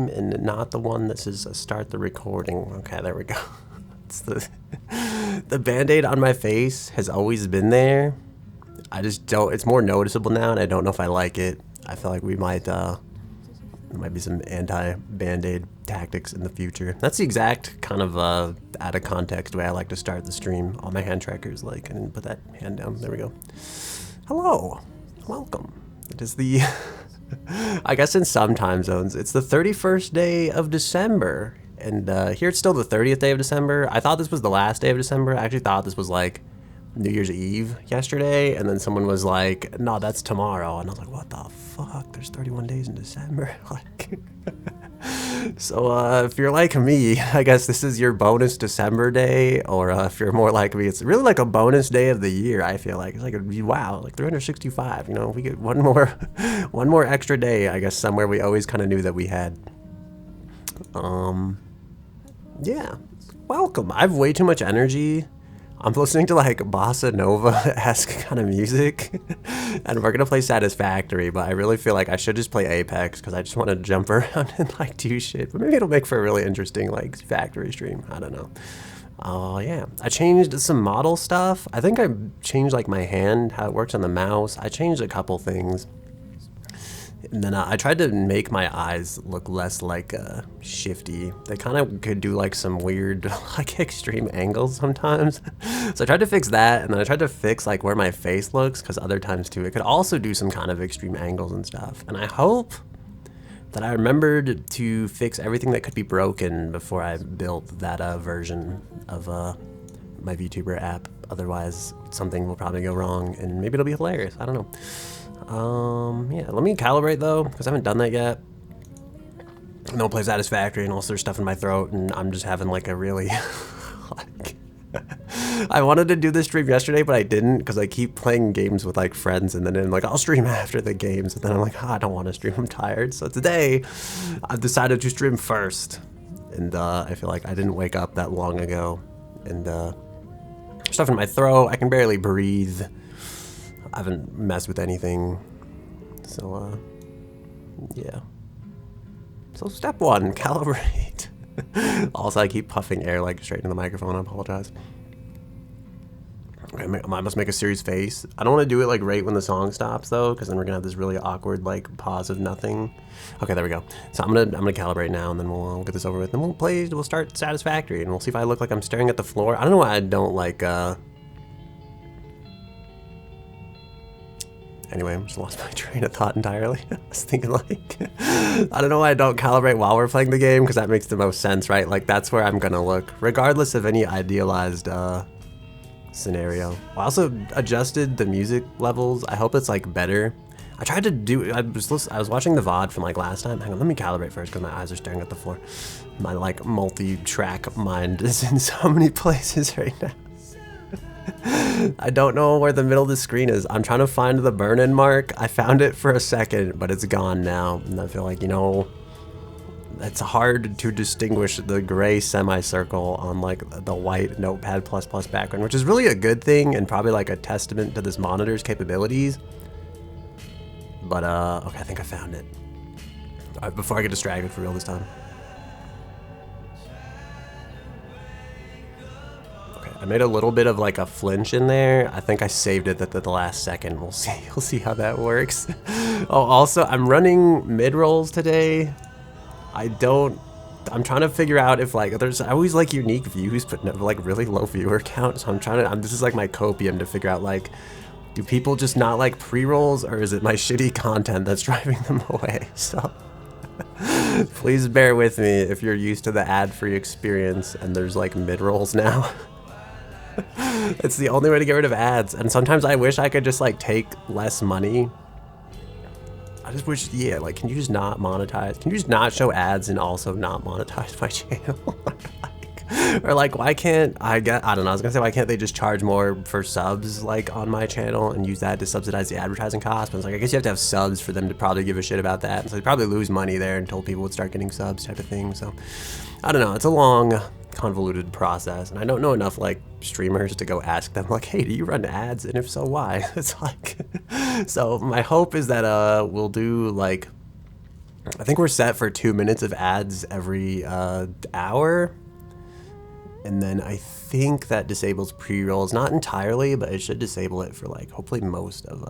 stream and not the one that says start the recording. Okay, there we go. It's the band-aid on my face has always been there. I just don't, it's more noticeable now, and I don't know if I like it. I feel like we might, there might be some anti-band-aid tactics in the future. That's the exact kind of out of context way I like to start the stream. All my hand trackers, like, I didn't put that hand down. There we go. Hello, welcome. It is the, I guess in some time zones, it's the 31st day of December. And here it's still the 30th day of December. I thought this was the last day of December. I actually thought this was like New Year's Eve yesterday, and then someone was like, no, that's tomorrow. And I was like, what the fuck? There's 31 days in December. Like, so if you're like me, I guess this is your bonus December day, or if you're more like me, it's really like a bonus day of the year. I feel like it's like, wow, like 365, you know, we get one more extra day, I guess, somewhere we always kind of knew that we had. Yeah, welcome. I have way too much energy. I'm listening to like bossa nova-esque kind of music, and we're gonna play Satisfactory, but I really feel like I should just play Apex because I just want to jump around and like do shit. But maybe it'll make for a really interesting like factory stream. I don't know. Yeah, I changed some model stuff. I think I changed like my hand, how it works on the mouse. I changed a couple things. And then I tried to make my eyes look less like shifty. They kind of could do like some weird like extreme angles sometimes. So I tried to fix that, and then I tried to fix like where my face looks, because other times too it could also do some kind of extreme angles and stuff. And I hope that I remembered to fix everything that could be broken before I built that version of my VTuber app. Otherwise something will probably go wrong, and maybe it'll be hilarious. I don't know. Yeah, let me calibrate though, because I haven't done that yet. And then we'll play Satisfactory, and also there's stuff in my throat, and I'm just having like a really, like, I wanted to do this stream yesterday, but I didn't, because I keep playing games with like friends, and then I'm like, I'll stream after the games, and then I'm like, oh, I don't want to stream, I'm tired. So today, I've decided to stream first, and I feel like I didn't wake up that long ago, and stuff in my throat, I can barely breathe. I haven't messed with anything, so yeah. So step one, calibrate. Also, I keep puffing air like straight into the microphone. I apologize. Okay, I must make a serious face. I don't want to do it like right when the song stops though, because then we're gonna have this really awkward like pause of nothing. Okay, there we go. So I'm gonna calibrate now, and then we'll get this over with, and we'll start Satisfactory, and we'll see if I look like I'm staring at the floor. I don't know why I don't like Anyway, I just lost my train of thought entirely. I was thinking like, I don't know why I don't calibrate while we're playing the game, because that makes the most sense, right? Like that's where I'm gonna look, regardless of any idealized scenario. I also adjusted the music levels. I hope it's like better. I tried to do, I was watching the VOD from like last time. Hang on, let me calibrate first, because my eyes are staring at the floor. My like multi-track mind is in so many places right now. I don't know where the middle of the screen is. I'm trying to find the burn-in mark. I found it for a second, but it's gone now. And I feel like, you know, it's hard to distinguish the gray semicircle on like the white Notepad++ background, which is really a good thing and probably like a testament to this monitor's capabilities. But okay, I think I found it. All right, before I get distracted for real this time. I made a little bit of like a flinch in there. I think I saved it at the last second. We'll see. We'll see how that works. Oh, also, I'm running mid-rolls today. I'm trying to figure out if like, I always like unique views, but no, like really low viewer count. So this is like my copium to figure out like, do people just not like pre-rolls, or is it my shitty content that's driving them away? So please bear with me if you're used to the ad-free experience and there's like mid-rolls now. It's the only way to get rid of ads, and sometimes I wish I could just like take less money. I just wish, yeah, like, can you just not monetize? Can you just not show ads and also not monetize my channel? Or like, why can't I don't know, I was gonna say, why can't they just charge more for subs like on my channel and use that to subsidize the advertising cost? But it's like, I guess you have to have subs for them to probably give a shit about that, and so they probably lose money there until people would start getting subs type of thing. So I don't know, it's a long convoluted process, and I don't know enough like streamers to go ask them like, hey, do you run ads, and if so, why? It's like, so my hope is that we'll do like I think we're set for 2 minutes of ads every hour. And then I think that disables pre-rolls, not entirely, but it should disable it for like hopefully most of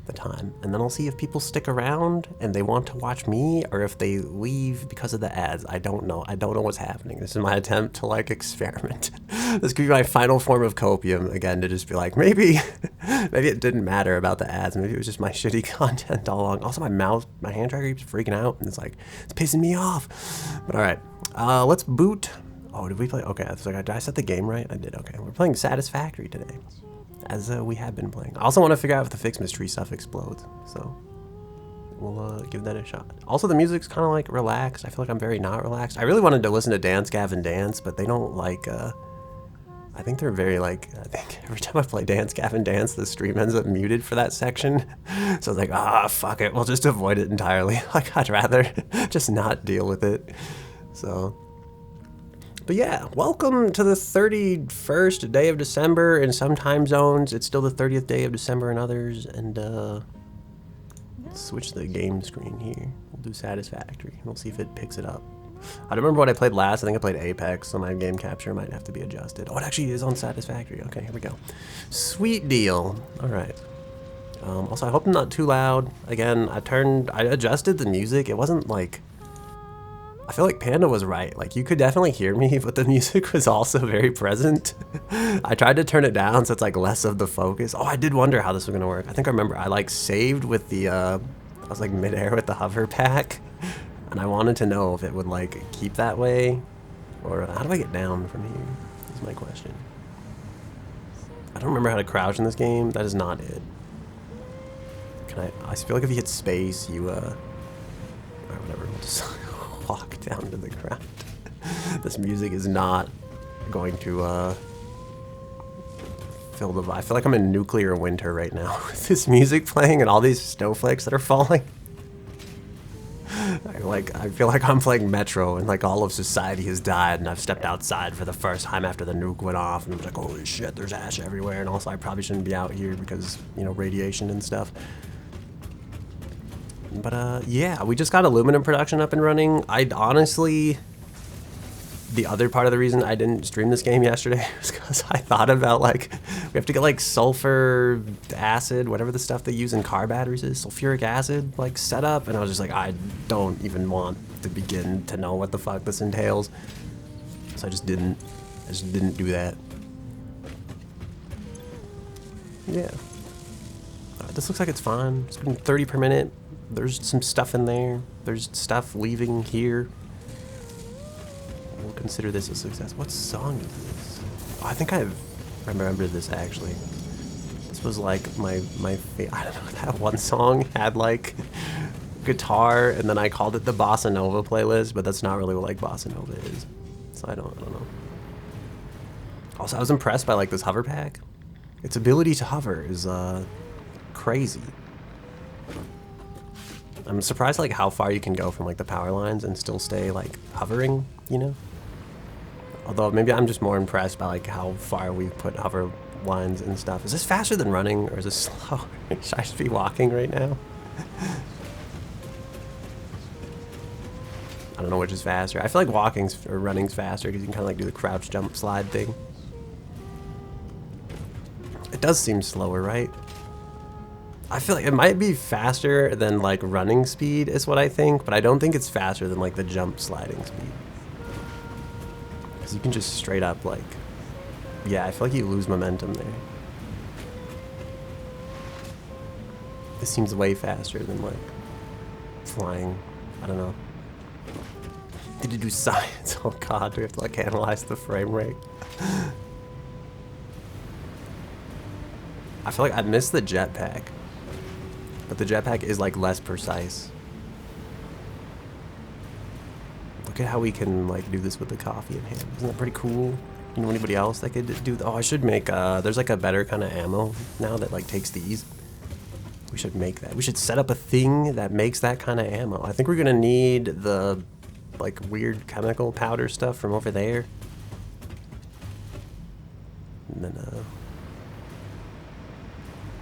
the time. And then I'll see if people stick around and they want to watch me or if they leave because of the ads. I don't know. I don't know what's happening. This is my attempt to like experiment. This could be my final form of copium again, to just be like, maybe it didn't matter about the ads. Maybe it was just my shitty content all along. Also my hand tracker keeps freaking out and it's like, it's pissing me off. But all right, let's boot. Oh, did we play? Okay, it's like, did I set the game right? I did. Okay, we're playing Satisfactory today, as we have been playing. I also want to figure out if the PikaChokeMe's tree stuff explodes, so we'll give that a shot. Also, the music's kind of like relaxed. I feel like I'm very not relaxed. I really wanted to listen to Dance Gavin Dance, but they don't like. I think they're very like. I think every time I play Dance Gavin Dance, the stream ends up muted for that section. So I was like, fuck it, we'll just avoid it entirely. Like I'd rather just not deal with it. So. But yeah, welcome to the 31st day of December in some time zones. It's still the 30th day of December in others. And let's switch the game screen here. We'll do Satisfactory. We'll see if it picks it up. I don't remember what I played last. I think I played Apex, so my game capture might have to be adjusted. Oh, it actually is on Satisfactory. Okay, here we go. Sweet deal. All right. Also, I hope I'm not too loud. Again, I adjusted the music. It wasn't like... I feel like Panda was right. Like, you could definitely hear me, but the music was also very present. I tried to turn it down so it's like less of the focus. Oh, I did wonder how this was gonna work. I think I remember I like saved with the, I was like midair with the hover pack. And I wanted to know if it would like keep that way. Or how do I get down from here? Is my question. I don't remember how to crouch in this game. That is not it. Can I feel like if you hit space, you, or whatever, we'll just walk down to the ground. This music is not going to fill the vibe. I feel like I'm in nuclear winter right now with this music playing and all these snowflakes that are falling. I feel like I'm playing Metro and like all of society has died and I've stepped outside for the first time after the nuke went off and I'm like, holy shit, there's ash everywhere, and also I probably shouldn't be out here because, you know, radiation and stuff. But yeah, we just got aluminum production up and running. I'd honestly, the other part of the reason I didn't stream this game yesterday was because I thought about like, we have to get like sulfur acid, whatever the stuff they use in car batteries is, sulfuric acid, like set up. And I was just like, I don't even want to begin to know what the fuck this entails. So I just didn't do that. Yeah. This looks like it's fine. It's been 30 per minute. There's some stuff in there. There's stuff leaving here. We'll consider this a success. What song is this? Oh, I think I remember this actually. This was like my I don't know, that one song had like guitar and then I called it the Bossa Nova playlist, but that's not really what like Bossa Nova is. So I don't know. Also, I was impressed by like this hover pack. Its ability to hover is crazy. I'm surprised like how far you can go from like the power lines and still stay like hovering, you know? Although maybe I'm just more impressed by like how far we've put hover lines and stuff. Is this faster than running or is this slow? Should I just be walking right now? I don't know which is faster. I feel like walking's or running's faster because you can kind of like do the crouch jump slide thing. It does seem slower, right? I feel like it might be faster than like running speed is what I think, but I don't think it's faster than like the jump sliding speed. Because you can just straight up like, yeah, I feel like you lose momentum there. This seems way faster than like flying. I don't know. Did you do science? Oh god, do we have to like analyze the frame rate? I feel like I missed the jetpack. But the jetpack is like less precise. Look at how we can like do this with the coffee in hand. Isn't that pretty cool? You know anybody else that could do? Oh, I should make. There's like a better kind of ammo now that like takes these. We should make that. We should set up a thing that makes that kind of ammo. I think we're gonna need the like weird chemical powder stuff from over there. And then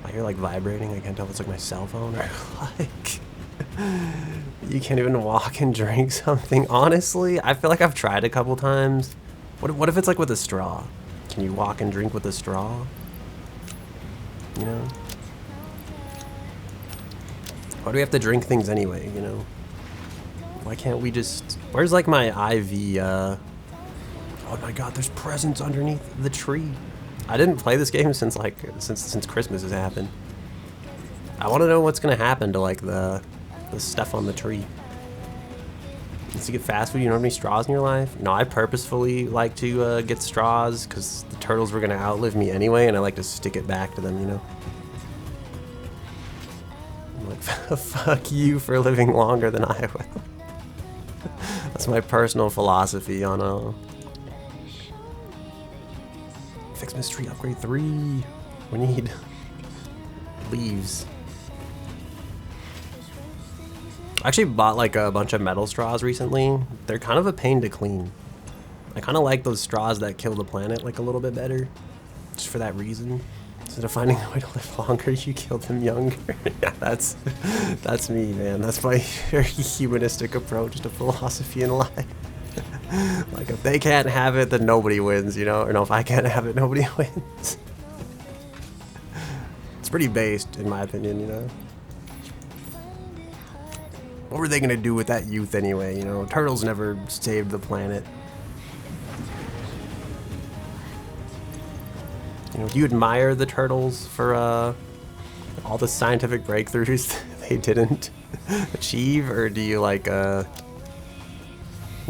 I hear like vibrating. I can't tell if it's like my cell phone or like You can't even walk and drink something. Honestly, I feel like I've tried a couple times. What if it's like with a straw? Can you walk and drink with a straw? You know? Why do we have to drink things anyway, you know? Why can't we just... Where's like my IV, Oh my god, there's presents underneath the tree. I didn't play this game since like, since Christmas has happened. I want to know what's gonna happen to like the stuff on the tree. Once you get fast food, you don't have any straws in your life? No, I purposefully like to get straws because the turtles were gonna outlive me anyway, and I like to stick it back to them, you know? I'm like, fuck you for living longer than I will. That's my personal philosophy on Fix Mystery Upgrade 3. We need leaves. I actually bought like a bunch of metal straws recently. They're kind of a pain to clean. I kind of like those straws that kill the planet like a little bit better. Just for that reason. Instead of finding a way to live longer, you kill them younger. Yeah, that's me, man. That's my very humanistic approach to philosophy in life. Like, if they can't have it, then nobody wins, you know? Or no, if I can't have it, nobody wins. It's pretty based, in my opinion, you know? What were they gonna do with that youth anyway, you know? Turtles never saved the planet. You know, do you admire the turtles for all the scientific breakthroughs they didn't achieve? Or do you like, you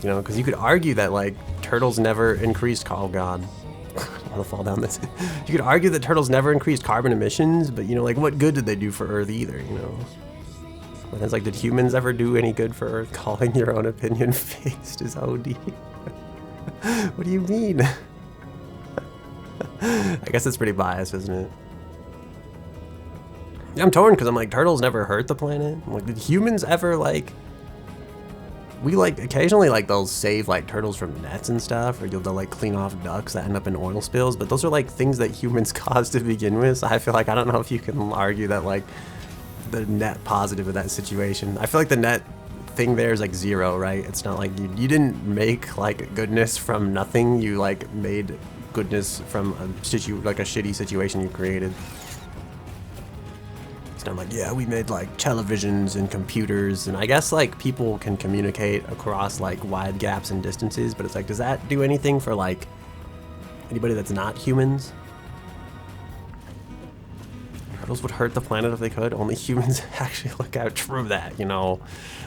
know, because you could argue that like turtles never increased, oh god, I don't want to fall down this. You could argue that turtles never increased carbon emissions, but you know, like what good did they do for Earth either, you know? And it's like, did humans ever do any good for Earth? Calling your own opinion faced is OD. What do you mean? I guess it's pretty biased, isn't it? Yeah, I'm torn because I'm like, turtles never hurt the planet. I'm like, did humans ever like... We like, occasionally like they'll save like turtles from nets and stuff, or they'll like clean off ducks that end up in oil spills, but those are like things that humans caused to begin with. So I feel like, I don't know if you can argue that like the net positive of that situation. I feel like the net thing there is like zero, right? It's not like you didn't make like goodness from nothing. You like made goodness from a shitty situation you created. It's not like, yeah, we made like televisions and computers, and I guess like people can communicate across like wide gaps and distances, but it's like, does that do anything for like anybody that's not humans? Turtles would hurt the planet if they could. Only humans actually look out. True that, you know.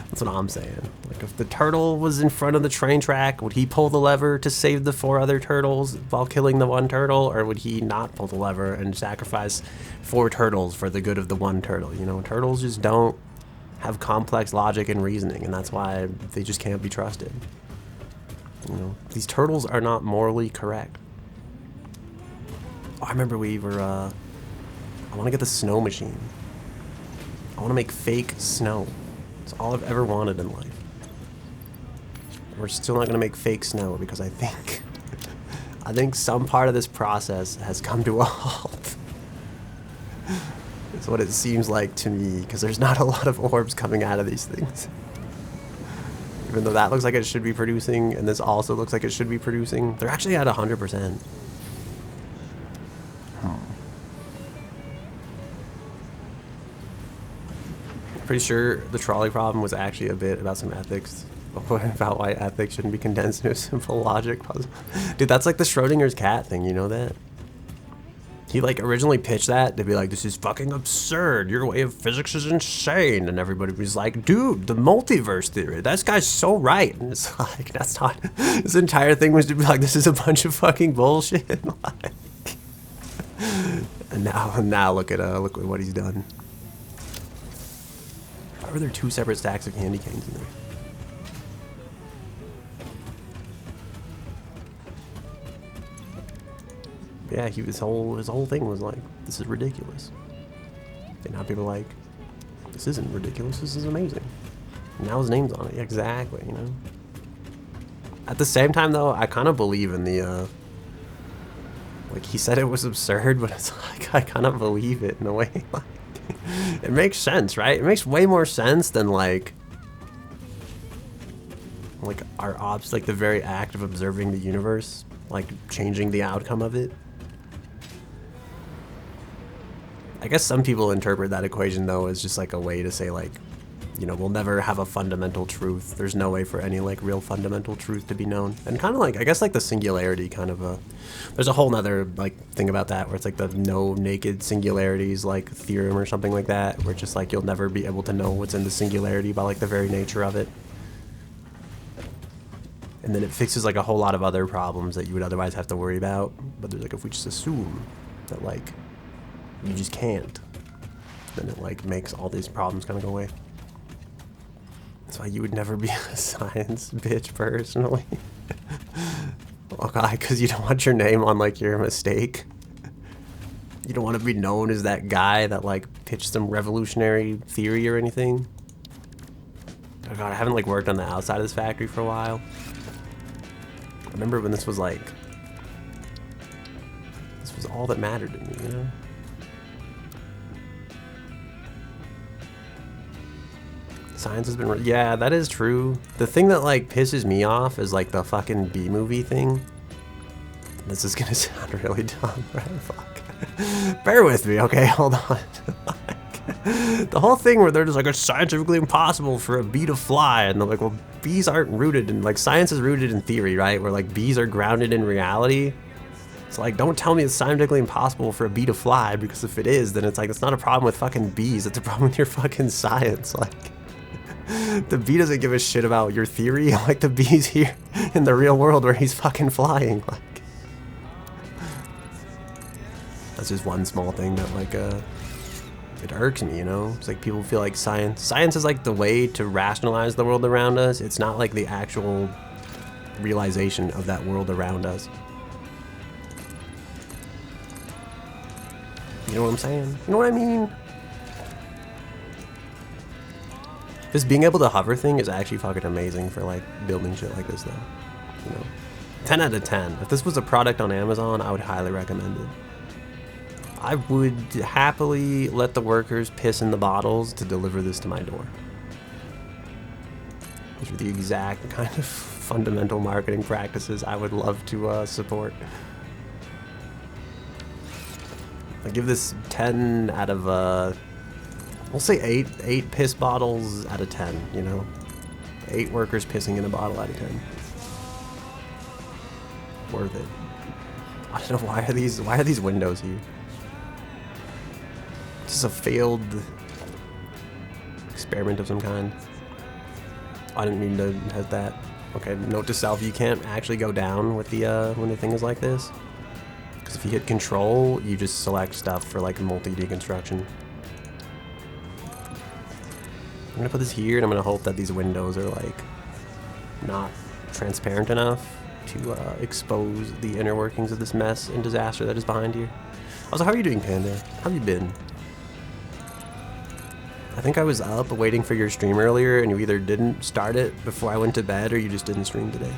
That's what I'm saying. Like, if the turtle was in front of the train track, would he pull the lever to save the 4 other turtles while killing the 1 turtle? Or would he not pull the lever and sacrifice 4 turtles for the good of the 1 turtle? You know, turtles just don't have complex logic and reasoning, and that's why they just can't be trusted. You know, these turtles are not morally correct. Oh, I remember we were, I want to get the snow machine. I want to make fake snow. It's all I've ever wanted in life. We're still not going to make fake snow because I think some part of this process has come to a halt. It's what it seems like to me, because there's not a lot of orbs coming out of these things. Even though that looks like it should be producing, and this also looks like it should be producing. They're actually at 100%. Pretty sure the trolley problem was actually a bit about some ethics. About why ethics shouldn't be condensed into a simple logic puzzle. Dude, that's like the Schrodinger's cat thing, you know that? He like originally pitched that to be like, this is fucking absurd, your way of physics is insane, and everybody was like, dude, the multiverse theory, that guy's so right. And it's like, that's not, this entire thing was to be like, this is a bunch of fucking bullshit. Like, and now look at what he's done. Why were there 2 separate stacks of candy canes in there? Yeah, his whole thing was like, this is ridiculous. And now people are like, this isn't ridiculous, this is amazing. And now his name's on it. Yeah, exactly, you know. At the same time though, I kind of believe in the like, he said it was absurd, but it's like, I kind of believe it in a way. Like, It makes sense, right? It makes way more sense than like our ops, like the very act of observing the universe, like changing the outcome of it. I guess some people interpret that equation though as just like a way to say like, you know, we'll never have a fundamental truth. There's no way for any like real fundamental truth to be known. And kind of like, I guess like the singularity kind of there's a whole nother like thing about that where it's like the no naked singularities like theorem or something like that, where it's just like you'll never be able to know what's in the singularity by like the very nature of it. And then it fixes like a whole lot of other problems that you would otherwise have to worry about. But there's like, if we just assume that like you just can't, then it like makes all these problems kind of go away. That's why you would never be a science bitch personally. Oh god, because you don't want your name on like your mistake. You don't want to be known as that guy that like pitched some revolutionary theory or anything. Oh god, I haven't like worked on the outside of this factory for a while. I remember when this was like, this was all that mattered to me, you know? Science has been, yeah, that is true. The thing that like pisses me off is like the fucking B-movie thing. This is gonna sound really dumb, right? Fuck. Bear with me, okay? Hold on. The whole thing where they're just like, it's scientifically impossible for a bee to fly, and they're like, well, bees aren't rooted in, like, science is rooted in theory, right? Where like bees are grounded in reality. So like, don't tell me it's scientifically impossible for a bee to fly, because if it is, then it's like, it's not a problem with fucking bees, it's a problem with your fucking science. Like, the bee doesn't give a shit about your theory. Like, the bee's here in the real world where he's fucking flying. Like, that's just one small thing that like it irks me, you know? It's like people feel like science is like the way to rationalize the world around us. It's not like the actual realization of that world around us. You know what I'm saying? You know what I mean? This being able to hover thing is actually fucking amazing for like building shit like this though. You know? 10 out of 10. If this was a product on Amazon, I would highly recommend it. I would happily let the workers piss in the bottles to deliver this to my door. These are the exact kind of fundamental marketing practices I would love to support. I give this 10 out of, we'll say 8 piss bottles out of 10, you know? 8 workers pissing in a bottle out of 10. Worth it. I don't know, why are these windows here? This is a failed experiment of some kind. I didn't mean to have that. Okay, note to self, you can't actually go down with the when the thing is like this. Because if you hit control, you just select stuff for like multi-deconstruction. I'm gonna put this here, and I'm gonna hope that these windows are like not transparent enough to expose the inner workings of this mess and disaster that is behind you. Also, how are you doing, Panda? How have you been? I think I was up waiting for your stream earlier, and you either didn't start it before I went to bed, or you just didn't stream today.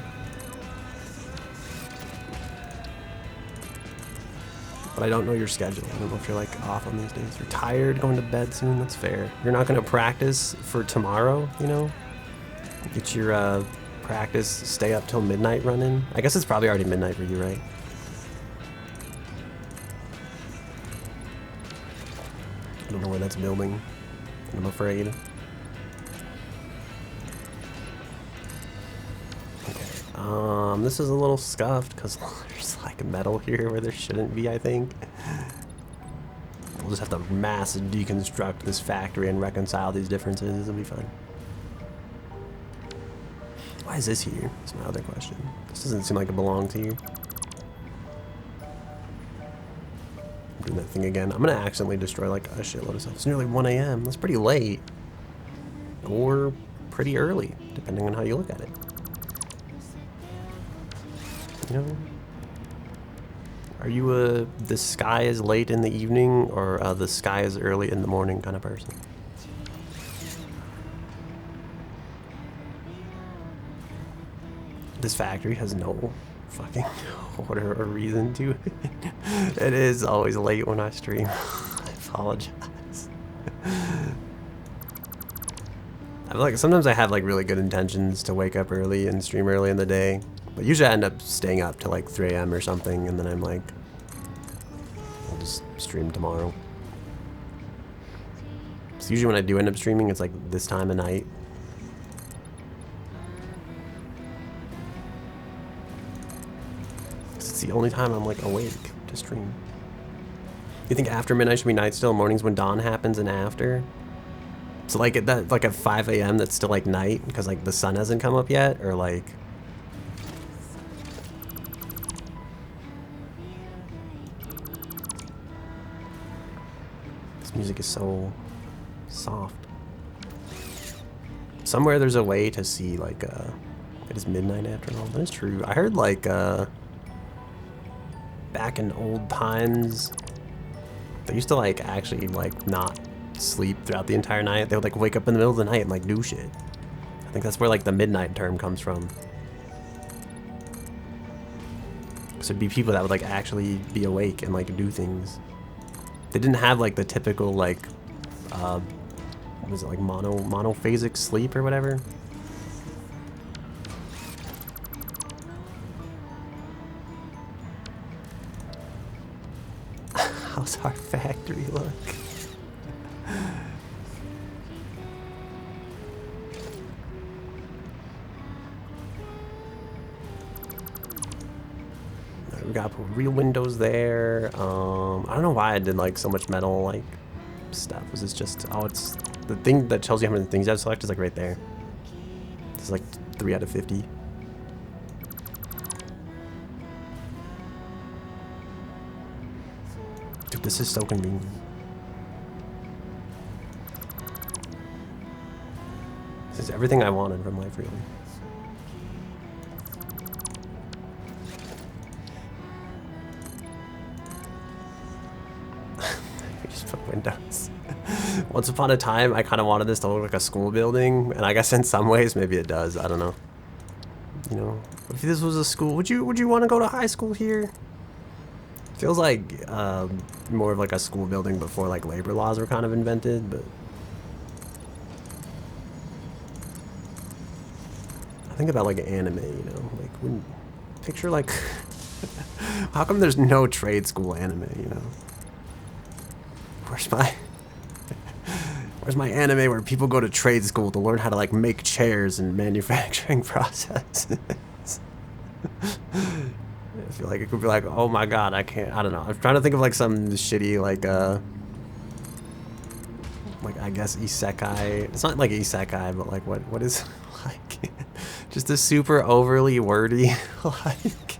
But I don't know your schedule. I don't know if you're like off on these days. You're tired, going to bed soon, that's fair. You're not gonna practice for tomorrow, you know? Get your practice, stay up till midnight running. I guess it's probably already midnight for you, right? I don't know where that's building. I'm afraid. Okay. This is a little scuffed because there's like metal here where there shouldn't be, I think. We'll just have to mass deconstruct this factory and reconcile these differences. It'll be fun. Why is this here? That's my other question. This doesn't seem like it belongs here. Doing that thing again. I'm gonna accidentally destroy like a shitload of stuff. It's nearly 1 a.m. That's pretty late. Or pretty early, depending on how you look at it. You know? Are you a the sky is late in the evening or the sky is early in the morning kind of person? This factory has no fucking order or reason to it. It is always late when I stream. I apologize. like sometimes I have like really good intentions to wake up early and stream early in the day, but usually I end up staying up till like 3 a.m. or something, and then I'm like, I'll just stream tomorrow. So usually when I do end up streaming, it's like this time of night. It's the only time I'm like awake to stream. You think after midnight should be night still, mornings when dawn happens and after? So like at 5 a.m. that's still like night because like the sun hasn't come up yet, or like this music is so soft. Somewhere there's a way to see like it is midnight after all. That's true. I heard like back in old times they used to like actually like not sleep throughout the entire night. They would like wake up in the middle of the night and like do shit. I think that's where like the midnight term comes from. So it'd be people that would like actually be awake and like do things. They didn't have like the typical like what was it, like monophasic sleep or whatever. How's our factory look? We gotta put real windows there. I don't know why I did like so much metal like stuff. Was this just, oh, it's the thing that tells you how many things you have to select is like right there. It's like 3 out of 50. Dude, this is so convenient. This is everything I wanted from life, really. We just put windows. Once upon a time, I kind of wanted this to look like a school building, and I guess in some ways, maybe it does. I don't know. You know, if this was a school, would you want to go to high school here? Feels like more of like a school building before like labor laws were kind of invented, but I think about like anime, you know, like when picture like how come there's no trade school anime, you know? Where's my anime where people go to trade school to learn how to like make chairs and manufacturing processes? I feel like it could be like, oh my god, I don't know. I'm trying to think of like some shitty like I guess isekai. It's not like isekai, but like what is like just a super overly wordy like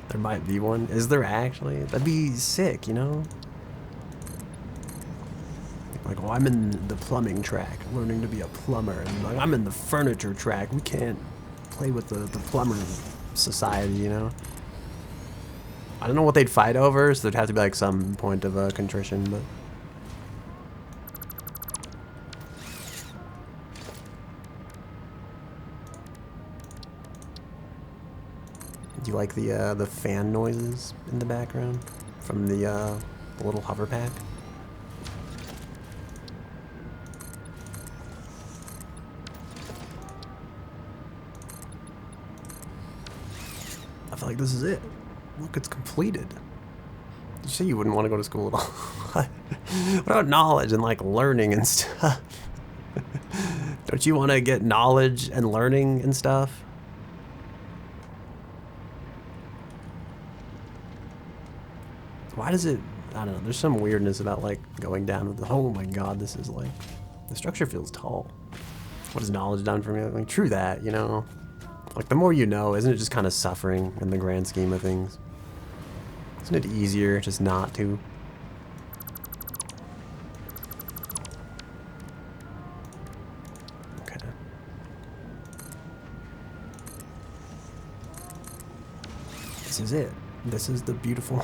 there might be one. Is there actually? That'd be sick, you know? Like, oh, I'm in the plumbing track, learning to be a plumber, and like I'm in the furniture track. We can't play with the plumber society, you know? I don't know what they'd fight over, so there'd have to be like some point of contrition, but do you like the fan noises in the background from the little hover pack? I feel like this is it. Look, it's completed. Did you say you wouldn't want to go to school at all? What about knowledge and like learning and stuff? Don't you want to get knowledge and learning and stuff? Why does it, I don't know, there's some weirdness about like going down with the, oh my god, this is like, the structure feels tall. What has knowledge done for me? Like, true that, you know? Like, the more you know, isn't it just kind of suffering in the grand scheme of things? Isn't it easier just not to? Okay. This is it. This is the beautiful...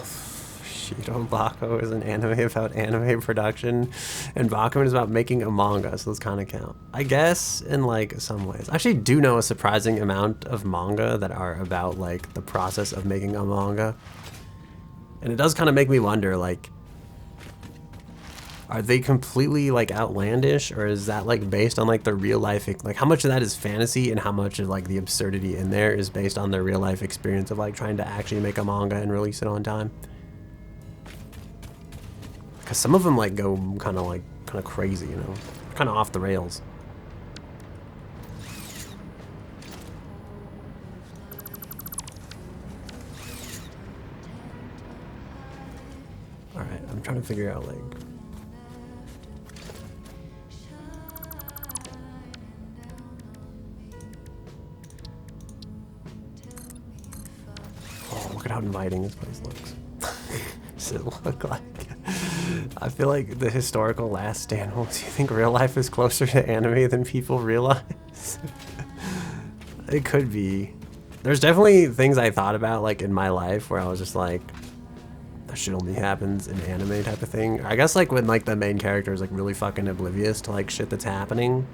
Shiro Bako is an anime about anime production, and Bakuman is about making a manga, so those kind of count. I guess in like some ways. I actually do know a surprising amount of manga that are about like the process of making a manga. And it does kind of make me wonder, like, are they completely like outlandish, or is that like based on like the real life, like how much of that is fantasy and how much of like the absurdity in there is based on their real life experience of like trying to actually make a manga and release it on time? Because some of them like go kind of crazy, you know, kind of off the rails. All right, I'm trying to figure out like. Oh, look at how inviting this place looks. Does it look like? I feel like the historical Last Stand. Do you think real life is closer to anime than people realize? It could be. There's definitely things I thought about like in my life where I was just like, that shit only happens in anime type of thing. I guess like when like the main character is like really fucking oblivious to like shit that's happening.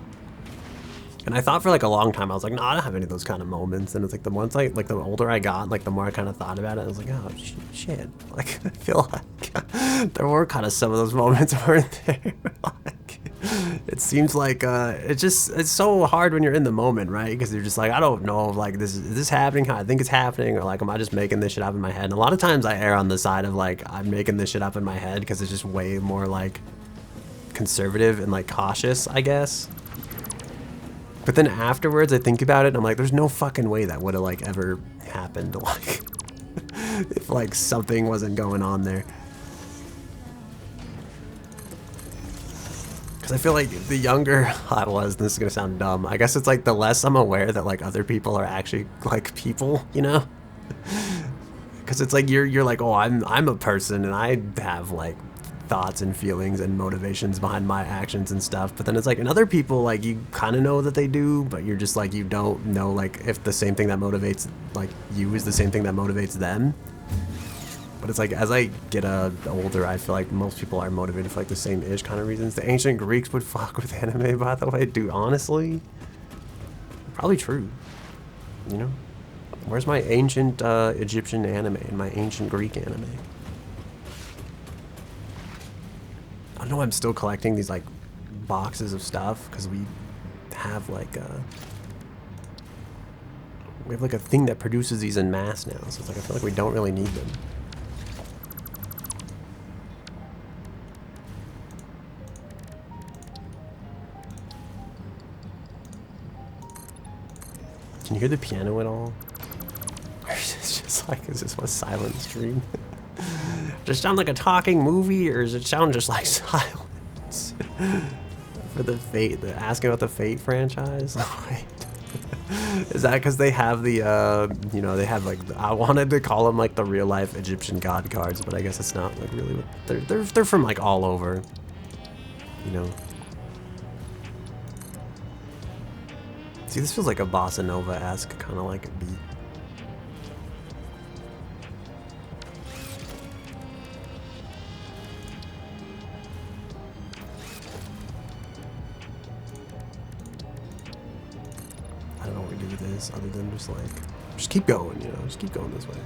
And I thought for like a long time, I was like, no, I don't have any of those kind of moments. And it's like the ones like the older I got, like the more I kind of thought about it, I was like, oh shit. Like I feel like there were kind of some of those moments, weren't there? Like, it seems like it's so hard when you're in the moment, right? Because you're just like, I don't know, like is this happening how I think it's happening, or like am I just making this shit up in my head? And a lot of times I err on the side of like I'm making this shit up in my head because it's just way more like conservative and like cautious, I guess. But then afterwards, I think about it, and I'm like, there's no fucking way that would have, like, ever happened, like, if, like, something wasn't going on there. Because I feel like the younger I was, this is going to sound dumb, I guess it's, like, the less I'm aware that, like, other people are actually, like, people, you know? Because it's like, you're like, oh, I'm a person, and I have, like, thoughts and feelings and motivations behind my actions and stuff. But then it's like in other people, like you kind of know that they do, but you're just like, you don't know like if the same thing that motivates like you is the same thing that motivates them. But it's like as I get older, I feel like most people are motivated for like the same ish kind of reasons. The ancient Greeks would fuck with anime, by the way, dude. Honestly, probably true. You know, where's my ancient Egyptian anime and my ancient Greek anime? I know I'm still collecting these like boxes of stuff because we have like a thing that produces these in mass now. So it's like I feel like we don't really need them. Can you hear the piano at all? Or is this just like, is this a silent stream? Does it sound like a talking movie, or does it sound just like silence? For the Fate, asking about the Fate franchise? Wait. Is that because they have the, you know, they have like, I wanted to call them like the real life Egyptian god cards, but I guess it's not like really what, they're from like all over, you know. See, this feels like a bossa nova-esque kind of like a beat. I don't know what we do with this other than just like, just keep going, you know, just keep going this way.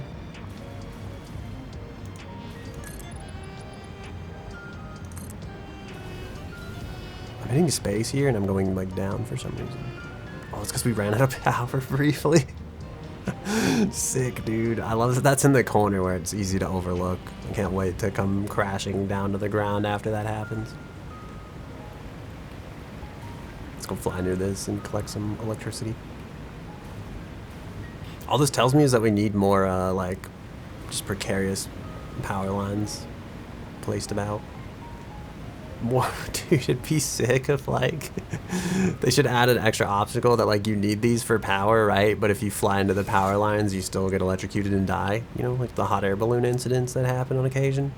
I'm hitting space here and I'm going like down for some reason. Oh, it's because we ran out of power briefly. Sick, dude. I love that that's in the corner where it's easy to overlook. I can't wait to come crashing down to the ground after that happens. Let's go fly near this and collect some electricity. All this tells me is that we need more, like, just precarious power lines placed about. Whoa, dude, it'd be sick if, like, they should add an extra obstacle that, like, you need these for power, right? But if you fly into the power lines, you still get electrocuted and die. You know, like the hot air balloon incidents that happen on occasion.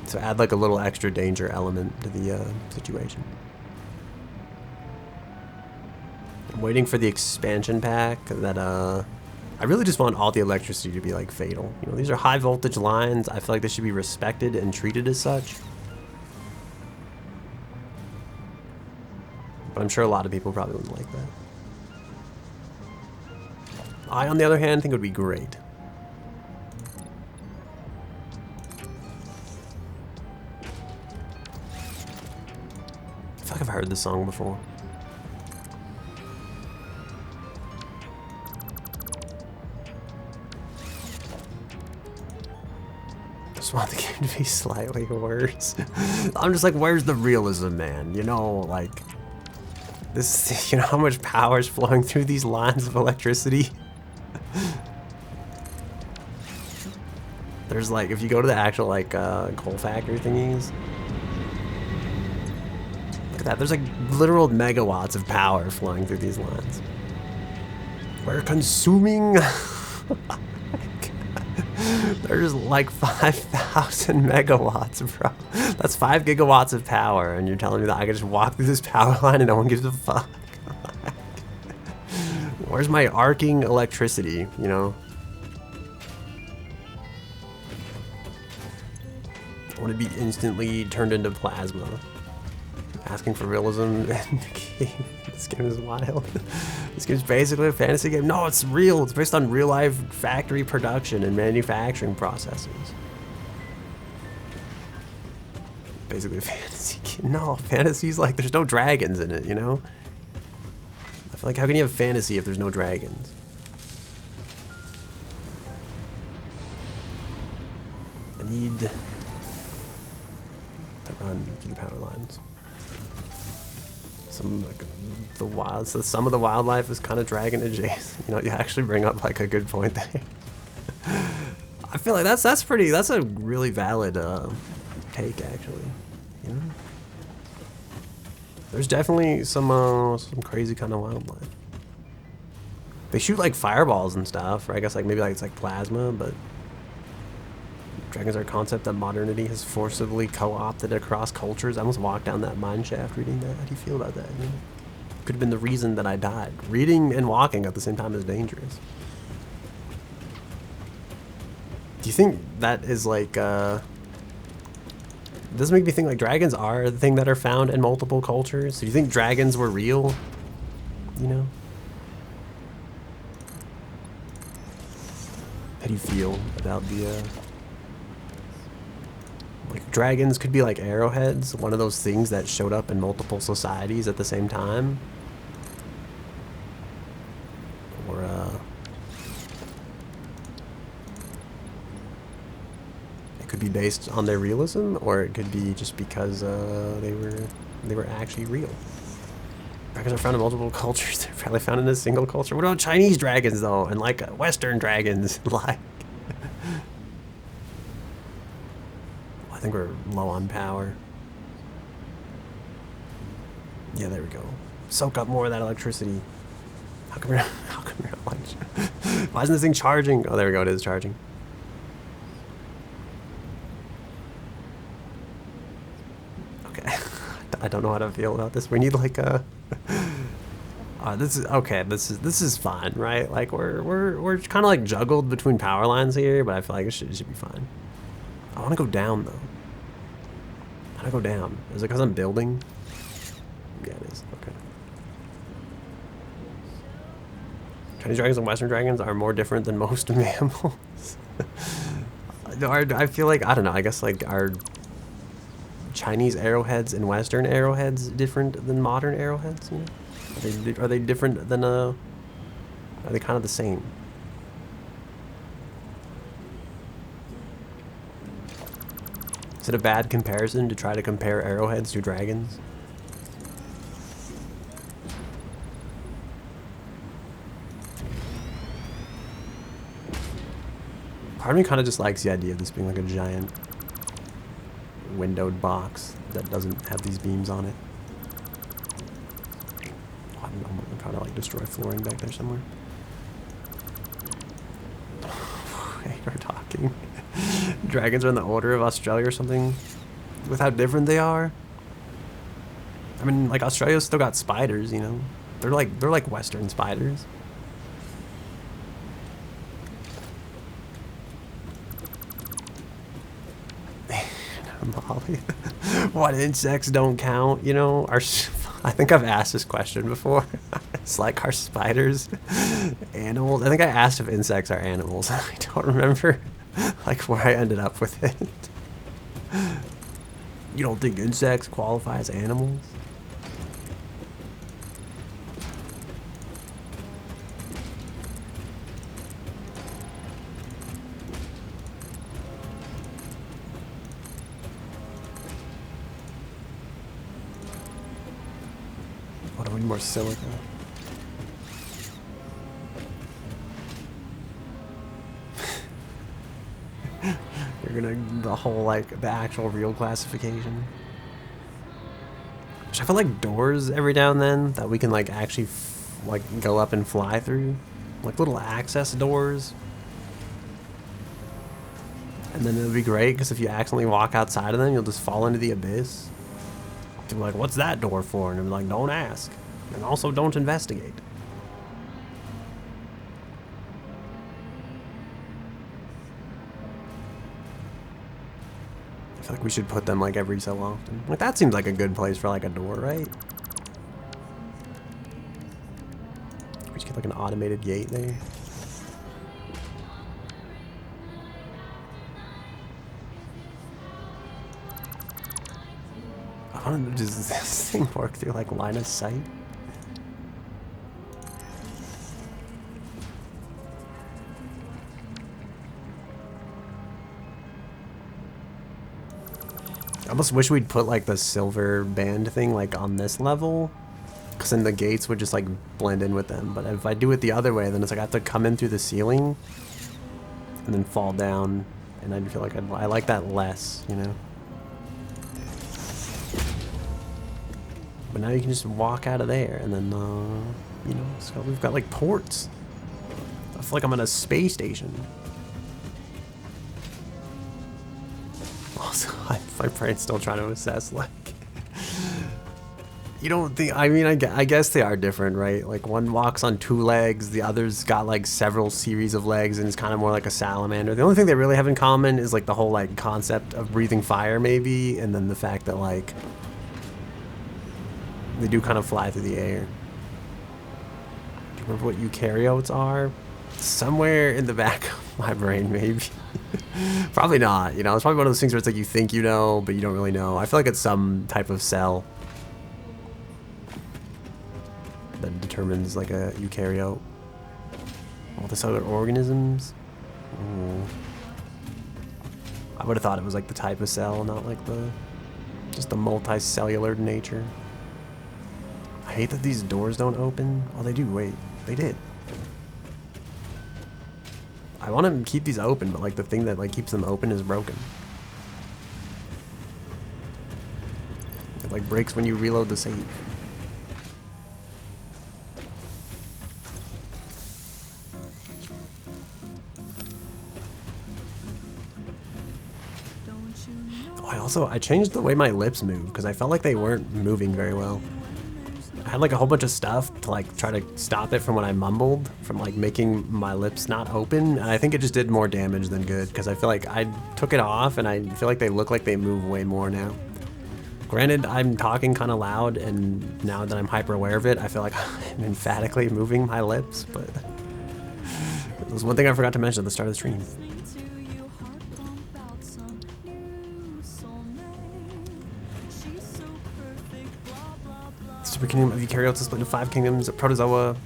So add, like, a little extra danger element to the situation. I'm waiting for the expansion pack that, I really just want all the electricity to be, like, fatal. You know, these are high voltage lines. I feel like they should be respected and treated as such. But I'm sure a lot of people probably wouldn't like that. I, on the other hand, think it would be great. like I've heard this song before. I just want the game to be slightly worse. I'm just like, where's the realism, man? You know, like, this, you know how much power is flowing through these lines of electricity? There's like, if you go to the actual like coal factory thingies, look at that. There's like literal megawatts of power flowing through these lines. We're consuming. There's like 5,000 megawatts, bro. That's 5 gigawatts of power, and you're telling me that I can just walk through this power line and no one gives a fuck? Where's my arcing electricity, you know? I want to be instantly turned into plasma. Asking for realism in the game. This game is wild. This game's basically a fantasy game. No, it's real. It's based on real life factory production and manufacturing processes. Basically a fantasy game. No, fantasy's like there's no dragons in it, you know? I feel like how can you have fantasy if there's no dragons? I need to run through the power lines. Some like some of the wildlife is kind of dragon adjacent. You know, you actually bring up like a good point there. I feel like that's a really valid take actually. You know, there's definitely some crazy kind of wildlife. They shoot like fireballs and stuff, right? I guess like maybe like it's like plasma, but dragons are a concept that modernity has forcibly co-opted across cultures. I almost walked down that mine shaft reading that. How do you feel about that? You know? Could have been the reason that I died. Reading and walking at the same time is dangerous. Do you think that is like, does make me think like dragons are the thing that are found in multiple cultures? Do you think dragons were real? You know? How do you feel about the, like dragons could be like arrowheads, one of those things that showed up in multiple societies at the same time. Or it could be based on their realism, or it could be just because they were actually real. Dragons are found in multiple cultures. They're probably found in a single culture. What about Chinese dragons though, and like Western dragons? Like I think we're low on power. Yeah, there we go. Soak up more of that electricity. How come you're not like, why isn't this thing charging? Oh, there we go, it is charging. Okay. I don't know how to feel about this. We need like a this is okay, this is fine, right? Like we're kinda like juggled between power lines here, but I feel like it should be fine. I wanna go down though. How do I go down? Is it because I'm building? Yeah, it is. Okay. Chinese dragons and Western dragons are more different than most mammals. I feel like, I don't know, I guess like are Chinese arrowheads and Western arrowheads different than modern arrowheads? You know? Are they different than are they kind of the same? Is it a bad comparison to try to compare arrowheads to dragons? Part of me kind of just likes the idea of this being like a giant windowed box that doesn't have these beams on it. I don't know, I'm trying to like destroy flooring back there somewhere. Hey, we're talking. Dragons are in the order of Australia or something, with how different they are. I mean, like Australia's still got spiders, you know. They're like Western spiders. Molly, what insects don't count? You know, I think I've asked this question before. It's like, are spiders animals? I think I asked if insects are animals. I don't remember like where I ended up with it. You don't think insects qualify as animals? more silica. You're gonna the whole like the actual real classification. Which I feel like doors every now and then that we can like actually like go up and fly through, like little access doors. And then it'll be great because if you accidentally walk outside of them, you'll just fall into the abyss. People are like, what's that door for? And I'm like, don't ask. And also don't investigate. I feel like we should put them like every so often. Like that seems like a good place for like a door, right? We should get like an automated gate there. I don't know, does this thing work through like line of sight? I almost wish we'd put like the silver band thing like on this level, because then the gates would just like blend in with them. But if I do it the other way, then it's like I have to come in through the ceiling and then fall down, and I feel like I like that less, you know. But now you can just walk out of there, and then you know, so we've got like ports. I feel like I'm on a space station. Also, my brain's still trying to assess, like, you don't think, I mean, I guess they are different, right? Like, one walks on 2 legs, the other's got, like, several series of legs, and it's kind of more like a salamander. The only thing they really have in common is, like, the whole, like, concept of breathing fire, maybe, and then the fact that, like, they do kind of fly through the air. Do you remember what eukaryotes are? Somewhere in the back of my brain, maybe. Probably not, you know, it's probably one of those things where it's like you think you know, but you don't really know. I feel like it's some type of cell that determines like a eukaryote. All this other organisms. Ooh. I would have thought it was like the type of cell, not like the just the multicellular nature. I hate that these doors don't open. Oh, they do. Wait, they did. I want to keep these open, but like the thing that like keeps them open is broken. It like breaks when you reload the save. Oh, I changed the way my lips move because I felt like they weren't moving very well. I had like a whole bunch of stuff to like try to stop it from when I mumbled, from like making my lips not open, and I think it just did more damage than good because I feel like I took it off and I feel like they look like they move way more now. Granted, I'm talking kind of loud, and now that I'm hyper aware of it, I feel like I'm emphatically moving my lips, but there's one thing I forgot to mention at the start of the stream. Super kingdom of eukaryotes is split into 5 kingdoms: protozoa,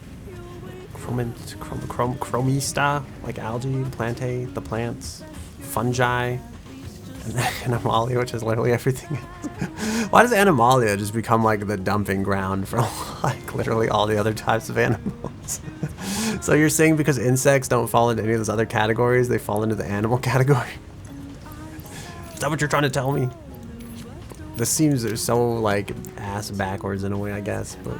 chromista, like algae, plantae, the plants, fungi, and animalia, which is literally everything else. Why does animalia just become like the dumping ground for like literally all the other types of animals? So you're saying because insects don't fall into any of those other categories, they fall into the animal category? Is that what you're trying to tell me? This seems so like ass backwards in a way, I guess, but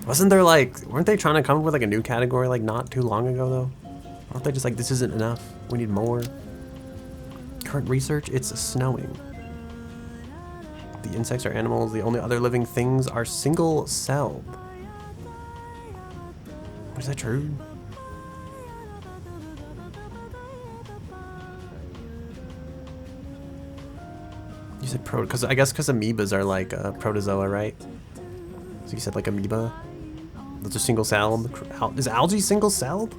wasn't there like, weren't they trying to come up with like a new category like not too long ago though? Aren't they just like, this isn't enough, we need more? Current research, it's snowing. The insects are animals, the only other living things are single-celled. Is that true? You said because I guess because amoebas are like a protozoa, right? So you said like amoeba. Those are single-celled. Is algae single-celled?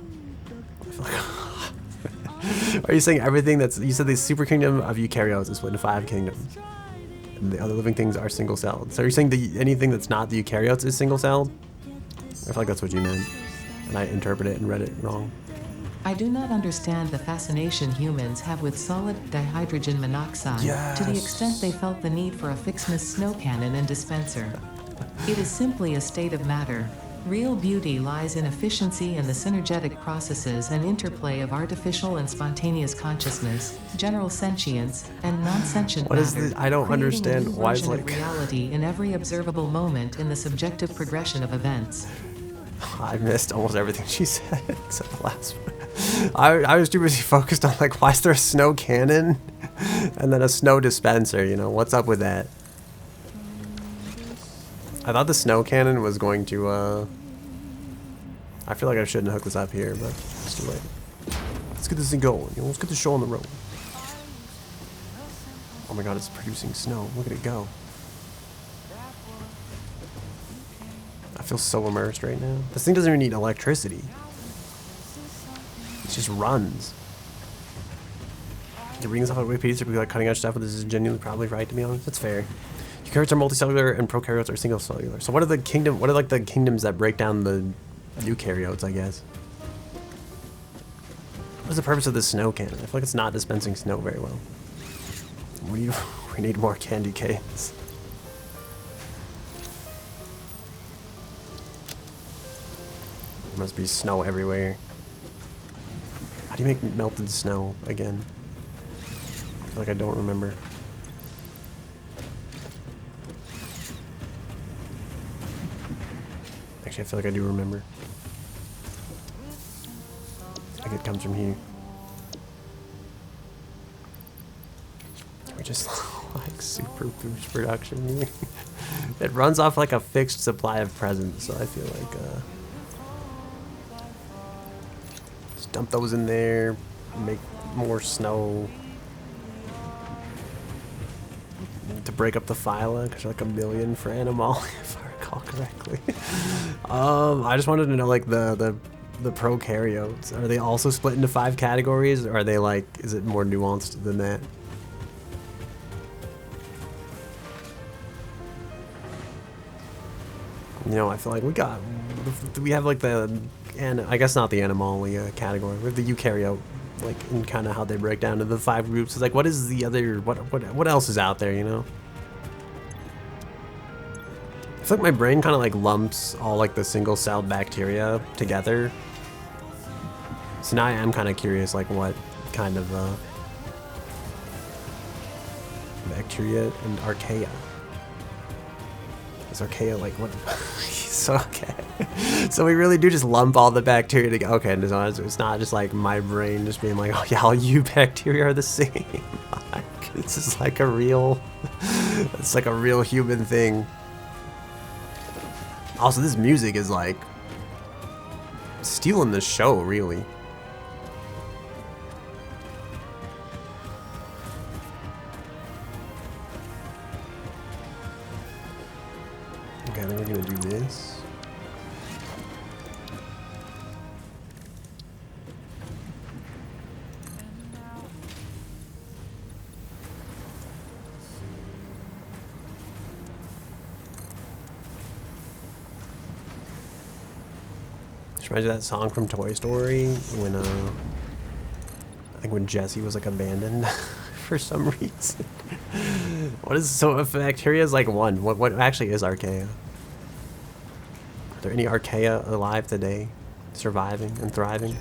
I feel like are you saying everything that's, you said the super kingdom of eukaryotes is split into 5 kingdoms, and the other living things are single-celled. So you're saying anything that's not the eukaryotes is single-celled? I feel like that's what you meant, and I interpreted it and read it wrong. I do not understand the fascination humans have with solid dihydrogen monoxide, to the extent they felt the need for a Fixmas snow cannon and dispenser. It is simply a state of matter. Real beauty lies in efficiency and the synergetic processes and interplay of artificial and spontaneous consciousness, general sentience, and non-sentient What is matter, this? I don't creating understand a new why it's version of like... reality in every observable moment in the subjective progression of events. I missed almost everything she said except the last one. I was too busy focused on like, why is there a snow cannon and then a snow dispenser, you know? What's up with that? I thought the snow cannon was going to, I feel like I shouldn't hook this up here, but it's too late. Let's get this thing going, you know? Let's get the show on the road. Oh my god, it's producing snow. Look at it go. I feel so immersed right now. This thing doesn't even need electricity. It just runs. The readings off of Wikipedia are like cutting edge stuff, but this is genuinely probably right, to be honest. That's fair. Eukaryotes are multicellular and prokaryotes are single cellular. So what are the kingdoms that break down the eukaryotes, I guess? What is the purpose of this snow cannon? I feel like it's not dispensing snow very well. We need more candy canes. There must be snow everywhere. How do you make melted snow again? I feel like I don't remember. Actually, I feel like I do remember. I think it comes from here. We just like super boost production here. It runs off like a fixed supply of presents, so I feel like just dump those in there, make more snow. To break up the phyla, because like 1 million for Animal, if I recall correctly. I just wanted to know, like, the prokaryotes, are they also split into 5 categories, or are they like, is it more nuanced than that? You know, I feel like we have like and I guess not the Animalia category, we have the eukaryote, like, and kind of how they break down into the 5 groups. It's like, what is the other, what else is out there, you know? I feel like my brain kind of like lumps all like the single-celled bacteria together. So now I am kind of curious, like, what kind of bacteria and archaea. Is archaea like what? So okay. So we really do just lump all the bacteria together. Okay, it's not just like my brain just being like, oh yeah, all you bacteria are the same. Like, this is like a real, it's like a real human thing. Also, this music is like stealing the show, really. Okay, then we're gonna do this. This reminds me of that song from Toy Story when I think when Jessie was like abandoned for some reason. What is, so if bacteria is like 1, what actually is archaea? Are there any archaea alive today, surviving and thriving?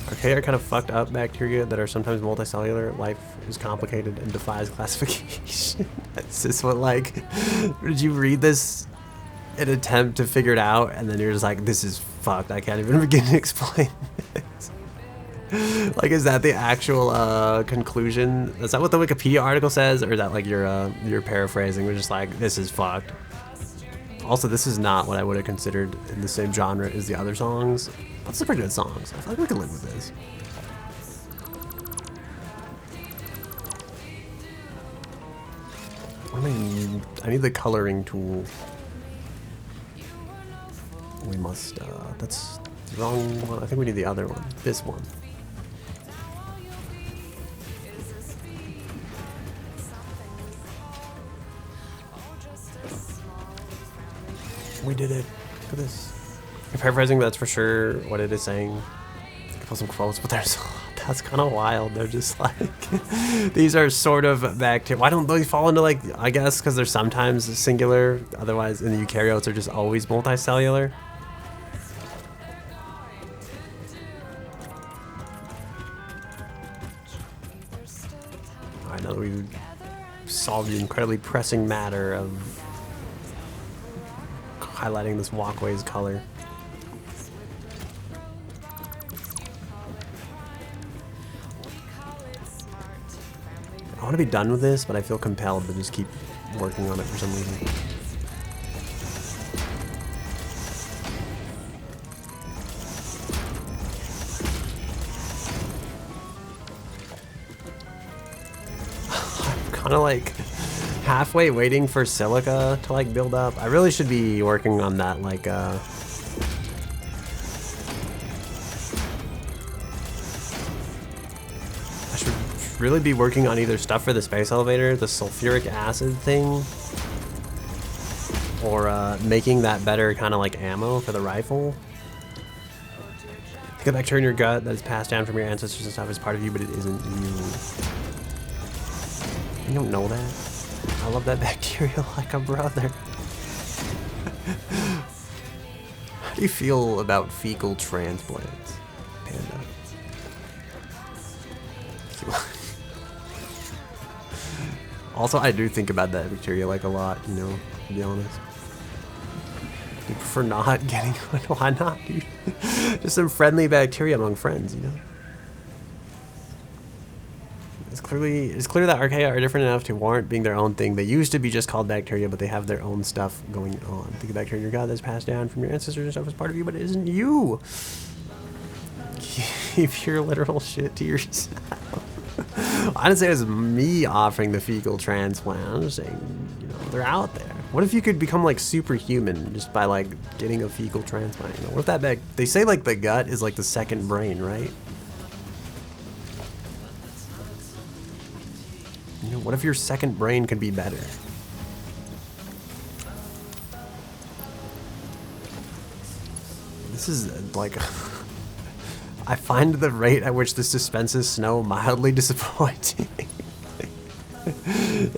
Archaea are kind of fucked up bacteria that are sometimes multicellular. Life is complicated and defies classification. Is this what, like, did you read this in an attempt to figure it out, and then you're just like, this is fucked, I can't even begin to explain this? Like, is that the actual conclusion? Is that what the Wikipedia article says, or is that like you're paraphrasing? We're just like, this is fucked. Also, this is not what I would have considered in the same genre as the other songs. But some pretty good songs. I feel like we can live with this. What do I need? I need the coloring tool. We must, that's the wrong one. I think we need the other one. This one. We did it. Look at this. I'm paraphrasing, but that's for sure what it is saying. I can put some quotes, but there's a lot That's kind of wild. They're just like, these are sort of bacteria. Why don't they fall into like, I guess because they're sometimes singular, otherwise in the eukaryotes are just always multicellular. Alright, now that we've solved the incredibly pressing matter of highlighting this walkway's color. I want to be done with this, but I feel compelled to just keep working on it for some reason. I'm kind of like halfway waiting for silica to like build up. I really should be working on that like really be working on either stuff for the space elevator, the sulfuric acid thing, or making that better kind of like ammo for the rifle. Think of bacteria in your gut that is passed down from your ancestors and stuff is part of you, but it isn't you. You don't know that? I love that bacteria like a brother. How do you feel about fecal transplants, Panda? Also, I do think about that bacteria like a lot, you know, to be honest. You prefer not getting one? Why not, dude? Just some friendly bacteria among friends, you know? It's clear that archaea are different enough to warrant being their own thing. They used to be just called bacteria, but they have their own stuff going on. Think of bacteria in your gut that's passed down from your ancestors and stuff as part of you, but it isn't you. Keep your literal shit to yourself. I didn't say it was me offering the fecal transplant. I'm just saying, you know, they're out there. What if you could become like superhuman just by like getting a fecal transplant? You know, what if that they say like the gut is like the second brain, right? You know, what if your second brain could be better? This is like I find the rate at which this dispenses snow mildly disappointing.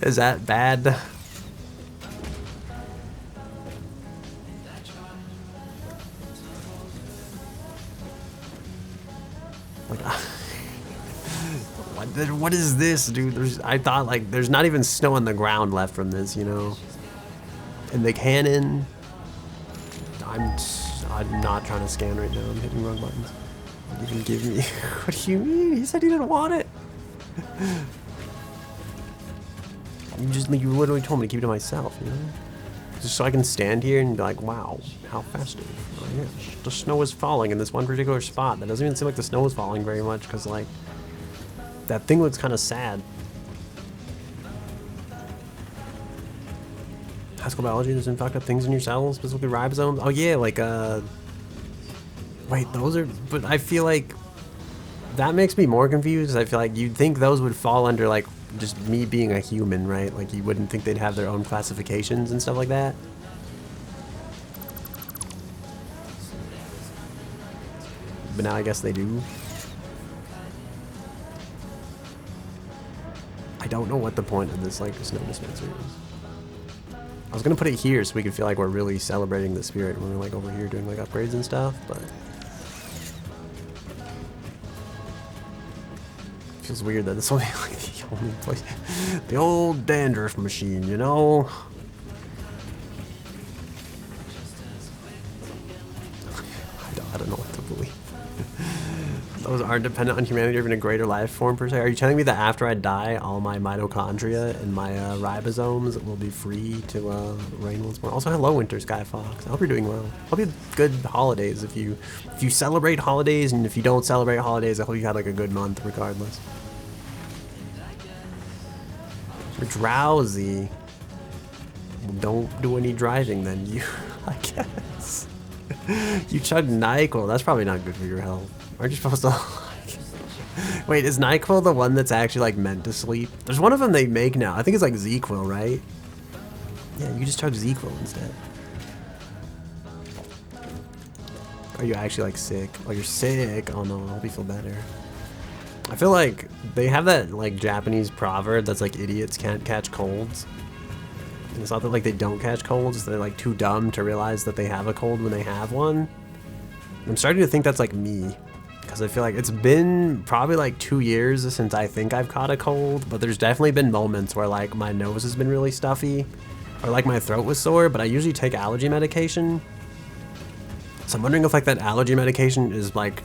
Is that bad? Like, what is this, dude? I thought like there's not even snow on the ground left from this, you know. And the cannon. I'm not trying to scan right now. I'm hitting wrong buttons. You can give me. What do you mean? He said he didn't want it. You literally told me to keep it to myself, you know? Just so I can stand here and be like, wow, how festive. Oh, yeah. The snow is falling in this one particular spot. That doesn't even seem like the snow is falling very much because, like, that thing looks kind of sad. High school biology, there's some fucked up things in your cells, specifically ribosomes. Oh, yeah, like, wait, those are, but I feel like that makes me more confused. I feel like you'd think those would fall under like just me being a human, right? Like you wouldn't think they'd have their own classifications and stuff like that. But now I guess they do. I don't know what the point of this like snow dispenser is. I was gonna put it here so we could feel like we're really celebrating the spirit when we're like over here doing like upgrades and stuff, but feels weird that this will be like the only place. The old dandruff machine, you know? I don't know what to believe. Those aren't dependent on humanity or even a greater life form per se. Are you telling me that after I die, all my mitochondria and my ribosomes will be free to reign once more? Also, hello, Winter Sky Fox. I hope you're doing well. Hope you had good holidays. If you celebrate holidays, and if you don't celebrate holidays, I hope you had like a good month regardless. You're drowsy. Well, don't do any driving then. You, I guess. You chug NyQuil. That's probably not good for your health. Aren't you supposed to? Wait, is NyQuil the one that's actually like meant to sleep? There's one of them they make now. I think it's like ZQuil, right? Yeah, you just chug ZQuil instead. Are you actually like sick? Oh, you're sick. Oh no, I hope you feel better. I feel like they have that like Japanese proverb that's like idiots can't catch colds. And it's not that like they don't catch colds, they're like too dumb to realize that they have a cold when they have one. I'm starting to think that's like me, because I feel like it's been probably like 2 years since I think I've caught a cold, but there's definitely been moments where like my nose has been really stuffy or like my throat was sore, but I usually take allergy medication. So I'm wondering if like that allergy medication is like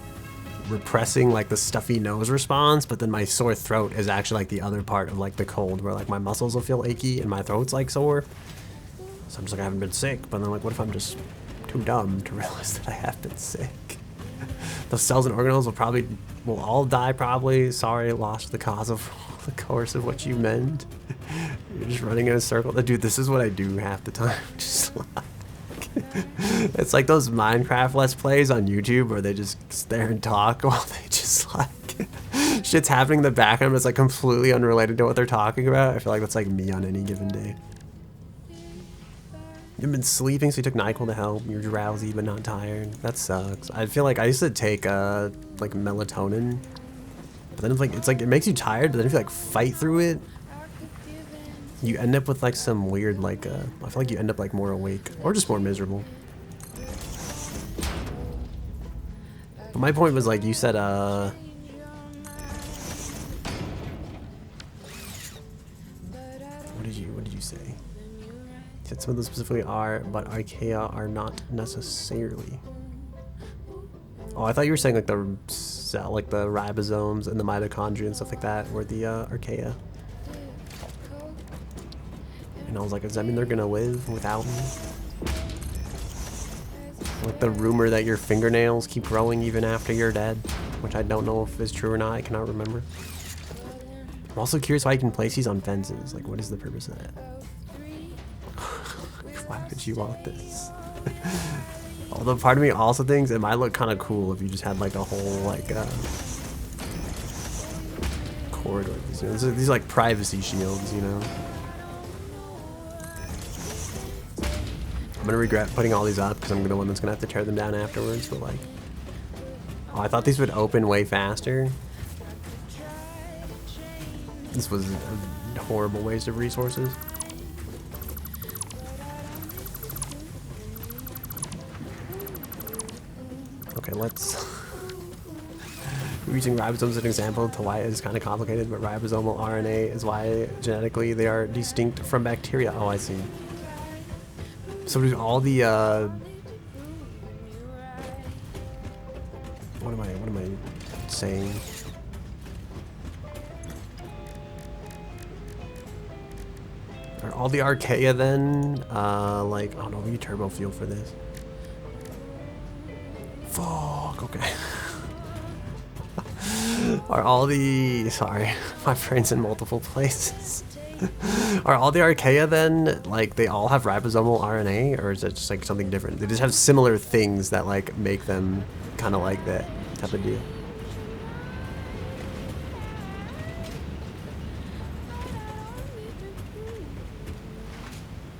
repressing like the stuffy nose response, but then my sore throat is actually like the other part of like the cold where like my muscles will feel achy and my throat's like sore. So I'm just like, I haven't been sick, but then like what if I'm just too dumb to realize that I have been sick? Those cells and organelles will all die probably. Sorry, lost the course of what you meant. You're just running in a circle. Dude, this is what I do half the time. Just like, it's like those Minecraft Let's Plays on YouTube where they just sit there and talk while they just like shit's happening in the background, but it's like completely unrelated to what they're talking about. I feel like that's like me on any given day. You've been sleeping, so you took NyQuil to help. You're drowsy but not tired. That sucks. I feel like I used to take like melatonin, but then it's like it makes you tired. But then if you like fight through it, you end up with like some weird like I feel like you end up like more awake or just more miserable. But my point was like you said what did you say? You said some of them specifically are, but archaea are not necessarily. Oh, I thought you were saying like the cell, like the ribosomes and the mitochondria and stuff like that were the archaea. And I was like, does that mean they're gonna live without me? Like the rumor that your fingernails keep growing even after you're dead, which I don't know if is true or not. I cannot remember. I'm also curious why you can place these on fences. Like, what is the purpose of that? Why would you want this? Although part of me also thinks it might look kind of cool if you just had like a whole like corridor. You know, these are like privacy shields, you know. I'm gonna regret putting all these up because I'm the one that's gonna have to tear them down afterwards. But like, oh, I thought these would open way faster. This was a horrible waste of resources. Okay, let's. We're using ribosomes as an example to why it is kind of complicated, but ribosomal RNA is why genetically they are distinct from bacteria. Oh, I see. So do all the what am I saying? Are all the archaea then like, oh no, we need turbo fuel for this. Fuck, okay. Are all the, sorry, my brain's in multiple places. Are all the archaea then, like, they all have ribosomal RNA, or is it just like something different? They just have similar things that like make them kind of like that type of deal.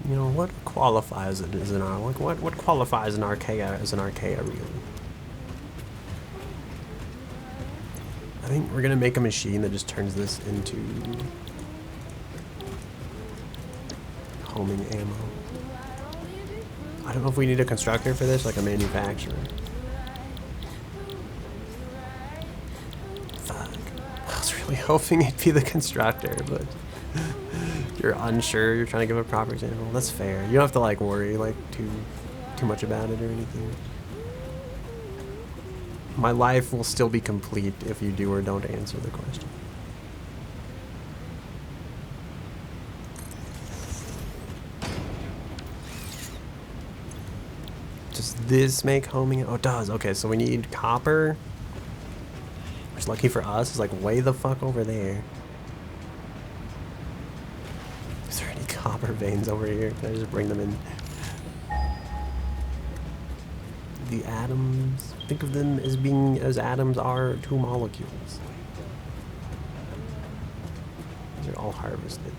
You know, what qualifies it as an like what qualifies an archaea as an archaea really? I think we're gonna make a machine that just turns this into homing ammo. I don't know if we need a constructor for this, like a manufacturer. Fuck. I was really hoping it'd be the constructor, but you're unsure, you're trying to give a proper example. That's fair. You don't have to like worry like too much about it or anything. My life will still be complete if you do or don't answer the question. Does this make homing? Oh, it does. Okay, so we need copper. Which, lucky for us, is like way the fuck over there. Is there any copper veins over here? Can I just bring them in? The atoms, think of them as being as atoms are two molecules. These are all harvested.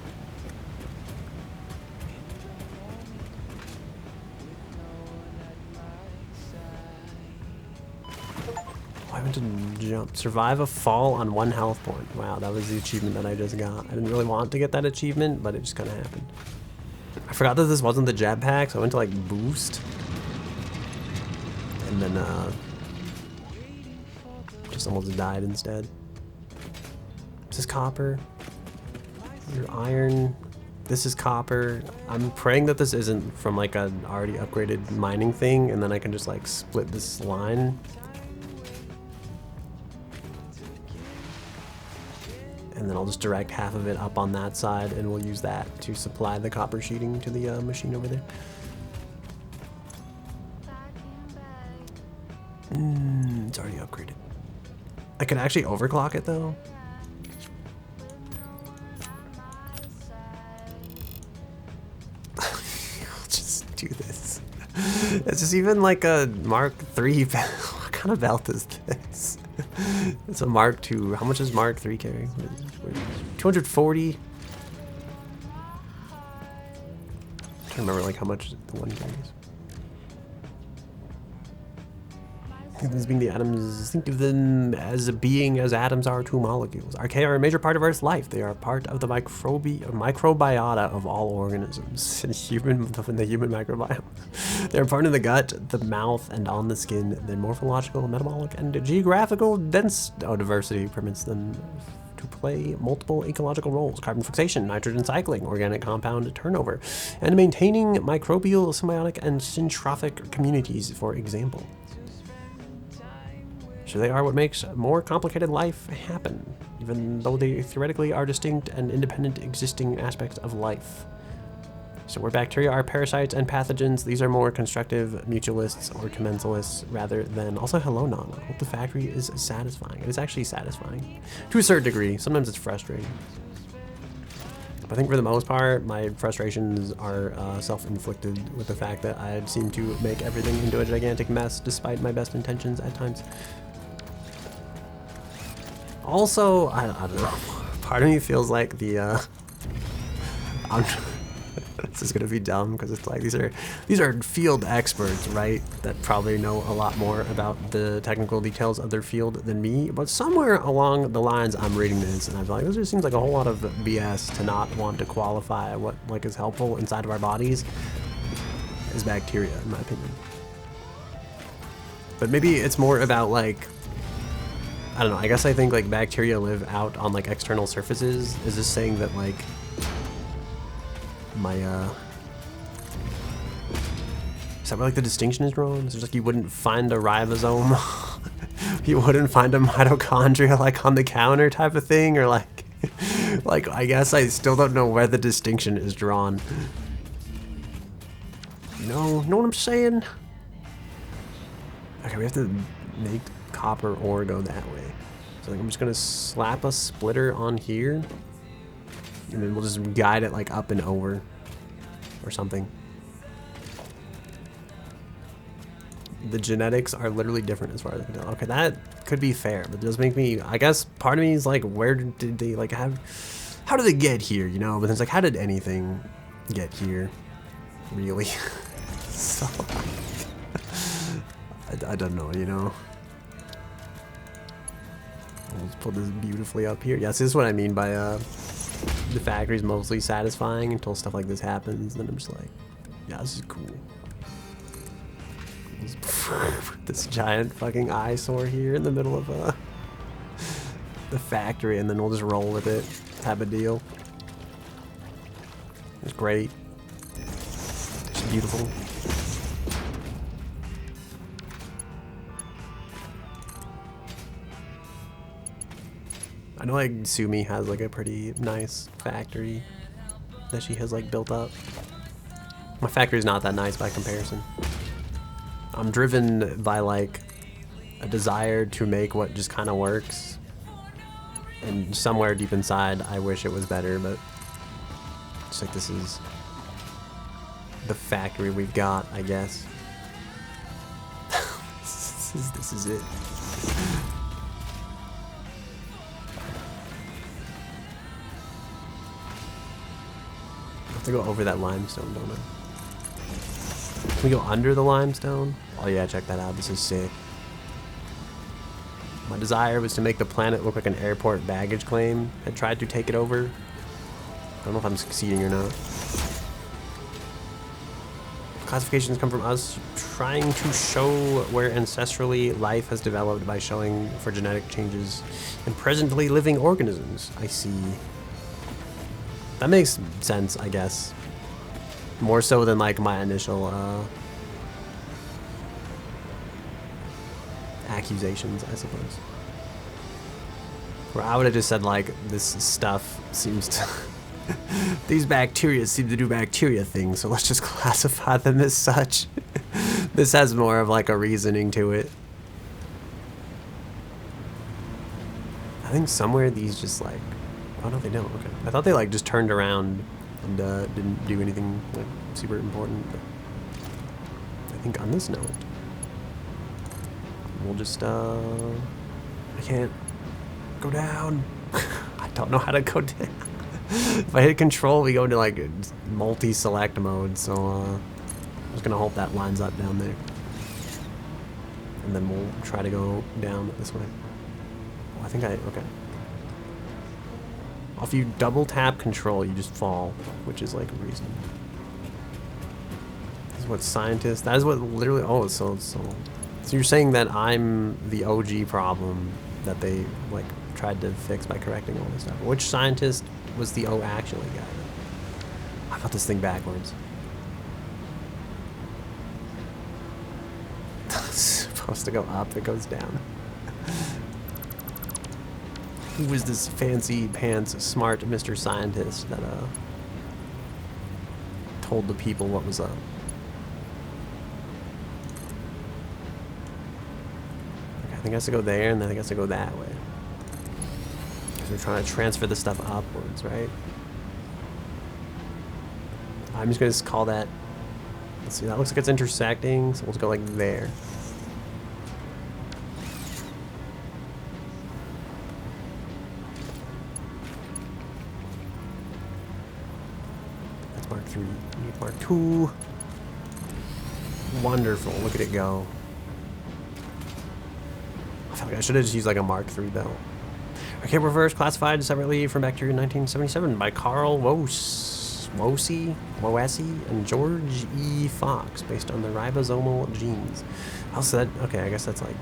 having to jump. Survive a fall on 1 health point. Wow, that was the achievement that I just got. I didn't really want to get that achievement, but it just kind of happened. I forgot that this wasn't the jetpack, so I went to like boost. And then just almost died instead. This is copper. Your iron. This is copper. I'm praying that this isn't from like an already upgraded mining thing, and then I can just like split this line. And then I'll just direct half of it up on that side, and we'll use that to supply the copper sheeting to the machine over there. It's already upgraded. I could actually overclock it though. I'll just do this. Is this even like a Mark III belt? What kind of belt is this? It's a Mark II. How much does Mark III carry? 240. I'm trying to remember like how much the one carries. Think of them as being the atoms. Think of them as a being as atoms are to molecules. Archaea are a major part of Earth's life. They are part of the microbiota of all organisms. In the human microbiome. They are part of the gut, the mouth, and on the skin. Their morphological, metabolic, and geographical diversity permits them to play multiple ecological roles: carbon fixation, nitrogen cycling, organic compound turnover, and maintaining microbial, symbiotic, and syntrophic communities, for example. So they are what makes more complicated life happen, even though they theoretically are distinct and independent existing aspects of life. So where bacteria are parasites and pathogens, these are more constructive mutualists or commensalists rather than... Also, hello, Nana. I hope the factory is satisfying. It is actually satisfying. To a certain degree. Sometimes it's frustrating. But I think for the most part, my frustrations are self-inflicted with the fact that I seem to make everything into a gigantic mess despite my best intentions at times. Also, I don't know. Part of me feels like the this is gonna be dumb because it's like these are field experts, right? That probably know a lot more about the technical details of their field than me. But somewhere along the lines, I'm reading this and I'm like, this just seems like a whole lot of BS to not want to qualify what like is helpful inside of our bodies as bacteria, in my opinion. But maybe it's more about like, I don't know, I guess I think like bacteria live out on like external surfaces. Is this saying that like my is that where like the distinction is wrong? Is it like you wouldn't find a ribosome? You wouldn't find a mitochondria like on the counter type of thing? Or like like I guess I still don't know where the distinction is drawn. Know what I'm saying? Okay, we have to make copper ore go that way. So like, I'm just gonna slap a splitter on here, and then we'll just guide it like up and over or something. The genetics are literally different as far as I can tell. Okay, that could be fair, but it does make me, I guess part of me is like, where did they like have, how did they get here, you know? But then it's like, how did anything get here, really? So I don't know, you know. Let's pull this beautifully up here. Yes, this is what I mean by the factory's mostly satisfying until stuff like this happens. Then I'm just like, yeah, this is cool. This giant fucking eyesore here in the middle of the factory, and then we'll just roll with it type of deal. It's great. It's beautiful. I know like Sumi has like a pretty nice factory that she has like built up. My factory's not that nice by comparison. I'm driven by like a desire to make what just kind of works. And somewhere deep inside, I wish it was better, but it's like this is the factory we've got, I guess. This is it. I have to go over that limestone, don't I? Can we go under the limestone? Oh yeah, check that out. This is sick. My desire was to make the planet look like an airport baggage claim had tried to take it over. I don't know if I'm succeeding or not. Classifications come from us trying to show where ancestrally life has developed by showing for genetic changes in presently living organisms. I see. That makes sense, I guess. More so than like my initial accusations, I suppose. Where I would have just said like, this stuff seems to... These bacteria seem to do bacteria things, so let's just classify them as such. This has more of like a reasoning to it. I think somewhere these just like... Oh no, they don't. Okay. I thought they like just turned around and didn't do anything like super important. But I think on this note, we'll just I can't go down. I don't know how to go down. If I hit control, we go into like multi-select mode, so I'm just gonna hope that lines up down there. And then we'll try to go down this way. Oh, I think okay. If you double tap control, you just fall, which is like a reason. This is what scientists, that is what literally, oh, so you're saying that I'm the OG problem that they like tried to fix by correcting all this stuff. Which scientist was the actually guy? I got this thing backwards. It's supposed to go up, it goes down. Who was this fancy pants smart Mr. Scientist that told the people what was up? Okay, I think it has to go there, and then I think it has to go that way. We're trying to transfer the stuff upwards, right? I'm just going to call that... Let's see, that looks like it's intersecting, so we'll just go like there. That's Mark 3. We need Mark 2. Wonderful. Look at it go. I feel like I should have just used like a Mark 3 belt. Okay, reverse classified separately from bacteria in 1977 by Carl Woese, and George E. Fox, based on the ribosomal genes. Also, that okay, I guess that's like.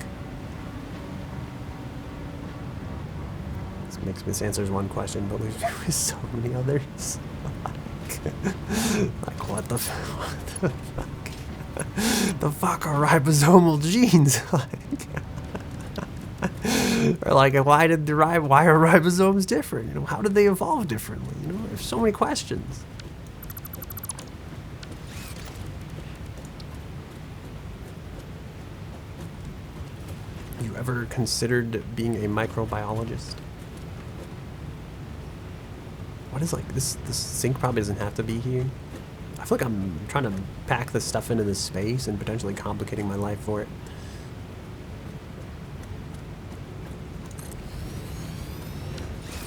This answers one question, but there's so many others. Like what the fuck? The fuck are ribosomal genes? Or like, why are ribosomes different? You know, how did they evolve differently? You know, there's so many questions. You ever considered being a microbiologist? What is like this sink probably doesn't have to be here. I feel like I'm trying to pack this stuff into this space and potentially complicating my life for it.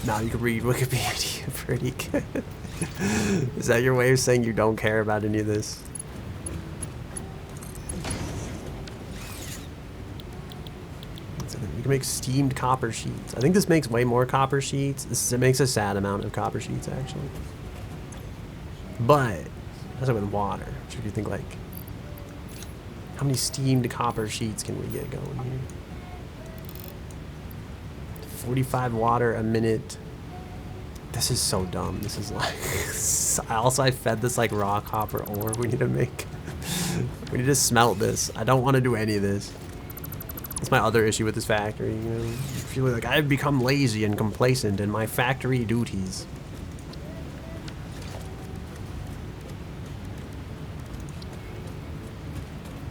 Now you can read Wikipedia pretty good. Is that your way of saying you don't care about any of this? You can make steamed copper sheets. I think this makes way more copper sheets. It makes a sad amount of copper sheets, actually. But, that's with water. Should you think like, how many steamed copper sheets can we get going here? 45 water a minute. This is so dumb. This is like... Also, I fed this like raw copper ore. We need to make... We need to smelt this. I don't want to do any of this. That's my other issue with this factory. You know, I feel like I've become lazy and complacent in my factory duties.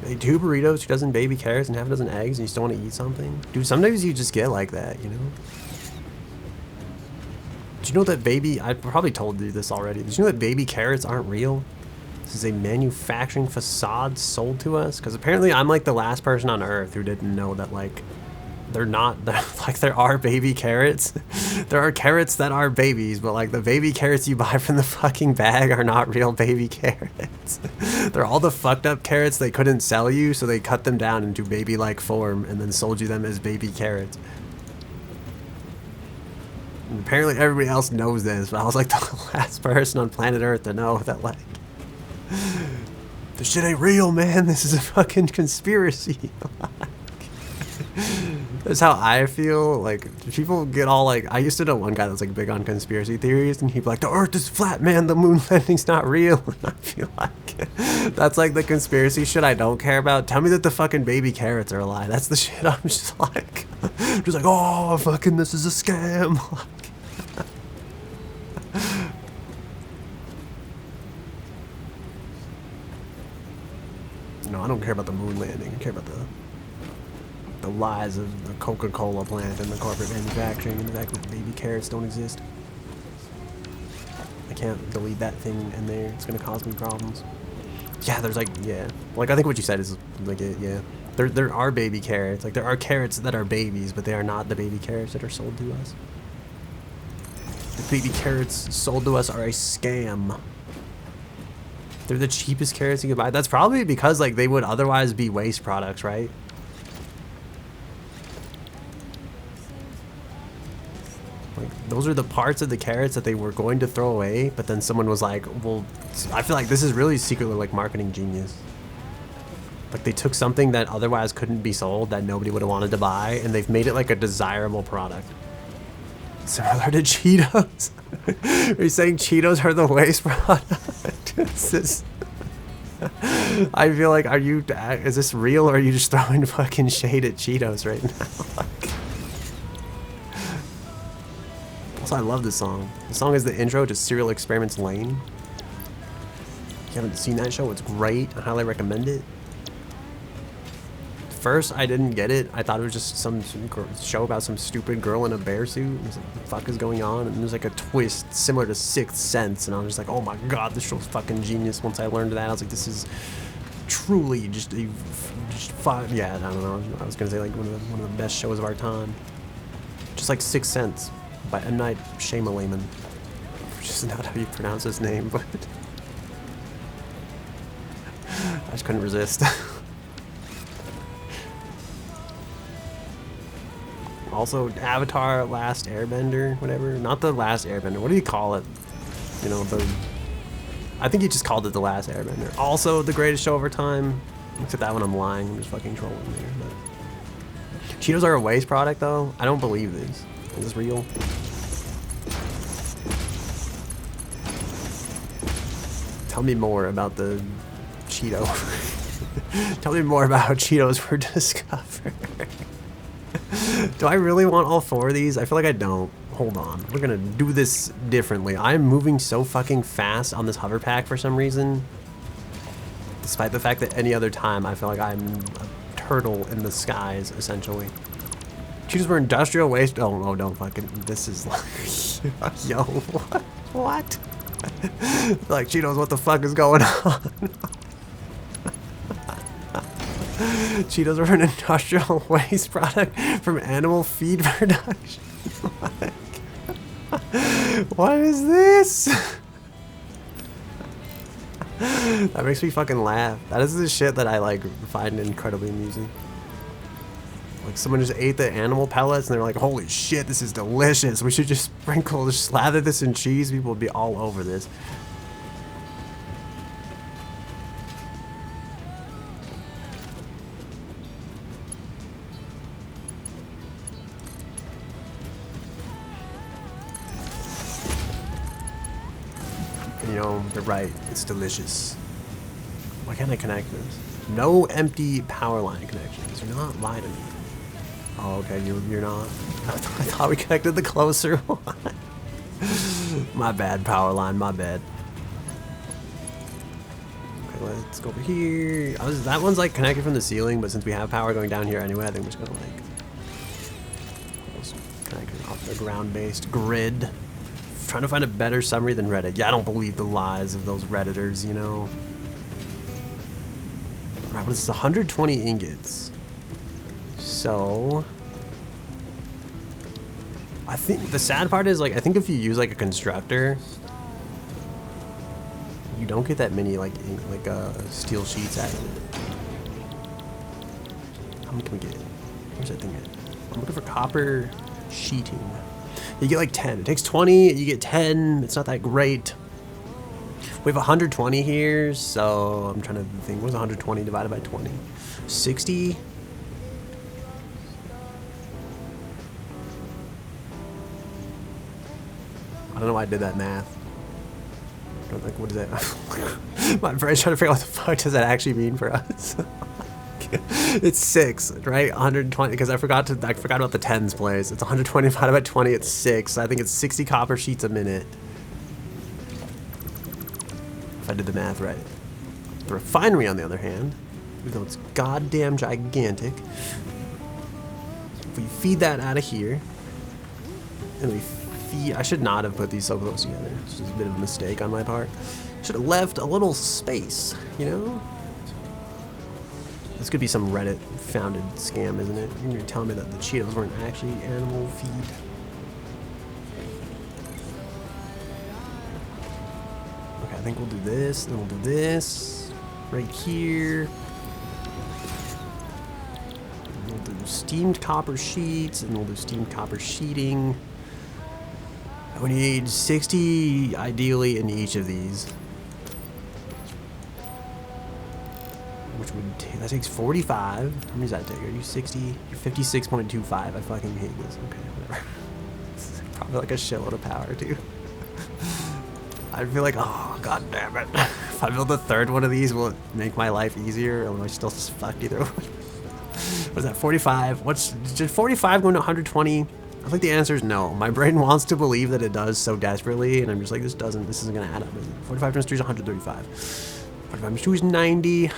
Hey, 2 burritos, 2 dozen baby carrots, and half a dozen eggs, and you still want to eat something? Dude, sometimes you just get like that, you know? Did you know that baby... I probably told you this already. Did you know that baby carrots aren't real? This is a manufacturing facade sold to us? Because apparently I'm like the last person on Earth who didn't know that, like, they're not, like, there are baby carrots. There are carrots that are babies, but like the baby carrots you buy from the fucking bag are not real baby carrots. They're all the fucked up carrots they couldn't sell you, so they cut them down into baby-like form and then sold you them as baby carrots. And apparently everybody else knows this, but I was like the last person on planet Earth to know that, like, this shit ain't real, man. This is a fucking conspiracy. That's how I feel. Like, people get all like, I used to know one guy that was like big on conspiracy theories, and he'd be like, the earth is flat, man, the moon landing's not real. And I feel like that's like the conspiracy shit I don't care about. Tell me that the fucking baby carrots are a lie. That's the shit I'm just like, oh, fucking this is a scam. No, I don't care about the moon landing. I care about the lies of the Coca-Cola plant and the corporate manufacturing and the fact that baby carrots don't exist. I can't delete that thing in there. It's gonna cause me problems. Yeah, there's like, yeah. Like, I think what you said is like it, yeah. There are baby carrots. Like, there are carrots that are babies, but they are not the baby carrots that are sold to us. The baby carrots sold to us are a scam. They're the cheapest carrots you can buy. That's probably because, like, they would otherwise be waste products, right? Like, those are the parts of the carrots that they were going to throw away, but then someone was like, well, I feel like this is really secretly like marketing genius. Like, they took something that otherwise couldn't be sold, that nobody would have wanted to buy, and they've made it like a desirable product. Similar to Cheetos. Are you saying Cheetos are the waste product? I feel like, is this real, or are you just throwing fucking shade at Cheetos right now? Also, I love this song. The song is the intro to Serial Experiments Lane. If you haven't seen that show, it's great. I highly recommend it. First, I didn't get it. I thought it was just some show about some stupid girl in a bear suit. I was like, what the fuck is going on? And there's like a twist similar to Sixth Sense, and I was just like, oh my god, this show's fucking genius. Once I learned that, I was like, this is truly just fun. Yeah, I don't know. I was gonna say like one of the best shows of our time. Just like Sixth Sense by M. Night Shyamalan. Which is not how you pronounce his name, but I just couldn't resist. Also, Avatar Last Airbender, whatever. Not the Last Airbender. What do you call it? You know, I think he just called it The Last Airbender. Also, the greatest show of our time. Except that one I'm lying. I'm just fucking trolling there. But Cheetos are a waste product, though. I don't believe this. Is this real? Tell me more about the Cheeto. Tell me more about how Cheetos were discovered. Do I really want all four of these? I feel like I don't. Hold on. We're gonna do this differently. I'm moving so fucking fast on this hover pack for some reason. Despite the fact that any other time I feel like I'm a turtle in the skies, essentially. Cheetos were industrial waste. Oh, no, don't fucking. This is like. Yo, what? What? Like, Cheetos, what the fuck is going on? Cheetos are an industrial waste product from animal feed production. What is this? That makes me fucking laugh. That is the shit that I like find incredibly amusing. Like, someone just ate the animal pellets and they're like, holy shit, this is delicious. We should just just slather this in cheese. People would be all over this. You know, they're right. It's delicious. Why can't I connect this? No empty power line connections. Do not lie to me. Oh, okay. You're not. I thought we connected the closer one. My bad, power line. My bad. Okay, let's go over here. That one's like connected from the ceiling, but since we have power going down here anyway, I think we're just gonna like connect it off the ground-based grid. Trying to find a better summary than Reddit. Yeah, I don't believe the lies of those Redditors, you know. Right, what is this? 120 ingots. So I think the sad part is, like, I think if you use, like, a constructor, you don't get that many, like, steel sheets out of it. How many can we get? Where's that thing at? I'm looking for copper sheeting. You get, like, 10. It takes 20, you get 10. It's not that great. We have 120 here, so I'm trying to think. What's 120 divided by 20? 60? I don't know why I did that math. I don't think, what is that? My brain's trying to figure out what the fuck does that actually mean for us. It's 6, right? 120, because I forgot about the tens place. It's 120 divided by 20, it's 6. So I think it's 60 copper sheets a minute. If I did the math right. The refinery, on the other hand, even though it's goddamn gigantic, if we feed that out of here, and we feed, I should not have put these so close together. It's just a bit of a mistake on my part. Should have left a little space, you know? This could be some Reddit-founded scam, isn't it? You're telling me that the Cheetos weren't actually animal feed. Okay, I think we'll do this, then we'll do this right here. And we'll do steamed copper sheets, and we'll do steamed copper sheeting. And we need 60, ideally, in each of these. Which would that takes 45. How many does that take? Are you 60? You're 56.25. I fucking hate this. Okay, whatever. This is probably like a shitload of power, too. I feel like, oh, god damn it. If I build a third one of these, will it make my life easier? Or am I still just fucked either way? What is that, 45? Did 45 going to 120? I think the answer is no. My brain wants to believe that it does so desperately, and I'm just like, this isn't gonna add up, is it? 45 times 3 is 135. 45 times 2 is 90. If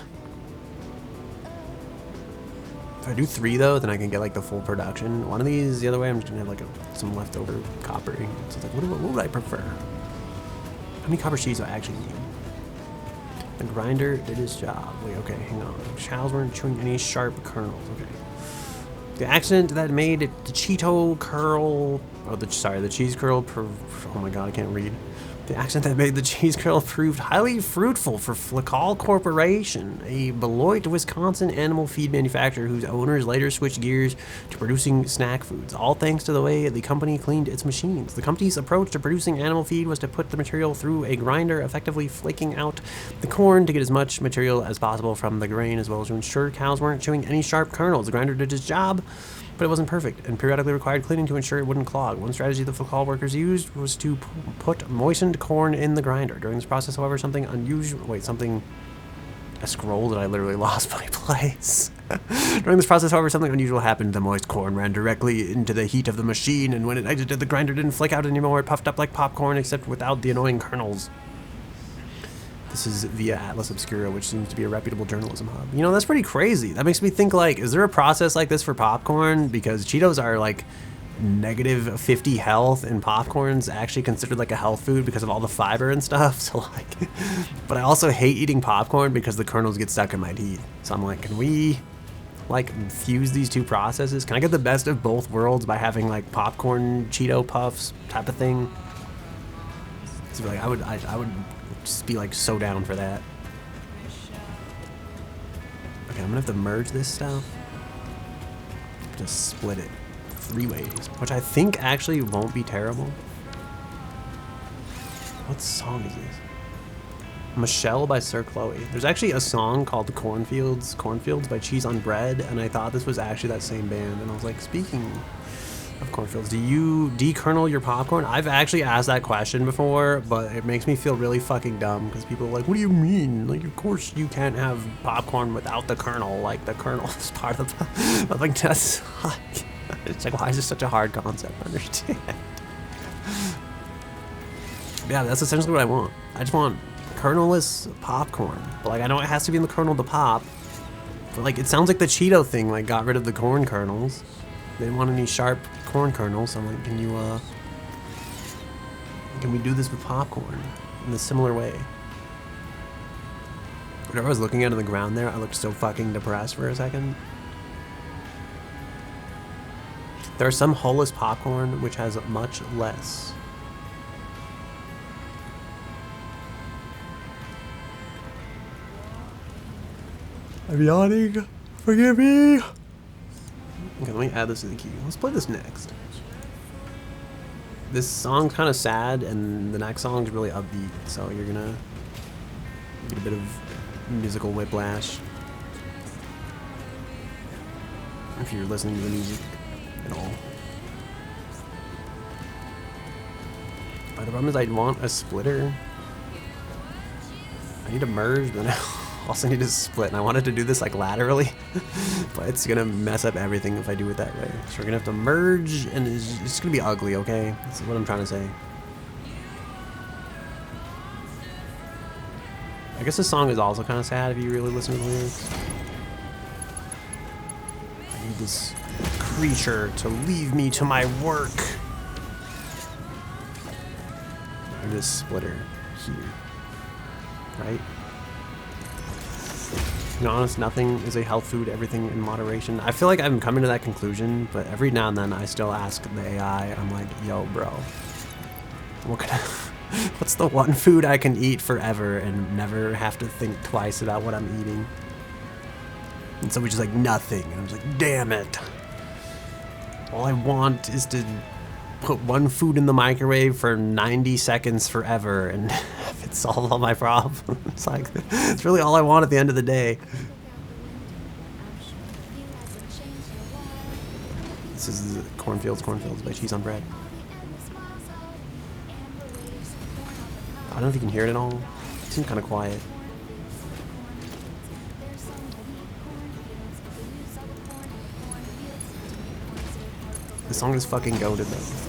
I do 3 though, then I can get like the full production. One of these, the other way, I'm just gonna have like some leftover copper. So it's like, what would I prefer? How many copper sheets do I actually need? The grinder did its job. Wait, okay, hang on. Shells weren't chewing any sharp kernels. Okay. The accident that made it the Cheeto curl, the cheese curl. Oh my god, I can't read. The accident that made the cheese curl proved highly fruitful for Flacal Corporation, a Beloit, Wisconsin animal feed manufacturer whose owners later switched gears to producing snack foods, all thanks to the way the company cleaned its machines. The company's approach to producing animal feed was to put the material through a grinder, effectively flaking out the corn to get as much material as possible from the grain, as well as to ensure cows weren't chewing any sharp kernels. The grinder did its job, but it wasn't perfect, and periodically required cleaning to ensure it wouldn't clog. One strategy the Flacal workers used was to put moistened corn in the grinder. During this process, however, a scroll that I literally lost my place. During this process, however, something unusual happened. The moist corn ran directly into the heat of the machine, and when it exited, the grinder didn't flake out anymore. It puffed up like popcorn, except without the annoying kernels. This is via Atlas Obscura, which seems to be a reputable journalism hub. You know, that's pretty crazy. That makes me think, like, is there a process like this for popcorn? Because Cheetos are, like, negative 50 health, and popcorn's actually considered, like, a health food because of all the fiber and stuff. So, like, but I also hate eating popcorn because the kernels get stuck in my teeth. So I'm like, can we, like, fuse these two processes? Can I get the best of both worlds by having, like, popcorn Cheeto puffs type of thing? So, like, I would just be like so down for that. Okay, I'm gonna have to merge this stuff. Just split it 3 ways, which I think actually won't be terrible. What song is this? Michelle by Sir Chloe. There's actually a song called Cornfields by Cheese on Bread, and I thought this was actually that same band, and I was like, speaking of cornfields, do you dekernel your popcorn? I've actually asked that question before, but it makes me feel really fucking dumb because people are like, what do you mean? Like, of course you can't have popcorn without the kernel. Like, the kernel is part of the... I'm like, that's... It's like, why is this such a hard concept to understand? Yeah, that's essentially what I want. I just want kernelless popcorn. But, like, I know it has to be in the kernel to pop. But, like, it sounds like the Cheeto thing, like, got rid of the corn kernels. They didn't want any sharp corn kernels. So I'm like, can we do this with popcorn in a similar way? Whenever I was looking at it on the ground there, I looked so fucking depressed for a second. There's some holeless popcorn which has much less. I'm yawning. Forgive me. Okay, let me add this to the queue. Let's play this next. This song's kind of sad, and the next song's really upbeat, so you're gonna get a bit of musical whiplash if you're listening to the music at all. But the problem is I want a splitter. I need a merge, but I also need to split, and I wanted to do this like laterally, but it's gonna mess up everything if I do it that way. So we're gonna have to merge, and it's gonna be ugly, okay? That's what I'm trying to say. I guess this song is also kind of sad if you really listen to the lyrics. I need this creature to leave me to my work. And this splitter here, right? To be honest, nothing is a health food, everything in moderation. I feel like I'm coming to that conclusion, but every now and then I still ask the AI, I'm like, yo, bro, what's the one food I can eat forever and never have to think twice about what I'm eating? And so we just like, nothing. And I was like, damn it. All I want is to put one food in the microwave for 90 seconds forever and have it solve all my problems. It's like, it's really all I want at the end of the day. This is Cornfields by Cheese on Bread. I don't know if you can hear it at all. It seems kind of quiet. The song is fucking goated though.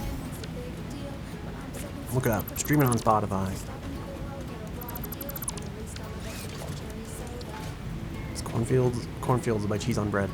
Look it up. Stream it on Spotify. It's Cornfields by Cheese on Bread.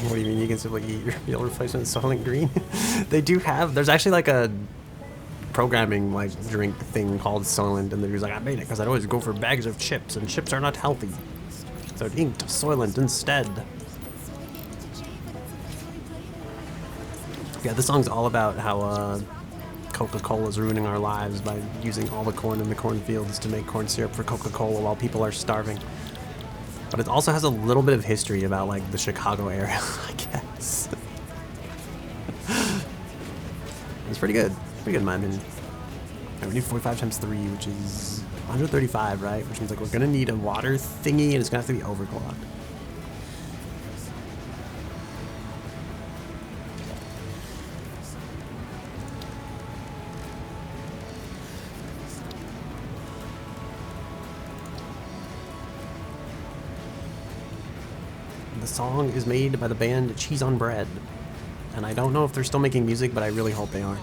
What do you mean you can simply eat your meal replacement Soylent Green? They do have, there's actually like a programming like drink thing called Soylent, and they're like, I made it because I'd always go for bags of chips, and chips are not healthy. So I'd eat Soylent instead. Yeah, this song's all about how Coca-Cola is ruining our lives by using all the corn in the cornfields to make corn syrup for Coca-Cola while people are starving. But it also has a little bit of history about like the Chicago area, I guess. It's pretty good. Pretty good in my opinion. Right, we need 45 times 3, which is 135, right? Which means like we're gonna need a water thingy, and it's gonna have to be overclocked. The song is made by the band Cheese on Bread, and I don't know if they're still making music, but I really hope they are.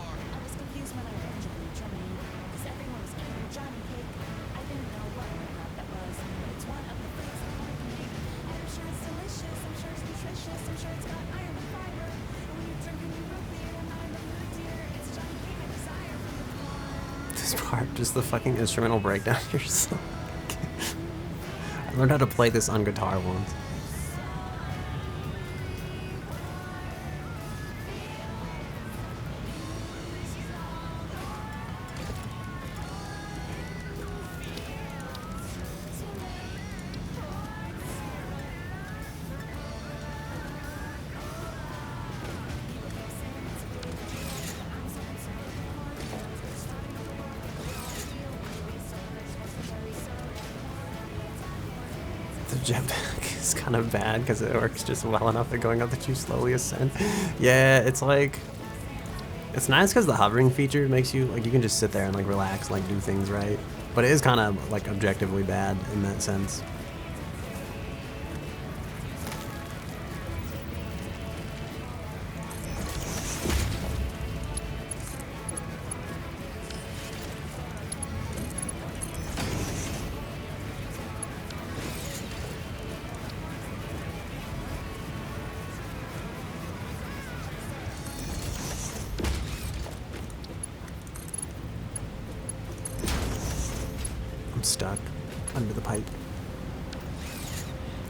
This part, just the fucking instrumental breakdown here. So I learned how to play this on guitar once. The jetpack is kind of bad because it works just well enough at going up that you slowly ascend. Yeah, it's like, it's nice because the hovering feature makes you, like, you can just sit there and like relax, like do things right. But it is kind of like objectively bad in that sense. I'm stuck under the pipe.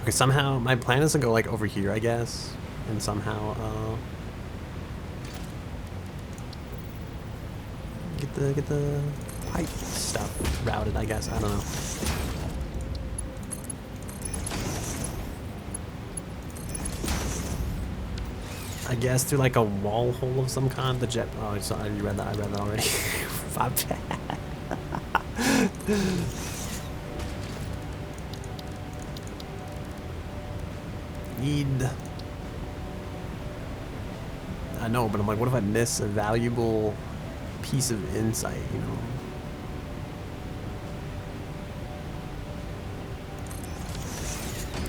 Okay, somehow my plan is to go like over here, I guess, and somehow get the pipe stuff routed, I guess. I don't know. I guess through like a wall hole of some kind. The jet. Oh, sorry, you read that. I read that already. My bad. I know, but I'm like, what if I miss a valuable piece of insight, you know?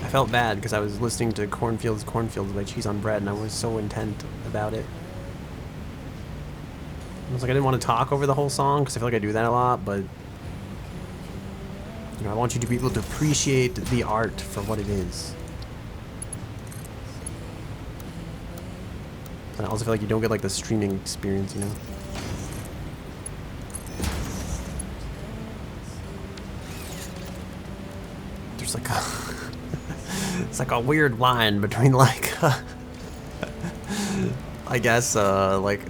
I felt bad because I was listening to Cornfields by Cheese on Bread and I was so intent about it. I was like, I didn't want to talk over the whole song because I feel like I do that a lot, but you know, I want you to be able to appreciate the art for what it is. And I also feel like you don't get like the streaming experience, you know? There's like a it's like a weird line between like I guess like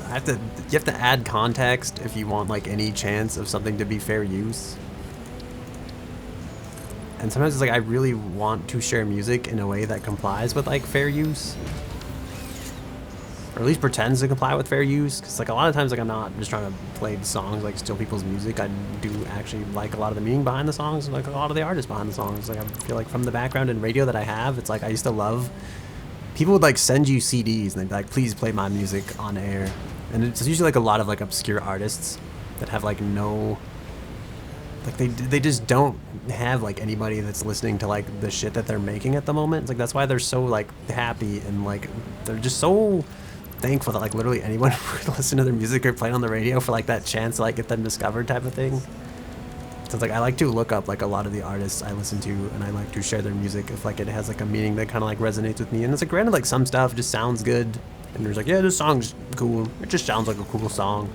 you have to add context if you want like any chance of something to be fair use. And sometimes it's like I really want to share music in a way that complies with like fair use. Or at least pretends to comply with fair use, because like a lot of times like I'm not just trying to play songs like steal people's music. I do actually like a lot of the meaning behind the songs and like a lot of the artists behind the songs. Like I feel like from the background in radio that I have, it's like I used to love people would like send you CDs and they'd be like, please play my music on air. And it's usually like a lot of like obscure artists that have like no, like they just don't have like anybody that's listening to like the shit that they're making at the moment. It's like that's why they're so like happy and like they're just so thankful that like literally anyone would listen to their music or play it on the radio for like that chance to like get them discovered type of thing. So it's like I like to look up like a lot of the artists I listen to and I like to share their music if like it has like a meaning that kind of like resonates with me. And it's like granted like some stuff just sounds good and there's like, yeah, this song's cool, it just sounds like a cool song,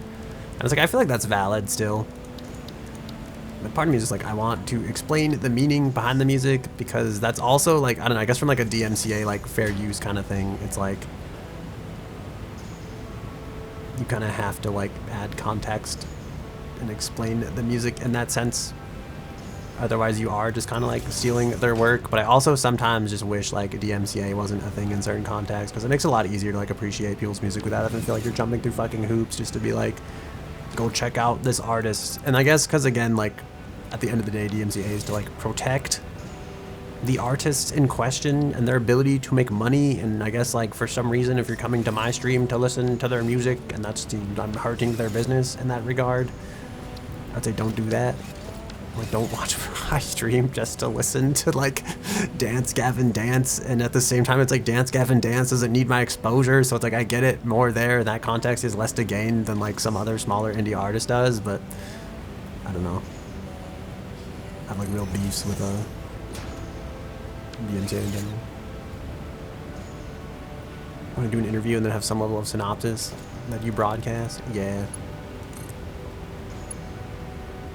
and it's like I feel like that's valid still. But part of me is just like I want to explain the meaning behind the music, because that's also like, I don't know, I guess from like a DMCA like fair use kind of thing, it's like you kind of have to like add context and explain the music in that sense. Otherwise you are just kind of like stealing their work. But I also sometimes just wish like DMCA wasn't a thing in certain contexts, because it makes it a lot easier to like appreciate people's music without having to feel like you're jumping through fucking hoops just to be like, go check out this artist. And I guess because again, like at the end of the day, DMCA is to like protect the artists in question and their ability to make money. And I guess like for some reason, if you're coming to my stream to listen to their music and I'm hurting their business in that regard, I'd say don't do that. Like don't watch my stream just to listen to like Dance Gavin Dance, and at the same time it's like Dance Gavin Dance doesn't need my exposure, so it's like I get it more there. That context is less to gain than like some other smaller indie artist does, but I don't know. I have like real beefs with DMCA in general. I want to do an interview and then have some level of synopsis that you broadcast. Yeah.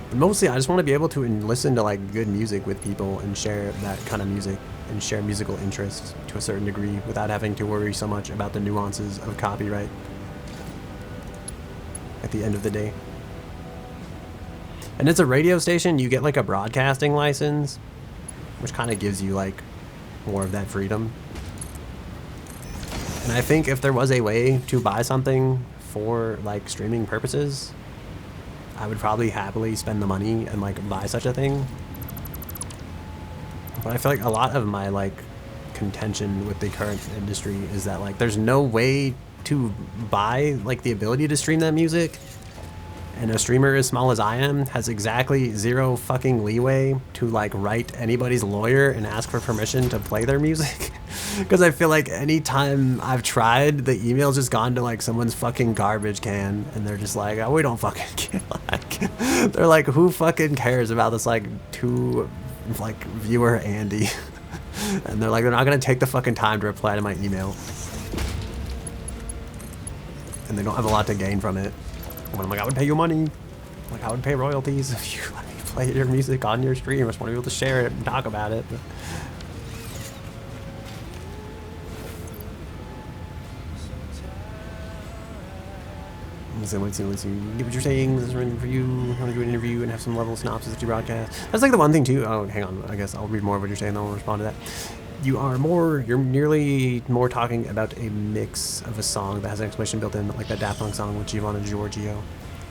But mostly I just want to be able to listen to like good music with people and share that kind of music and share musical interests to a certain degree without having to worry so much about the nuances of copyright at the end of the day. And it's a radio station, you get like a broadcasting license, which kind of gives you like more of that freedom. And I think if there was a way to buy something for like streaming purposes, I would probably happily spend the money and like buy such a thing. But I feel like a lot of my like contention with the current industry is that like there's no way to buy like the ability to stream that music. And a streamer as small as I am has exactly zero fucking leeway to like write anybody's lawyer and ask for permission to play their music. Because I feel like anytime I've tried, the email's just gone to like someone's fucking garbage can, and they're just like, oh, we don't fucking care. Like, they're like, who fucking cares about this like like viewer Andy? And they're like, they're not gonna take the fucking time to reply to my email, and they don't have a lot to gain from it. When I'm like, I would pay you money. Like I would pay royalties if you let me play your music on your stream. I just want to be able to share it and talk about it. But let's see. Get what you're saying. This is written for you. I want to do an interview and have some level synopsis that you broadcast. That's like the one thing too. Oh, hang on. I guess I'll read more of what you're saying, then I'll respond to that. You're nearly more talking about a mix of a song that has an exclamation built in, like that Daft Punk song with Giovanna Giorgio.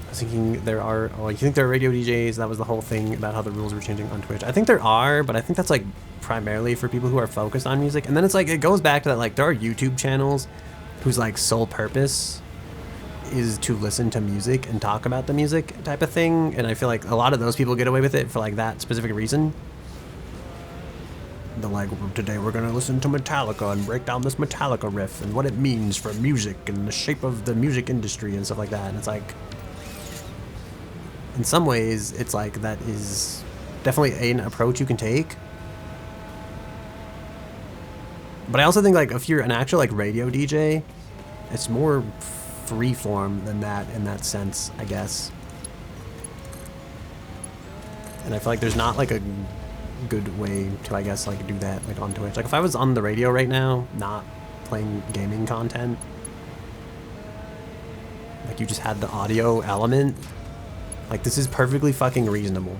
I was thinking you think there are radio DJs? That was the whole thing about how the rules were changing on Twitch. I think there are, but I think that's like primarily for people who are focused on music. And then it's like, it goes back to that, like there are YouTube channels whose like sole purpose is to listen to music and talk about the music type of thing. And I feel like a lot of those people get away with it for like that specific reason. They're like, today we're gonna listen to Metallica and break down this Metallica riff and what it means for music and the shape of the music industry and stuff like that. And it's like, in some ways, it's like that is definitely an approach you can take. But I also think like if you're an actual like radio DJ, it's more freeform than that in that sense, I guess. And I feel like there's not like a good way to, I guess, like do that like on Twitch. Like if I was on the radio right now, not playing gaming content, like you just had the audio element, like this is perfectly fucking reasonable.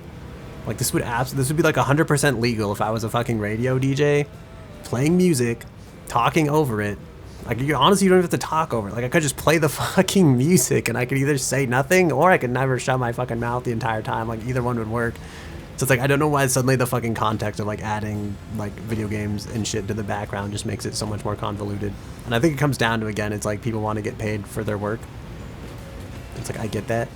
Like this would be like 100% legal if I was a fucking radio DJ playing music, talking over it. Like honestly, you don't have to talk over it. Like I could just play the fucking music and I could either say nothing or I could never shut my fucking mouth the entire time. Like either one would work. So it's like, I don't know why suddenly the fucking context of like adding like video games and shit to the background just makes it so much more convoluted. And I think it comes down to, again, it's like people want to get paid for their work. It's like, I get that.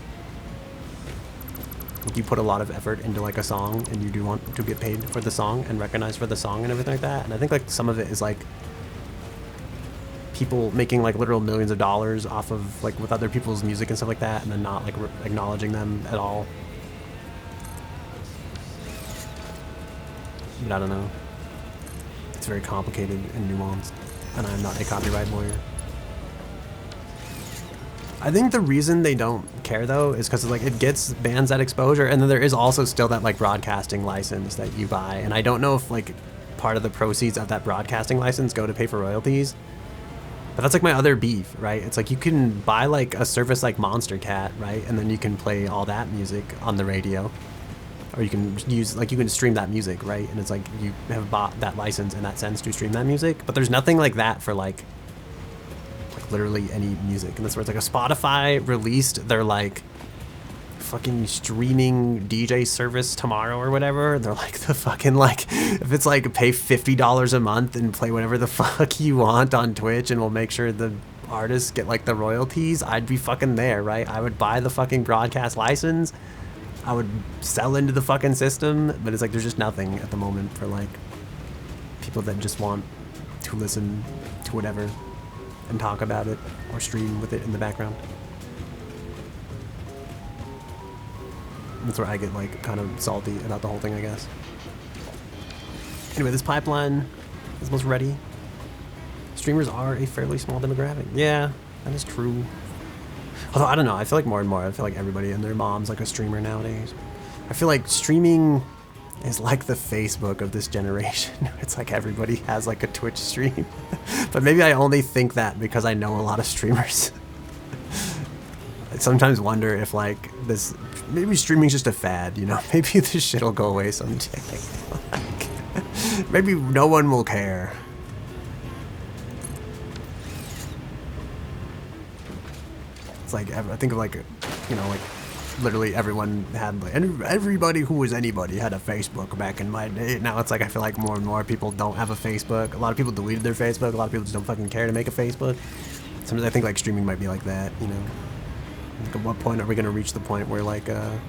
Like you put a lot of effort into like a song and you do want to get paid for the song and recognized for the song and everything like that. And I think like some of it is like people making like literal millions of dollars off of like with other people's music and stuff like that and then not like acknowledging them at all. But I don't know. It's very complicated and nuanced, and I'm not a copyright lawyer. I think the reason they don't care though is because like it gets bands that exposure, and then there is also still that like broadcasting license that you buy, and I don't know if like part of the proceeds of that broadcasting license go to pay for royalties. But that's like my other beef, right? It's like you can buy like a service like Monster Cat, right? And then you can play all that music on the radio. Or you can use, like, you can stream that music, right? And it's like you have bought that license in that sense to stream that music. But there's nothing like that for like literally any music. And that's where it's like a Spotify released their like fucking streaming DJ service tomorrow or whatever. They're like the fucking like, if it's like pay $50 a month and play whatever the fuck you want on Twitch and we'll make sure the artists get like the royalties, I'd be fucking there, right? I would buy the fucking broadcast license. I would sell into the fucking system, but it's like there's just nothing at the moment for like people that just want to listen to whatever and talk about it or stream with it in the background. That's where I get like kind of salty about the whole thing, I guess. Anyway, this pipeline is almost ready. Streamers are a fairly small demographic. Yeah, that is true. Although, I don't know, I feel like more and more, I feel like everybody and their mom's like a streamer nowadays. I feel like streaming is like the Facebook of this generation. It's like everybody has like a Twitch stream. But maybe I only think that because I know a lot of streamers. I sometimes wonder if like this, maybe streaming's just a fad, you know? Maybe this shit'll go away someday. Like, maybe no one will care. It's like, I think of like, you know, like literally everyone had, like, everybody who was anybody had a Facebook back in my day. Now it's like, I feel like more and more people don't have a Facebook. A lot of people deleted their Facebook. A lot of people just don't fucking care to make a Facebook. Sometimes I think like streaming might be like that, you know? Like at what point are we going to reach the point where like, the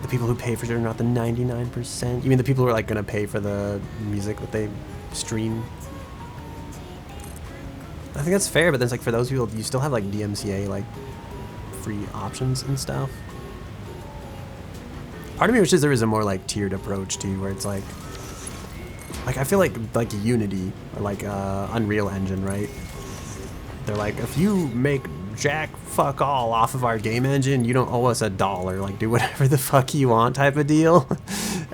people who pay for it are not the 99%? You mean the people who are like going to pay for the music that they stream? I think that's fair, but then it's like for those people, you still have like DMCA like free options and stuff. Part of me wishes there was a more like tiered approach too, where it's like I feel like Unity or like Unreal Engine, right? They're like, if you make jack fuck all off of our game engine. You don't owe us $1. Like, do whatever the fuck you want type of deal.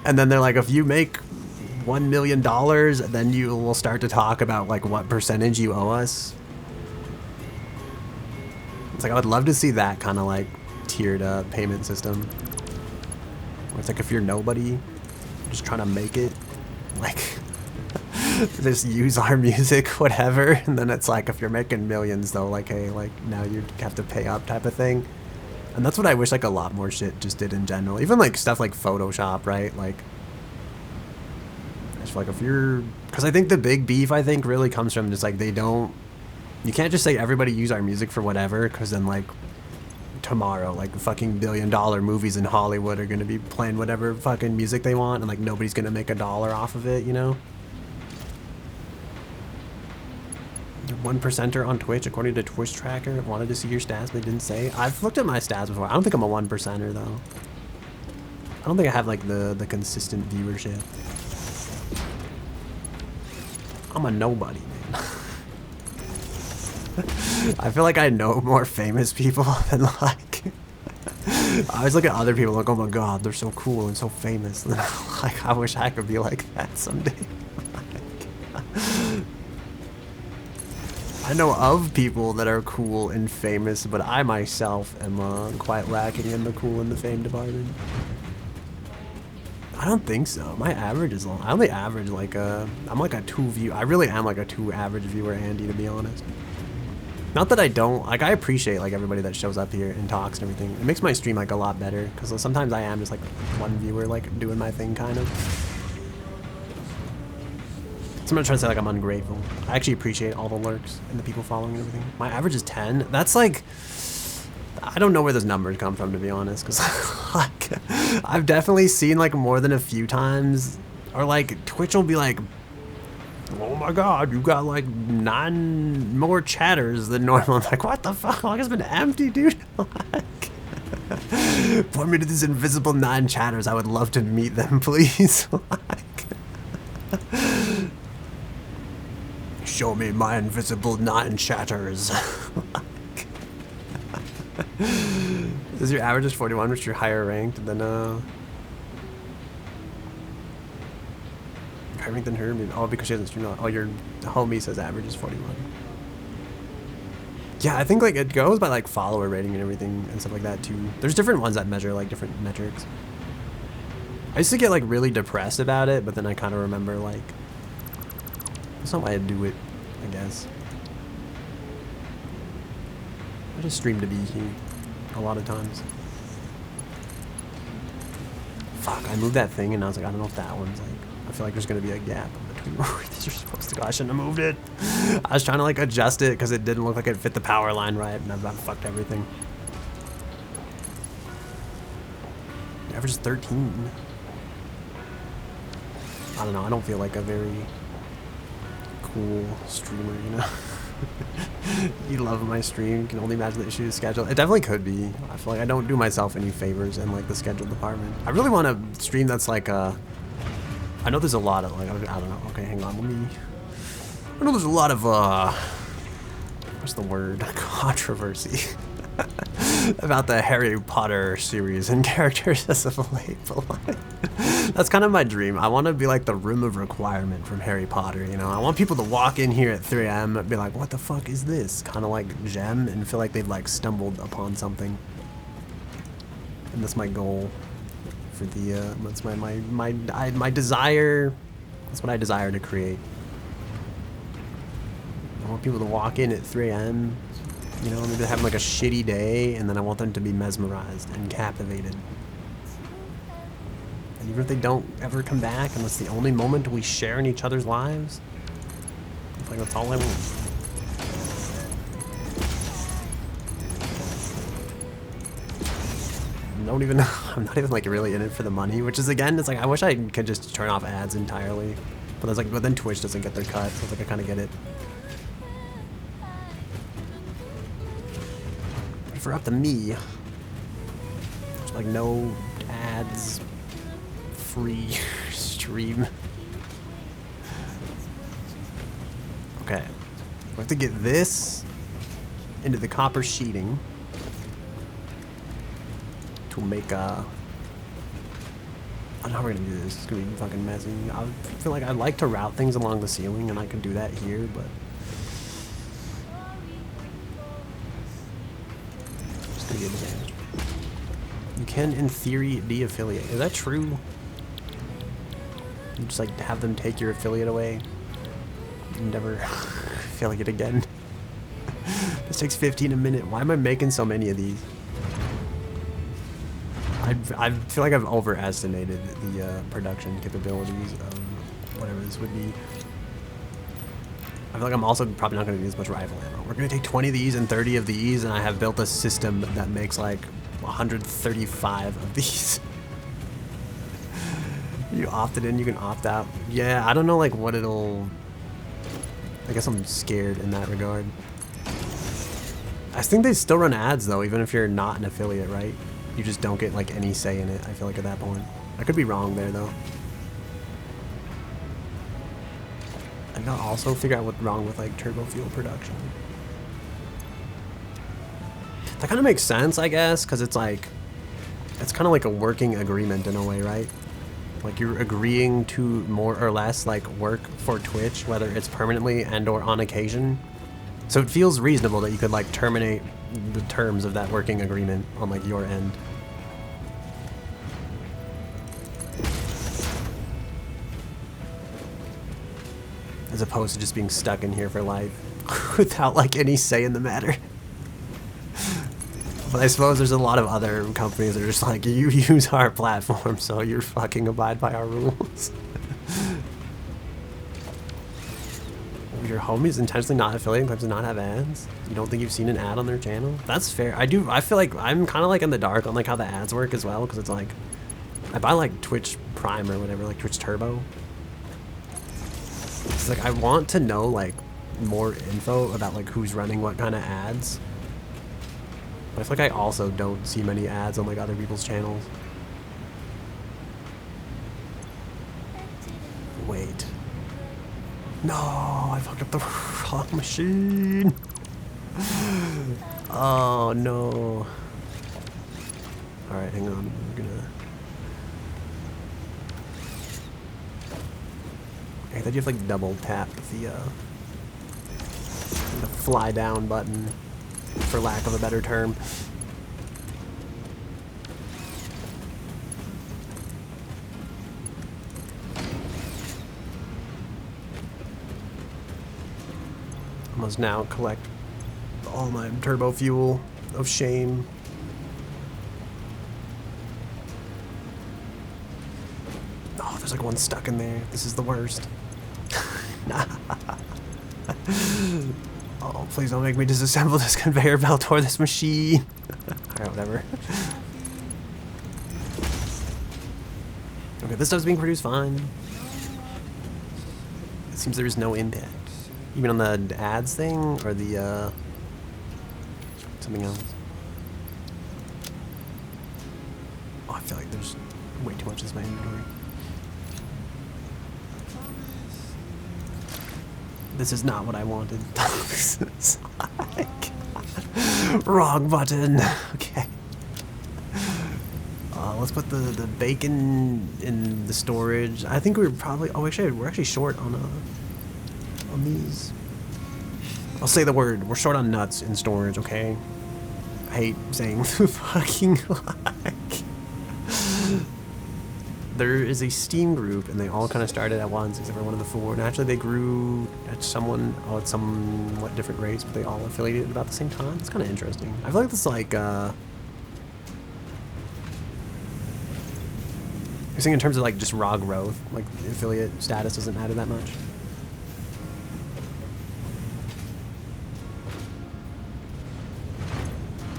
And then they're like, if you make $1 million, then you will start to talk about like what percentage you owe us. It's like, I would love to see that kind of like tiered payment system. Where it's like, if you're nobody, just trying to make it, like, just use our music, whatever. And then it's like, if you're making millions though, like, hey, like now you have to pay up type of thing. And that's what I wish like a lot more shit just did in general. Even like stuff like Photoshop, right? Like, I just feel like if you're, because I think the big beef I think really comes from just like, you can't just say everybody use our music for whatever, because then like tomorrow like fucking $1 billion movies in Hollywood are going to be playing whatever fucking music they want, and like nobody's going to make $1 off of it, you know? You're 1%er on Twitch according to Twitch Tracker. Wanted to see your stats but didn't say. I've looked at my stats before. I don't think I'm a 1%er though. I don't think I have like the consistent viewership. I'm a nobody, man. I feel like I know more famous people than like I always look at other people like, oh my god, they're so cool and so famous. And like, I wish I could be like that someday. I know of people that are cool and famous, but I myself am quite lacking in the cool and the fame department. I don't think so. My average is long. I only average like I'm like a 2 view. I really am like a 2 average viewer, Andy, to be honest. Not that I don't, like, I appreciate like everybody that shows up here and talks and everything. It makes my stream like a lot better, because sometimes I am just like one viewer, like doing my thing kind of. So I'm not trying to say like I'm ungrateful. I actually appreciate all the lurks and the people following and everything. My average is 10. That's like, I don't know where those numbers come from, to be honest, because like, I've definitely seen like more than a few times, or like Twitch will be like, oh my god, you got like 9 more chatters than normal. I'm like, what the fuck? Like, it's been empty, dude. Like, point me to these invisible 9 chatters. I would love to meet them, please. Like, show me my invisible 9 chatters. Like, is your average is 41, which you're higher ranked than higher ranked than her? Oh, because she hasn't streamed. Oh, your homie says average is 41. Yeah, I think like it goes by like follower rating and everything and stuff like that too. There's different ones that measure like different metrics. I used to get like really depressed about it, but then I kind of remember like that's not why I do it, I guess. I just stream to be here a lot of times. Fuck, I moved that thing and I was like, I don't know if that one's like, I feel like there's gonna be a gap in between where these are supposed to go. I shouldn't have moved it. I was trying to like adjust it because it didn't look like it fit the power line right, and I've about fucked everything. The average is 13. I don't know, I don't feel like a very cool streamer, you know? You love my stream, you can only imagine the issue of schedule. It definitely could be. I feel like I don't do myself any favors in like the schedule department. I really want to stream that's like I know there's a lot of like, I don't know, okay, hang on, let me, I know there's a lot of what's the word, controversy about the Harry Potter series and characters as of late, but like, that's kind of my dream. I want to be like the room of requirement from Harry Potter, you know? I want people to walk in here at 3 AM and be like, what the fuck is this? Kind of like Gem, and feel like they've like stumbled upon something. And that's my goal for the, that's my desire, that's what I desire to create. I want people to walk in at 3 AM, you know, maybe they're having like a shitty day, and then I want them to be mesmerized and captivated. And even if they don't ever come back, and that's the only moment we share in each other's lives, I think that's all I want. I'm not even like really in it for the money, which is, again, it's like, I wish I could just turn off ads entirely, but there's like, but then Twitch doesn't get their cut, so it's like I kind of get it. But for up to me, there's like no ads, free stream. Okay, we have to get this into the copper sheeting to make a. I don't know how we're gonna do this. It's gonna be fucking messy. I feel like I'd like to route things along the ceiling, and I could do that here, but just gonna get advantage. You can, in theory, de-affiliate. Is that true? You just like have them take your affiliate away. You never affiliate again. This takes 15 a minute. Why am I making so many of these? I feel like I've overestimated the production capabilities of whatever this would be. I feel like I'm also probably not going to need as much rifle ammo. We're going to take 20 of these and 30 of these, and I have built a system that makes like 135 of these. You opted in, you can opt out. Yeah, I don't know like what it'll... I guess I'm scared in that regard. I think they still run ads though, even if you're not an affiliate, right? You just don't get like any say in it, I feel like at that point. I could be wrong there though. I gotta also figure out what's wrong with like turbo fuel production. That kind of makes sense, I guess, because it's like, it's kind of like a working agreement in a way, right? Like you're agreeing to more or less like work for Twitch, whether it's permanently and or on occasion. So it feels reasonable that you could like terminate the terms of that working agreement on like your end. As opposed to just being stuck in here for life without like any say in the matter. But I suppose there's a lot of other companies that are just like, you use our platform, so you're fucking abide by our rules. Your homies intentionally not affiliating claims to not have ads? You don't think you've seen an ad on their channel? That's fair. I feel like I'm kind of like in the dark on like how the ads work as well, because it's like, I buy like Twitch Prime or whatever, like Twitch Turbo. It's like, I want to know like more info about like who's running what kind of ads. But I feel like I also don't see many ads on like other people's channels. Wait. No, I fucked up the wrong machine. Oh no. Alright, hang on. We're gonna... I thought you have to like double tap the fly down button, for lack of a better term. I must now collect all my turbo fuel of shame. Oh, there's like one stuck in there. This is the worst. Oh, please don't make me disassemble this conveyor belt or this machine. Alright, whatever. Okay, this stuff's being produced fine. It seems there is no impact. Even on the ads thing, or the, something else. Oh, I feel like there's way too much in my inventory. This is not what I wanted. This is like... Wrong button. Okay. Let's put the bacon in the storage. I think we're probably... Oh, actually, we're actually short on these. I'll say the word. We're short on nuts in storage, okay? I hate saying the fucking like. There is a Steam group, and they all kind of started at once, except for one of the four. And actually, they grew at somewhat different rates, but they all affiliated at about the same time. It's kind of interesting. I feel like this, like, you're saying in terms of, like, just raw growth, like, affiliate status doesn't matter that much.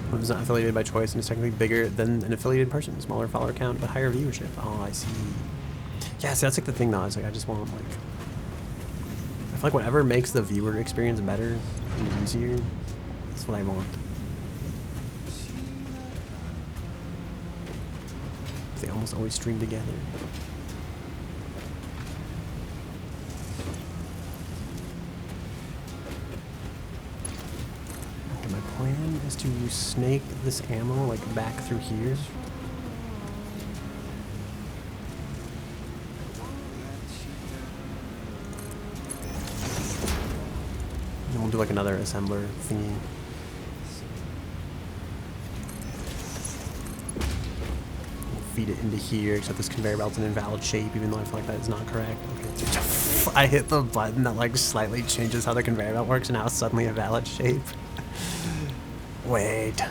One is not affiliated by choice and is technically bigger than an affiliated person. Smaller follower count, but higher viewership. Oh, I see. Yeah, see, that's like the thing though. It's like, I just want like... I feel like whatever makes the viewer experience better and easier, that's what I want. They almost always stream together. Okay, my is to snake this ammo like back through here. And we'll do like another assembler thingy. We'll feed it into here, except this conveyor belt's an invalid shape, even though I feel like that is not correct. Okay. I hit the button that like slightly changes how the conveyor belt works, and now it's suddenly a valid shape. Wait.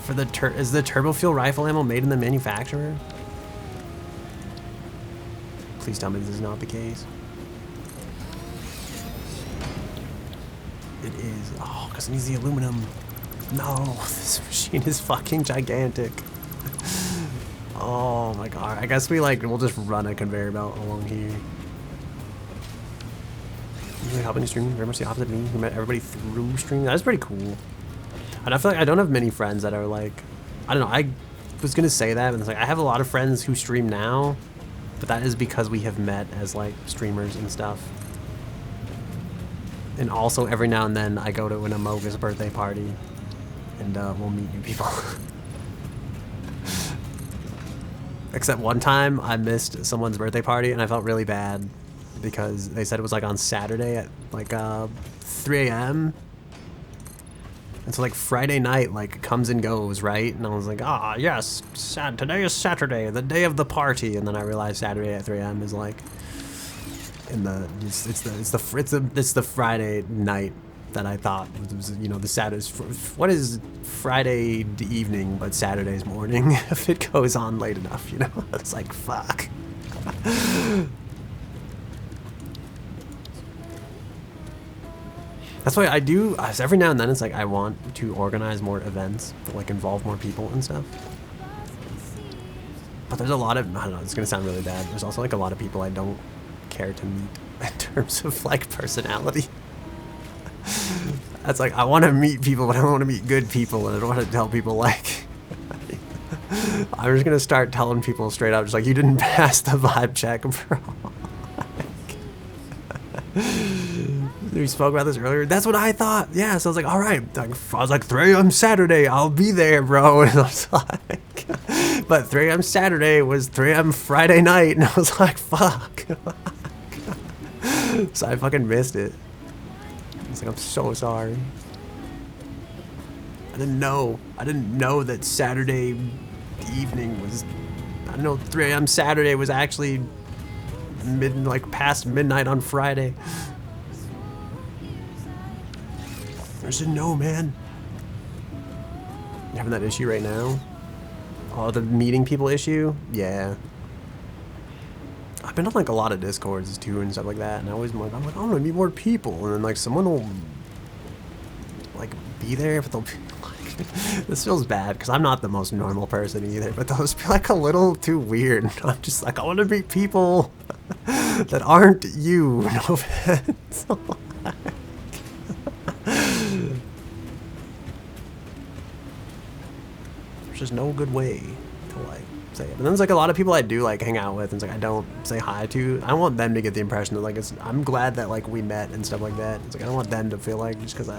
For the is the turbo fuel rifle ammo made in the manufacturer? Please tell me this is not the case. It is. Oh, because it needs the aluminum. No, this machine is fucking gigantic. Oh my god. I guess we'll just run a conveyor belt along here. Usually helping you stream, very much the opposite of me, who met everybody through stream. That was pretty cool. And I feel like I don't have many friends that are like, I don't know, I was gonna say that, but it's like I have a lot of friends who stream now, but that is because we have met as like streamers and stuff. And also every now and then I go to an Amoga's birthday party and we'll meet new people. Except one time I missed someone's birthday party and I felt really bad because they said it was like on Saturday at like 3 a.m. And so like Friday night like comes and goes, right? And I was like, ah, yes, today is Saturday, the day of the party. And then I realized Saturday at 3 a.m. is like in the it's the Friday night that I thought was, you know, the Saturday. What is Friday evening but Saturday's morning if it goes on late enough, you know? It's like fuck. That's why I do, every now and then it's like I want to organize more events that like involve more people and stuff. But there's a lot of, I don't know, it's gonna sound really bad. There's also like a lot of people I don't care to meet in terms of like personality. That's like, I want to meet people, but I don't want to meet good people, and I don't want to tell people like, I'm just gonna start telling people straight up, just like, you didn't pass the vibe check, bro. We spoke about this earlier. That's what I thought. Yeah, so I was like, all right. I was like, 3 a.m. Saturday, I'll be there, bro. And I was like, but 3 a.m. Saturday was 3 a.m. Friday night, and I was like, fuck. So I fucking missed it. I was like, I'm so sorry. I didn't know that Saturday evening was, I didn't know 3 a.m. Saturday was actually past midnight on Friday. I just didn't know, man. You having that issue right now? Oh, the meeting people issue? Yeah. I've been on like a lot of Discords too and stuff like that, and I'm like, I want to meet more people, and then like someone will like be there, but they'll be like, this feels bad because I'm not the most normal person either, but they'll just be like a little too weird. And I'm just like, I want to meet people that aren't you. No offense. There's just no good way to like say it. And then there's like a lot of people I do like hang out with and it's like I don't say hi to. I don't want them to get the impression that like I'm glad that like we met and stuff like that. It's like I don't want them to feel like just because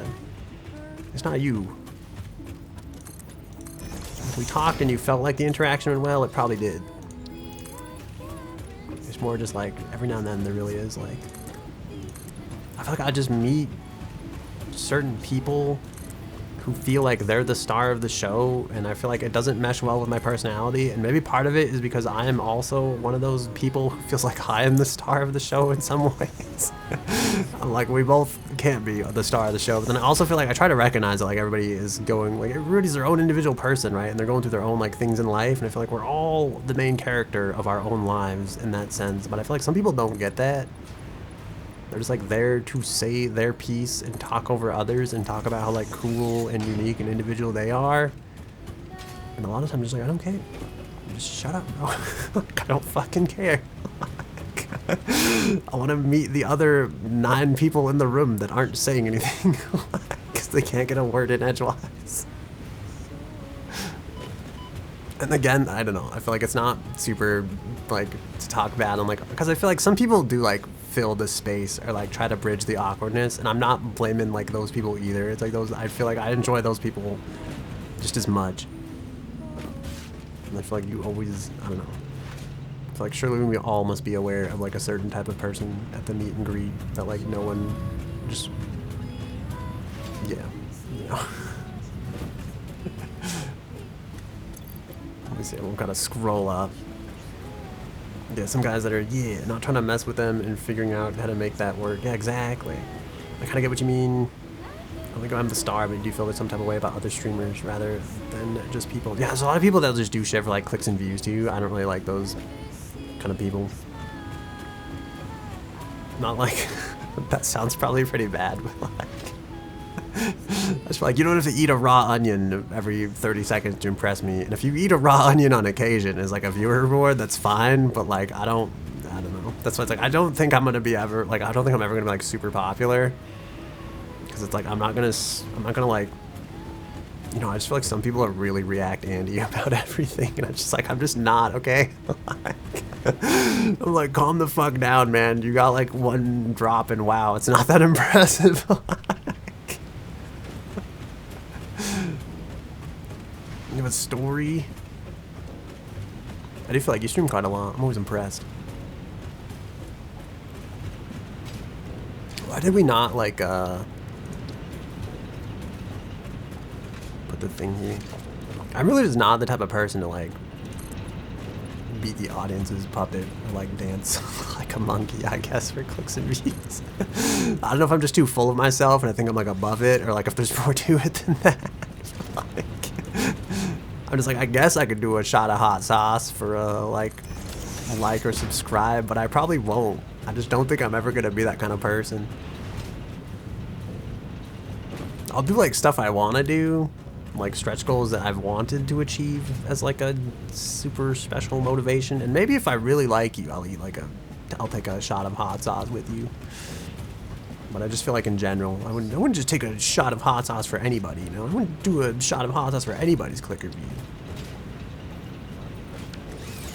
it's not you. If we talked and you felt like the interaction went well, it probably did. It's more just like every now and then there really is like, I feel like I just meet certain people who feel like they're the star of the show, and I feel like it doesn't mesh well with my personality, and maybe part of it is because I am also one of those people who feels like I am the star of the show in some ways. I'm like, we both can't be the star of the show, but then I also feel like I try to recognize that like everybody is going, like everybody's their own individual person, right? And they're going through their own like things in life, and I feel like we're all the main character of our own lives in that sense, but I feel like some people don't get that. They're just like there to say their piece and talk over others and talk about how like cool and unique and individual they are. And a lot of times I'm just like, I don't care. Just shut up, bro. Like, I don't fucking care. I want to meet the other 9 people in the room that aren't saying anything because they can't get a word in edgewise. And again, I don't know. I feel like it's not super like to talk bad on like, because I feel like some people do like fill the space or like try to bridge the awkwardness. And I'm not blaming like those people either. It's like those, I feel like I enjoy those people just as much. And I feel like you always, I don't know. I feel like surely we all must be aware of like a certain type of person at the meet and greet that like no one just, yeah, you know. Let me see, I'm gonna scroll up. Yeah, some guys that are, yeah, not trying to mess with them and figuring out how to make that work. Yeah, exactly. I kind of get what you mean. I don't think I'm the star, but you do feel some type of way about other streamers rather than just people. Yeah, there's a lot of people that'll just do shit for like clicks and views too. I don't really like those kind of people. Not like, that sounds probably pretty bad, but like, I just feel like you don't have to eat a raw onion every 30 seconds to impress me. And if you eat a raw onion on occasion as like a viewer reward, that's fine. But like, I don't know. That's why it's like, I don't think I'm gonna be ever, like, I don't think I'm ever gonna be like super popular. Cause it's like, I'm not gonna like, you know, I just feel like some people are really react Andy about everything. And I'm just like, I'm just not, okay? I'm like, calm the fuck down, man. You got like one drop and wow, it's not that impressive. You have a story? I do feel like you stream quite a lot. I'm always impressed. Why did we not like put the thing here? I'm really just not the type of person to like be the audience's puppet or like dance like a monkey, I guess, for clicks and views. I don't know if I'm just too full of myself and I think I'm like above it, or like if there's more to it than that. Like, I'm just like, I guess I could do a shot of hot sauce for a like or subscribe, but I probably won't. I just don't think I'm ever gonna be that kind of person. I'll do like stuff I want to do, like stretch goals that I've wanted to achieve as like a super special motivation. And maybe if I really like you, I'll take a shot of hot sauce with you. But I just feel like in general, I wouldn't just take a shot of hot sauce for anybody, you know? I wouldn't do a shot of hot sauce for anybody's clicker view.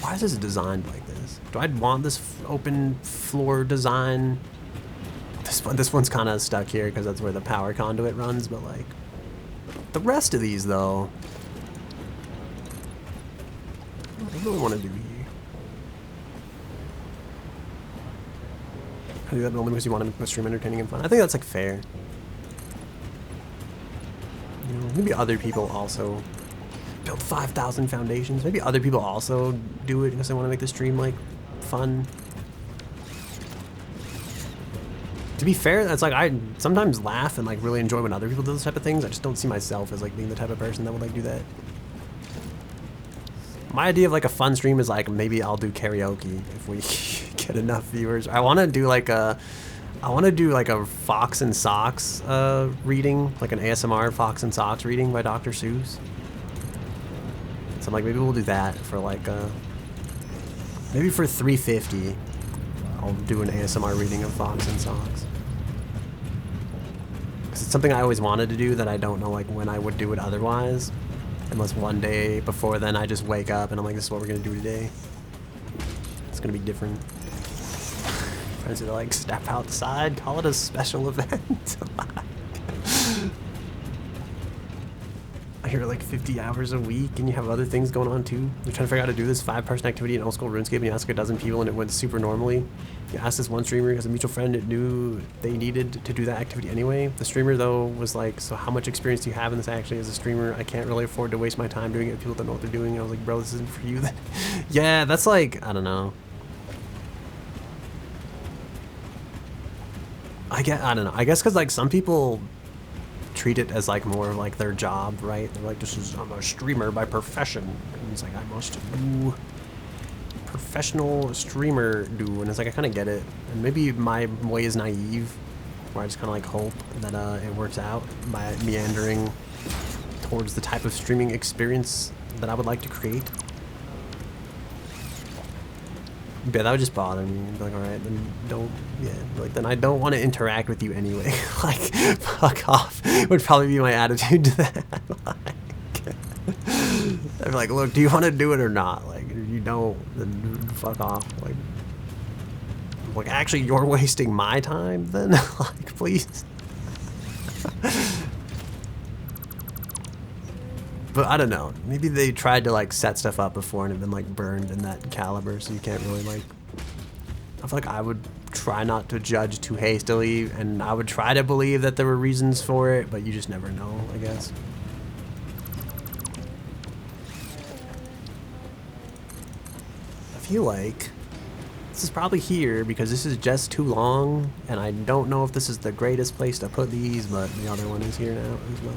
Why is this designed like this? Do I want this open floor design? This one's kind of stuck here because that's where the power conduit runs, but like the rest of these though, what do I really want to do here? I do that only because you want to make the stream entertaining and fun. I think that's like fair. You know, maybe other people also build 5,000 foundations. Maybe other people also do it because they want to make the stream like fun. To be fair, that's like, I sometimes laugh and like really enjoy when other people do those type of things. I just don't see myself as like being the type of person that would like do that. My idea of like a fun stream is like, maybe I'll do karaoke if we get enough viewers. I want to do like a Fox and Socks reading, like an ASMR Fox and Socks reading by Dr. Seuss. So I'm like, maybe we'll do that for like maybe for 350. I'll do an ASMR reading of Fox and Socks. Because it's something I always wanted to do that I don't know like when I would do it otherwise. Unless one day before then I just wake up and I'm like, this is what we're going to do today. It's going to be different. Friends are like, step outside, call it a special event. I hear like 50 hours a week and you have other things going on too. You're trying to figure out how to do this 5-person activity in old school RuneScape and you ask a dozen people and it went super normally. You asked this one streamer because a mutual friend knew they needed to do that activity anyway. The streamer though was like, so how much experience do you have in this actually as a streamer? I can't really afford to waste my time doing it if people don't know what they're doing. And I was like, bro, this isn't for you then. Yeah, that's like, I don't know. I don't know. I guess because like some people treat it as like more like their job, right? They're like, I'm a streamer by profession. And it's like, I must do professional streamer do. And it's like, I kind of get it. And maybe my way is naive, where I just kind of like hope that it works out by meandering towards the type of streaming experience that I would like to create. Yeah, that would just bother me. I'd be like, alright, then don't, yeah, like, then I don't want to interact with you anyway. Like, fuck off would probably be my attitude to that. Like, I'd be like, look, do you want to do it or not? Like, if you don't, then fuck off. Like, Like, actually, you're wasting my time then? Like, please. But I don't know. Maybe they tried to like set stuff up before and have been like burned in that caliber, so you can't really like. I feel like I would try not to judge too hastily, and I would try to believe that there were reasons for it, but you just never know, I guess. I feel like this is probably here because this is just too long, and I don't know if this is the greatest place to put these, but the other one is here now as well.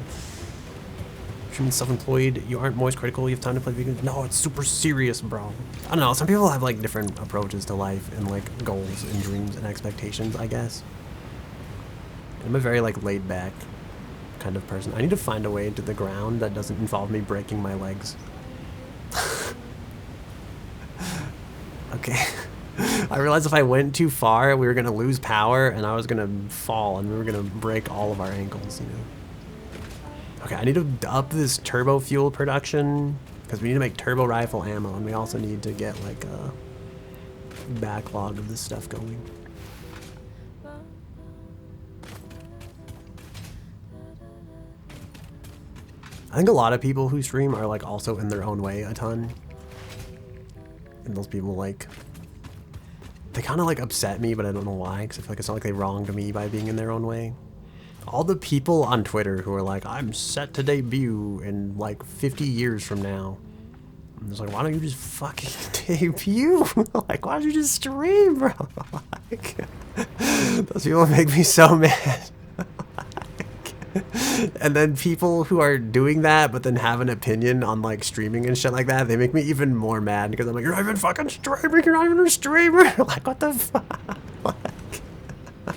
Self-employed, you aren't moist critical, you have time to play vegan. No, it's super serious, bro. I don't know, some people have like different approaches to life and like goals and dreams and expectations, I guess. I'm a very like laid back kind of person. I need to find a way into the ground that doesn't involve me breaking my legs. Okay. I realized if I went too far, we were gonna lose power and I was gonna fall and we were gonna break all of our ankles, you know. Okay, I need to up this turbo fuel production because we need to make turbo rifle ammo, and we also need to get like a backlog of this stuff going. I think a lot of people who stream are like also in their own way a ton, and those people like they kind of like upset me, but I don't know why, because I feel like it's not like they wronged me by being in their own way. All the people on Twitter who are like, I'm set to debut in like 50 years from now. I'm just like, why don't you just fucking debut? Like, why don't you just stream, bro? Like, those people make me so mad. And then people who are doing that but then have an opinion on like streaming and shit like that, they make me even more mad because I'm like, you're not even fucking streaming, you're not even a streamer. Like, what the fuck?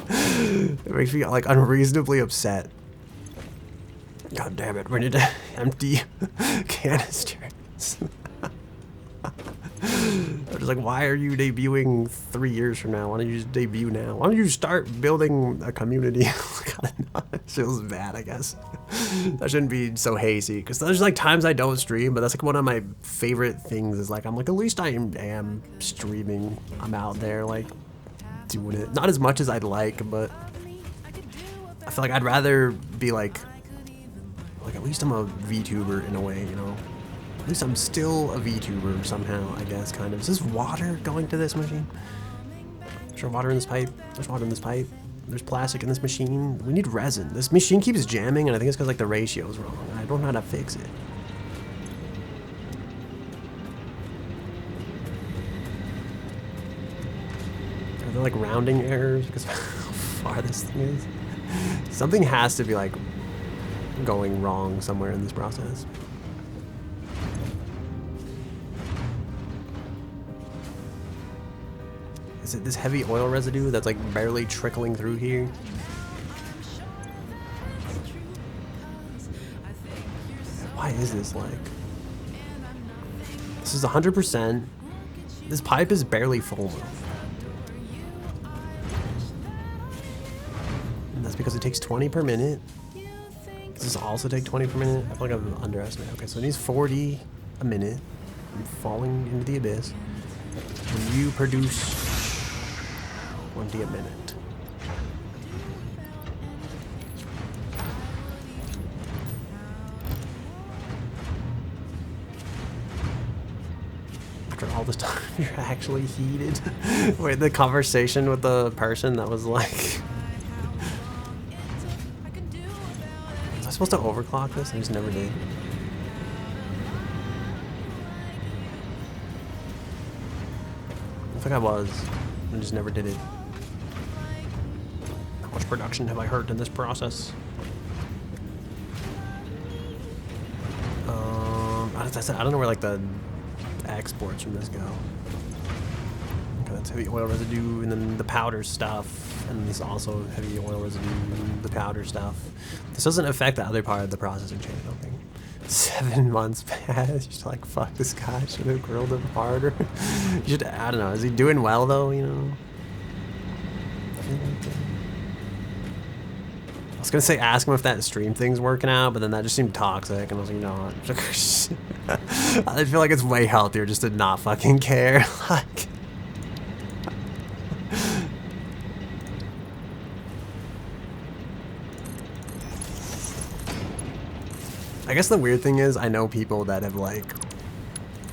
It makes me like unreasonably upset. God damn it, we need to empty canisters. I'm just like, why are you debuting 3 years from now? Why don't you just debut now? Why don't you start building a community? God, it feels bad, I guess. That shouldn't be so hazy, because there's like times I don't stream, but that's like one of my favorite things is like, I'm like, at least I am streaming. I'm out there like doing it. Not as much as I'd like, but I feel like I'd rather be like at least I'm a VTuber in a way, you know? At least I'm still a VTuber somehow, I guess, kind of. Is this water going to this machine? Is there water in this pipe? There's water in this pipe. There's plastic in this machine. We need resin. This machine keeps jamming, and I think it's because like the ratio's wrong. I don't know how to fix it. Are there like rounding errors because of how far this thing is? Something has to be like going wrong somewhere in this process. Is it this heavy oil residue that's like barely trickling through here? Why is this like? This is 100%. This pipe is barely full though. And that's because it takes 20 per minute. Does this also take 20 per minute? I feel like I'm underestimating. Okay, so it needs 40 a minute. I'm falling into the abyss. When you produce 20 a minute. After all this time, you're actually heated. Wait, the conversation with the person that was like... Was I supposed to overclock this? I just never did. I think I was. I just never did it. How much production have I hurt in this process? As I said, I don't know where like the exports from this go. Okay, that's heavy oil residue, and then the powder stuff, and this also heavy oil residue, and the powder stuff. This doesn't affect the other part of the processing chain, I don't think. 7 months passed. Just like, fuck this guy. Should have grilled him harder. You should, I don't know. Is he doing well though? You know. I was gonna say ask him if that stream thing's working out, but then that just seemed toxic, and I was like, no. I feel like it's way healthier just to not fucking care. Like, I guess the weird thing is I know people that have like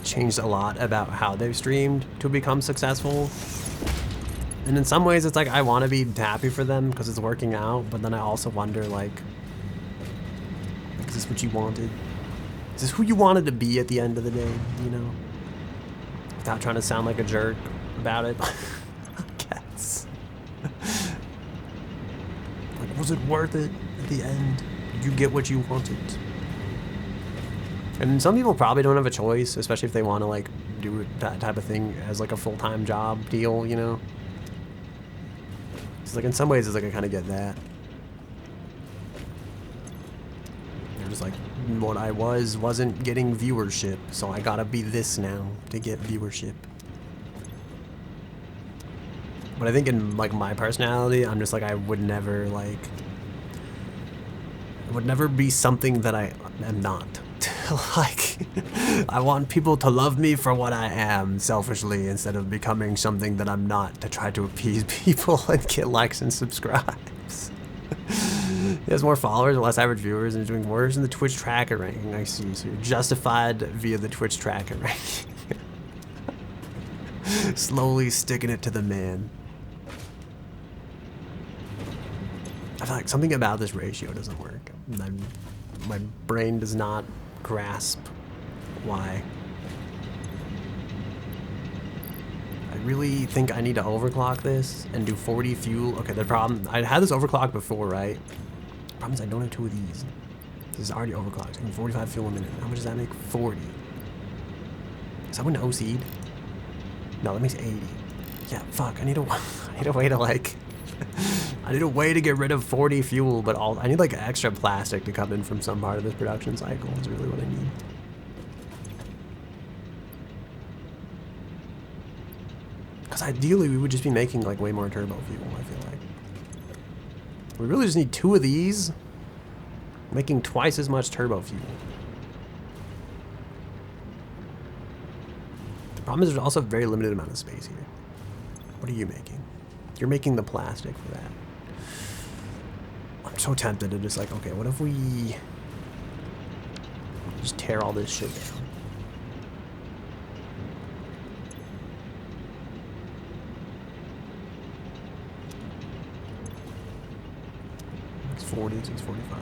changed a lot about how they've streamed to become successful. And in some ways it's like I want to be happy for them because it's working out, but then I also wonder like, is this what you wanted? Is this who you wanted to be at the end of the day, you know? Without trying to sound like a jerk about it. I guess. Like, was it worth it at the end? Did you get what you wanted? And some people probably don't have a choice, especially if they want to like do that type of thing as like a full-time job deal, you know? It's like in some ways it's like I kind of get that. They're just like, what I wasn't getting viewership, so I gotta be this now to get viewership. But I think in like my personality, I'm just like I would never like, it would never be something that I am not. Like, I want people to love me for what I am, selfishly, instead of becoming something that I'm not to try to appease people and get likes and subscribes. He has more followers and less average viewers and is doing worse in the Twitch tracker ranking. I see, so you're justified via the Twitch tracker ranking. Slowly sticking it to the man. I feel like something about this ratio doesn't work. My brain does not grasp why. I really think I need to overclock this and do 40 fuel. Okay, the problem, I had this overclock before, right? The problem is I don't have 2 of these. This is already overclocked. I need 45 fuel a minute. How much does that make? 40. Is that one OC'd? No, that makes 80. Yeah, fuck, I need a way to like, I need a way to get rid of 40 fuel, but I need like extra plastic to come in from some part of this production cycle is really what I need. Because ideally we would just be making like way more turbo fuel, I feel like. We really just need 2 of these, making twice as much turbo fuel. The problem is there's also a very limited amount of space here. What are you making? You're making the plastic for that. I'm so tempted to just like, okay, what if we just tear all this shit down? It's 40, it's 45.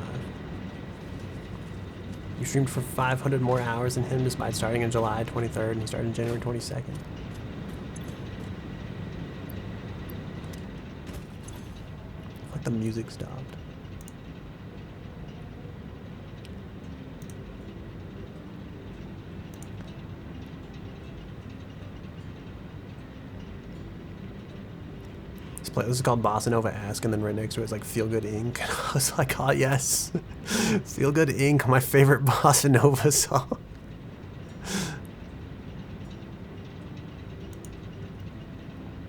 You streamed for 500 more hours than him despite starting on July 23rd and he started on January 22nd. Like the music stopped. This is called Bossa Nova Ask, and then right next to it is like Feel Good Inc. I was like, oh yes, Feel Good Inc., my favorite Bossa Nova song.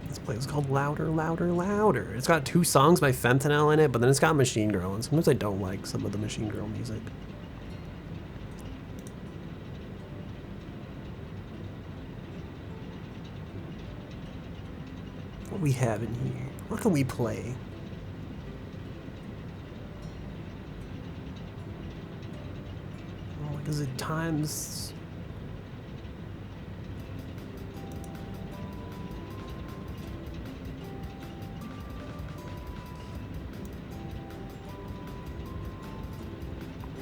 This play is called Louder, Louder, Louder. It's got 2 songs by Fentanyl in it, but then it's got Machine Girl, and sometimes I don't like some of the Machine Girl music. What we have in here? What can we play? Oh, like, is it times?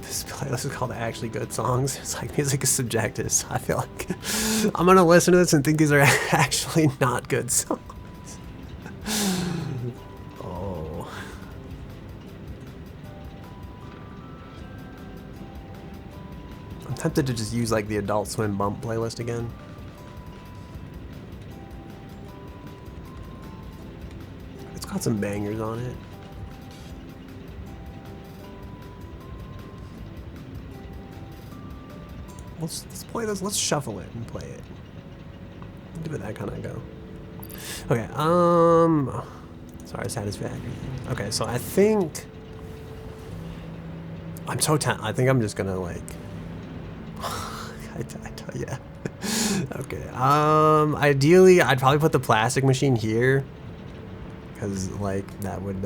This playlist is called Actually Good Songs. It's like music is subjective, so I feel like I'm gonna listen to this and think these are actually not good songs. Oh. I'm tempted to just use like the Adult Swim Bump playlist again. It's got some bangers on it. Let's play this. Let's shuffle it and play it. Give it that kind of go. Okay, sorry, Satisfactory. Okay, so I think I'm so I think I'm just gonna like yeah. Okay, ideally I'd probably put the plastic machine here because like that would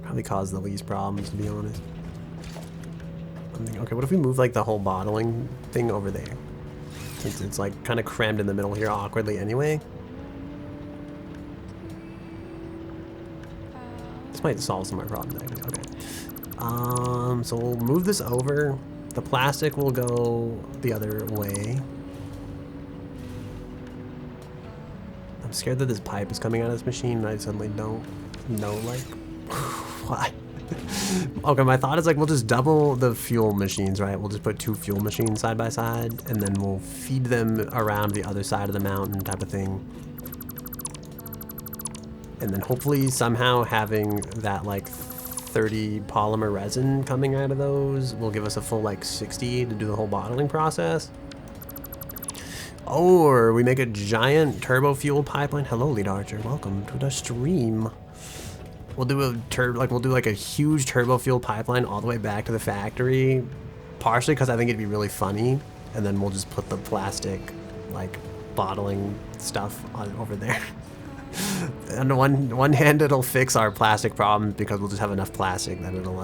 problem probably cause the least problems, to be honest. I'm thinking, okay, what if we move like the whole bottling thing over there? Since it's like kind of crammed in the middle here awkwardly anyway. This might solve some of our problems actually. Okay. So we'll move this over. The plastic will go the other way. I'm scared that this pipe is coming out of this machine and I suddenly don't know like why. Okay, my thought is like we'll just double the fuel machines, right? We'll just put 2 fuel machines side by side and then we'll feed them around the other side of the mountain type of thing. And then hopefully somehow having that like 30 polymer resin coming out of those will give us a full like 60 to do the whole bottling process. Or we make a giant turbo fuel pipeline. Hello, Lead Archer. Welcome to the stream. We'll do a huge turbo fuel pipeline all the way back to the factory, partially because I think it'd be really funny, and then we'll just put the plastic like bottling stuff on over there. On one hand, it'll fix our plastic problems because we'll just have enough plastic that it'll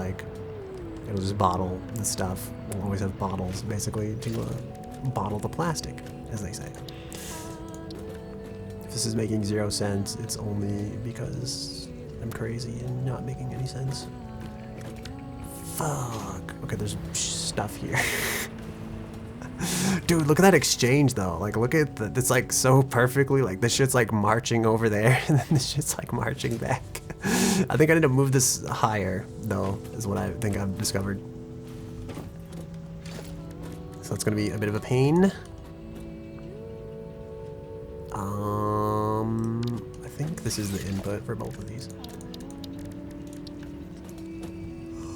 just bottle the stuff. We'll always have bottles basically to bottle the plastic, as they say. If this is making 0 sense, it's only because I'm crazy and not making any sense. Fuck. Okay, there's stuff here. Dude, look at that exchange though. Like, look at it's like so perfectly, like this shit's like marching over there and then this shit's like marching back. I think I need to move this higher though, is what I think I've discovered. So it's gonna be a bit of a pain. I think this is the input for both of these.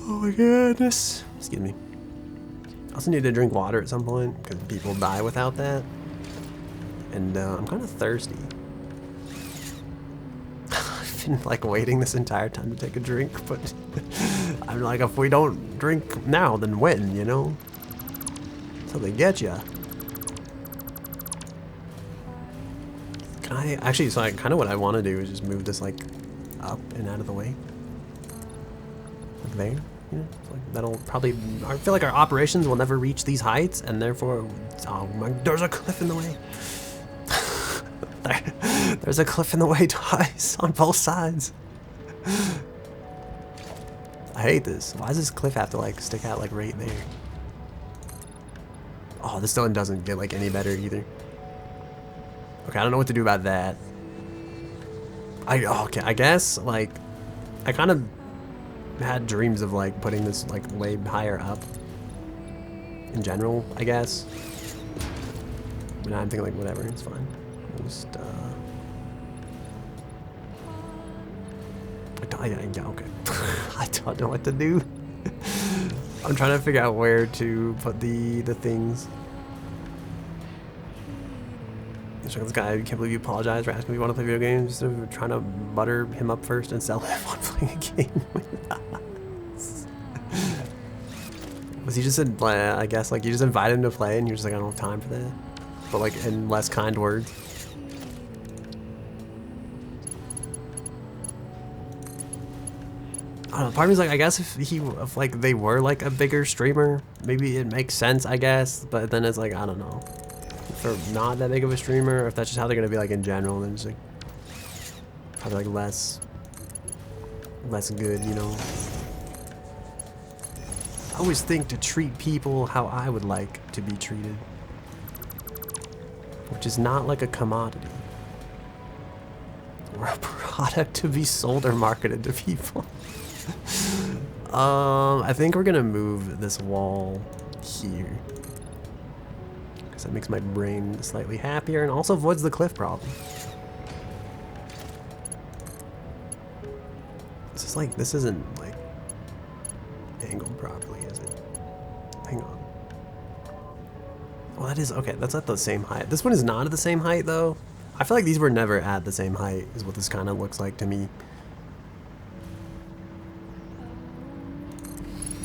Oh my goodness. Excuse me. I also need to drink water at some point because people die without that. And I'm kind of thirsty. I've been like waiting this entire time to take a drink, but I'm like, if we don't drink now, then when, you know? So they get ya. Can I actually? So kind of what I want to do is just move this like up and out of the way, like there. Yeah, like that'll probably. I feel like our operations will never reach these heights, and therefore, oh my, there's a cliff in the way. There's a cliff in the way twice on both sides. I hate this. Why does this cliff have to like stick out like right there? Oh, this one doesn't get like any better either. Okay, I don't know what to do about that. Okay, I guess like I kind of had dreams of like putting this like way higher up in general, I guess. But now I'm thinking like whatever, it's fine. Just yeah, okay. I don't know what to do. I'm trying to figure out where to put the things. This guy, I can't believe you apologized for asking me if you want to play video games. So we're trying to butter him up first and sell him on playing a game with us. Was he just, I guess, like you just invited him to play and you're just like, I don't have time for that? But like in less kind words. I don't know, part of me's like, I guess if like they were like a bigger streamer, maybe it makes sense, I guess. But then it's like, I don't know. If they're not that big of a streamer, or if that's just how they're gonna be like in general, then just like probably like less good, you know. I always think to treat people how I would like to be treated, which is not like a commodity or a product to be sold or marketed to people. I think we're gonna move this wall here. That makes my brain slightly happier and also avoids the cliff problem. It's just like, this isn't like angled properly, is it? Hang on. Well, that is, okay, that's at the same height. This one is not at the same height though. I feel like these were never at the same height is what this kind of looks like to me.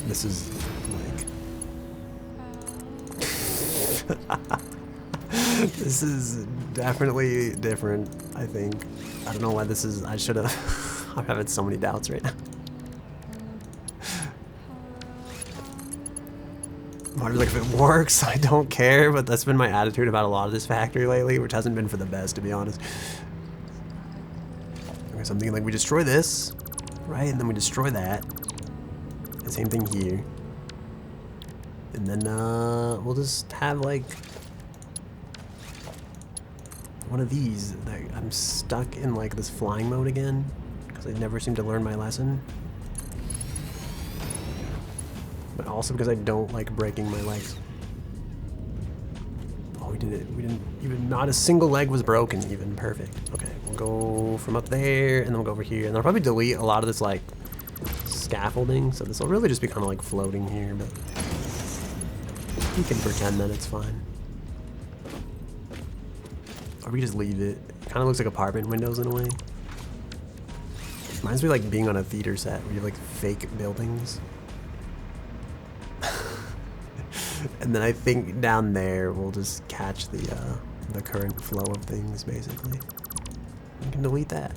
This is like... This is definitely different, I think. I don't know why this is, I should have, I'm having so many doubts right now. Like, if it works, I don't care, but that's been my attitude about a lot of this factory lately, which hasn't been for the best, to be honest. Okay, so I'm thinking, like, we destroy this, right? And then we destroy that. The same thing here. And then, we'll just have, like, one of these. I'm stuck in, like, this flying mode again, because I never seem to learn my lesson. But also because I don't like breaking my legs. Oh, we did it. We didn't even, not a single leg was broken even. Perfect. Okay, we'll go from up there, and then we'll go over here. And I'll probably delete a lot of this, like, scaffolding. So this will really just be kind of like floating here, but we can pretend that it's fine. Or we just leave it. It kind of looks like apartment windows in a way. Reminds me of, like, being on a theater set where you have, like, fake buildings. And then I think down there we'll just catch the current flow of things, basically. You can delete that.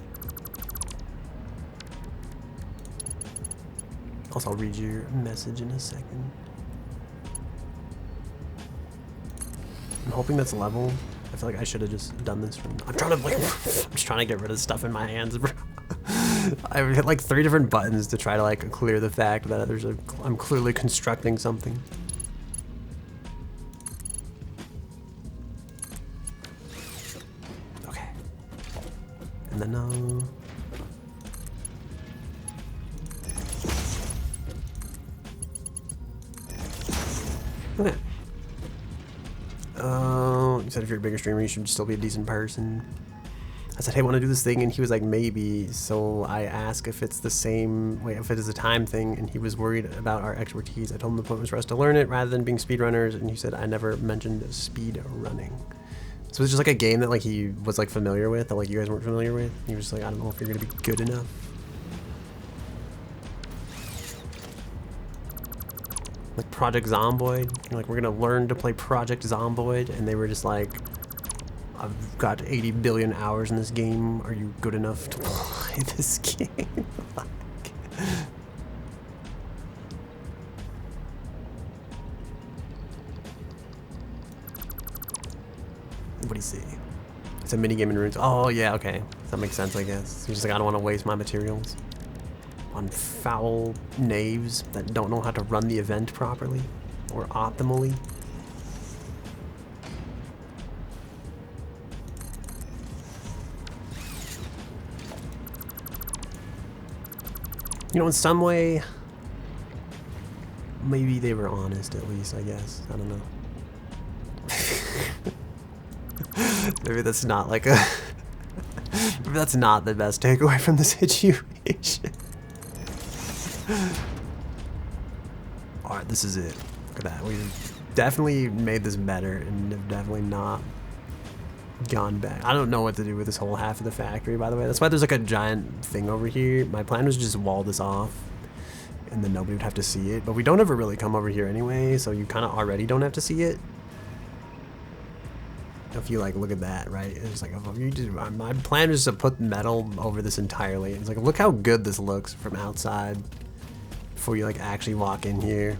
Also, I'll read your message in a second. I'm hoping that's level. I feel like I should have just done this from... I'm trying to, like... I'm just trying to get rid of stuff in my hands, bro. I've hit, like, 3 different buttons to try to, like, clear the fact that I'm clearly constructing something. And then, okay. You said if you're a bigger streamer, you should still be a decent person. I said, hey, want to do this thing? And he was like, maybe. So I asked if it's the same, if it is a time thing, and he was worried about our expertise. I told him the point was for us to learn it rather than being speedrunners, and he said, I never mentioned speed running. So it's just like a game that, like, he was, like, familiar with, that, like, you guys weren't familiar with. He was just like, I don't know if you're gonna be good enough. Like Project Zomboid. Like, we're gonna learn to play Project Zomboid, and they were just like, I've got 80 billion hours in this game. Are you good enough to play this game? Like, what do you see? It's a minigame in runes. Oh, yeah, okay. That makes sense, I guess. He's just like, I don't want to waste my materials on foul knaves that don't know how to run the event properly or optimally. You know, in some way, maybe they were honest, at least, I guess. I don't know. Maybe that's not like a... maybe that's not the best takeaway from the situation. Alright, this is it. Look at that. We've definitely made this better and have definitely not gone back. I don't know what to do with this whole half of the factory, by the way. That's why there's like a giant thing over here. My plan was just wall this off and then nobody would have to see it. But we don't ever really come over here anyway, so you kind of already don't have to see it. If you, like, look at that, right? It's like, my plan is to put metal over this entirely. It's like, look how good this looks from outside before you, like, actually walk in here.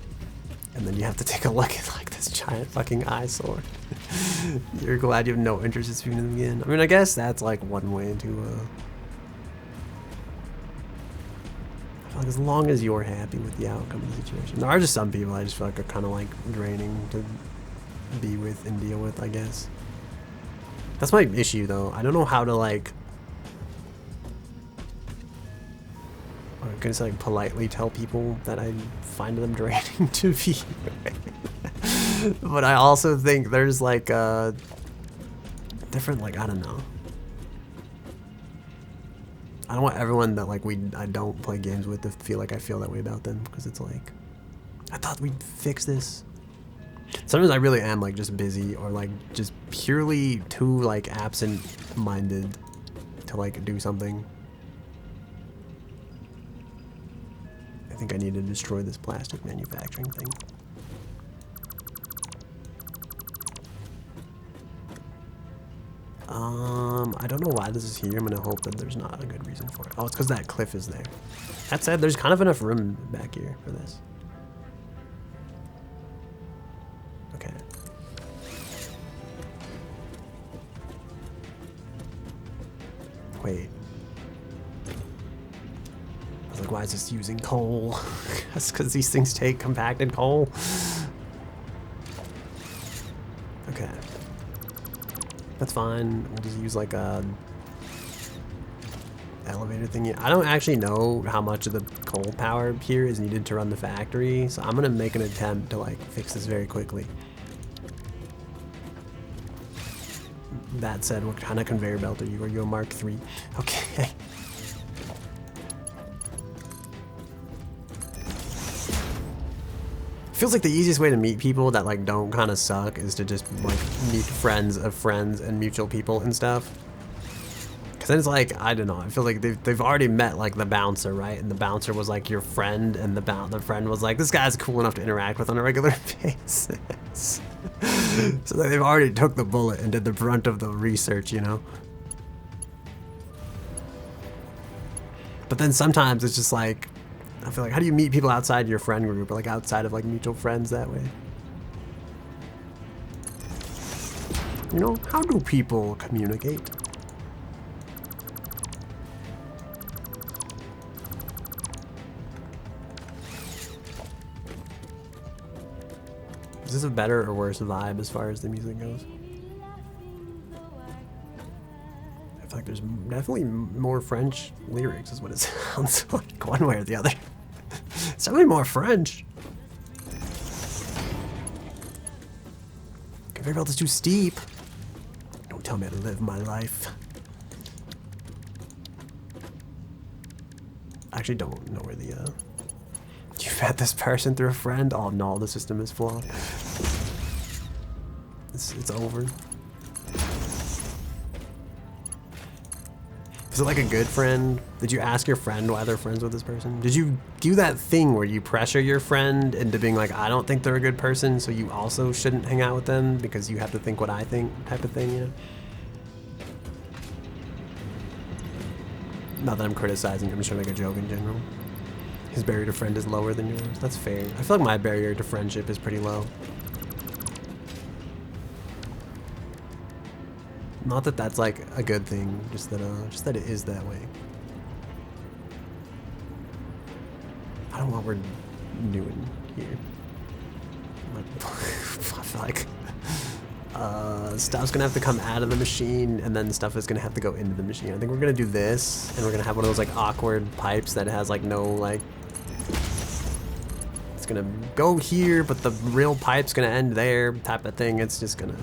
And then you have to take a look at, like, this giant fucking eyesore. You're glad you have no interest in speaking to them again. I mean, I guess that's, like, one way to, I feel like as long as you're happy with the outcome of the situation. There are just some people I just feel like are kind of, like, draining to be with and deal with, I guess. That's my issue, though. I don't know how to, like... I could just, like, politely tell people that I find them draining to be with. But I also think there's, like, a different, like, I don't know. I don't want everyone that, like, I don't play games with to feel like I feel that way about them. Because it's like, I thought we'd fix this. Sometimes I really am, like, just busy or, like, just purely too, like, absent-minded to, like, do something. I think I need to destroy this plastic manufacturing thing. I don't know why this is here. I'm gonna hope that there's not a good reason for it. Oh, it's because that cliff is there. That said, there's kind of enough room back here for this. Wait. I was like, why is this using coal? That's because these things take compacted coal. Okay. That's fine. We'll just use like a elevator thingy. I don't actually know how much of the coal power here is needed to run the factory, so I'm gonna make an attempt to like fix this very quickly. That said, what kind of conveyor belt are you? Are you a Mark III? Okay. Feels like the easiest way to meet people that like don't kind of suck is to just like meet friends of friends and mutual people and stuff. Cause then it's like, I don't know, I feel like they've already met like the bouncer, right? And the bouncer was like your friend, and the friend was like, this guy's cool enough to interact with on a regular basis. So they've already took the bullet and did the brunt of the research, you know? But then sometimes it's just like, I feel like, how do you meet people outside your friend group, or like outside of like mutual friends that way? You know, how do people communicate? Is this a better or worse vibe as far as the music goes? I feel like there's definitely more French lyrics is what it sounds like, one way or the other. It's definitely more French. Conveyor belt is too steep. Don't tell me how to live my life. I actually don't know where the, you fed this person through a friend? Oh no, the system is flawed. It's over. Is it like a good friend? Did you ask your friend why they're friends with this person? Did you do that thing where you pressure your friend into being like, I don't think they're a good person, so you also shouldn't hang out with them because you have to think what I think type of thing, you know? Not that I'm criticizing, I'm just trying to make a joke in general. His barrier to friend is lower than yours. That's fair. I feel like my barrier to friendship is pretty low. Not that that's like a good thing, just that it is that way. I don't know what we're doing here. I feel like stuff's gonna have to come out of the machine, and then stuff is gonna have to go into the machine. I think we're gonna do this, and we're gonna have one of those like awkward pipes that has like no like. It's gonna go here, but the real pipe's gonna end there, type of thing. It's just gonna.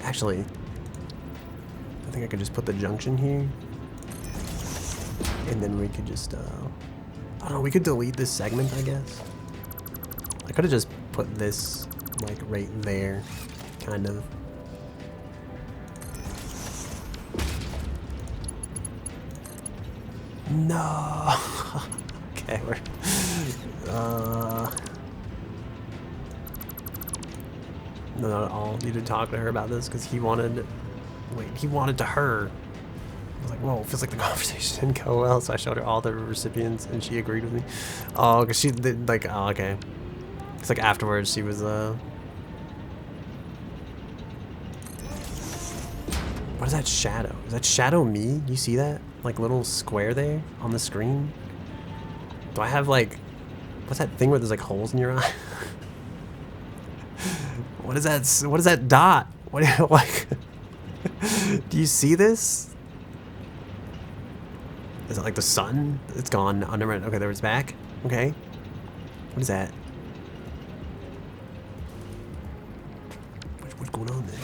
Actually, I think I could just put the junction here, and then we could just, I don't know, we could delete this segment, I guess. I could have just put this, like, right there, kind of. No! Okay, we're, no, not at all. Need to talk to her about this because he wanted to her. I was like, whoa, feels like the conversation didn't go well, so I showed her all the recipients and she agreed with me. Oh, because she did, like, oh, okay. It's like afterwards she was, what is that shadow? Is that shadow me? You see that? Like little square there on the screen? Do I have like, what's that thing where there's like holes in your eye? What is that? What is that dot? What like? Do you see this? Is it like the sun? It's gone. Oh, never mind. Okay, there it's back. Okay. What is that? What's going on there?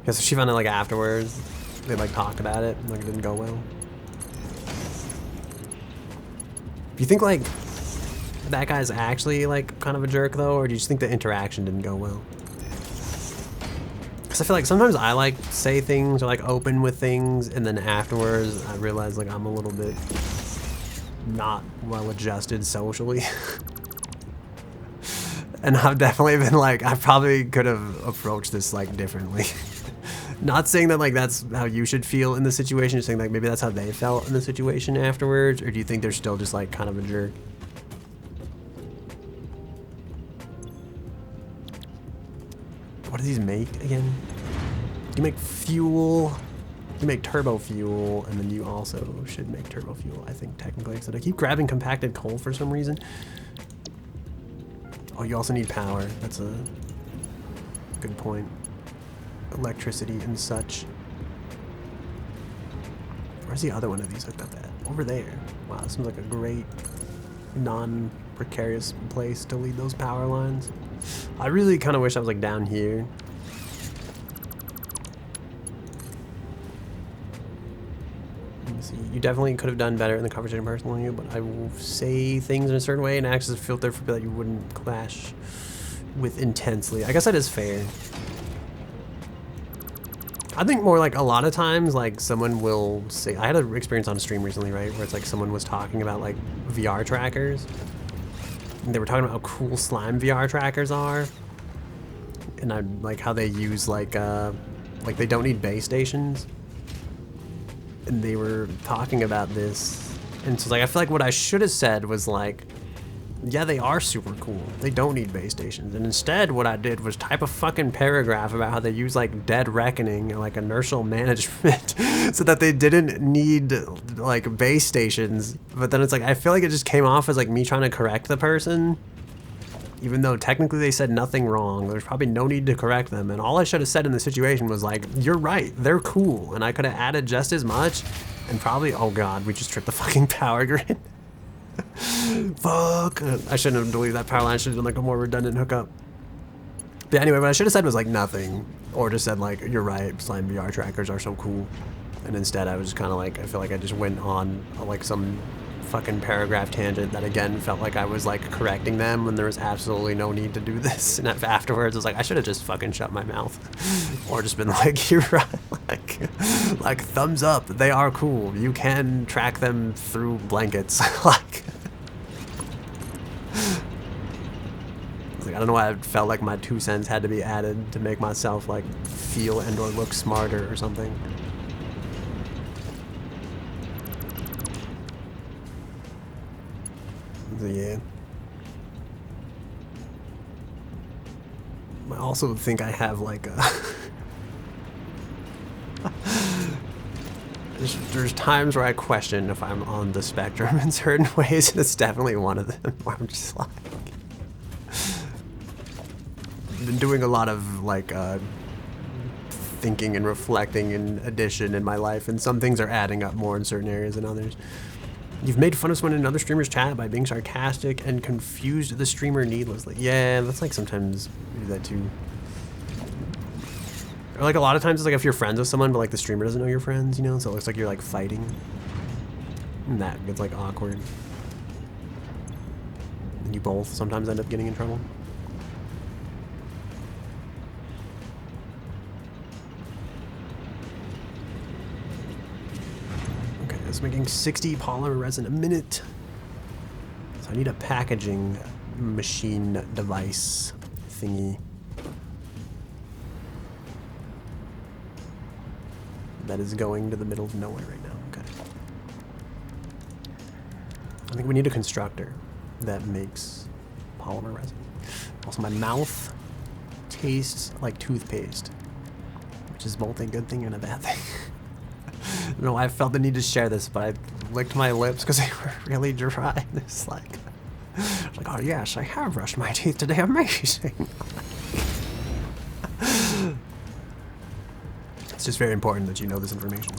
Yeah, so she found it like afterwards. They like talked about it. Like it didn't go well. Do you think like that guy's actually like kind of a jerk though, or do you just think the interaction didn't go well? Because I feel like sometimes I like say things or like open with things, and then afterwards I realize like I'm a little bit not well adjusted socially. And I've definitely been like, I probably could have approached this like differently. Not saying that like that's how you should feel in the situation, just saying like maybe that's how they felt in the situation afterwards, or do you think they're still just like kind of a jerk? does these make again? You make fuel. You make turbo fuel, and then you also should make turbo fuel, I think, technically. So I keep grabbing compacted coal for some reason. Oh, you also need power. That's a good point. Electricity and such. Where's the other one of these hooked up at? Over there. Wow, this seems like a great non-precarious place to lead those power lines. I really kind of wish I was like down here. Let me see. You definitely could have done better in the conversation personally, but I will say things in a certain way and act as a filter for that you wouldn't clash with intensely. I guess that is fair. I think more like a lot of times, like someone will say, I had an experience on a stream recently, right, where it's like someone was talking about like VR trackers. And they were talking about how cool slime VR trackers are. And I like how they use like they don't need base stations. And they were talking about this. And so like, I feel like what I should have said was like, yeah, they are super cool. They don't need base stations. And instead, what I did was type a fucking paragraph about how they use like dead reckoning and like inertial management so that they didn't need like base stations. But then it's like, I feel like it just came off as like me trying to correct the person. Even though technically they said nothing wrong, there's probably no need to correct them. And all I should have said in the situation was like, you're right, they're cool. And I could have added just as much and probably, oh God, we just tripped the fucking power grid. Fuck. I shouldn't have deleted that power line. I should have done like a more redundant hookup. But anyway, what I should have said was like nothing. Or just said like, you're right, slime VR trackers are so cool. And instead I was just kind of like, I feel like I just went on like some fucking paragraph tangent that again felt like I was like correcting them when there was absolutely no need to do this. And afterwards I was like, I should have just fucking shut my mouth. Or just been like, you're right. Like thumbs up, they are cool. You can track them through blankets. Like I don't know why I felt like my 2 cents had to be added to make myself like feel and or look smarter or something. So yeah. I also think I have like a there's times where I question if I'm on the spectrum in certain ways, and it's definitely one of them where I'm just like been doing a lot of like thinking and reflecting in addition in my life, and some things are adding up more in certain areas than others. You've made fun of someone in another streamer's chat by being sarcastic and confused the streamer needlessly. Yeah, that's like sometimes we do that too. Or like a lot of times it's like if you're friends with someone but like the streamer doesn't know you're friends, you know, so it looks like you're like fighting. And that gets like awkward. And you both sometimes end up getting in trouble. Okay, it's making 60 polymer resin a minute. So I need a packaging machine device thingy. That is going to the middle of nowhere right now. Okay. I think we need a constructor that makes polymer resin. Also, my mouth tastes like toothpaste, which is both a good thing and a bad thing. I don't know why I felt the need to share this, but I licked my lips because they were really dry. It's like, oh yes, I have brushed my teeth today. Amazing. It's just very important that you know this information.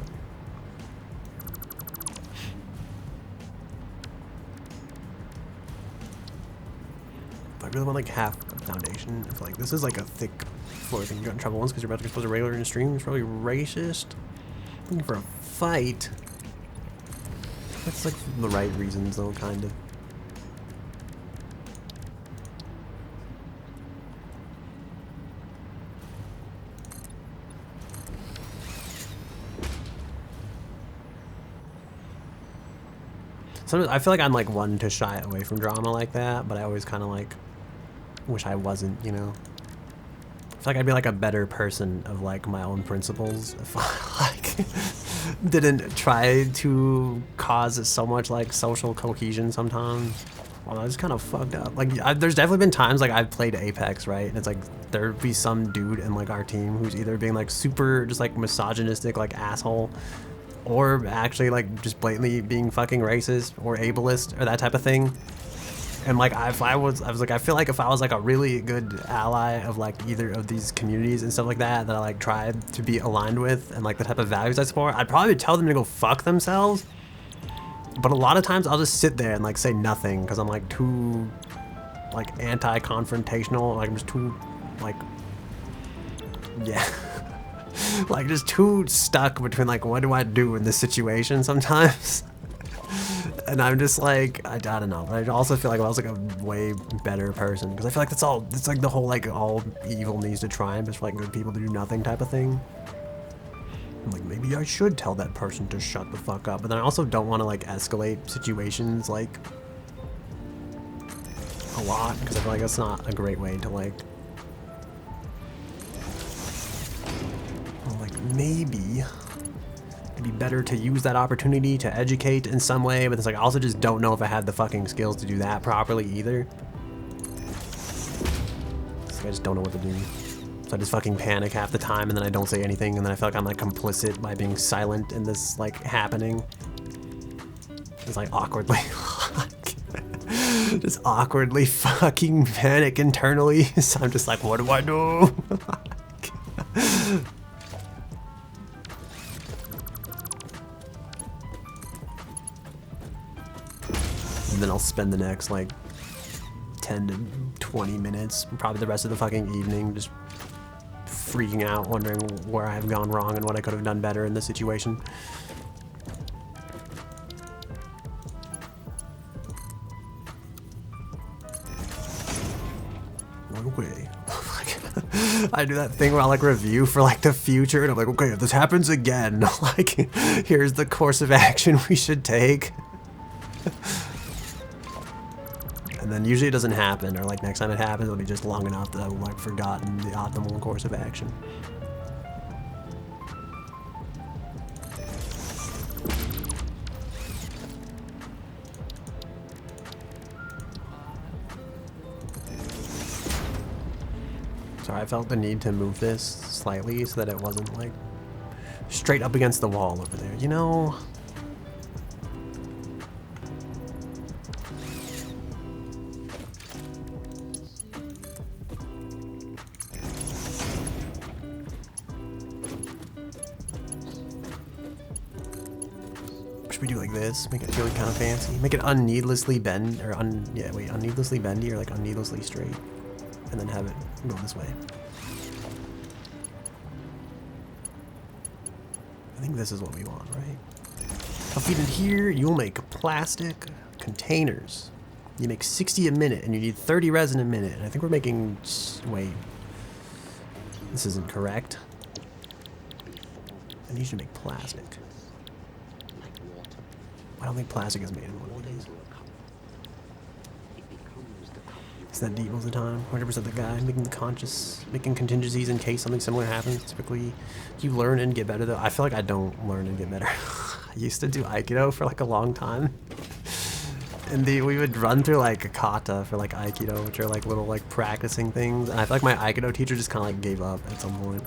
If I really want like half a foundation, if like this is like a thick floor thing, you got in trouble once because you're about to expose a regular in a stream, it's probably racist. Looking for a fight. That's like the right reasons though, kind of. Sometimes I feel like I'm like one to shy away from drama like that, but I always kind of like wish I wasn't, you know. I feel like I'd be like a better person of like my own principles if I like didn't try to cause so much like social cohesion sometimes. Well, that's kind of fucked up. Like, there's definitely been times like I've played Apex, right? And it's like there'd be some dude in like our team who's either being like super just like misogynistic, like asshole, or actually like just blatantly being fucking racist or ableist or that type of thing. And like I was like, I feel like if I was like a really good ally of like either of these communities and stuff like that I like tried to be aligned with and like the type of values I support, I'd probably tell them to go fuck themselves. But a lot of times I'll just sit there and like say nothing because I'm like too like anti-confrontational. Like I'm just too like, yeah, like just too stuck between like what do I do in this situation sometimes. And I'm just like, I don't know. I also feel like I was like a way better person because I feel like it's like the whole like all evil needs to triumph is for like good people to do nothing type of thing. I'm like, maybe I should tell that person to shut the fuck up, but then I also don't want to like escalate situations like a lot because I feel like that's not a great way to like, well, like maybe it'd be better to use that opportunity to educate in some way, but it's like I also just don't know if I have the fucking skills to do that properly either. So I just don't know what to do. So I just fucking panic half the time and then I don't say anything and then I feel like I'm like complicit by being silent in this like happening. It's like awkwardly just awkwardly fucking panic internally. So I'm just like, what do I do? And then I'll spend the next like 10 to 20 minutes, probably the rest of the fucking evening, just freaking out, wondering where I've gone wrong and what I could have done better in this situation. No way. I do that thing where I like review for like the future and I'm like, okay, if this happens again, like here's the course of action we should take. And then usually it doesn't happen, or like next time it happens, it'll be just long enough that I've like forgotten the optimal course of action. Sorry, I felt the need to move this slightly so that it wasn't like straight up against the wall over there, you know? Should we do like this? Make it feel kind of fancy. Make it unneedlessly bend, or unneedlessly bendy, or like unneedlessly straight, and then have it go this way. I think this is what we want, right? I'll feed it here. You'll make plastic containers. You make 60 a minute, and you need 30 resin a minute. And I think we're making. Wait, this isn't correct. I need you to make plastic. I don't think plastic is made in one of these. Is that deep most of the time? 100% the guy making contingencies in case something similar happens. Typically, you learn and get better though. I feel like I don't learn and get better. I used to do Aikido for like a long time. And we would run through like a kata for like Aikido, which are like little like practicing things. And I feel like my Aikido teacher just kind of like gave up at some point.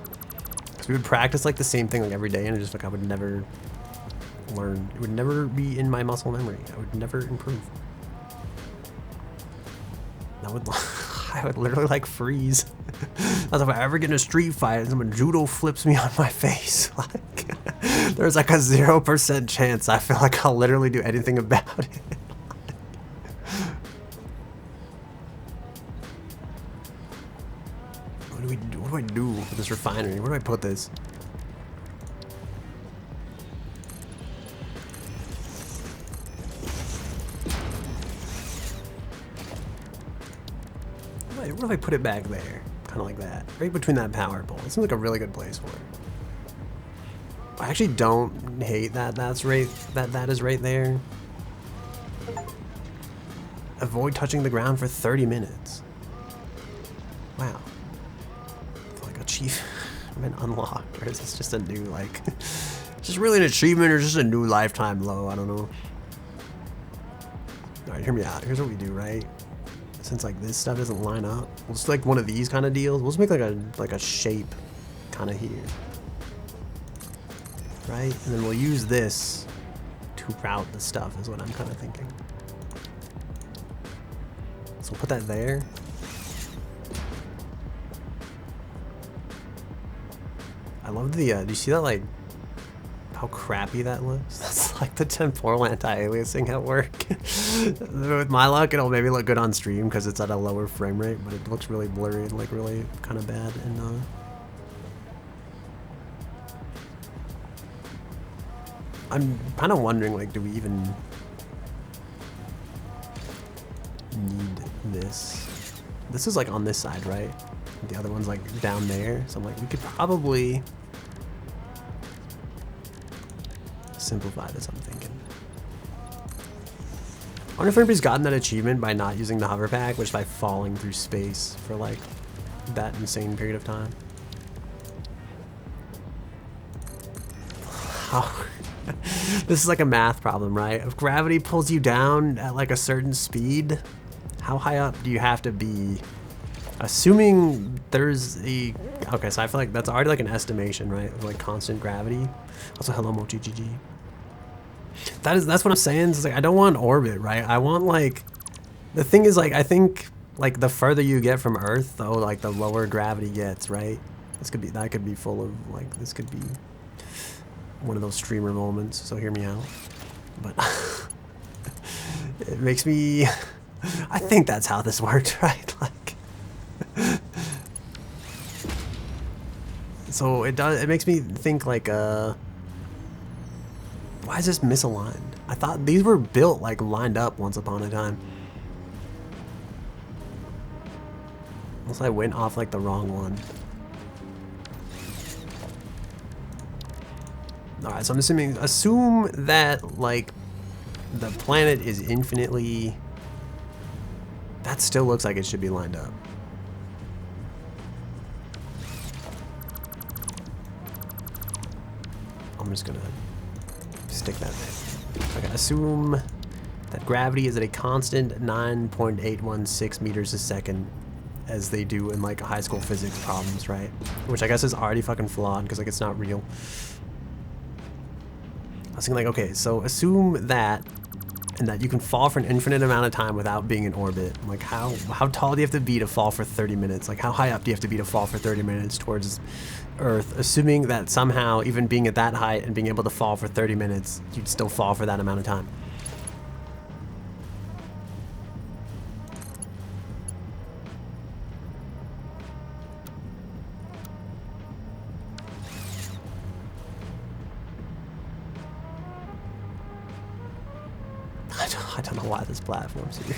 Because we would practice like the same thing like every day and it just like I would never learn. It would never be in my muscle memory. I would never improve. I would literally like freeze. As if I ever get in a street fight and someone judo flips me on my face. Like there's like a 0% chance I feel like I'll literally do anything about it. What do I do with this refinery? Where do I put this? What if I put it back there? Kind of like that. Right between that power pole. It seems like a really good place for it. I actually don't hate that that is right there. Avoid touching the ground for 30 minutes. Wow. Like achievement unlocked. Or is this just a new like just really an achievement or just a new lifetime low? I don't know. Alright, hear me out. Here's what we do, right? Since like this stuff doesn't line up, we'll just like one of these kind of deals. We'll just make like a shape kind of here. Right? And then we'll use this to route the stuff is what I'm kind of thinking. So we'll put that there. I love the, do you see that, like, how crappy that looks? That's like the temporal anti-aliasing at work. With my luck, it'll maybe look good on stream because it's at a lower frame rate, but it looks really blurry and, like, really kind of bad. And, I'm kind of wondering, like, do we even need this? This is, like, on this side, right? The other one's, like, down there. So I'm like, we could probably simplify this, I'm thinking. I wonder if anybody's gotten that achievement by not using the hover pack, which by falling through space for, like, that insane period of time. How... This is like a math problem, right? If gravity pulls you down at like a certain speed, how high up do you have to be? Assuming there's a... Okay, so I feel like that's already like an estimation, right? Of like constant gravity. Also, hello, Mochi GG. That's what I'm saying. It's like, I don't want orbit, right? I want like... The thing is, like, I think like the further you get from Earth, though, like the lower gravity gets, right? That could be full of like, this could be one of those streamer moments, so hear me out. But it makes me... I think that's how this works, right? Like, so it makes me think like, why is this misaligned? I thought these were built like lined up once upon a time. Unless I went off like the wrong one. Alright, so I'm assume that, like, the planet is infinitely... That still looks like it should be lined up. I'm just gonna stick that there. Okay, assume that gravity is at a constant 9.816 meters a second, as they do in, like, high school physics problems, right? Which I guess is already fucking flawed, because, like, it's not real. I was thinking, like, okay, so assume that, and that you can fall for an infinite amount of time without being in orbit. Like, how tall do you have to be to fall for 30 minutes? Like, how high up do you have to be to fall for 30 minutes towards Earth? Assuming that somehow, even being at that height and being able to fall for 30 minutes, you'd still fall for that amount of time. I don't know why this platform's here.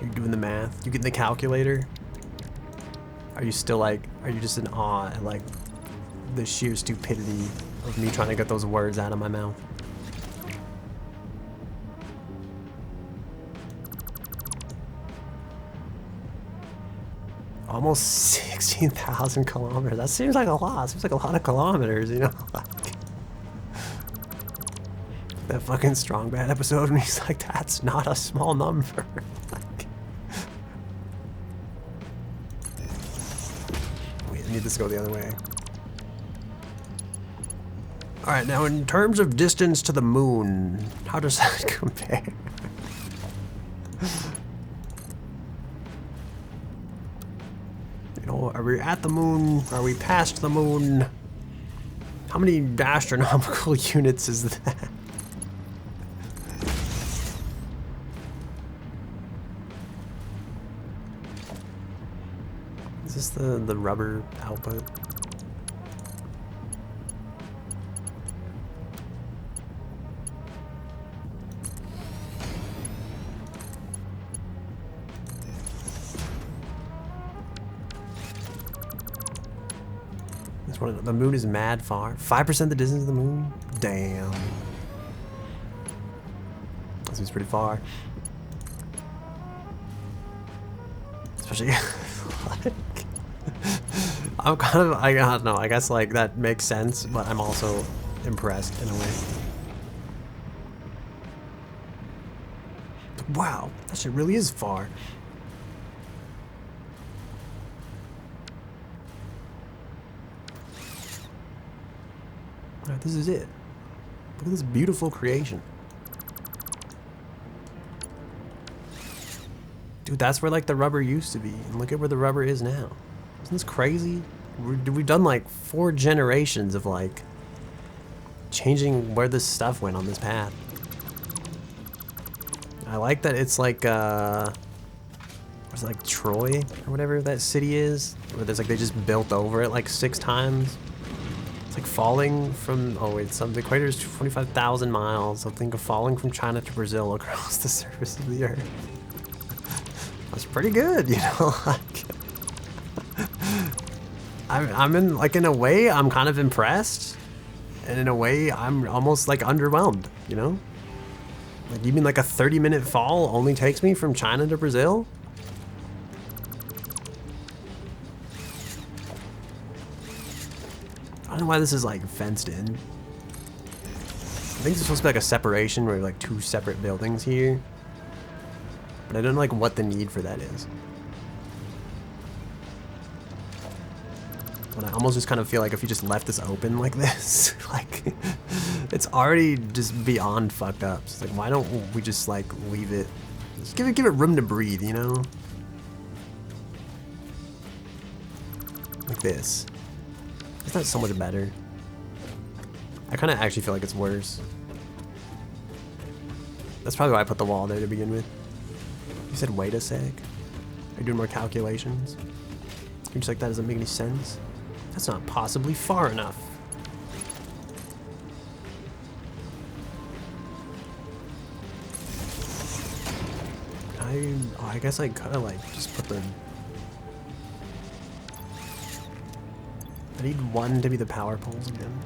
You're doing the math? You getting the calculator? Are you still like, are you just in awe at like the sheer stupidity of me trying to get those words out of my mouth? Almost 16,000 kilometers. That seems like a lot. It seems like a lot of kilometers, you know? That fucking Strong Bad episode, and he's like, that's not a small number. Like, wait, I need this to go the other way. Alright, now in terms of distance to the moon, how does that compare? You know, are we at the moon? Are we past the moon? How many astronomical units is that? Is this the rubber output? This one, the moon is mad far. 5% the distance of the moon? Damn. This is pretty far. Especially like, I'm kind of, I don't know, I guess like that makes sense, but I'm also impressed in a way. Wow, that shit really is far. Alright, this is it. Look at this beautiful creation. Dude, that's where like the rubber used to be. And look at where the rubber is now. Isn't this crazy? We've done like 4 generations of like changing where this stuff went on this path. I like that it's like what's it, like Troy or whatever that city is, where there's like they just built over it like 6 times. It's like falling from, oh wait, the equator is 25,000 miles, so think of falling from China to Brazil across the surface of the earth. That's pretty good, you know, like, I'm in, like, in a way, I'm kind of impressed, and in a way, I'm almost, like, underwhelmed, you know? Like, you mean like a 30-minute fall only takes me from China to Brazil? I don't know why this is like fenced in. I think it's supposed to be like a separation where like 2 separate buildings here. But I don't know like what the need for that is. But I almost just kind of feel like if you just left this open like this, like it's already just beyond fucked up. So it's like, why don't we just like leave it? Just give it room to breathe, you know? Like this. It's not so much better. I kind of actually feel like it's worse. That's probably why I put the wall there to begin with. You said, wait a sec. Are you doing more calculations? You're just like, that doesn't make any sense. That's not possibly far enough. I guess I could have like just put the... I need 1 to be the power poles again.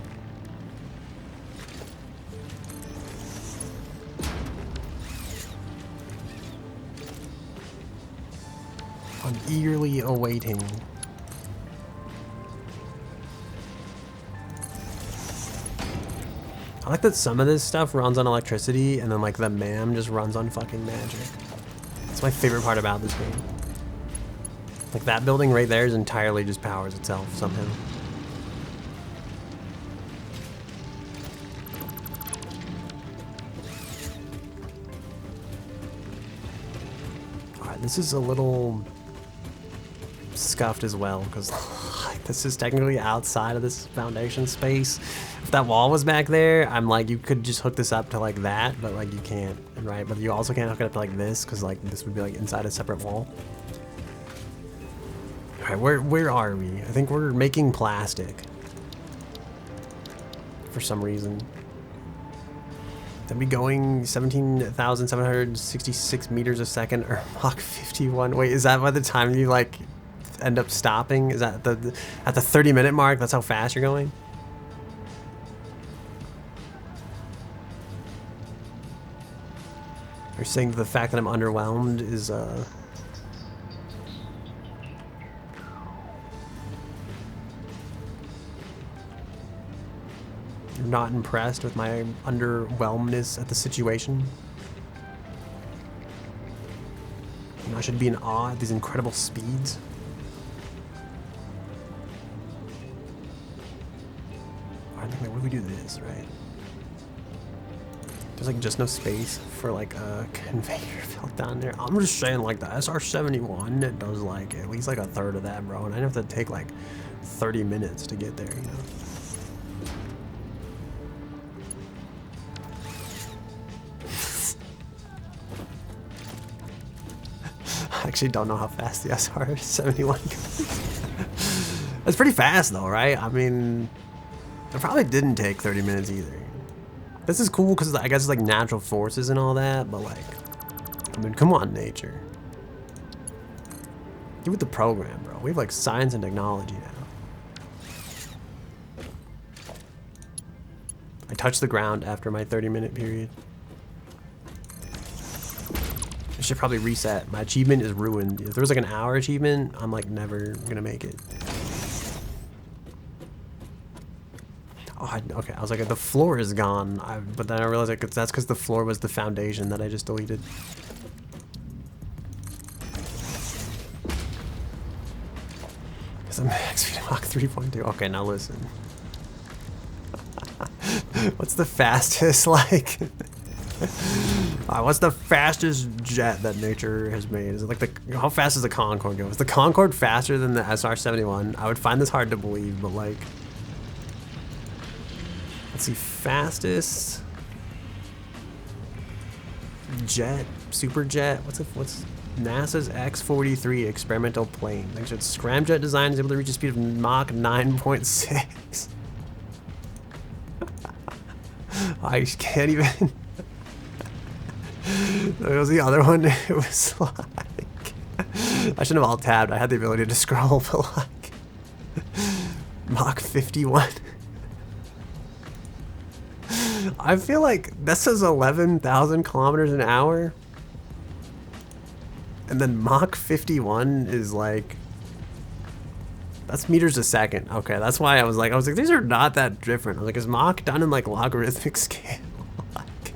I'm eagerly awaiting. I like that some of this stuff runs on electricity and then like the MAM just runs on fucking magic. That's my favorite part about this game. Like that building right there is entirely just powers itself somehow. Alright, this is a little scuffed as well because this is technically outside of this foundation space. If that wall was back there, I'm like, you could just hook this up to like that, but like you can't, right? But you also can't hook it up to like this because like this would be like inside a separate wall. All right, where are we? I think we're making plastic for some reason. That'd be going 17,766 meters a second or Mach 51. Wait, is that by the time you like end up stopping? Is that at the 30-minute mark? That's how fast you're going? You're saying the fact that I'm underwhelmed is you're not impressed with my underwhelmedness at the situation? And I should be in awe at these incredible speeds? I think, like, what if we do this, right? There's like just no space for like a conveyor belt down there. I'm just saying like the SR-71, it does like at least like a third of that, bro. And I have to take like 30 minutes to get there, you know? I actually don't know how fast the SR-71 goes. It's pretty fast though, right? I mean, it probably didn't take 30 minutes either. This is cool because I guess it's like natural forces and all that, but like, I mean, come on, nature. Get with the program, bro. We have like science and technology now. I touched the ground after my 30-minute period. I should probably reset. My achievement is ruined. If there was like an hour achievement, I'm like never gonna make it. Oh, okay, I was like, the floor is gone, but then I realized like that's because the floor was the foundation that I just deleted. Has a max speed of Mach 3.2. Okay, now listen. What's the fastest, like... what's the fastest jet that nature has made? Is it like the... How fast does the Concorde go? Is the Concorde faster than the SR-71? I would find this hard to believe, but like... Let's see, fastest... Jet, super jet. What's NASA's X-43 experimental plane? Thanks to its scramjet design, is able to reach a speed of Mach 9.6. I just can't even. There was the other one. It was like I shouldn't have alt tabbed. I had the ability to scroll, but like Mach 51. I feel like that says 11,000 kilometers an hour. And then Mach 51 is like, that's meters a second. Okay, that's why I was like, these are not that different. I was like, is Mach done in like logarithmic scale? Like,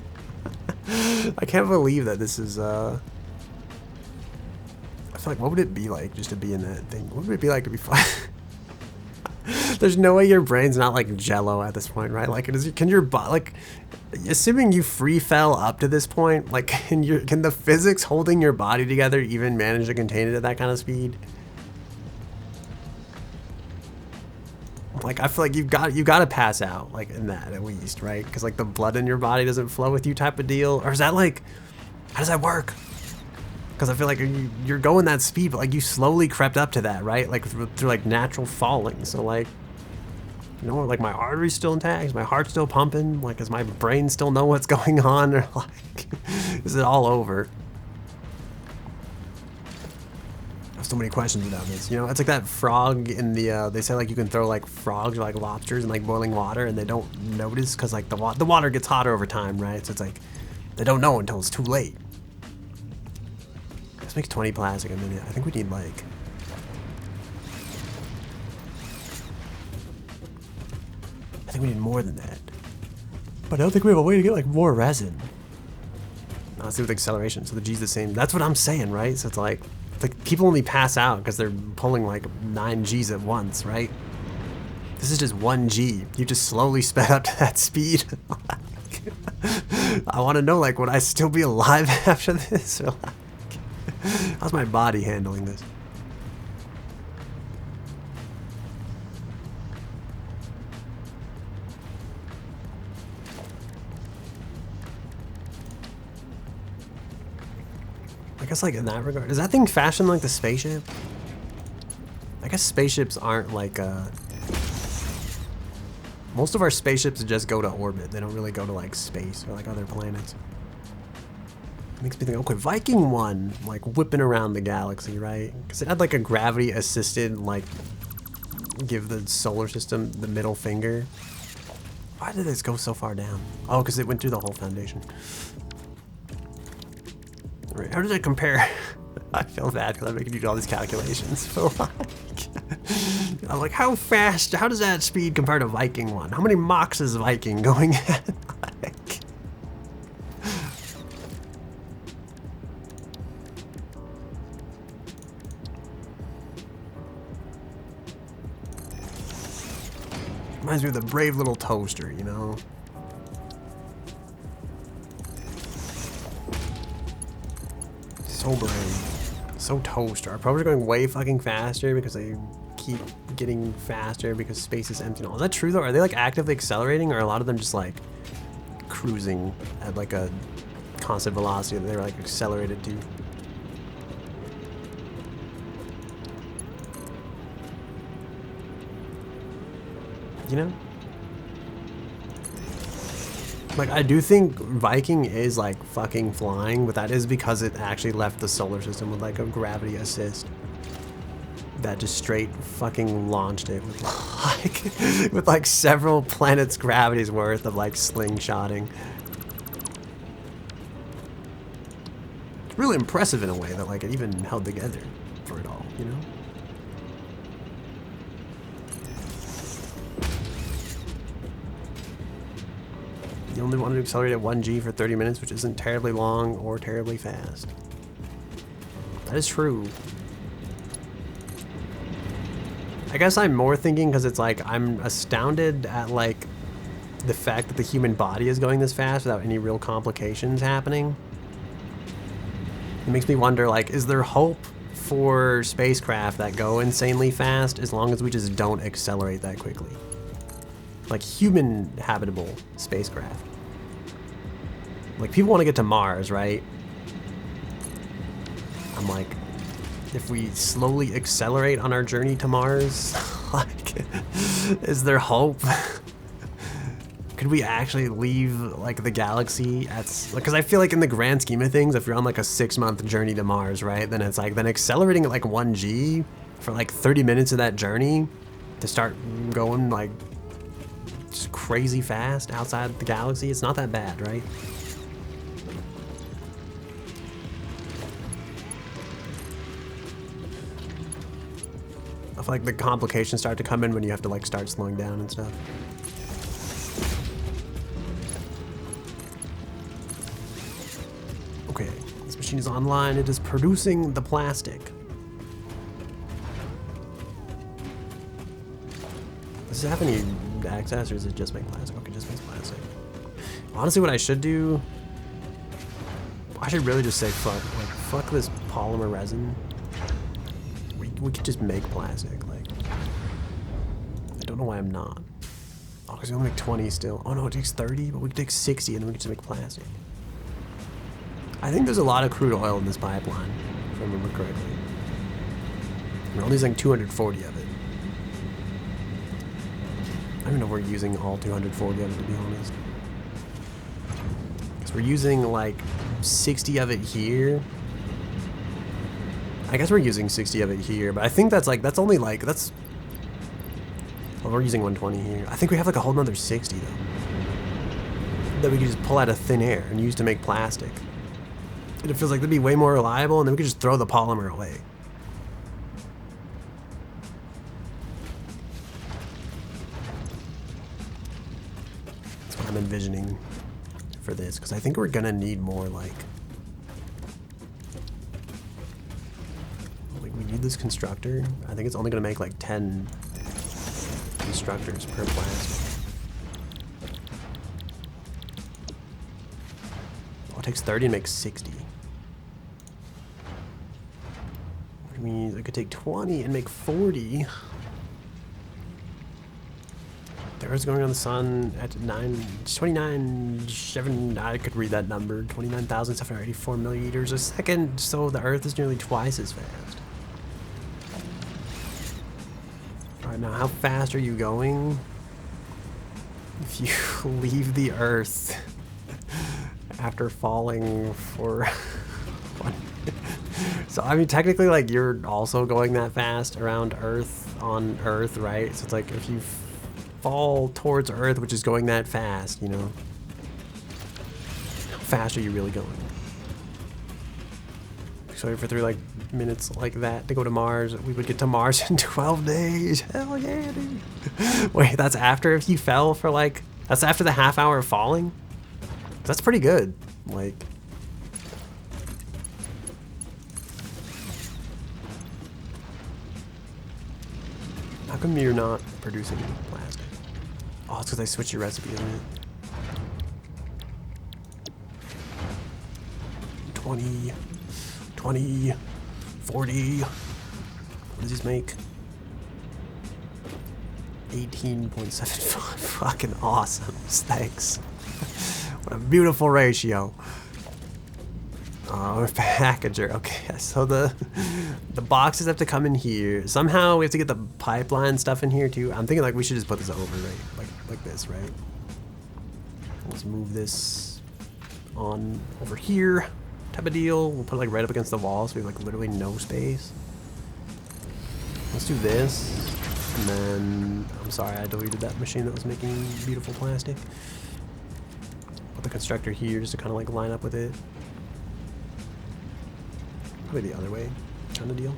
I can't believe that this is, I feel like, what would it be like just to be in that thing? What would it be like to be flying? There's no way your brain's not like jello at this point, right? Like, can your body, like, assuming you free fell up to this point, like, can the physics holding your body together even manage to contain it at that kind of speed? Like, I feel like you've got to pass out, like, in that at least, right? Because like the blood in your body doesn't flow with you type of deal, or is that like, how does that work? Because I feel like you're going that speed, but like you slowly crept up to that, right? Like through like natural falling. So like, you know, like my artery's still intact, is my heart still pumping? Like, does my brain still know what's going on? Or like, is it all over? I have so many questions about this. You know, it's like that frog in the, they say like you can throw like frogs or like lobsters in like boiling water and they don't notice because like the water gets hotter over time, right? So it's like, they don't know until it's too late. This makes 20 plastic a minute. I think we need like... I think we need more than that. But I don't think we have a way to get like more resin. Now, let's see with acceleration. So the G's the same. That's what I'm saying, right? So it's like people only pass out because they're pulling like 9 G's at once, right? This is just 1 G. You just slowly sped up to that speed. I want to know, like, would I still be alive after this? Or like, how's my body handling this? I guess like in that regard, is that thing fashioned like the spaceship? I guess spaceships aren't like most of our spaceships just go to orbit. They don't really go to like space or like other planets. It makes me think, okay, Viking 1, like whipping around the galaxy, right? Because it had like a gravity assisted, like give the solar system the middle finger. Why did this go so far down? Oh, because it went through the whole foundation. Right, how does it compare? I feel bad because I'm making you do all these calculations. But like, I'm like, how fast, how does that speed compare to Viking 1? How many Machs is Viking going at? Like, reminds me of the brave little toaster, you know? So brave. So toaster. Our probes are going way fucking faster because they keep getting faster because space is empty and all. Is that true though? Are they like actively accelerating or are a lot of them just like cruising at like a constant velocity that they're like accelerated to? You know? Like, I do think Viking is like fucking flying, but that is because it actually left the solar system with like a gravity assist that just straight fucking launched it with like several planets' gravity's worth of like slingshotting. It's really impressive in a way that like it even held together for it all, you know? You only wanted to accelerate at 1 G for 30 minutes, which isn't terribly long or terribly fast. That is true. I guess I'm more thinking because it's like I'm astounded at like the fact that the human body is going this fast without any real complications happening. It makes me wonder, like, is there hope for spacecraft that go insanely fast as long as we just don't accelerate that quickly? Like human habitable spacecraft. Like people want to get to Mars, right? I'm like, if we slowly accelerate on our journey to Mars, like, is there hope? Could we actually leave like the galaxy at, because I feel like in the grand scheme of things, if you're on like a 6-month journey to Mars, right, then it's like, then accelerating at like 1G for like 30 minutes of that journey to start going like just crazy fast outside the galaxy, it's not that bad, right? I feel like the complications start to come in when you have to like start slowing down and stuff. Okay, this machine is online. It is producing the plastic. Does it have any access or does it just make plastic? Okay, just makes plastic. Honestly, what I should do, I should really just say fuck this polymer resin. We could just make plastic, like. I don't know why I'm not. Oh, because we only make 20 still. Oh no, it takes 30, but we could take 60 and then we could just make plastic. I think there's a lot of crude oil in this pipeline, if I remember correctly. We're only using 240 of it. I don't even know if we're using all 240 of it, to be honest. Because we're using like 60 of it here. I guess we're using 60 of it here, but I think that's like, that's only like, that's... Well, we're using 120 here. I think we have like a whole nother 60 though. That we could just pull out of thin air and use to make plastic. And it feels like that'd be way more reliable, and then we could just throw the polymer away. That's what I'm envisioning for this, because I think we're gonna need more like we need this constructor. I think it's only gonna make like 10 constructors per plastic. Oh, it takes 30 and makes 60. Which means I could take 20 and make 40. The Earth's going on the sun at 29.7. I could read that number. 29,784 milliliters a second. So the Earth is nearly twice as fast. All right, now how fast are you going if you leave the Earth after falling for one? So I mean, technically, like, you're also going that fast around Earth on Earth, right? So it's like if you fall towards Earth, which is going that fast, you know, how fast are you really going? So for 3 like minutes like that to go to Mars, we would get to Mars in 12 days. Hell yeah, dude. Wait, that's after if you fell for like, that's after the half hour of falling? That's pretty good. Like, how come you're not producing plastic? Oh, it's because I switched your recipe, isn't it? 20, 20, 40. What does this make? 18.75. Fucking awesome. Thanks. What a beautiful ratio. Oh, packager. Okay, so the boxes have to come in here. Somehow we have to get the pipeline stuff in here too. I'm thinking like we should just put this over, right? Like this, right? Let's move this on over here. Type of deal. We'll put it like right up against the wall so we have like literally no space. Let's do this. And then, I'm sorry, I deleted that machine that was making beautiful plastic. Put the constructor here just to kind of like line up with it. Probably the other way, kind of deal.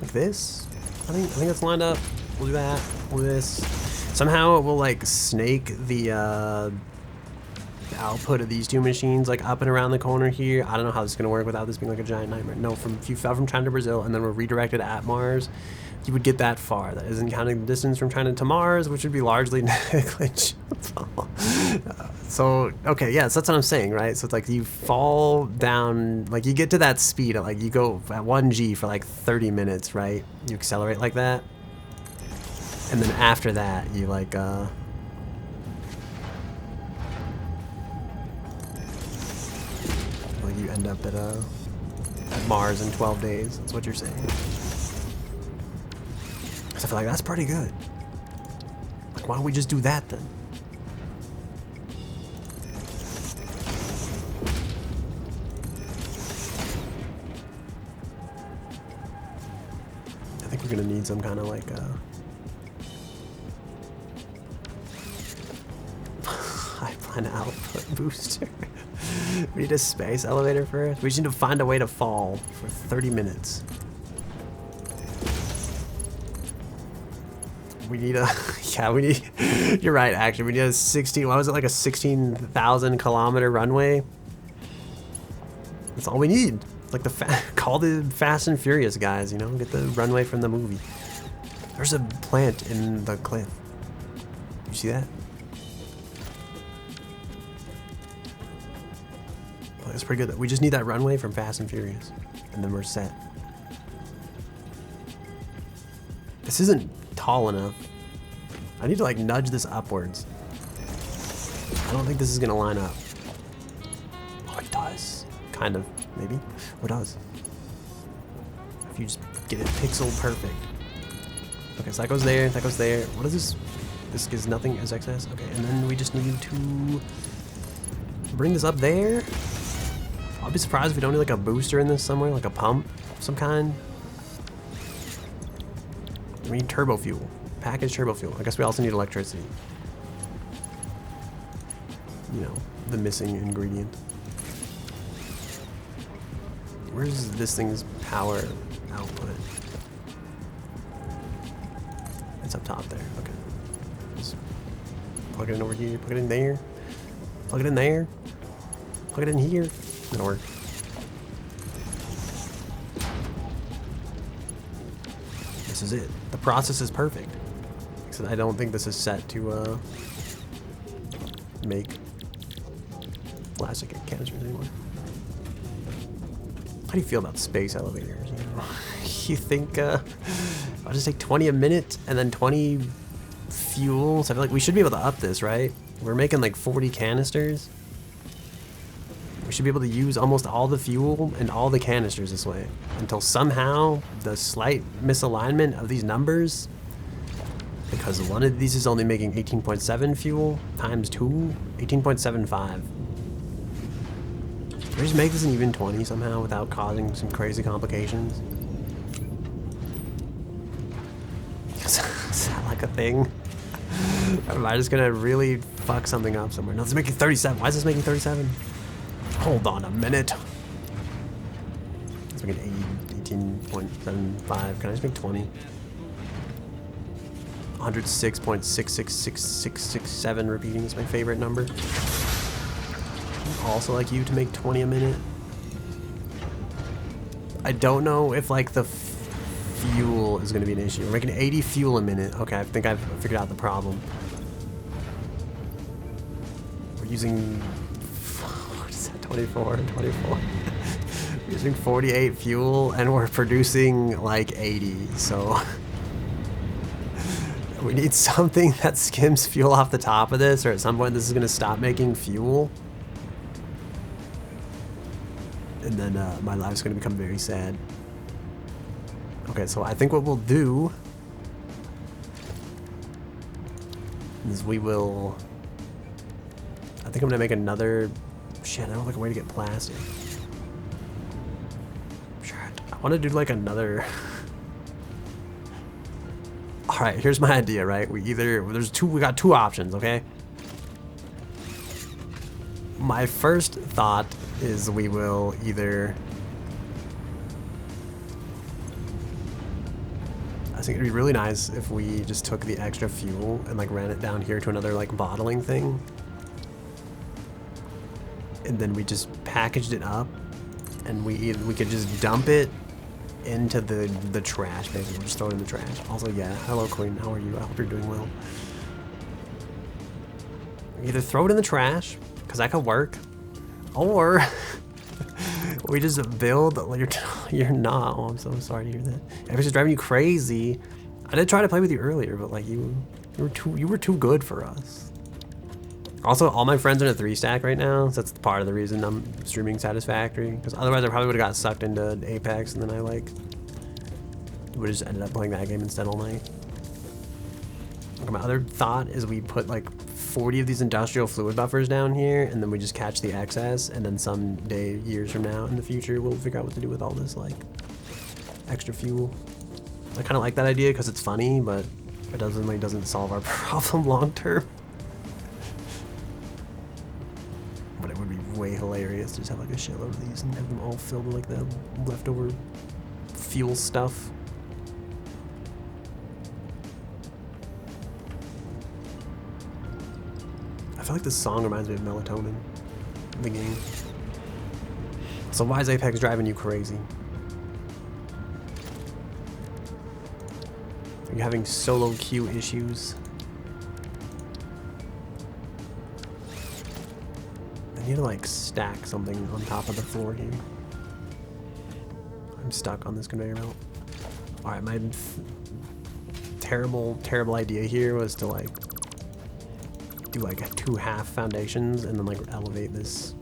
Like this. I think that's lined up. We'll do that. We'll do this. Somehow it will like snake the output of these two machines like up and around the corner here. I don't know how this is gonna work without this being like a giant nightmare. No, if you fell from China to Brazil and then were redirected at Mars, you would get that far. That isn't counting the distance from China to Mars, which would be largely negligible. So, okay, yeah, so that's what I'm saying, right? So it's like you fall down, like you get to that speed at like, you go at 1G for like 30 minutes, right? You accelerate like that. And then after that, you like, well, you end up at Mars in 12 days. That's what you're saying. So I feel like that's pretty good. Like, why don't we just do that then? I think we're gonna need some kind of like high plan output booster. We need a space elevator first. We just need to find a way to fall for 30 minutes. We need a, yeah, we need, you're right, actually. We need a 16, what was it, like a 16,000 kilometer runway? That's all we need. Like call the Fast and Furious guys, you know, get the runway from the movie. There's a plant in the cliff. You see that? Well, that's pretty good. We just need that runway from Fast and Furious, and then we're set. This isn't tall enough. I need to like nudge this upwards. I don't think this is gonna line up. Oh, it does. Kind of, maybe. What does? If you just get it pixel perfect. Okay, so that goes there, that goes there. What is this? This gives nothing as excess. Okay, and then we just need to bring this up there. I'll be surprised if we don't need like a booster in this somewhere, like a pump of some kind. We need turbo fuel. Packaged turbo fuel. I guess we also need electricity. You know, the missing ingredient. Where's this thing's power output? It's up top there. Okay. Just plug it in over here. Plug it in there. Plug it in there. Plug it in here. It'll work. This is it. The process is perfect. Except I don't think this is set to make plastic canisters anymore. How do you feel about space elevators? You know? You think I'll just take 20 a minute and then 20 fuel? So I feel like we should be able to up this, right? We're making like 40 canisters. We should be able to use almost all the fuel and all the canisters this way until somehow the slight misalignment of these numbers, because one of these is only making 18.7 fuel times 2, 18.75. Can we just make this an even 20 somehow without causing some crazy complications? Is that like a thing? Or am I just gonna really fuck something up somewhere? No, it's making 37. Why is this making 37? Hold on a minute. Let's make it 18.75. Can I just make 20? 106.666667 repeating is my favorite number. Also like you to make 20 a minute. I don't know if like the fuel is going to be an issue. We're making 80 fuel a minute. Okay, I think I've figured out the problem. We're using 24. We're using 48 fuel and we're producing like 80, so we need something that skims fuel off the top of this, or at some point this is going to stop making fuel. And then my life's going to become very sad. Okay, so I think what we'll do is we will, I think I'm going to make another, shit, I don't have like a way to get plastic. Shit, I want to do like another. All right, here's my idea, right? We got two options, okay? My first thought is we will either, I think it'd be really nice if we just took the extra fuel and like ran it down here to another like bottling thing. and then we just packaged it up, and we could just dump it into the trash, basically. We'll just throw it in the trash. Also, yeah, hello Queen, how are you? I hope you're doing well. Either throw it in the trash, because that could work, or we just build. You're not. Oh, I'm so sorry to hear that. If it's just driving you crazy. I did try to play with you earlier, but like you were too good for us. Also, all my friends are in a 3-stack right now, so that's part of the reason I'm streaming Satisfactory. Because otherwise, I probably would have got sucked into Apex, and then I like would have just ended up playing that game instead all night. Okay, my other thought is we put like 40 of these industrial fluid buffers down here, and then we just catch the excess, and then someday, years from now in the future, we'll figure out what to do with all this like extra fuel. I kind of like that idea because it's funny, but it doesn't solve our problem long term. But it would be way hilarious to just have like a shitload of these and have them all filled with like the leftover fuel stuff. I feel like this song reminds me of Melatonin, the game. So why is Apex driving you crazy? Are you having solo queue issues? I need to like stack something on top of the floor here. I'm stuck on this conveyor belt. Alright, my terrible idea here was to like do like 2 half foundations and then like elevate this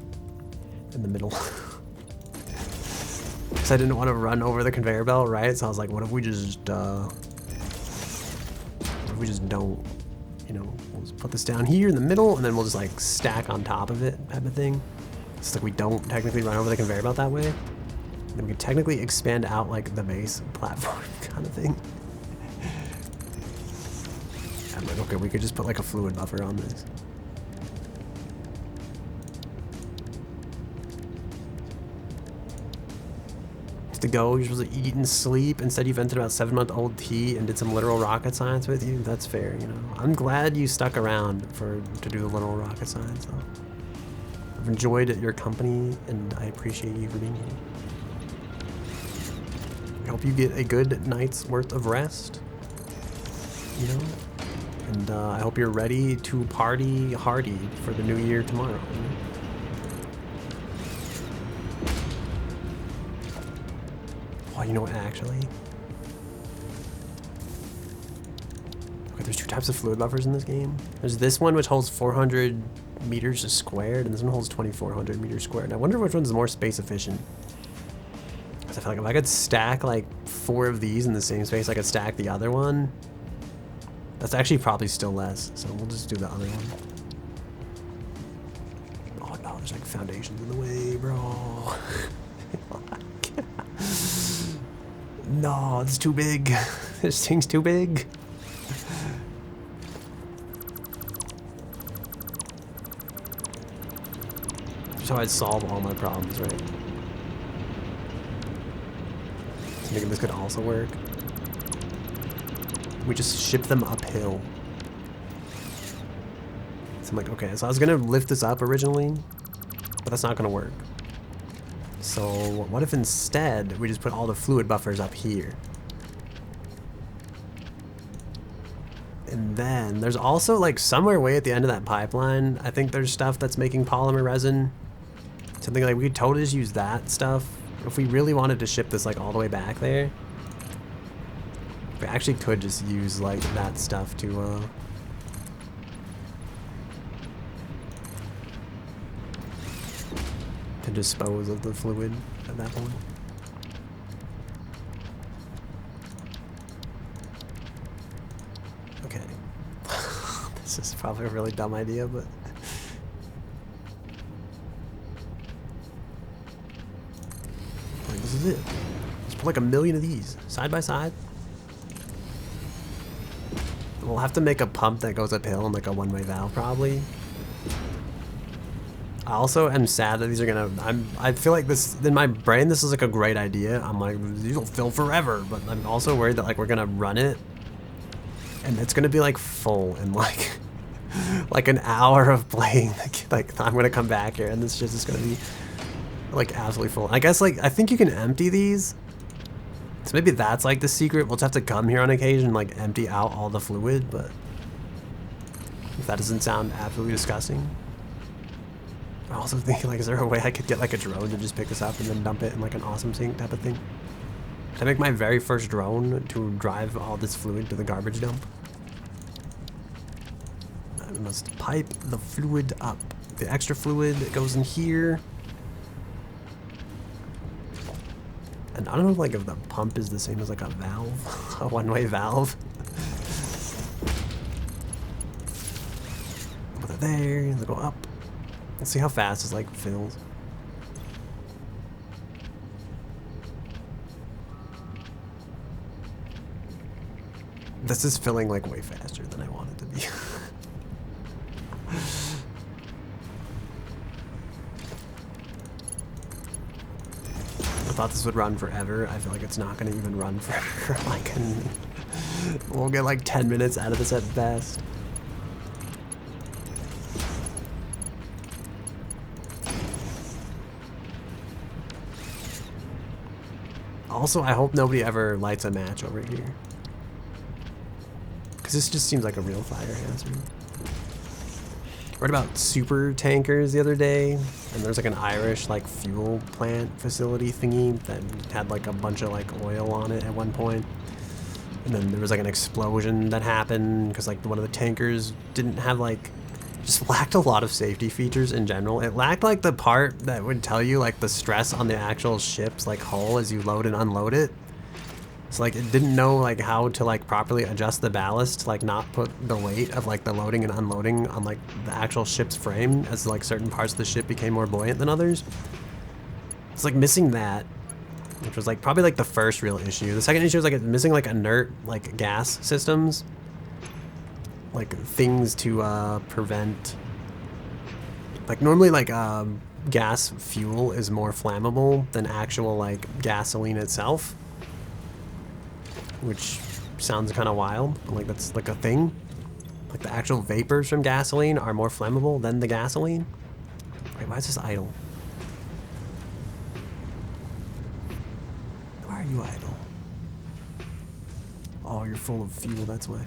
in the middle. Because I didn't want to run over the conveyor belt, right? So I was like, what if we just don't, you know, we'll just put this down here in the middle and then we'll just like stack on top of it type of thing. It's like we don't technically run over the conveyor belt that way. And then we can technically expand out like the base platform kind of thing. I'm like, okay, we could just put like a fluid buffer on this. To go, you're supposed to eat and sleep. Instead, you vented about 7-month-old tea and did some literal rocket science with you. That's fair, you know. I'm glad you stuck around to do the literal rocket science, though. I've enjoyed your company, and I appreciate you for being here. I hope you get a good night's worth of rest, you know. And I hope you're ready to party hardy for the new year tomorrow. You know? Oh, you know what, actually? Okay, there's 2 types of fluid buffers in this game. There's this one which holds 400 meters squared, and this one holds 2,400 meters squared. And I wonder which one's more space efficient. Because I feel like if I could stack like 4 of these in the same space, I could stack the other one. That's actually probably still less, so we'll just do the other one. Oh no, there's like foundations in the way, bro. No, it's too big. This thing's too big. That's how I'd solve all my problems, right? So maybe this could also work. We just ship them uphill. So I'm like, okay, so I was gonna lift this up originally, but that's not gonna work. So what if instead we just put all the fluid buffers up here? And then there's also like somewhere way at the end of that pipeline, I think there's stuff that's making polymer resin. Something like we could totally just use that stuff. If we really wanted to ship this like all the way back there, we actually could just use like that stuff to dispose of the fluid at that point. Okay. This is probably a really dumb idea, but like, this is it. Let's put like 1 million of these side by side. We'll have to make a pump that goes uphill and like a one-way valve probably. I also am sad that these are gonna, I feel like this, in my brain, this is like a great idea. I'm like, these will fill forever, but I'm also worried that like we're gonna run it and it's gonna be like full in like like an hour of playing. Like I'm gonna come back here and this shit is gonna be like absolutely full. I guess like I think you can empty these. So maybe that's like the secret. We'll just have to come here on occasion and like empty out all the fluid, but if that doesn't sound absolutely disgusting. I also think like, is there a way I could get like a drone to just pick this up and then dump it in like an awesome sink type of thing? Can I make my very first drone to drive all this fluid to the garbage dump? I must pipe the fluid up. The extra fluid goes in here. And I don't know like if the pump is the same as like a valve, a one-way valve. Put it there, let's go up. Let's see how fast this like fills. This is filling like way faster than I want it to be. I thought this would run forever. I feel like it's not gonna even run for like we'll get like 10 minutes out of this at best. Also, I hope nobody ever lights a match over here. Because this just seems like a real fire hazard. I read about super tankers the other day, and there's like an Irish like fuel plant facility thingy that had like a bunch of like oil on it at one point. And then there was like an explosion that happened because like one of the tankers didn't have like, just lacked a lot of safety features in general. It lacked like the part that would tell you like the stress on the actual ship's like hull as you load and unload it. So like it didn't know like how to like properly adjust the ballast to like not put the weight of like the loading and unloading on like the actual ship's frame as like certain parts of the ship became more buoyant than others. It's like missing that, which was like probably like the first real issue. The second issue was like missing like inert like gas systems. Like things to prevent, like normally like gas fuel is more flammable than actual like gasoline itself, which sounds kind of wild, but like that's like a thing. Like the actual vapors from gasoline are more flammable than the gasoline. Wait, why is this idle? Why are you idle? Oh, you're full of fuel, that's why.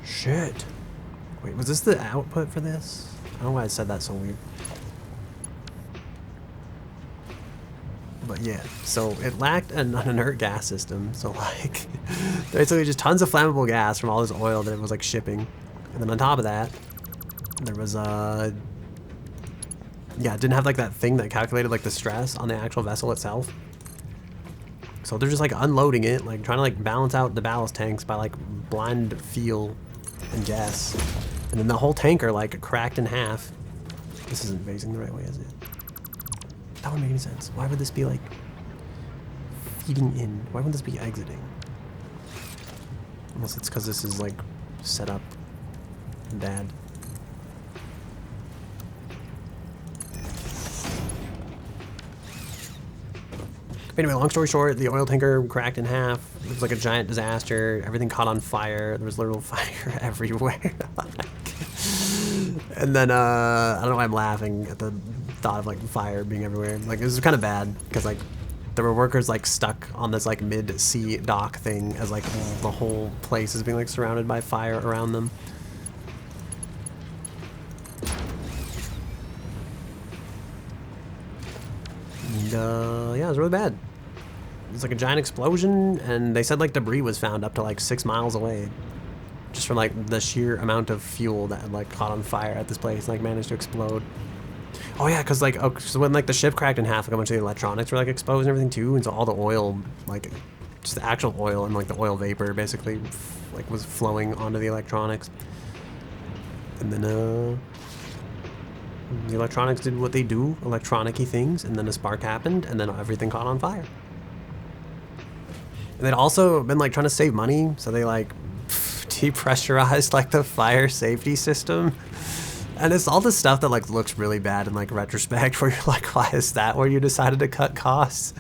Shit. Wait, was this the output for this? I don't know why I said that so weird. But yeah, so it lacked an inert gas system. So like, basically just tons of flammable gas from all this oil that it was like shipping. And then on top of that, there was yeah, it didn't have like that thing that calculated like the stress on the actual vessel itself. So they're just like unloading it, like trying to like balance out the ballast tanks by like blind feel and guess. And then the whole tanker like cracked in half. This isn't facing the right way, is it? That wouldn't make any sense. Why would this be like feeding in? Why wouldn't this be exiting? Unless it's because this is like set up bad. Anyway, long story short, the oil tanker cracked in half. It was like a giant disaster. Everything caught on fire. There was literal fire everywhere. And then, I don't know why I'm laughing at the thought of like fire being everywhere. Like, it was kind of bad because like there were workers like stuck on this like mid-sea dock thing as like the whole place is being like surrounded by fire around them. And, yeah, it was really bad. It was like a giant explosion, and they said like debris was found up to like 6 miles away, just from like the sheer amount of fuel that had like caught on fire at this place, like managed to explode. Oh yeah, because like so when like the ship cracked in half, like a bunch of the electronics were like exposed and everything too, and so all the oil, like just the actual oil and like the oil vapor basically like was flowing onto the electronics. And then the electronics did what they do, electronic-y things, and then a spark happened, and then everything caught on fire. And they'd also been like trying to save money, so they like depressurized like the fire safety system. And it's all this stuff that like looks really bad in like retrospect, where you're like, why is that where you decided to cut costs?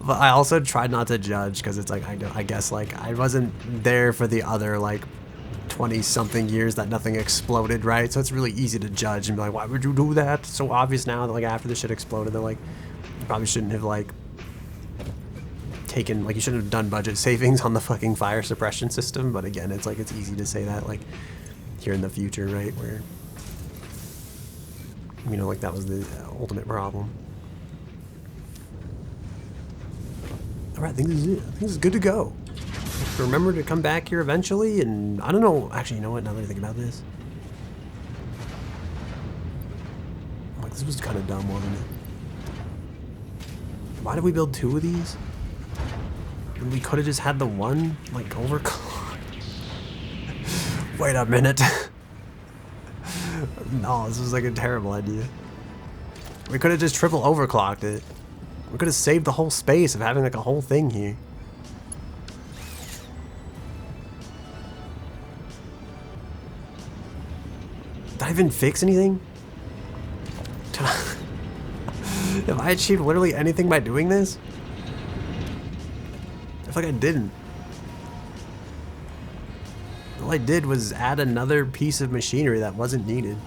But I also tried not to judge because it's like I guess like I wasn't there for the other like 20 something years that nothing exploded, right? So it's really easy to judge and be like, why would you do that? It's so obvious now that like after the shit exploded, they're like, you probably shouldn't have like taken, like you shouldn't have done budget savings on the fucking fire suppression system. But again, it's like, it's easy to say that like here in the future, right? Where, you know, like that was the ultimate problem. All right, I think this is it. I think this is good to go. Remember to come back here eventually, and I don't know. Actually, you know what? Now that I think about this, I'm like, this was kind of dumb, wasn't it? Why did we build 2 of these? When we could have just had the one, like, overclocked. Wait a minute. No, this was like a terrible idea. We could have just triple overclocked it. We could have saved the whole space of having like a whole thing here. Did I even fix anything? Have I achieved literally anything by doing this? I feel like I didn't. All I did was add another piece of machinery that wasn't needed.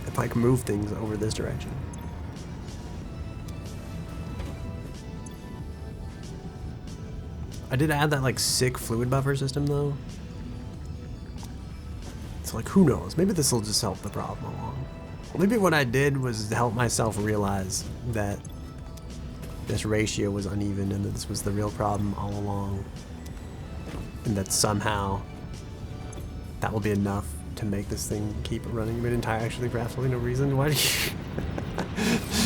If I can move things over this direction. I did add that like sick fluid buffer system though. So like who knows? Maybe this will just help the problem along. Maybe what I did was to help myself realize that this ratio was uneven and that this was the real problem all along. And that somehow that will be enough to make this thing keep running mid-entire actually for absolutely no reason. Why do you...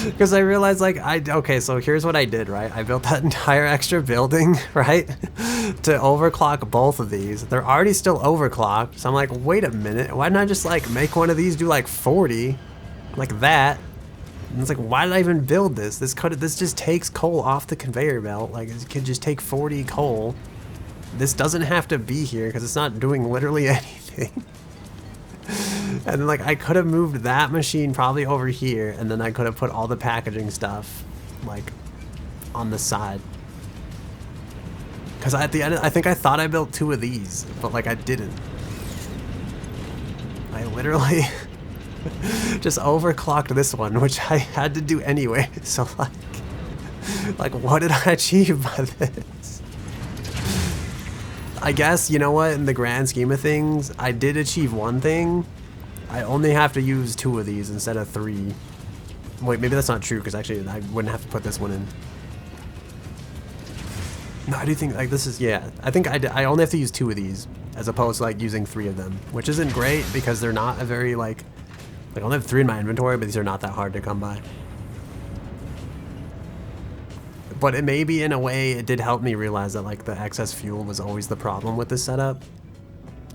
Because I realized like, okay, so here's what I did, right? I built that entire extra building, right? To overclock both of these. They're already still overclocked. So I'm like, wait a minute. Why didn't I just like make one of these do like 40? Like that. And it's like, why did I even build this? This just takes coal off the conveyor belt. Like it could just take 40 coal. This doesn't have to be here because it's not doing literally anything. And then like I could have moved that machine probably over here, and then I could have put all the packaging stuff like on the side. Because at the end, I think I thought I built 2 of these, but like I didn't. I literally just overclocked this one, which I had to do anyway. So like what did I achieve by this? I guess, you know what, in the grand scheme of things, I did achieve one thing. I only have to use 2 of these instead of 3. Wait, maybe that's not true, because actually I wouldn't have to put this one in. No, I do think, like, this is, yeah. I think I only have to use 2 of these, as opposed to, like, using 3 of them. Which isn't great, because they're not a very, like I only have 3 in my inventory, but these are not that hard to come by. But it maybe, in a way, it did help me realize that, like, the excess fuel was always the problem with this setup.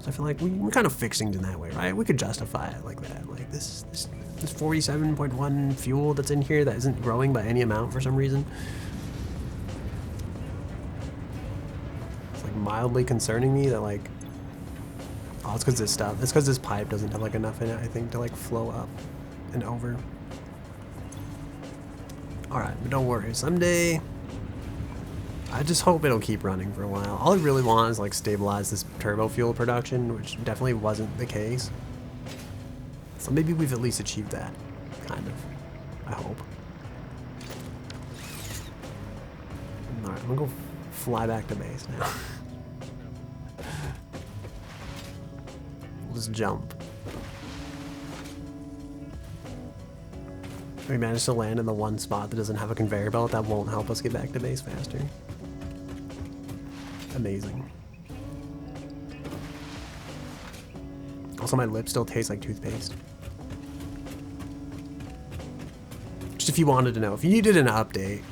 So I feel like we're kind of fixing it in that way, right? We could justify it like that. Like, this 47.1 fuel that's in here that isn't growing by any amount for some reason. It's, like, mildly concerning me that, like... Oh, it's because this stuff... It's because this pipe doesn't have, like, enough in it, I think, to, like, flow up and over. Alright, but don't worry. Someday... I just hope it'll keep running for a while. All I really want is like stabilize this turbo fuel production, which definitely wasn't the case. So maybe we've at least achieved that, kind of. I hope. Alright, I'm gonna go fly back to base now. We'll just jump. We managed to land in the one spot that doesn't have a conveyor belt. That won't help us get back to base faster. Amazing. Also, my lips still taste like toothpaste. Just if you wanted to know, if you needed an update.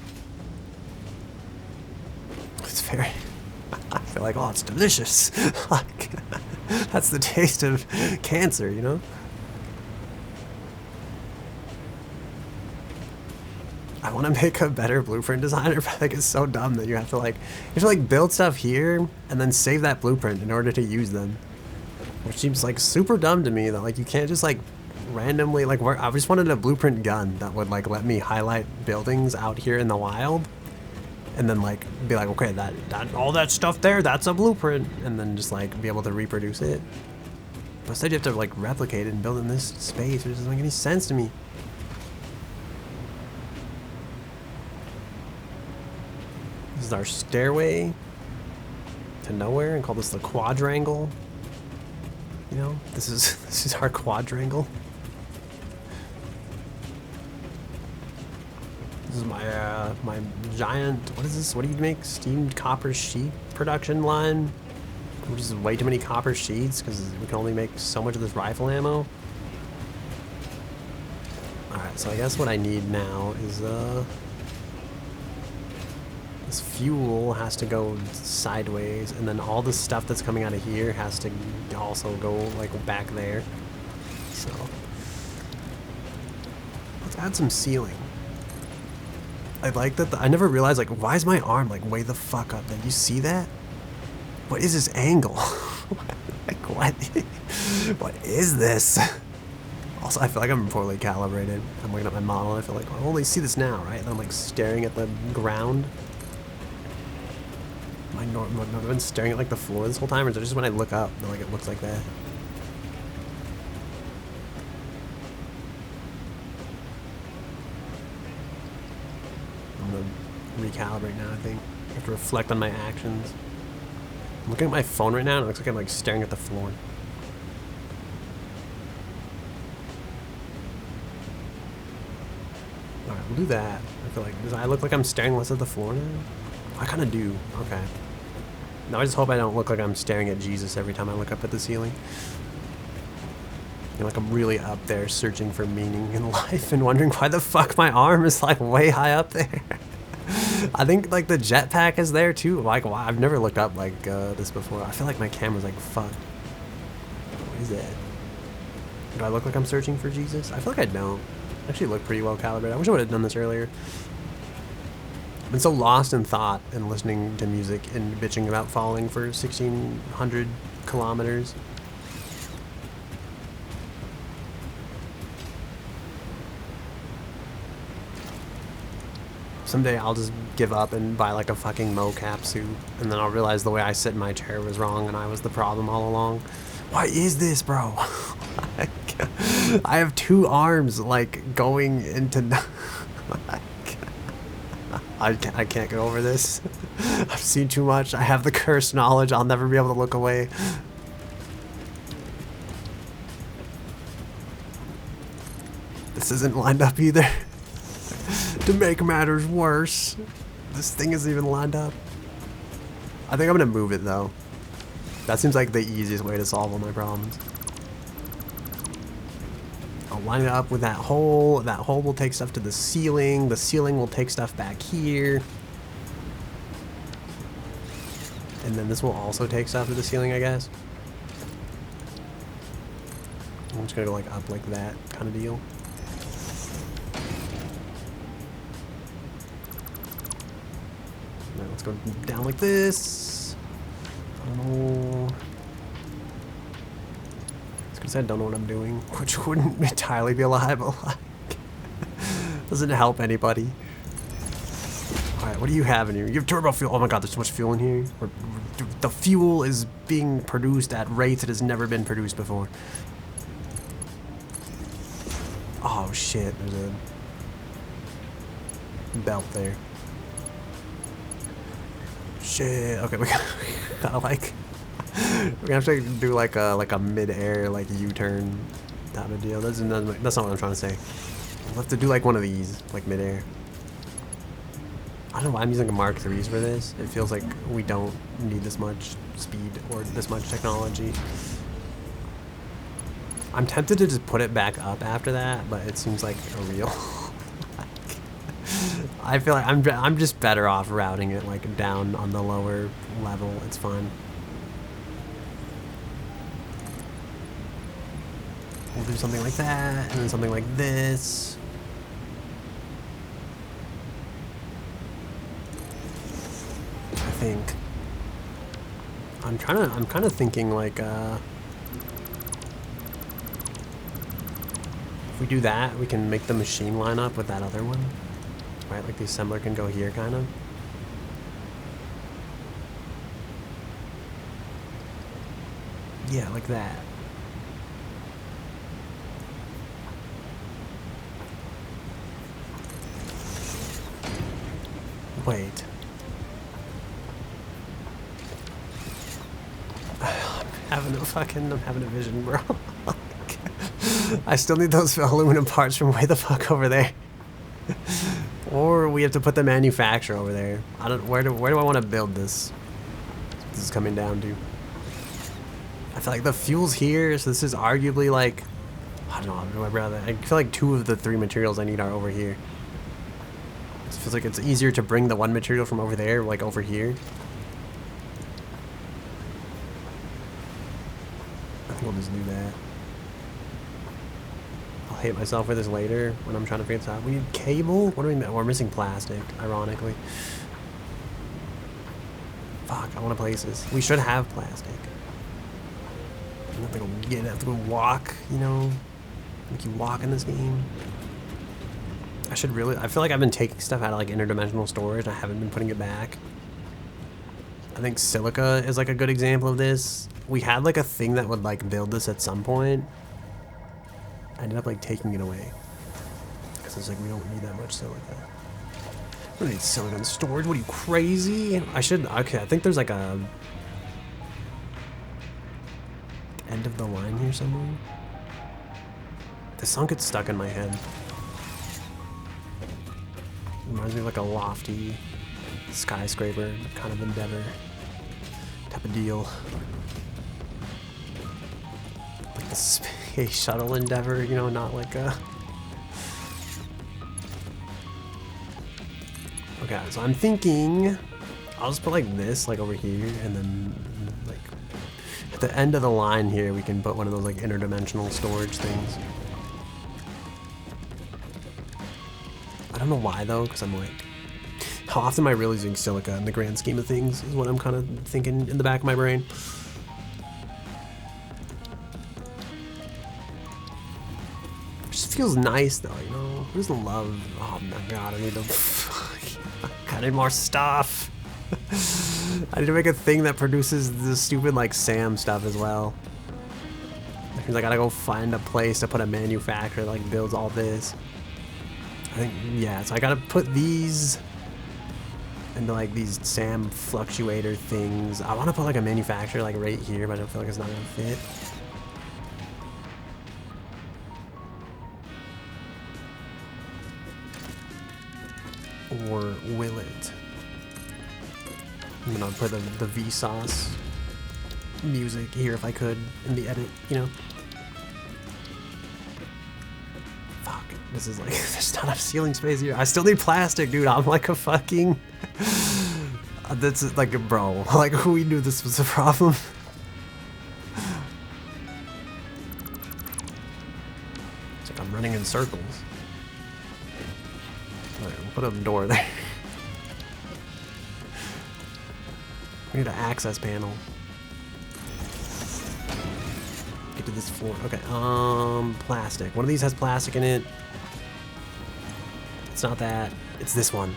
It's very... I feel like, oh, it's delicious. Like, that's the taste of cancer, you know? I want to make a better blueprint designer, but like it's so dumb that you have to like build stuff here and then save that blueprint in order to use them. Which seems like super dumb to me that like you can't just like randomly, like, I just wanted a blueprint gun that would, like, let me highlight buildings out here in the wild. And then, like, be like, okay, that all that stuff there, that's a blueprint. And then just, like, be able to reproduce it. But instead you have to, like, replicate it and build in this space, which doesn't make any sense to me. This is our stairway to nowhere, and call this the quadrangle. You know, this is our quadrangle. This is my my giant, what is this? What do you make? Steamed copper sheet production line? Which is way too many copper sheets because we can only make so much of this rifle ammo. Alright, so I guess what I need now is this fuel has to go sideways, and then all the stuff that's coming out of here has to also go like back there. So let's add some ceiling. I like that. I never realized, like, why is my arm like way the fuck up? Did you see that? What is this angle? Like, what? What is this? Also, I feel like I'm poorly calibrated. I'm looking at my model and I feel like, I only see this now, right? And I'm like staring at the ground. Am I been staring at like the floor this whole time, or is it just when I look up and like it looks like that? I'm gonna recalibrate now, I think. I have to reflect on my actions. I'm looking at my phone right now and it looks like I'm like staring at the floor. Alright, we'll do that. I feel like, does I look like I'm staring less at the floor now? I kind of do. Okay. Now I just hope I don't look like I'm staring at Jesus every time I look up at the ceiling. You know, like I'm really up there searching for meaning in life and wondering why the fuck my arm is like way high up there. I think like the jetpack is there too. Like, wow, I've never looked up like this before. I feel like my camera's like, fuck. What is that? Do I look like I'm searching for Jesus? I feel like I don't. I actually look pretty well calibrated. I wish I would have done this earlier. I've been so lost in thought and listening to music and bitching about falling for 1,600 kilometers. Someday I'll just give up and buy like a fucking mocap suit, and then I'll realize the way I sit in my chair was wrong and I was the problem all along. What is this, bro? I have two arms like going into... I can't get over this. I've seen too much. I have the cursed knowledge. I'll never be able to look away. This isn't lined up either. To make matters worse, this thing isn't even lined up. I think I'm gonna move it though. That seems like the easiest way to solve all my problems. I'll line it up with that hole. That hole will take stuff to the ceiling. The ceiling will take stuff back here. And then this will also take stuff to the ceiling, I guess. I'm just gonna go like up like that kind of deal. Now let's go down like this. I don't know. I don't know what I'm doing, which wouldn't entirely be a lie, but like, doesn't help anybody. Alright, what do you have in here? You have turbo fuel. Oh my god, there's so much fuel in here. The fuel is being produced at rates it has never been produced before. Oh shit, there's a belt there. Shit, okay, we gotta like... We're gonna have to do like a mid-air like U-turn type of deal. That's not what I'm trying to say. We'll have to do like one of these, like mid-air. I don't know why I'm using a Mark IIIs for this. It feels like we don't need this much speed or this much technology. I'm tempted to just put it back up after that, but it seems like a real. I feel like I'm just better off routing it like down on the lower level. It's fine. We'll do something like that, and then something like this. I think. I'm kind of thinking like we do that, we can make the machine line up with that other one. Right, like the assembler can go here, kind of. Yeah, like that. Wait. I'm having a vision, bro. I still need those aluminum parts from way the fuck over there. Or we have to put the manufacturer over there. Where do I want to build this? This is coming down to. I feel like the fuel's here, so this is arguably like, I don't know, I feel like 2 of the 3 materials I need are over here. It feels like it's easier to bring the one material from over there, like over here. I think we'll just do that. I'll hate myself for this later when I'm trying to figure this out. We need cable? What do we mean? We're missing plastic, ironically. Fuck, I want to place this. We should have plastic. I don't think I'll get it. I have to go walk, you know? Make you walk in this game. I feel like I've been taking stuff out of like interdimensional storage and I haven't been putting it back. I think silica is like a good example of this. We had like a thing that would like build this at some point. I ended up like taking it away. Because it's like we don't need that much silica. We don't need silica in storage. What are you, crazy? Okay, I think there's like a end of the line here somewhere. The song gets stuck in my head. Reminds me of like a lofty skyscraper kind of endeavor type of deal. Like the space shuttle endeavor, you know, not like a... Okay, so I'm thinking I'll just put like this like over here, and then like at the end of the line here we can put one of those like interdimensional storage things. I don't know why though, because I'm like, how often am I really using silica in the grand scheme of things is what I'm kind of thinking in the back of my brain. It just feels nice though, you know? Who doesn't love, oh my god, I need to, I need more stuff. I need to make a thing that produces the stupid like SAM stuff as well. That means I gotta go find a place to put a manufacturer that like builds all this. I think, yeah, so I gotta put these into like these SAM fluctuator things. I wanna put like a manufacturer like right here, but I don't feel like it's not gonna fit. Or will it? I'm gonna put the Vsauce music here if I could in the edit, you know? Fuck, this is like, there's not enough ceiling space here. I still need plastic, dude. I'm like a fucking... That's like, bro, like we knew this was a problem. It's like I'm running in circles. Alright, we'll put a door there. We need an access panel. Get to this floor. Okay, plastic. One of these has plastic in it. It's not that. It's this one.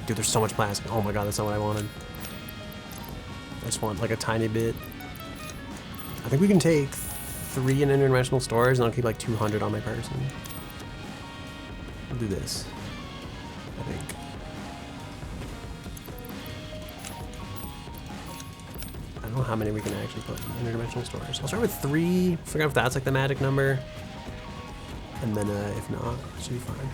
Dude, there's so much plastic. Oh my god, that's not what I wanted. I just want like a tiny bit. I think we can take 3 in interdimensional storage and I'll keep like 200 on my person. I'll do this, I think. I don't know how many we can actually put in interdimensional storage. I'll start with 3, figure out if that's like the magic number. And then if not, it should be fine.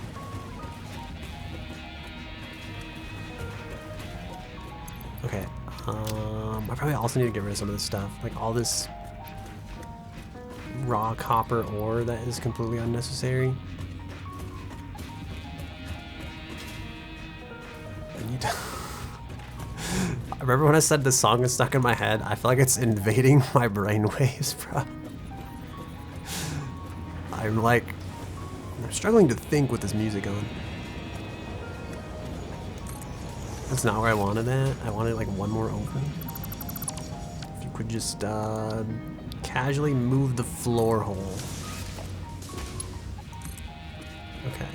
Okay, I probably also need to get rid of some of this stuff. Like all this raw copper ore that is completely unnecessary. I need to... I remember when I said this song is stuck in my head, I feel like it's invading my brainwaves, bro. I'm struggling to think with this music on. That's not where I wanted that. I wanted like one more open. If you could just casually move the floor hole. Okay.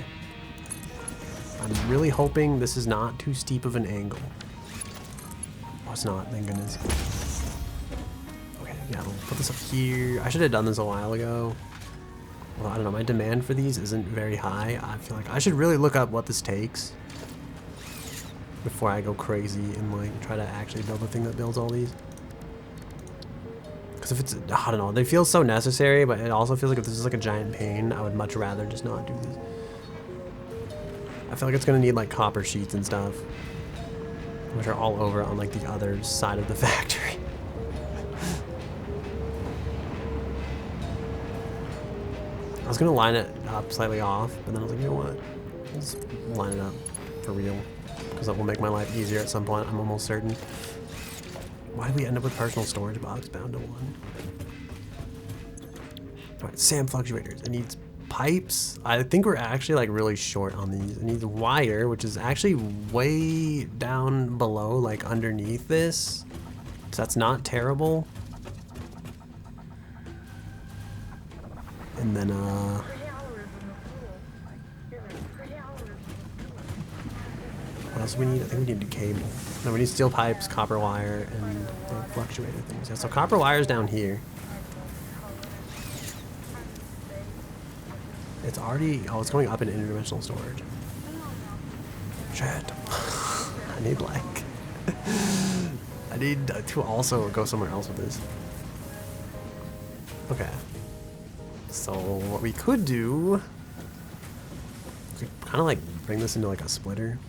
I'm really hoping this is not too steep of an angle. Oh, it's not, thank goodness. Okay, yeah, we'll put this up here. I should have done this a while ago. Well, I don't know, my demand for these isn't very high. I feel like I should really look up what this takes before I go crazy and like try to actually build a thing that builds all these. Because if it's, I don't know, they feel so necessary, but it also feels like if this is like a giant pain, I would much rather just not do this. I feel like it's gonna need like copper sheets and stuff, which are all over on like the other side of the factory. I was gonna line it up slightly off, but then I was like, you know what? Let's line it up for real, because that will make my life easier at some point, I'm almost certain. Why did we end up with personal storage box bound to 1? Alright, sand fluctuators. It needs pipes. I think we're actually like really short on these. It needs wire, which is actually way down below, like underneath this. So that's not terrible. And then what else do we need? I think we need a cable. No, we need steel pipes, copper wire, and the fluctuator things. Yeah, so copper wire is down here. It's already, oh, it's going up in interdimensional storage. Shit. I need like, I need to also go somewhere else with this. Okay. So what we could do, we could kind of like bring this into like a splitter.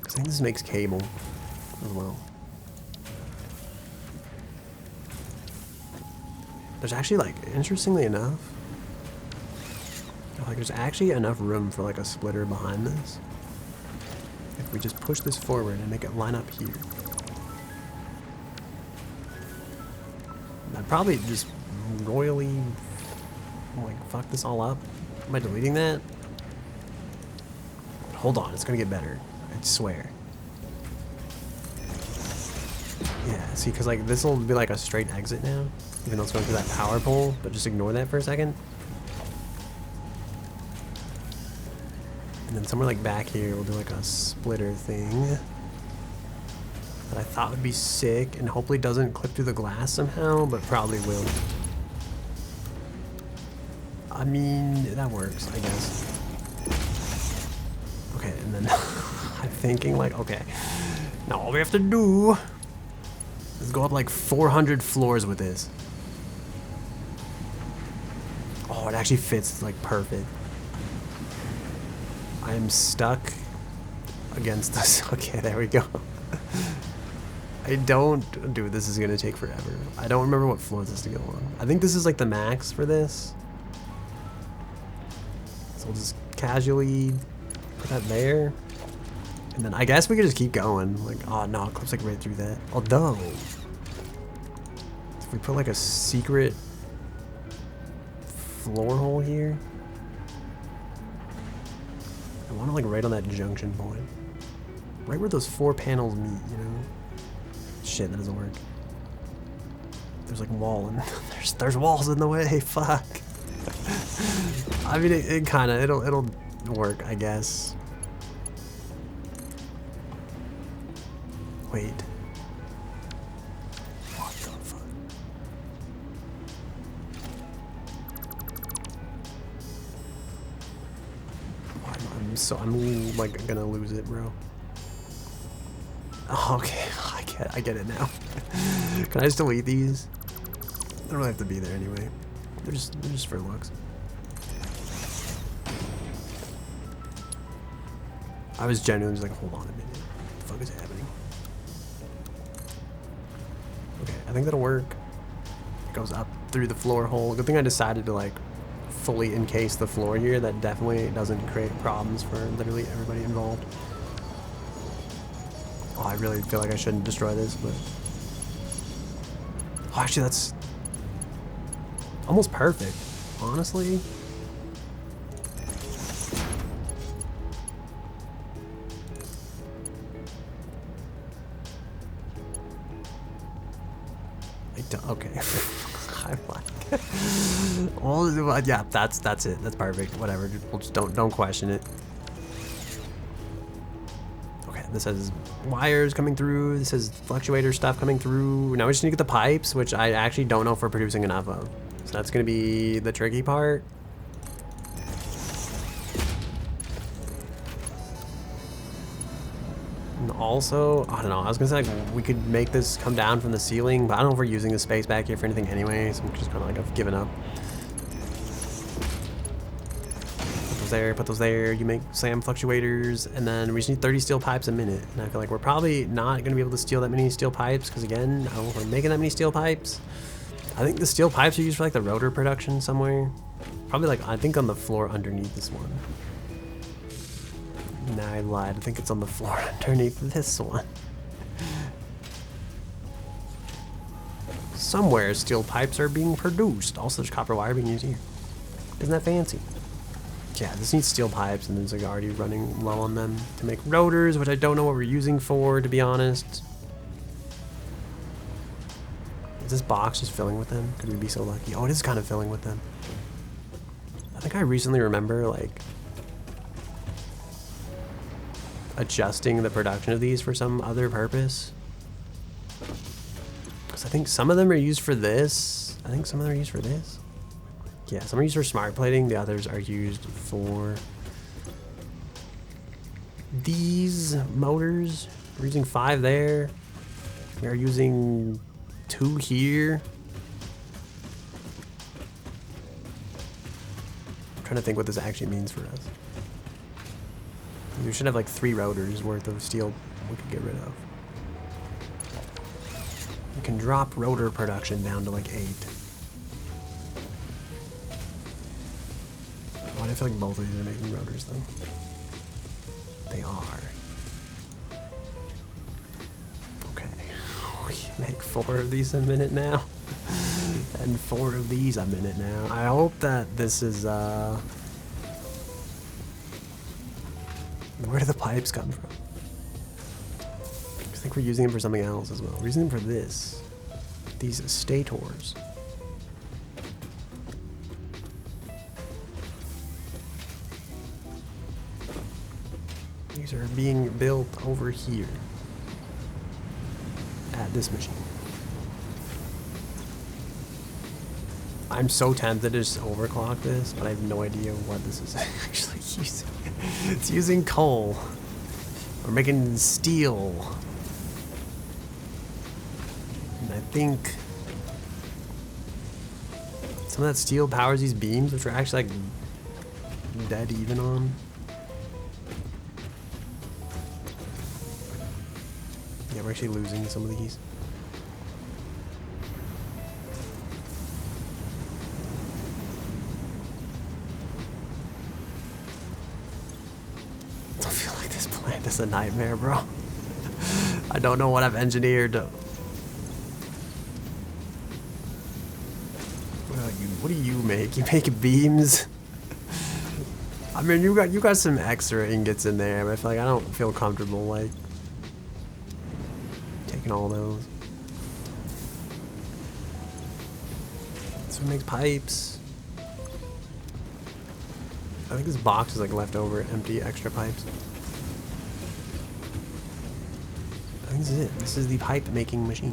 I think this makes cable as well. There's actually like, interestingly enough, like there's actually enough room for like a splitter behind this. If we just push this forward and make it line up here. I'd probably just royally like fuck this all up. Am I deleting that? Hold on, it's gonna get better. I swear. Yeah, see, because like this will be like a straight exit now, even though it's going through that power pole, but just ignore that for a second. And then somewhere like back here, we'll do like a splitter thing that I thought would be sick and hopefully doesn't clip through the glass somehow, but probably will. I mean, that works, I guess. Okay, and then I'm thinking like, okay, now all we have to do is go up like 400 floors with this. Oh, it actually fits like perfect. I am stuck against this. Okay, there we go. I don't, dude, this is gonna take forever. I don't remember what floor this is to go on. I think this is like the max for this. So we'll just casually put that there. And then I guess we could just keep going. Like, oh no, it clips like right through that. Although, if we put like a secret floor hole here. I want to like right on that junction point. Right where those 4 panels meet, you know? Shit, that doesn't work. There's like wall and there's walls in the way, fuck. I mean, it kinda, it'll work, I guess. Wait. What the fuck? I'm like gonna lose it, bro. Oh, okay, I get it now. Can I just delete these? They don't really have to be there anyway. They're just for looks. I was genuinely just like, hold on a minute. What the fuck is happening? Okay, I think that'll work. It goes up through the floor hole. Good thing I decided to like fully encase the floor here. That definitely doesn't create problems for literally everybody involved. Oh, I really feel like I shouldn't destroy this, but oh, actually that's almost perfect, honestly. Okay. I'm like, oh, yeah, that's it. That's perfect. Whatever. We'll just don't question it. Okay, this has wires coming through. This has fluctuator stuff coming through. Now we just need to get the pipes, which I actually don't know if we're producing enough of. So that's gonna be the tricky part. And also, I don't know, I was gonna say like we could make this come down from the ceiling, but I don't know if we're using the space back here for anything anyway, so I'm just kind of like, I've given up. Put those there, you make SAM fluctuators, and then we just need 30 steel pipes a minute. And I feel like we're probably not gonna be able to steal that many steel pipes, because again, I don't know if we're making that many steel pipes. I think the steel pipes are used for like the rotor production somewhere. Probably like, I think on the floor underneath this one. Nah, I lied. I think it's on the floor underneath this one. Somewhere steel pipes are being produced. Also, there's copper wire being used here. Isn't that fancy? Yeah, this needs steel pipes, and there's like already running low on them to make rotors, which I don't know what we're using for, to be honest. Is this box just filling with them? Could we be so lucky? Oh, it is kind of filling with them. I think I recently remember like adjusting the production of these for some other purpose. Because I think some of them are used for this. I think some of them are used for this. Yeah, some are used for smart plating. The others are used for these motors. We're using 5 there. We are using 2 here. I'm trying to think what this actually means for us. We should have like 3 rotors worth of steel we could get rid of. We can drop rotor production down to like 8. Why do I feel like both of these are making rotors though? They are. Okay. We make 4 of these a minute now. And 4 of these a minute now. I hope that this is where do the pipes come from? I think we're using them for something else as well. We're using them for this. These stators. These are being built over here at this machine. I'm so tempted to just overclock this, but I have no idea what this is actually using. It's using coal. We're making steel. And I think some of that steel powers these beams, which are actually like dead even on. Yeah, we're actually losing some of these. I feel like this plant is a nightmare, bro. I don't know what I've engineered. What do you make? You make beams? I mean, you got some extra ingots in there, but I feel like I don't feel comfortable like taking all those. So it makes pipes. I think this box is like leftover empty extra pipes. I think this is it. This is the pipe making machine.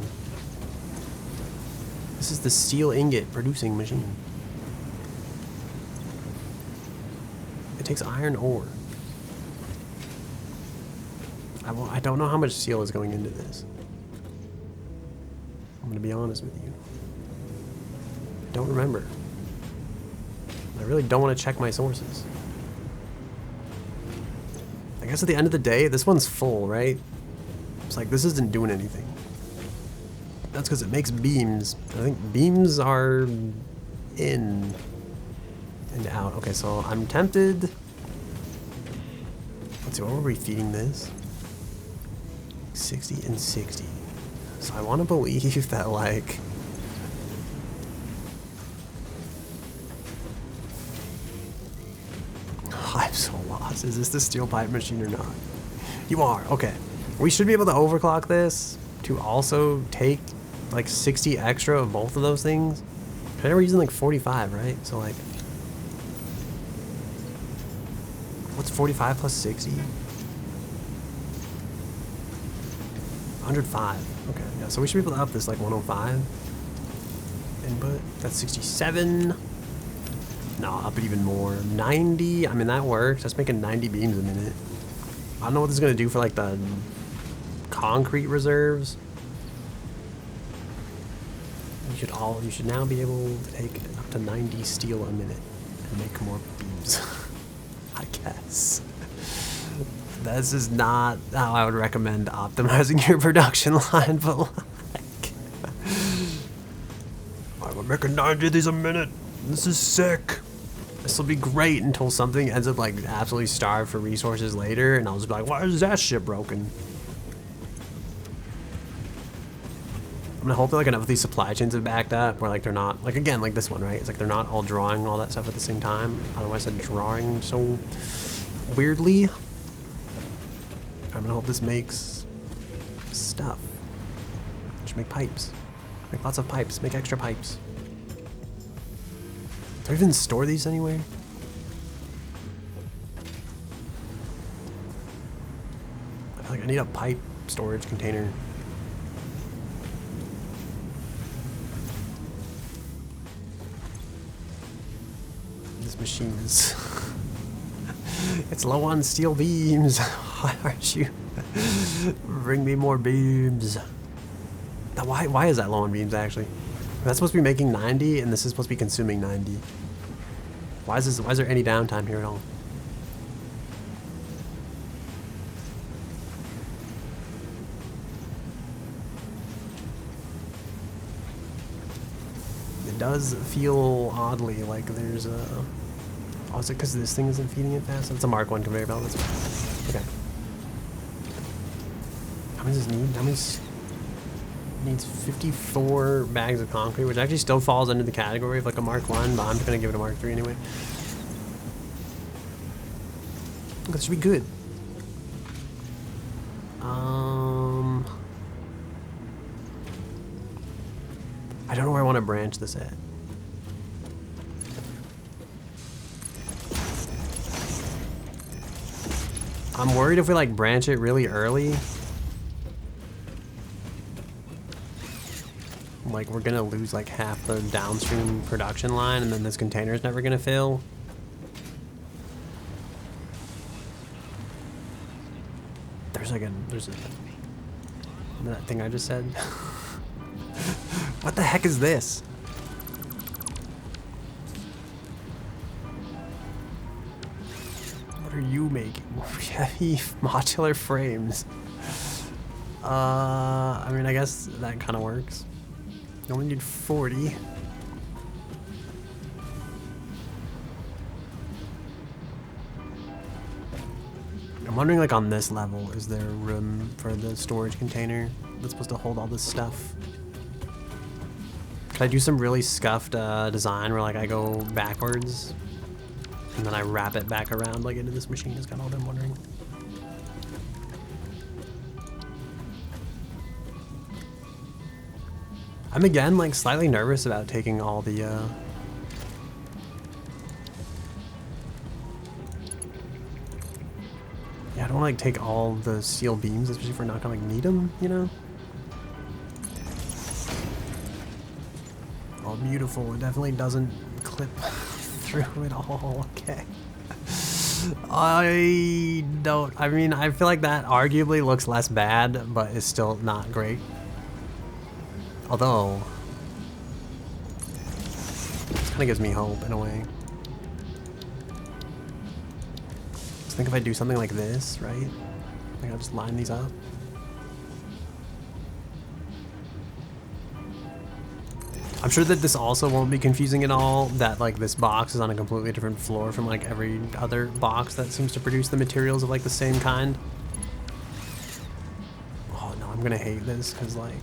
This is the steel ingot producing machine. It takes iron ore. I don't know how much steel is going into this. I'm gonna be honest with you. I don't remember. I really don't want to check my sources. I guess at the end of the day, this one's full, right? It's like, this isn't doing anything. That's because it makes beams. I think beams are in and out. Okay, so I'm tempted. Let's see, what were we feeding this? 60 and 60. So I want to believe that, like, I'm so lost. Is this the steel pipe machine or not? You are. Okay. We should be able to overclock this to also take like 60 extra of both of those things. I know we're using like 45, right? So like, what's 45 plus 60? 105. Okay, yeah. So we should be able to up this like 105 input. That's 67. No, up it even more. 90. I mean, that works. That's making 90 beams a minute. I don't know what this is gonna do for like the concrete reserves. You should now be able to take up to 90 steel a minute and make more beams. I guess. This is not how I would recommend optimizing your production line, but like, I'm making 90 of these a minute. This is sick. This will be great until something ends up like absolutely starved for resources later, and I'll just be like, why is that shit broken? I'm gonna hope that like enough of these supply chains have backed up, where like they're not like, again, like this one, right? It's like they're not all drawing all that stuff at the same time. Otherwise, they're drawing so weirdly. I'm gonna hope this makes stuff. Just make pipes. Make lots of pipes. Make extra pipes. Do I even store these anywhere? I feel like I need a pipe storage container. This machine is... it's low on steel beams. Why aren't you? Bring me more beams. Now, why is that low on beams actually? That's supposed to be making 90 and this is supposed to be consuming 90. Why is there any downtime here at all? It does feel oddly like there's a... Oh, is it because this thing isn't feeding it fast? It's a Mark 1 conveyor belt. Okay. How many does this need? How many... Needs 54 bags of concrete, which actually still falls under the category of like a Mark 1, but I'm just going to give it a Mark 3 anyway. That should be good. I don't know where I want to branch this at. I'm worried if we like branch it really early, like we're gonna lose like half the downstream production line and then this container is never gonna fill. There's that thing I just said. What the heck is this? What are you making? Heavy modular frames. I mean, I guess that kind of works. You only need 40. I'm wondering, like, on this level, is there room for the storage container that's supposed to hold all this stuff? Could I do some really scuffed design where, like, I go backwards and then I wrap it back around, like, into this machine? Is kind of what I'm wondering. I'm again like slightly nervous about taking all the yeah, I don't like take all the steel beams, especially if we're not gonna like need them, you know? Oh, beautiful. It definitely doesn't clip through it all. Okay. I mean, I feel like that arguably looks less bad, but it's still not great. Although, this kind of gives me hope in a way. Just think if I do something like this, right? Like I'll just line these up. I'm sure that this also won't be confusing at all, that like this box is on a completely different floor from like every other box that seems to produce the materials of like the same kind. Oh no, I'm gonna hate this because like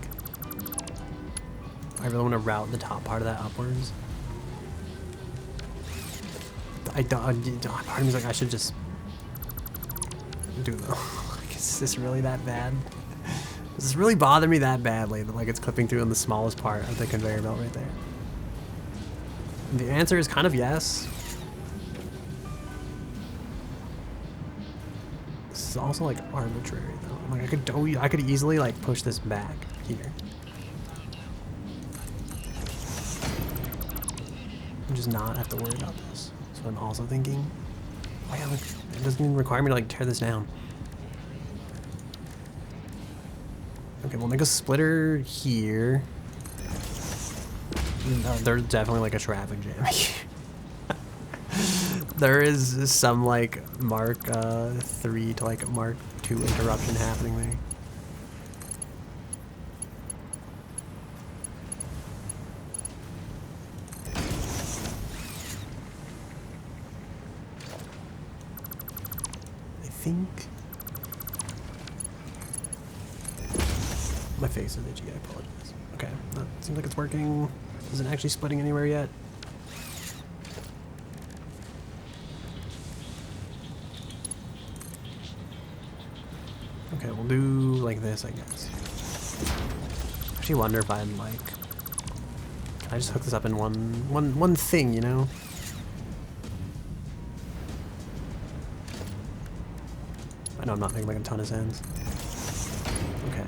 I really want to route the top part of that upwards. Part of me's like I should just do it. Like, is this really that bad? Does this really bother me that badly that like it's clipping through on the smallest part of the conveyor belt right there? The answer is kind of yes. This is also like arbitrary though. Like I could easily like push this back here. And just not have to worry about this. So I'm also thinking, oh yeah, look, it doesn't even require me to like tear this down. Okay, we'll make a splitter here. There's definitely like a traffic jam here. There is some like Mark 3 to like Mark 2 interruption happening there. I think my face is itchy, I apologize. Okay, that seems like it's working. Isn't actually splitting anywhere yet. Okay, we'll do like this, I guess. I actually wonder if I'd like, can I just hook this up in one thing, you know? I know I'm not making like a ton of sense. Okay,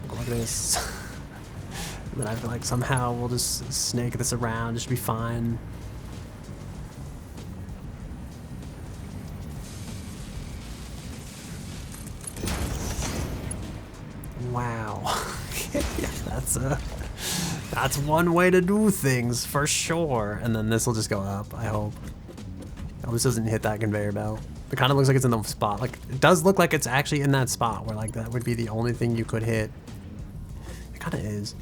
go like this. And then I feel like somehow we'll just snake this around, it should be fine. Wow. Yeah, that's one way to do things for sure. And then this will just go up, I hope. I hope this doesn't hit that conveyor belt. It kind of looks like it's in the spot. Like, it does look like it's actually in that spot where like that would be the only thing you could hit. It kind of is.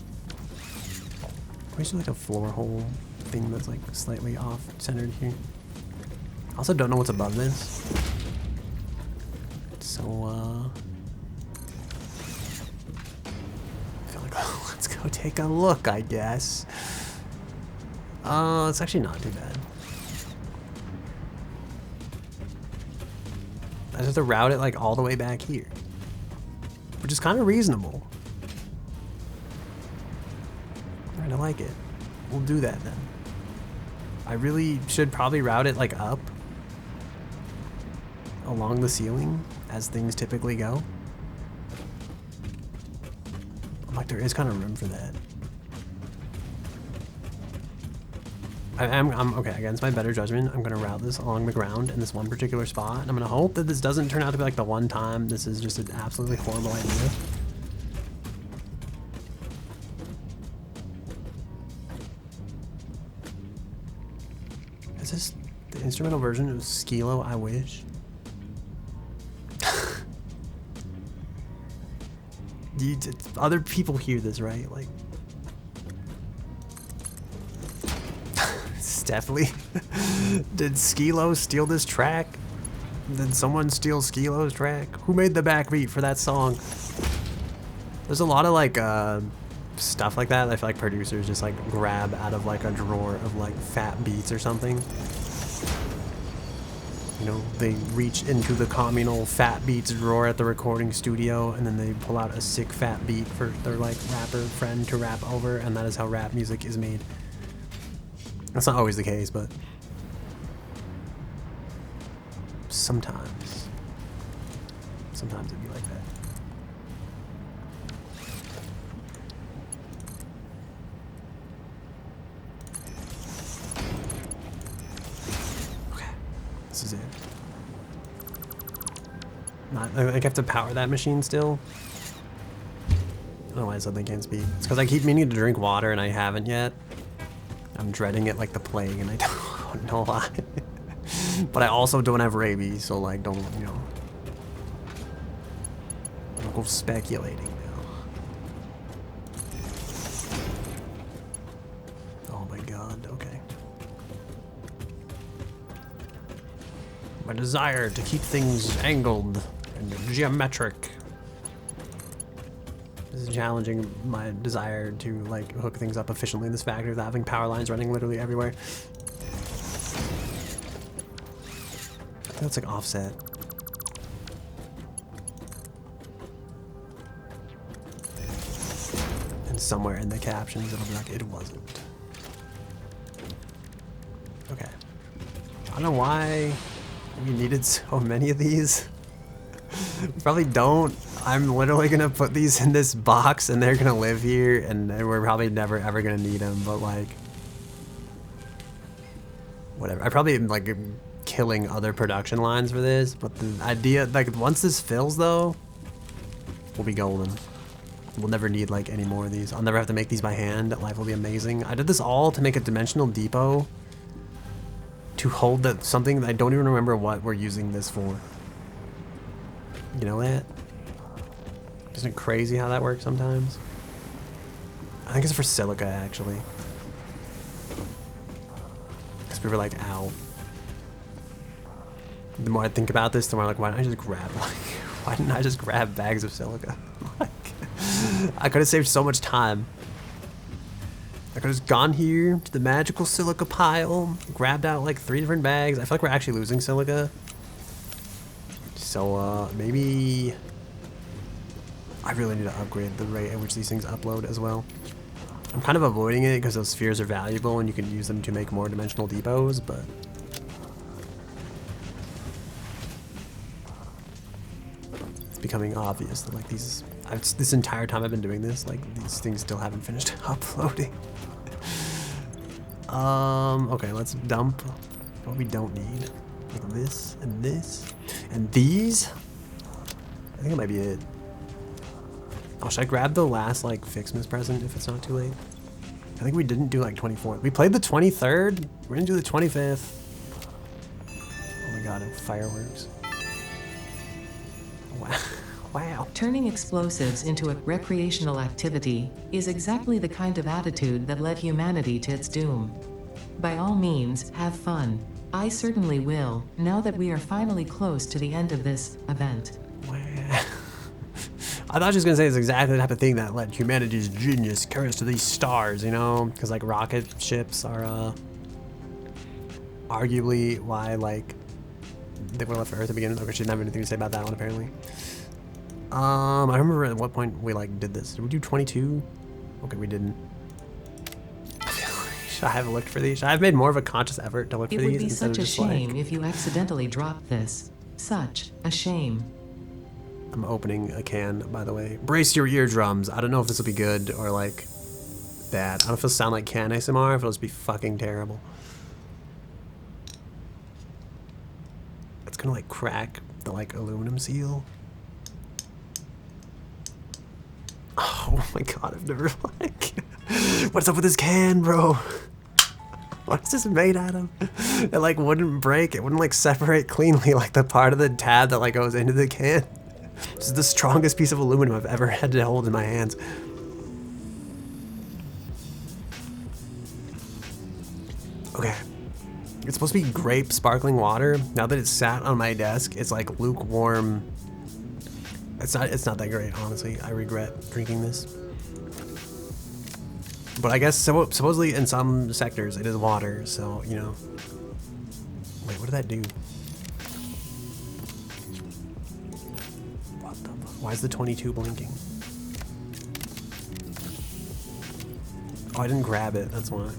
There's like a floor hole thing that's like slightly off centered here. I also don't know what's above this. So I feel like let's go take a look, I guess. It's actually not too bad. I just have to route it like all the way back here, which is kind of reasonable. I like it. We'll do that then. I really should probably route it like up along the ceiling as things typically go. I'm like, there is kind of room for that. I'm okay, against my better judgment, I'm gonna route this along the ground in this one particular spot, and I'm gonna hope that this doesn't turn out to be like the one time this is just an absolutely horrible idea. Is this the instrumental version of Skilo, I Wish? Other people hear this, right? Like, it's definitely. Did Skilo steal this track? Did someone steal Skilo's track? Who made the backbeat for that song? There's a lot of like stuff like that. I feel like producers just like grab out of like a drawer of like fat beats or something. You know, they reach into the communal fat beats drawer at the recording studio, and then they pull out a sick fat beat for their like rapper friend to rap over, and that is how rap music is made. That's not always the case, but sometimes it'd be like that. This is it. I have to power that machine still. I don't know why something can't speak. It's because I keep meaning to drink water and I haven't yet. I'm dreading it like the plague and I don't know why. But I also don't have rabies, so like don't go speculating now. Oh my god, okay. My desire to keep things angled and geometric is challenging my desire to like hook things up efficiently in this factory without having power lines running literally everywhere. I think that's like offset. And somewhere in the captions it'll be like, it wasn't. Okay. I don't know why we needed so many of these. We probably don't. I'm literally gonna put these in this box and they're gonna live here and we're probably never ever gonna need them, but like, whatever. I probably am like killing other production lines for this, but the idea, like once this fills though, we'll be golden. We'll never need like any more of these. I'll never have to make these by hand. Life will be amazing. I did this all to make a dimensional depot to hold that something that I don't even remember what we're using this for. You know that? Isn't it crazy how that works sometimes? I think it's for silica actually. Because we were like, ow. The more I think about this, the more I'm like, why didn't I just grab like, why didn't I just grab bags of silica? Like, I could have saved so much time. I could have just gone here to the magical silica pile, grabbed out like 3 different bags. I feel like we're actually losing silica. So maybe I really need to upgrade the rate at which these things upload as well. I'm kind of avoiding it because those spheres are valuable and you can use them to make more dimensional depots, but it's becoming obvious that like these, this entire time I've been doing this, like these things still haven't finished uploading. Okay, let's dump what we don't need. Like this and this and these. I think it might be it. Oh, should I grab the last like Fixmas present if it's not too late? I think we didn't do like 24th. We played the 23rd. We're gonna do the 25th. Oh my god, and fireworks. Wow. Wow. Turning explosives into a recreational activity is exactly the kind of attitude that led humanity to its doom. By all means, have fun. I certainly will, now that we are finally close to the end of this event. Wow. I thought she was gonna say it's exactly the type of thing that let humanity's genius carry us to these stars, you know? Because like rocket ships are arguably why like they were left for Earth to begin with. Okay, she didn't have anything to say about that one apparently. I remember at what point we like did this. Did we do 22? Okay, we didn't. Should I have looked for these? Should I have made more of a conscious effort to look for these? It would be such a shame if you accidentally dropped this. Such a shame. I'm opening a can, by the way. Brace your eardrums. I don't know if this will be good or like bad. I don't know if it'll sound like can ASMR, if it'll just be fucking terrible. It's gonna like crack the like aluminum seal. Oh my god, I've never like... What's up with this can, bro? What is this made out of? It like wouldn't break. It wouldn't like separate cleanly like the part of the tab that like goes into the can. This is the strongest piece of aluminum I've ever had to hold in my hands. Okay. It's supposed to be grape sparkling water. Now that it's sat on my desk, it's like lukewarm. It's not that great, honestly. I regret drinking this. But I guess supposedly in some sectors it is water, so, you know. Wait, what did that do? What the fuck? Why is the 22 blinking? Oh, I didn't grab it, that's why.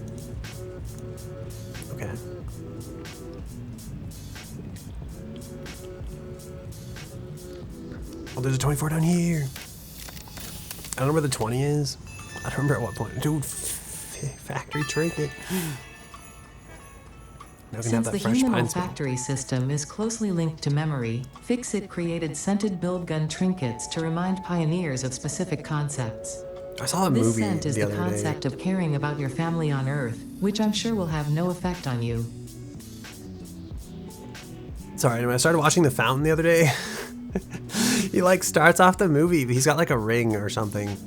Okay. Oh, there's a 24 down here. I don't know where the 20 is. I don't remember at what point. Dude, factory trinket. Since the human olfactory system is closely linked to memory, Fix-It created scented build gun trinkets to remind pioneers of specific concepts. I saw a This movie scent is the the other concept day. of caring about your family on Earth, which I'm sure will have no effect on you. Sorry, anyway, I started watching The Fountain the other day. He like starts off the movie, he's got like a ring or something.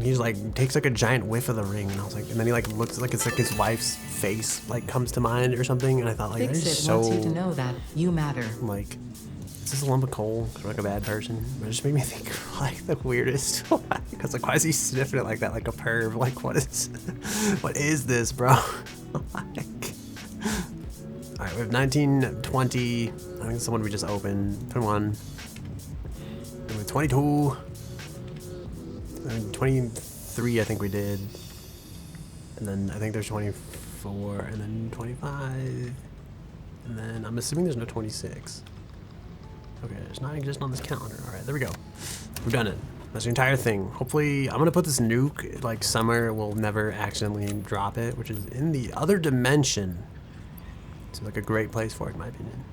He's like takes like a giant whiff of the ring, and I was like, and then he like looks like it's like his wife's face like comes to mind or something, and I thought like that is Fix-It so wants you to know that you matter. like, is this a lump of coal? Or like a bad person? But it just made me think of like the weirdest. Because like, why is he sniffing it like that, like a perv? Like, what is this, bro? Like, all right, we have 19, 20. I think it's the one we just opened. 21. And with 22. 23, I think we did. And then I think there's 24. 24, and then 25, and then I'm assuming there's no 26. Okay, it's not existing on this calendar. All right, there we go. We've done it. That's the entire thing. Hopefully, I'm gonna put this nuke, like Summer will never accidentally drop it, which is in the other dimension. It's like a great place for it, in my opinion.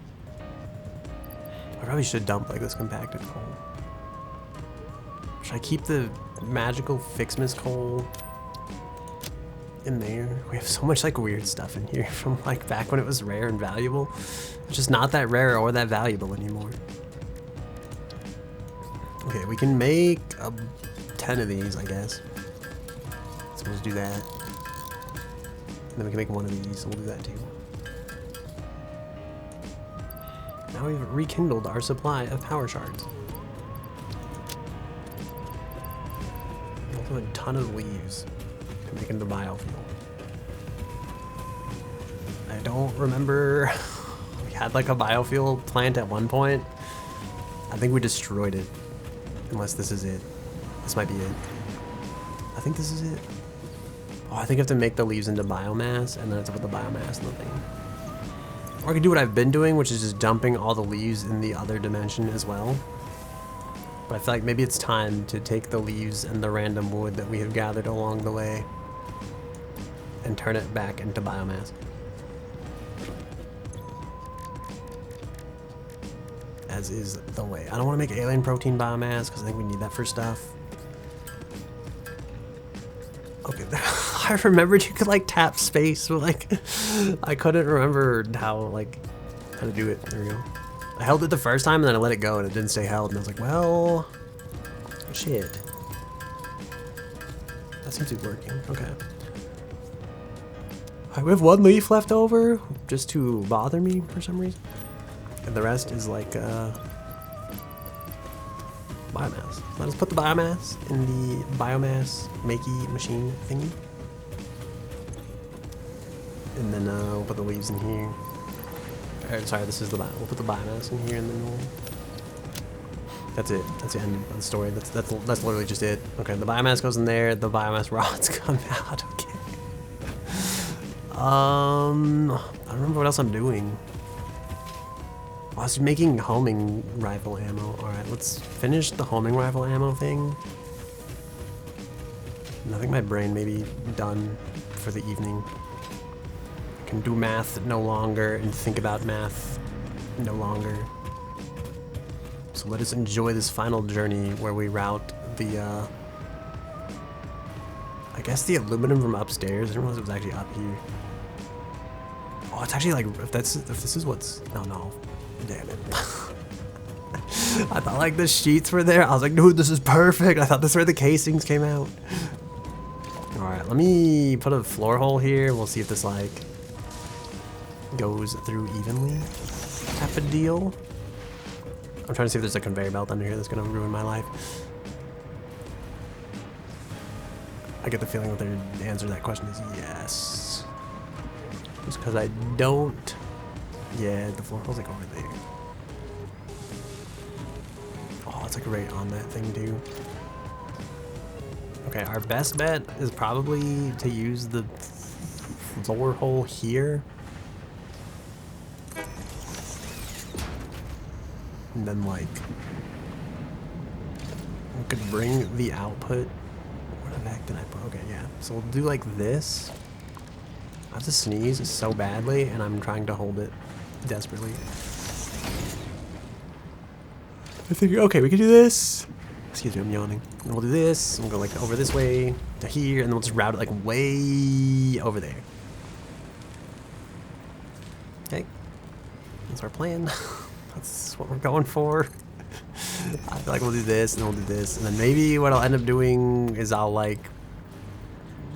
I probably should dump like this compacted coal. Should I keep the magical Fixmas coal in there? We have so much like weird stuff in here from like back when it was rare and valuable. It's just not that rare or that valuable anymore. Okay, we can make 10 of these, I guess. So let's do that. And then we can make one of these, so we'll do that too. Now we've rekindled our supply of power shards. Also a ton of leaves to make into biofuel. I don't remember. We had like a biofuel plant at one point. I think we destroyed it. Unless this is it. This might be it. I think this is it. Oh, I think I have to make the leaves into biomass, and then I have to put the biomass in the thing. Or I could do what I've been doing, which is just dumping all the leaves in the other dimension as well. But I feel like maybe it's time to take the leaves and the random wood that we have gathered along the way and turn it back into biomass. As is the way. I don't want to make alien protein biomass because I think we need that for stuff. Okay, I remembered you could like tap space, but like I couldn't remember how to do it. There we go. I held it the first time and then I let it go and it didn't stay held and I was like, well, shit. That seems to be working. Okay. Alright, we have one leaf left over just to bother me for some reason. And the rest is like biomass. Let us put the biomass in the biomass makey machine thingy. And then we'll put the leaves in here. Sorry, this is the we'll put the biomass in here and then we'll... That's it. That's the end of the story. That's literally just it. Okay, the biomass goes in there, the biomass rods come out. Okay. I don't remember what else I'm doing. I was making homing rifle ammo. Alright, let's finish the homing rifle ammo thing. And I think my brain may be done for the evening. I can do math no longer and think about math no longer. So let us enjoy this final journey where we route the, I guess the aluminum from upstairs. I didn't realize it was actually up here. Oh, it's actually like, if this is what's, no. Damn it. I thought like the sheets were there. I was like, dude, this is perfect. I thought this is where the casings came out. Alright, let me put a floor hole here. We'll see if this like goes through evenly type of deal. I'm trying to see if there's a conveyor belt under here that's gonna ruin my life. I get the feeling that the answer to that question is yes. Just because I don't. Yeah, the floor hole's like over there. Oh, it's like right on that thing too. Okay, our best bet is probably to use the floor hole here. And then like, we could bring the output. Where the heck did I put? Okay, yeah. So we'll do like this. I have to sneeze so badly and I'm trying to hold it desperately. I think, okay, we can do this. Excuse me, I'm yawning. And we'll do this, and we'll go like over this way to here, and then we'll just route it like way over there. Okay. That's our plan. That's what we're going for. I feel like we'll do this, and then we'll do this, and then maybe what I'll end up doing is I'll like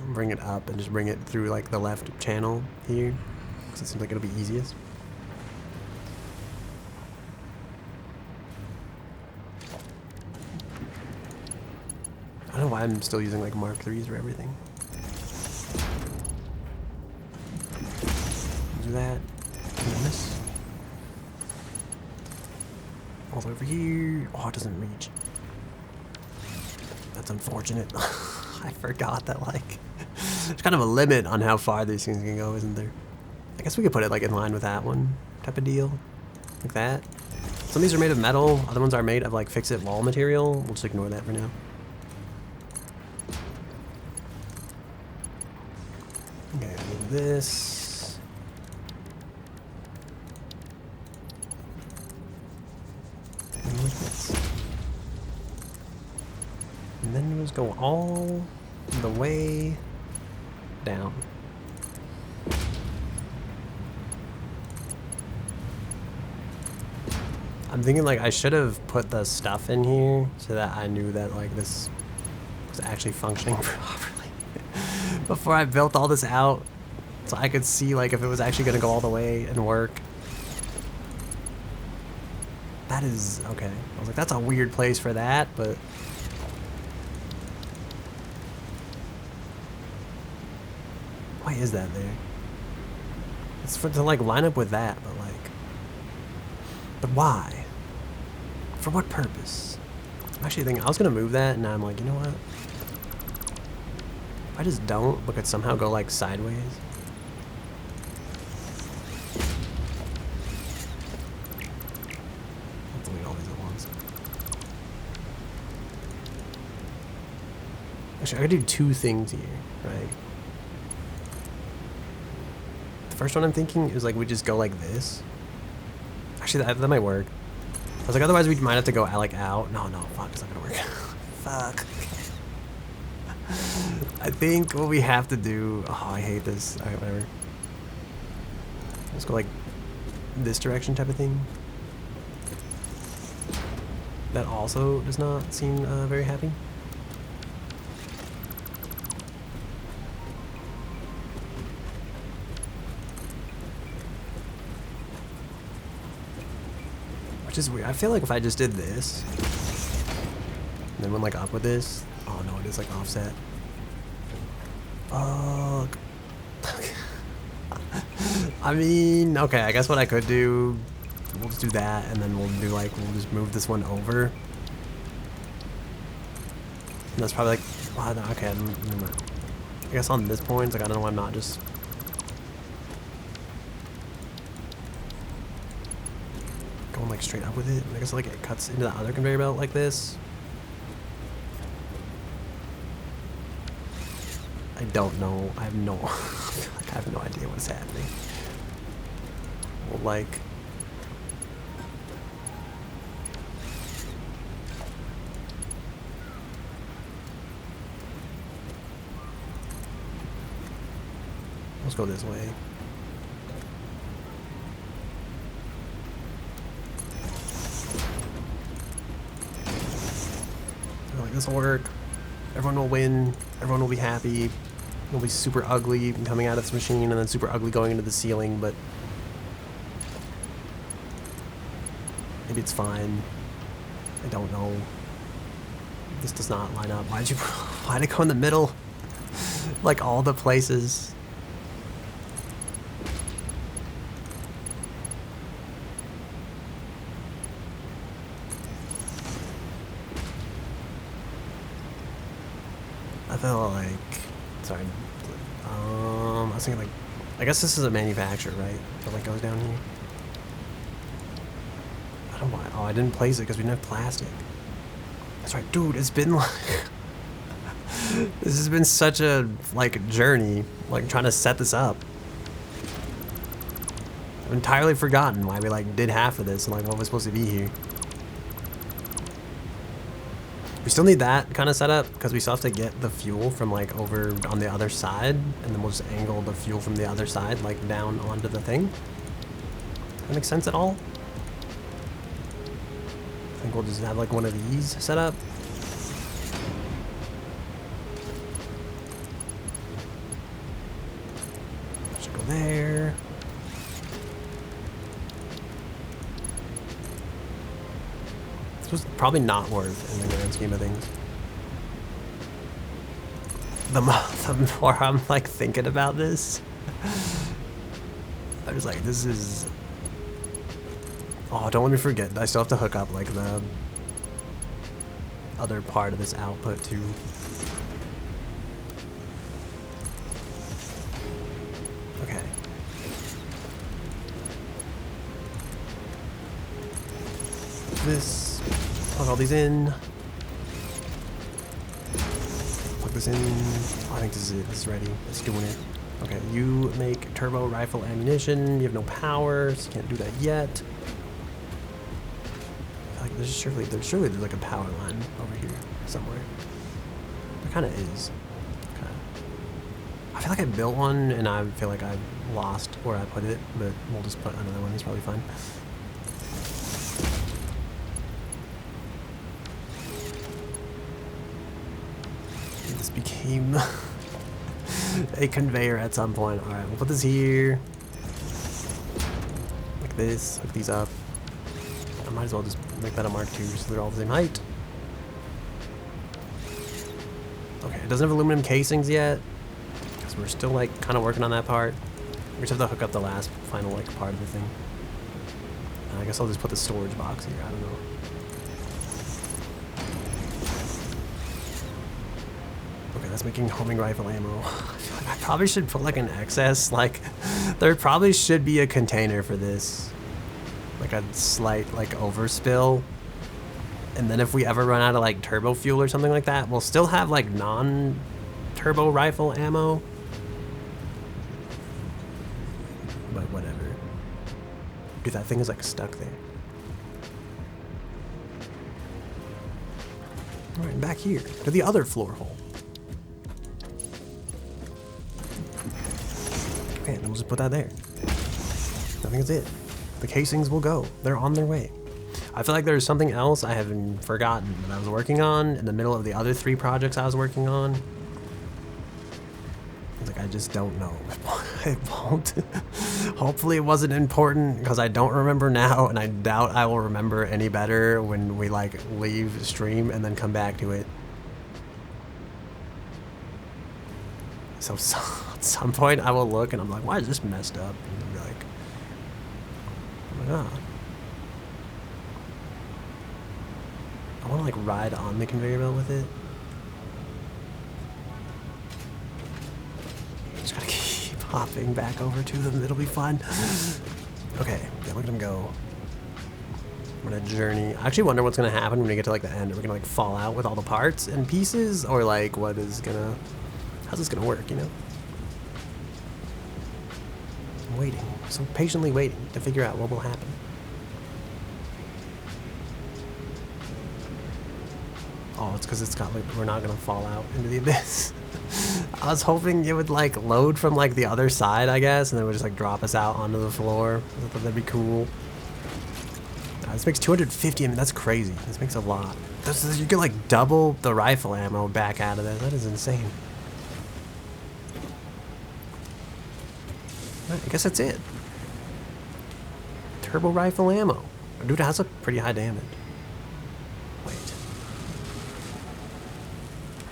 bring it up and just bring it through like the left channel here, because it seems like it'll be easiest. I don't know why I'm still using like Mark 3s for everything. Do that. And this. All the way over here. Oh, it doesn't reach. That's unfortunate. I forgot that like There's kind of a limit on how far these things can go, isn't there? I guess we could put it like in line with that one type of deal. Like that. Some of these are made of metal, other ones are made of like fix-it wall material. We'll just ignore that for now. Okay, move this. And move this. And then you just go all the way down. I'm thinking like I should have put the stuff in here so that I knew that like this was actually functioning properly before I built all this out, so I could see like if it was actually gonna go all the way and work. That is okay. I was like, that's a weird place for that, but why is that there? It's for to like line up with that, but like, but why? For what purpose? I'm actually thinking I was gonna move that, and now I'm like, you know what? If I just don't, but could somehow go like sideways. Let's delete all these at once. Actually, I could do two things here, right? The first one I'm thinking is like we just go like this. Actually, that might work. I was like, otherwise we might have to go like out. No, fuck, it's not gonna work. Fuck. I think what we have to do. Oh, I hate this. Alright, whatever. Let's go like this direction type of thing. That also does not seem very happy. Which is weird. I feel like if I just did this, and then went like up with this. Oh no, it is like offset. Fuck. I mean, okay, I guess what I could do, we'll just do that, and then we'll do like, we'll just move this one over. And that's probably like, well, okay, I guess on this point, like I don't know why I'm not just going like straight up with it. I guess like it cuts into the other conveyor belt like this. I don't know. I have no like I have no idea what's happening. Well, like let's go this way. Like this will work. Everyone will win. Everyone will be happy. It'll be super ugly coming out of this machine, and then super ugly going into the ceiling. But maybe it's fine. I don't know. This does not line up. Why'd it go in the middle? Like all the places. I feel like, sorry, I was thinking like, I guess this is a manufacturer, right? That like goes down here. I don't know why. Oh, I didn't place it because we didn't have plastic. That's right, dude. It's been like, this has been such a like journey, like trying to set this up. I've entirely forgotten why we like did half of this and like what was supposed to be here. We still need that kind of setup because we still have to get the fuel from like over on the other side, and then we'll just angle the fuel from the other side like down onto the thing. That makes sense at all? I think we'll just have like one of these set up. Should go there. This was probably not worth in the grand scheme of things. The more I'm like thinking about this, I'm just like, this is. Oh, don't let me forget. I still have to hook up like the other part of this output too. this. Plug all these in. Plug this in. Oh, I think this is it. This is ready. It's doing it. Okay, you make turbo rifle ammunition. You have no power, so you can't do that yet. Like there's surely there's like a power line over here somewhere. There kind of is. Okay. I feel like I built one and I feel like I lost where I put it, but we'll just put another one. It's probably fine. This became a conveyor at some point. All right, we'll put this here. Like this. Hook these up. I might as well just make that a Mark II so they're all the same height. Okay, it doesn't have aluminum casings yet. Because we're still like kind of working on that part. We just have to hook up the last final like part of the thing. And I guess I'll just put the storage box here. I don't know. Okay, that's making homing rifle ammo. I feel like I probably should put like an excess, like there probably should be a container for this. Like a slight like overspill. And then if we ever run out of like turbo fuel or something like that, we'll still have like non-turbo rifle ammo. But whatever. Dude, that thing is like stuck there. Alright, back here to the other floor hole. Okay, then we'll just put that there. I think that's it. The casings will go. They're on their way. I feel like there's something else I haven't forgotten that I was working on in the middle of the other 3 projects I was working on. It's like I just don't know. It won't. Hopefully it wasn't important because I don't remember now, and I doubt I will remember any better when we like leave stream and then come back to it. So at some point I will look and I'm like, why is this messed up? And I'll be like, oh my god. I want to like ride on the conveyor belt with it. Just gotta keep hopping back over to them. It'll be fun. Okay, yeah, look at them go. I'm gonna journey. I actually wonder what's gonna happen when we get to like the end. Are we gonna like fall out with all the parts and pieces, or like what is gonna? How's this gonna work? You know? I'm waiting, so patiently waiting to figure out what will happen. Oh, it's because it's got like we're not gonna fall out into the abyss. I was hoping it would like load from like the other side, I guess, and then it would just like drop us out onto the floor. I thought that'd be cool. This makes 250. I mean, that's crazy. This makes a lot. You get like double the rifle ammo back out of this. That is insane. Right, I guess that's it. Turbo rifle ammo. Dude, it has a pretty high damage. Wait.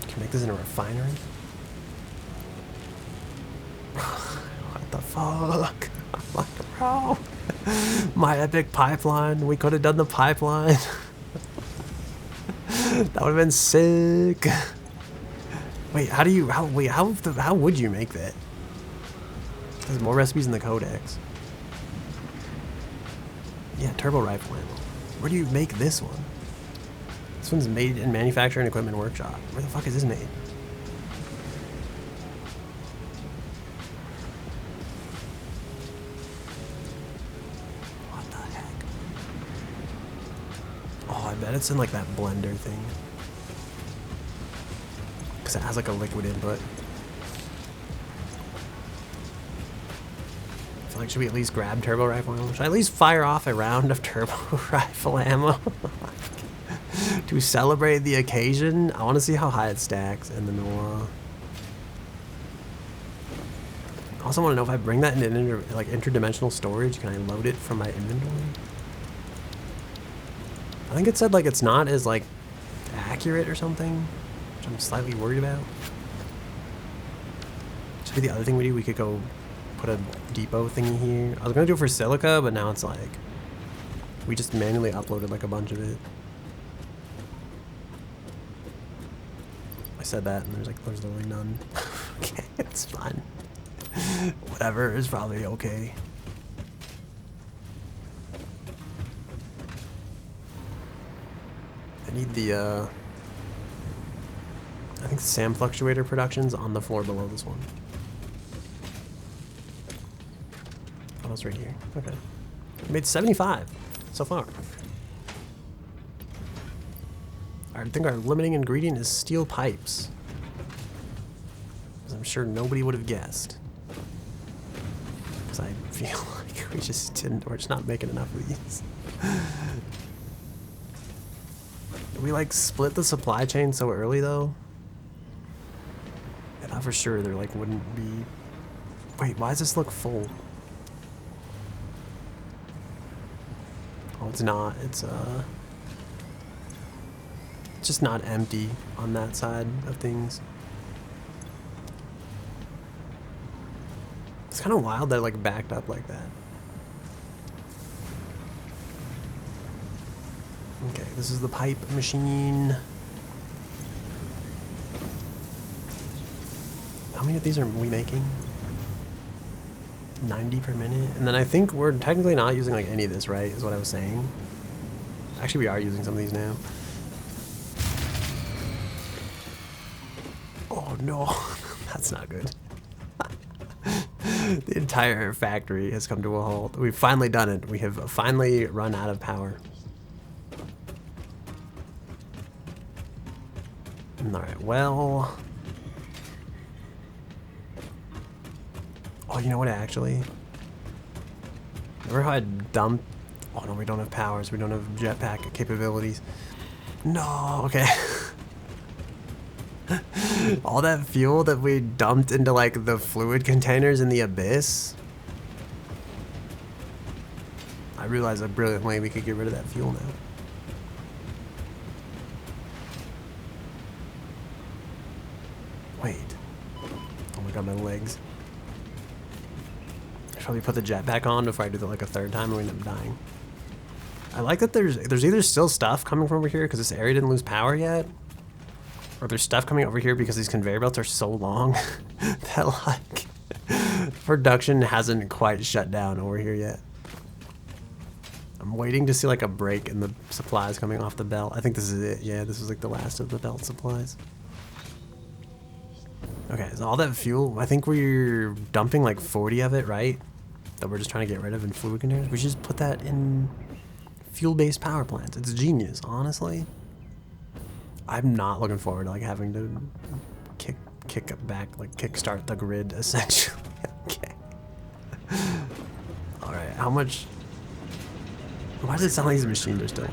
Can you make this in a refinery? What the fuck? I'm like, bro. My epic pipeline. We could have done the pipeline. That would have been sick. Wait, how would you make that? There's more recipes in the codex. Yeah, turbo rifle ammo. Where do you make this one? This one's made in manufacturing equipment workshop. Where the fuck is this made? What the heck? Oh, I bet it's in like that blender thing. Because it has like a liquid input. Like, should we at least grab turbo rifle ammo? Should I at least fire off a round of turbo rifle ammo? To celebrate the occasion? I want to see how high it stacks, and then we'll... I also want to know if I bring that into like interdimensional storage, can I load it from my inventory? I think it said like it's not as like accurate or something, which I'm slightly worried about. Should be the other thing we do. We could go put a depot thingy here. I was gonna do it for silica, but now it's like we just manually uploaded like a bunch of it. I said that and there's literally none. Okay, it's fine. Whatever is probably okay. I need the, I think the SAM fluctuator production's on the floor below this one. Oh, it's right here. Okay. We made 75 so far. I think our limiting ingredient is steel pipes. Because I'm sure nobody would have guessed. Because I feel like we're just not making enough of these. We like split the supply chain so early though. I thought for sure there like wouldn't be. Wait, why does this look full? Oh, it's not. It's just not empty on that side of things. It's kind of wild that it like backed up like that. Okay, this is the pipe machine. How many of these are we making? 90 per minute? And then I think we're technically not using like any of this, right? Is what I was saying. Actually, we are using some of these now. Oh no, that's not good. The entire factory has come to a halt. We've finally done it. We have finally run out of power. Alright, well... Oh, you know what, actually? Remember how I dumped... Oh no, we don't have powers. We don't have jetpack capabilities. No, okay. All that fuel that we dumped into like the fluid containers in the abyss. I realized a brilliant way we could get rid of that fuel now. Wait. Oh my god, my legs. I should probably put the jetpack on before I do that like a third time and we end up dying. I like that there's either still stuff coming from over here because this area didn't lose power yet. Or there's stuff coming over here because these conveyor belts are so long that like production hasn't quite shut down over here yet. I'm waiting to see like a break in the supplies coming off the belt. I think this is it. Yeah, this is like the last of the belt supplies. Okay, so all that fuel, I think we're dumping like 40 of it, right? That we're just trying to get rid of in fluid containers. We should just put that in fuel-based power plants. It's genius, honestly. I'm not looking forward to like having to kick it back, like kickstart the grid essentially. Okay. All right, how much? Why does it sound like these machines are still?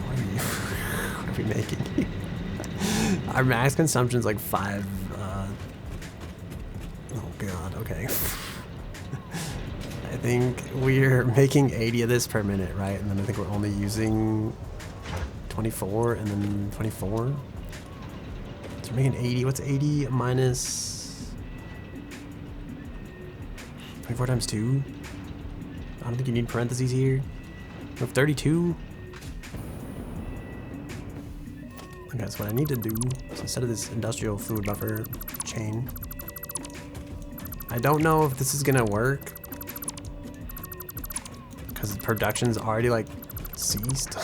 What are we making? Our max consumption is like 5. Oh god. Okay. I think we're making 80 of this per minute, right? And then I think we're only using 24 and then 24. So we're making 80. What's 80 minus 24 times 2? I don't think you need parentheses here. We have 32. Okay, that's what I need to do. So instead of this industrial fluid buffer chain, I don't know if this is gonna work. Because production's already like ceased.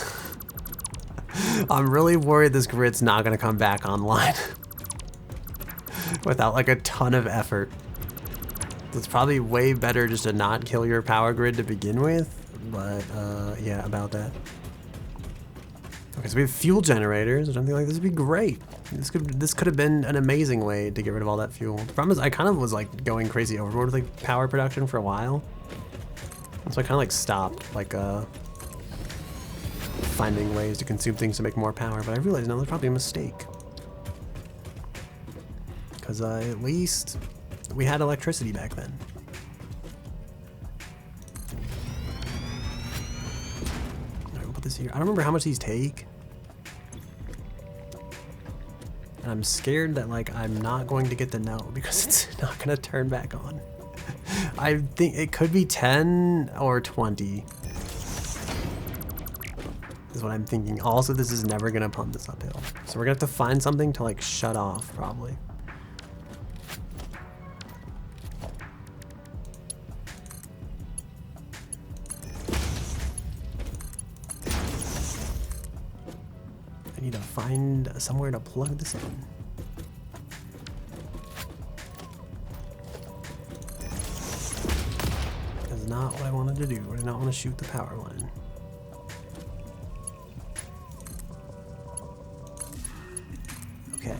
I'm really worried this grid's not gonna come back online without like a ton of effort. It's probably way better just to not kill your power grid to begin with, but yeah, about that. Okay, so we have fuel generators, which I'm thinking like this would be great. This could have been an amazing way to get rid of all that fuel. The problem is I kind of was like going crazy overboard with like power production for a while. So I kind of like stopped like finding ways to consume things to make more power, but I realized no, that's probably a mistake. Because at least we had electricity back then. Alright, we'll put this here. I don't remember how much these take. And I'm scared that like I'm not going to get the no because it's not going to turn back on. I think it could be 10 or 20 is what I'm thinking. Also, this is never going to pump this uphill. So we're going to have to find something to like shut off probably. find somewhere to plug this in. That's not what I wanted to do. I did not want to shoot the power line. Okay.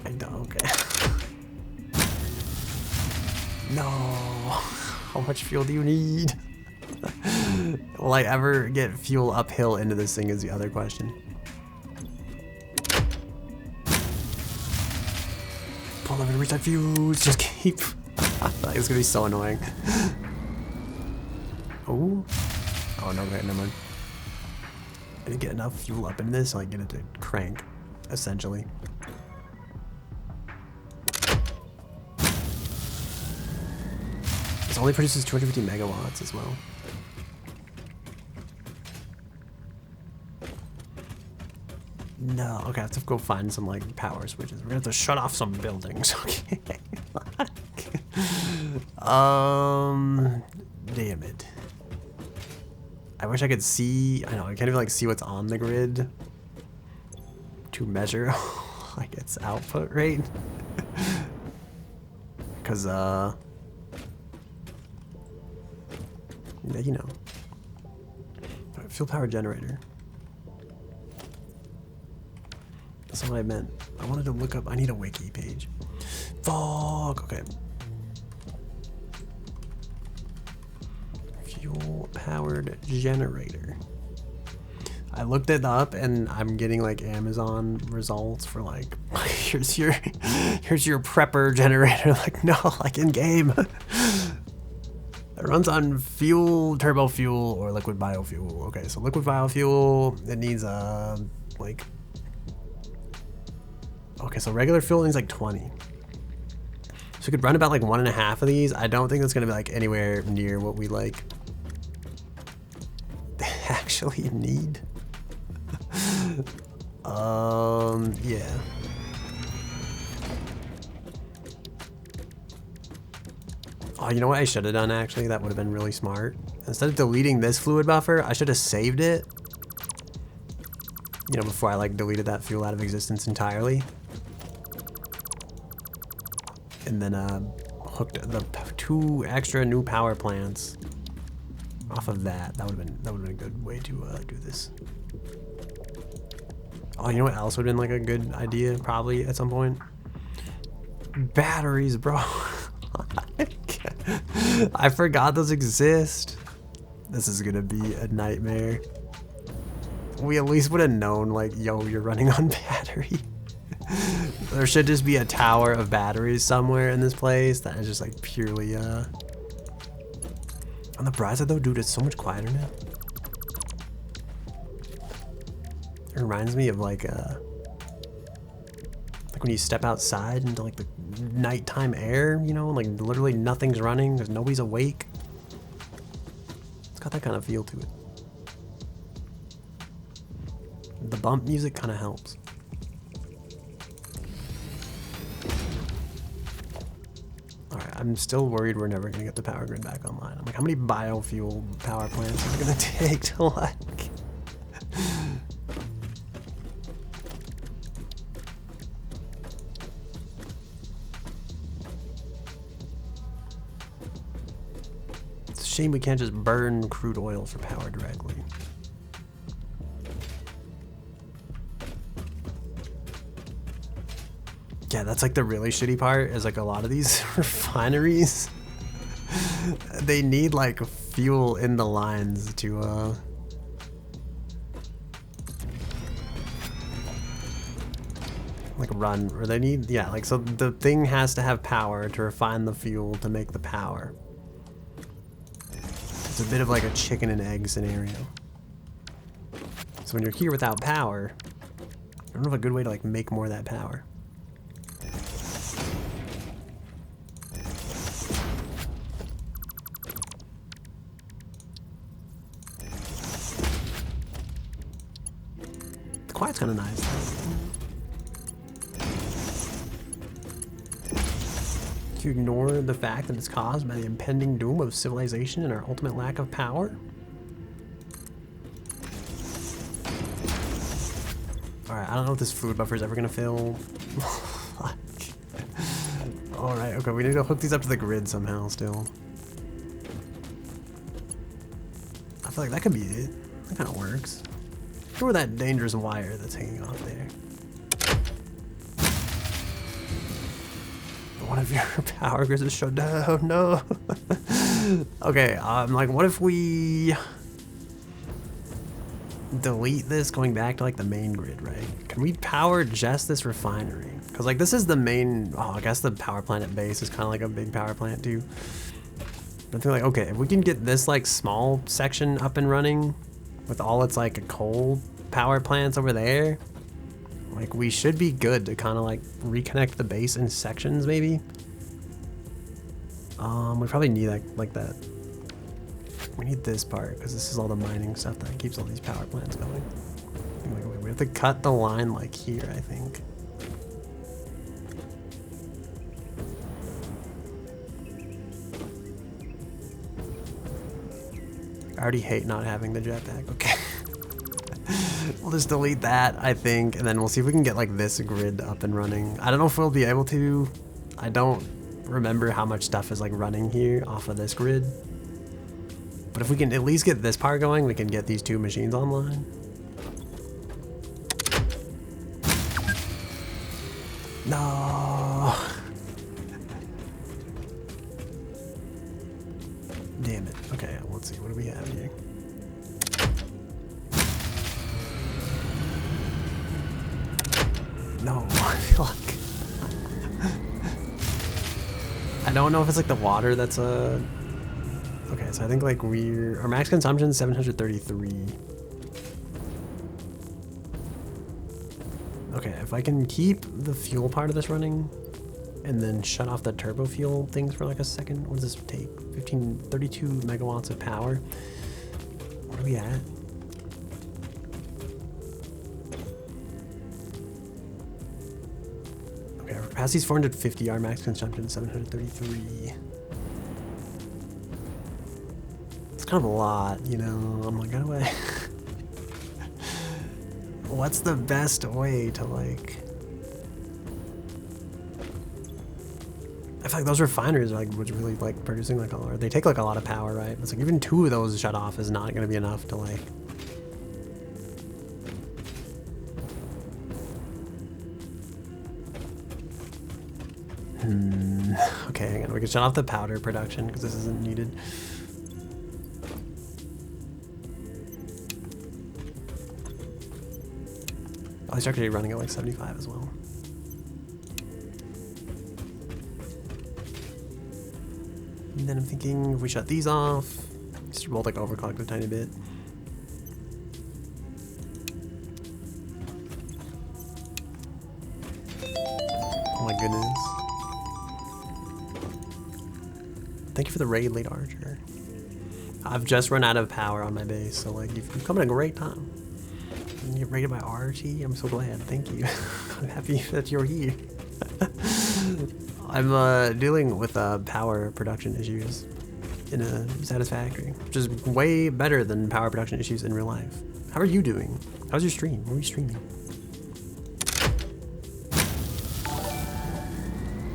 I don't, okay. No. How much fuel do you need? Will I ever get fuel uphill into this thing is the other question. Pull over to reach that fuse. Just keep. It's gonna be so annoying. Oh. Oh no, okay, never mind. I didn't get enough fuel up in this so I get it to crank, essentially. This only produces 250 megawatts as well. No, okay, I have to go find some like power switches. We're gonna have to shut off some buildings. Okay. Damn it. I wish I could see. I know I can't even like see what's on the grid to measure like its output rate. Cause you know, fuel power generator. That's not what I meant. I wanted to look up. I need a wiki page. Fuck. Okay. Fuel powered generator. I looked it up and I'm getting like Amazon results for like here's your prepper generator. Like no, like in game. It runs on fuel, turbo fuel, or liquid biofuel. Okay, so liquid biofuel, it needs like. Okay, so regular fuel needs like 20. So we could run about like 1.5 of these. I don't think that's gonna be like anywhere near what we like actually need. Yeah. Oh, you know what I should have done actually? That would have been really smart. Instead of deleting this fluid buffer, I should have saved it. You know, before I like deleted that fuel out of existence entirely. And then hooked the 2 extra new power plants off of that. That would have been a good way to do this. Oh, you know what else would have been like a good idea probably at some point? Batteries, bro. I forgot those exist. This is gonna be a nightmare. We at least would have known like, yo, you're running on battery. There should just be a tower of batteries somewhere in this place that is just like purely on the bright side though, dude, it's so much quieter now. It reminds me of like when you step outside into like the nighttime air, you know, like literally nothing's running, there's nobody's awake. It's got that kind of feel to it. The bump music kind of helps. Alright, I'm still worried we're never gonna get the power grid back online. I'm like, how many biofuel power plants is it gonna take to like... It's a shame we can't just burn crude oil for power directly. Yeah, that's like the really shitty part is like a lot of these refineries, they need like fuel in the lines to like run, or they need, yeah, like so the thing has to have power to refine the fuel to make the power. It's a bit of like a chicken and egg scenario. So when you're here without power, I don't know of a good way to like make more of that power. Quiet's kind of nice. To ignore the fact that it's caused by the impending doom of civilization and our ultimate lack of power. Alright, I don't know if this food buffer is ever gonna fill. Alright, okay, we need to hook these up to the grid somehow still. I feel like that could be it. That kind of works. Or that dangerous wire that's hanging off there. One of your power grids is shut down. No. Okay, like, what if we delete this going back to like the main grid, right? Can we power just this refinery? Because like this is the main, oh, I guess the power plant at base is kind of like a big power plant too. But I think like, okay, if we can get this like small section up and running with all its like coal power plants over there, like we should be good to kind of like reconnect the base in sections maybe. We probably need like that. We need this part because this is all the mining stuff that keeps all these power plants going. We have to cut the line like here, I think. I already hate not having the jetpack. Okay. We'll just delete that, I think, and then we'll see if we can get like this grid up and running. I don't know if we'll be able to. I don't remember how much stuff is like running here off of this grid. But if we can at least get this part going, we can get these two machines online. No. Damn it. Okay, let's see. What do we have here? No, fuck. I don't know if it's like the water that's okay, so I think like our max consumption is 733. Okay, if I can keep the fuel part of this running and then shut off the turbo fuel things for like a second. What does this take? 32 megawatts of power. What are we at? Okay, our capacity is 450, our max consumption is 733. It's kind of a lot, you know. I'm like, get away. What's the best way to like... I feel like those refineries are like what's really like producing like they take like a lot of power, right? It's like even 2 of those shut off is not gonna be enough to like... Okay, hang on. We can shut off the powder production because this isn't needed. Oh, it's actually running at like 75 as well. And then I'm thinking if we shut these off, just both like overclocked a tiny bit. Oh my goodness. Thank you for the raid, Late Archer. I've just run out of power on my base, so like you've come at a great time. You get raided by RT. I'm so glad. Thank you. I'm happy that you're here. I'm dealing with power production issues in a Satisfactory, which is way better than power production issues in real life. How are you doing? How's your stream? Where are you streaming?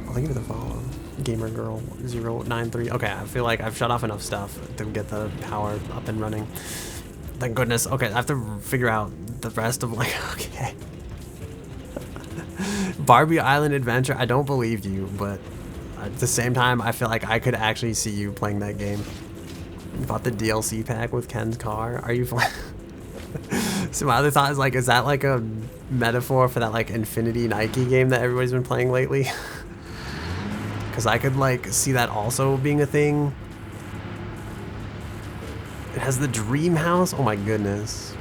Oh, thank you for the follow. Gamer Girl 093. Okay, I feel like I've shut off enough stuff to get the power up and running. Thank goodness. Okay, I have to figure out the rest of like, okay. Barbie Island Adventure, I don't believe you, but at the same time, I feel like I could actually see you playing that game. You bought the DLC pack with Ken's car. Are you playing? So my other thought is like, is that like a metaphor for that like Infinity Nike game that everybody's been playing lately? Because I could like see that also being a thing. It has the dream house. Oh my goodness.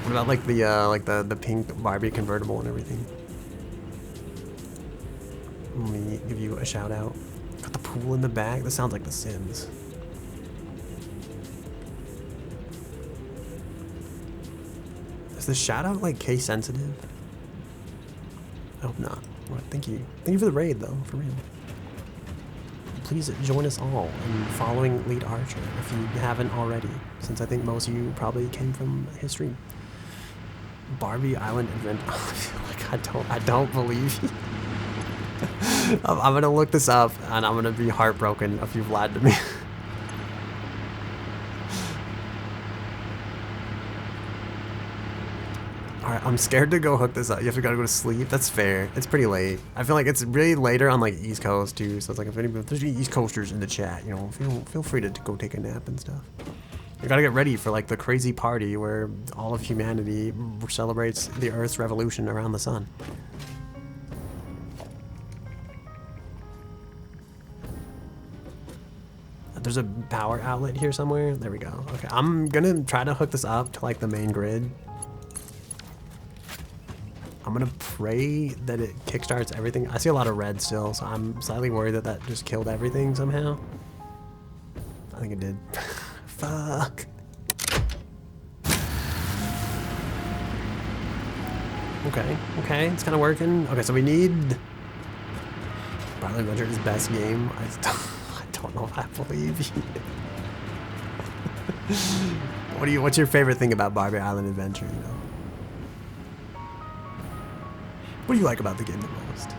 What about like the pink Barbie convertible and everything? Let me give you a shout out. Got the pool in the back. This sounds like The Sims. Is the shout out like case sensitive? I hope not. All right, thank you. Thank you for the raid though, for real. Please join us all in following Lead Archer if you haven't already, since I think most of you probably came from his stream. Barbie Island Adventure. Like I don't believe you. I'm gonna look this up and I'm gonna be heartbroken if you've lied to me. Alright, I'm scared to go hook this up. You have to go to sleep. That's fair. It's pretty late. I feel like it's really later on like East Coast too. So it's like if there's any East Coasters in the chat, you know, feel free to go take a nap and stuff. We gotta get ready for like the crazy party where all of humanity celebrates the Earth's revolution around the sun. There's a power outlet here somewhere. There we go. Okay, I'm gonna try to hook this up to like the main grid. I'm gonna pray that it kickstarts everything. I see a lot of red still, so I'm slightly worried that that just killed everything somehow. I think it did. Fuck. Okay, it's kind of working. Okay, so we need Barbie Adventure's best game. I don't know if I believe you. What's your favorite thing about Barbie Island Adventure, you know? What do you like about the game the most?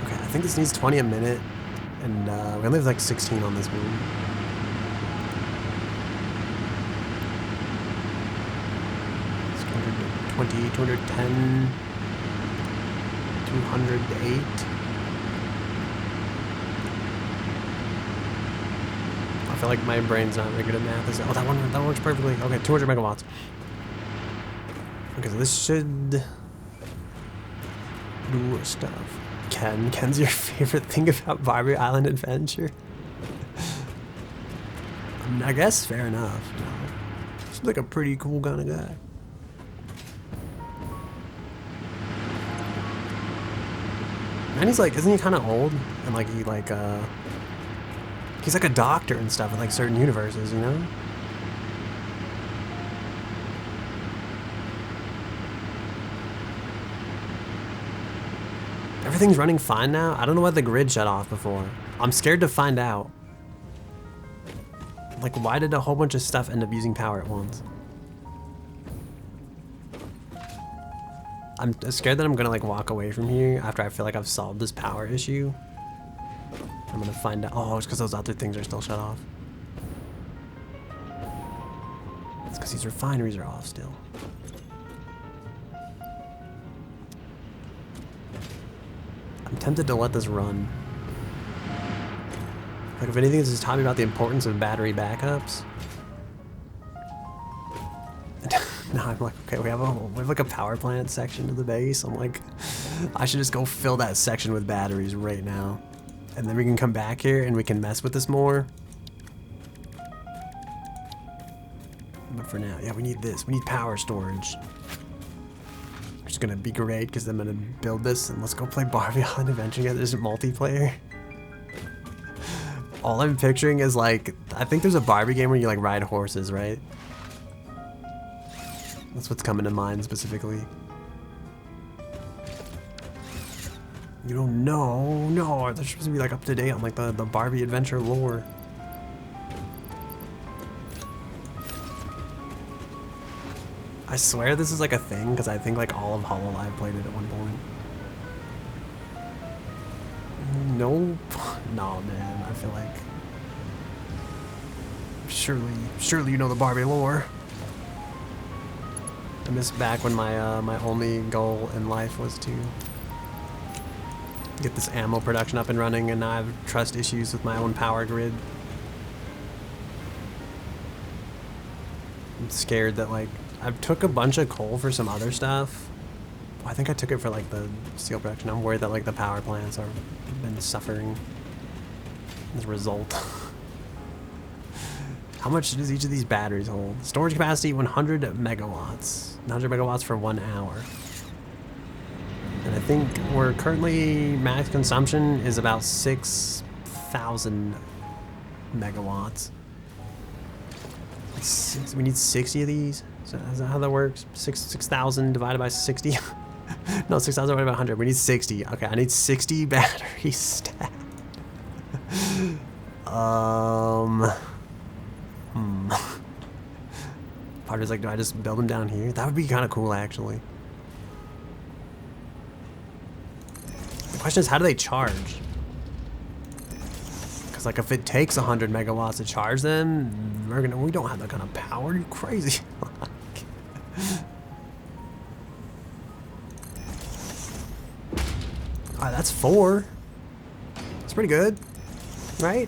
Okay, I think this needs 20 a minute, and we only have like 16 on this moon. It's 220, 210, 208. I feel like my brain's not very good at math. Oh, that works perfectly. Okay, 200 megawatts. Okay, so this should do stuff. Ken's your favorite thing about Barbie Island Adventure? I mean, I guess fair enough. You know, seems like a pretty cool kind of guy. And he's like, isn't he kind of old? And like he's like a doctor and stuff in like certain universes, you know? Everything's running fine now. I don't know why the grid shut off before. I'm scared to find out. Like, why did a whole bunch of stuff end up using power at once? I'm scared that I'm gonna like walk away from here after I feel like I've solved this power issue. I'm gonna find out. Oh, it's because those other things are still shut off. It's because these refineries are off still. I'm tempted to let this run. Like, if anything, this has taught me about the importance of battery backups. Now I'm like, okay, we have like a power plant section to the base. I'm like, I should just go fill that section with batteries right now. And then we can come back here and we can mess with this more. But for now, yeah, we need this. We need power storage. Which is gonna be great because I'm gonna build this and let's go play Barbie Island Adventure together. There's multiplayer. All I'm picturing is like, I think there's a Barbie game where you like ride horses, right? That's what's coming to mind specifically. You don't know, no, they're supposed to be like up to date on like the Barbie Adventure lore. I swear this is like a thing because I think like all of HoloLive played it at one point. No, no, man. I feel like surely you know the Barbie lore. I miss back when my only goal in life was to get this ammo production up and running, and now I have trust issues with my own power grid. I'm scared that like I took a bunch of coal for some other stuff. I think I took it for like the steel production. I'm worried that like the power plants are been suffering as a result. How much does each of these batteries hold? Storage capacity 100 megawatts. 100 megawatts for 1 hour. And I think we're currently max consumption is about 6,000 megawatts. We need 60 of these. So is that how that works? 6,000 divided by 60? No, 6,000 divided by 100. We need 60. Okay, I need 60 batteries stacked. Part is like, do I just build them down here? That would be kind of cool, actually. The question is, how do they charge? Because like, if it takes 100 megawatts to charge them, we don't have that kind of power. Are you crazy? Alright, that's 4. That's pretty good, right?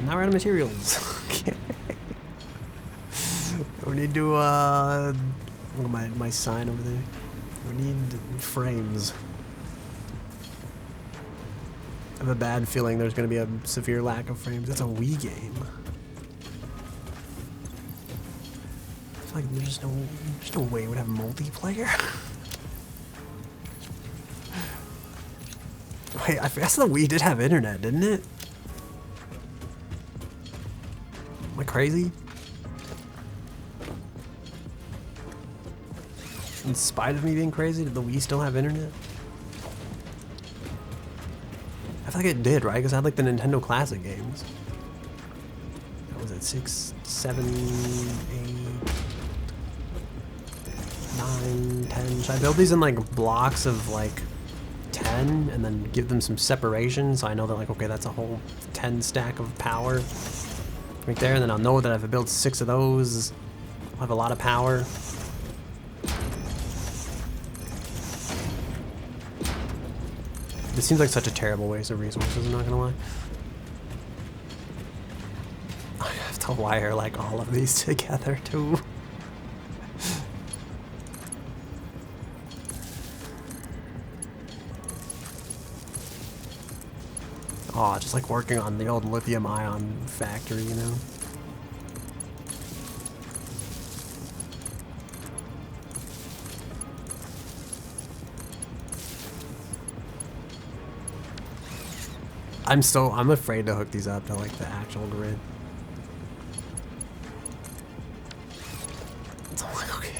Now we're out of materials. Okay. We need to, look at my sign over there. We need frames. I have a bad feeling there's going to be a severe lack of frames. That's a Wii game. I feel like there's no way it would have multiplayer. Wait, I guess the Wii did have internet, didn't it? Am I crazy? In spite of me being crazy, did the Wii still have internet? I feel like it did, right? Because I had like the Nintendo Classic games. What was it? 6, 7, 8, 9, 10. Should I build these in like blocks of like 10 and then give them some separation so I know that like, okay, that's a whole 10 stack of power right there, and then I'll know that if I build 6 of those, I'll have a lot of power. This seems like such a terrible waste of resources, I'm not gonna lie. I have to wire like all of these together too. Oh, just like working on the old lithium-ion factory, you know? I'm afraid to hook these up to like the actual grid. So I'm like, okay.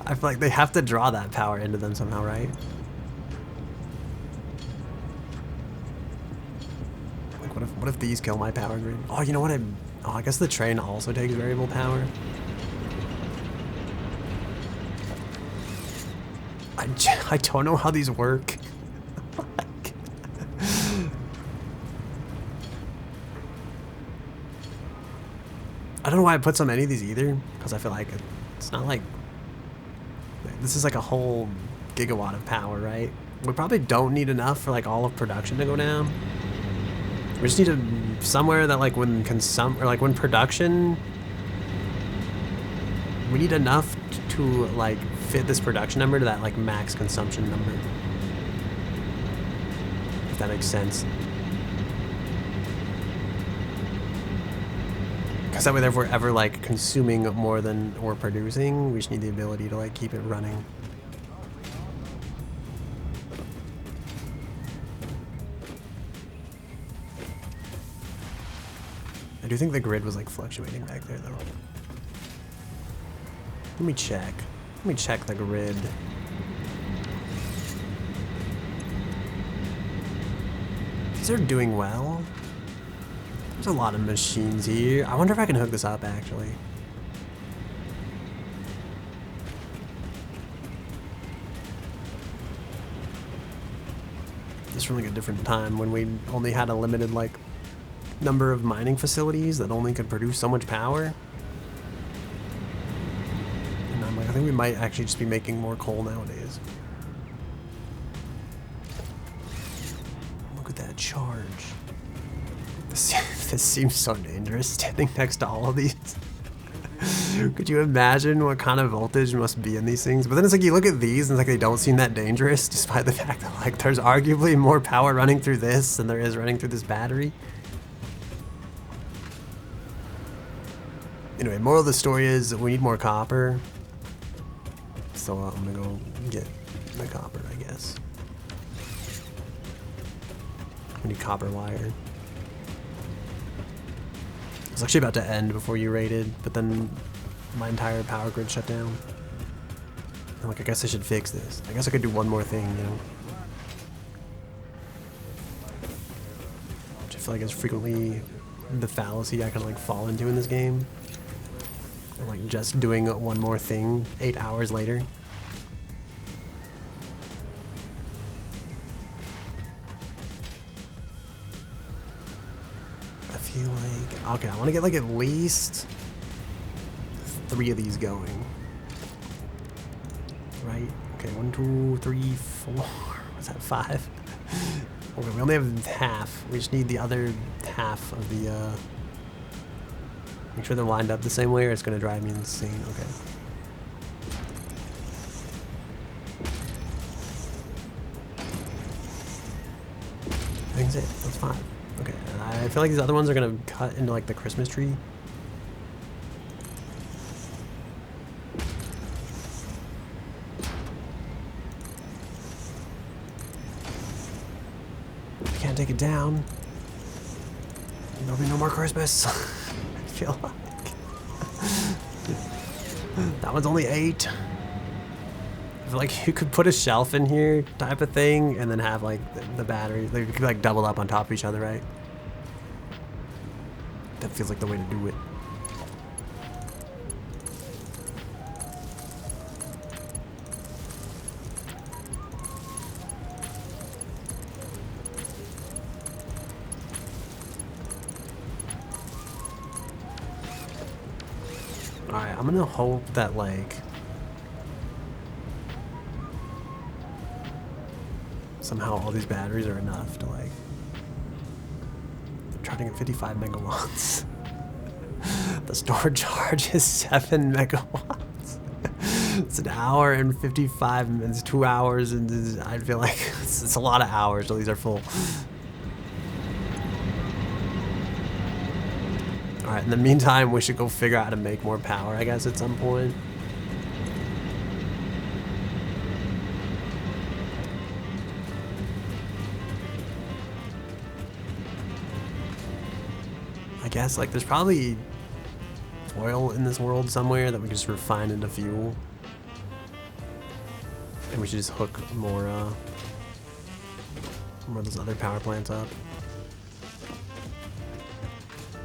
I feel like they have to draw that power into them somehow, right? Like what if these kill my power grid? Oh, you know what? I guess the train also takes variable power. I don't know how these work. I don't know why I put so many of these either, because I feel like it's not like this is like a whole gigawatt of power, right? We probably don't need enough for like all of production to go down. We just need somewhere that like when when production, we need enough to like fit this production number to that like max consumption number. If that makes sense. Because that way, if we're ever like consuming more than we're producing, we just need the ability to like keep it running. I do think the grid was like fluctuating back there though. Let me check. Let me check the grid. These are doing well. There's a lot of machines here. I wonder if I can hook this up, actually. This from like a different time when we only had a limited like number of mining facilities that only could produce so much power. And I'm like, I think we might actually just be making more coal nowadays. Look at that charge. This seems so dangerous, standing next to all of these. Could you imagine what kind of voltage must be in these things? But then it's like you look at these and it's like they don't seem that dangerous, despite the fact that like there's arguably more power running through this than there is running through this battery. Anyway, moral of the story is we need more copper. So I'm gonna go get the copper, I guess. We need copper wire. It was actually about to end before you raided, but then my entire power grid shut down. I'm like, I guess I should fix this. I guess I could do one more thing, you know. Which I feel like is frequently the fallacy I kind of like fall into in this game. And, like just doing one more thing 8 hours later. I feel like, okay, I want to get like at least 3 of these going. Right? Okay, 1, 2, 3, 4. What's that, 5? Okay, we only have half. We just need the other half of the, make sure they're lined up the same way or it's gonna drive me insane. Okay. I think that's it. That's 5. Okay, and I feel like these other ones are gonna cut into like the Christmas tree. Can't take it down. There'll be no more Christmas. I feel like that one's only 8. I feel like you could put a shelf in here type of thing and then have like the batteries. They could like double up on top of each other, right? That feels like the way to do it. Alright, I'm gonna hope that like somehow all these batteries are enough to like, I'm charging at 55 megawatts. The storage charge is 7 megawatts. It's an hour and 55 minutes, 2 hours, and I feel like it's a lot of hours till these are full. Alright, in the meantime, we should go figure out how to make more power, I guess, at some point. I guess, like, there's probably oil in this world somewhere that we can just refine into fuel. And we should just hook more of those other power plants up.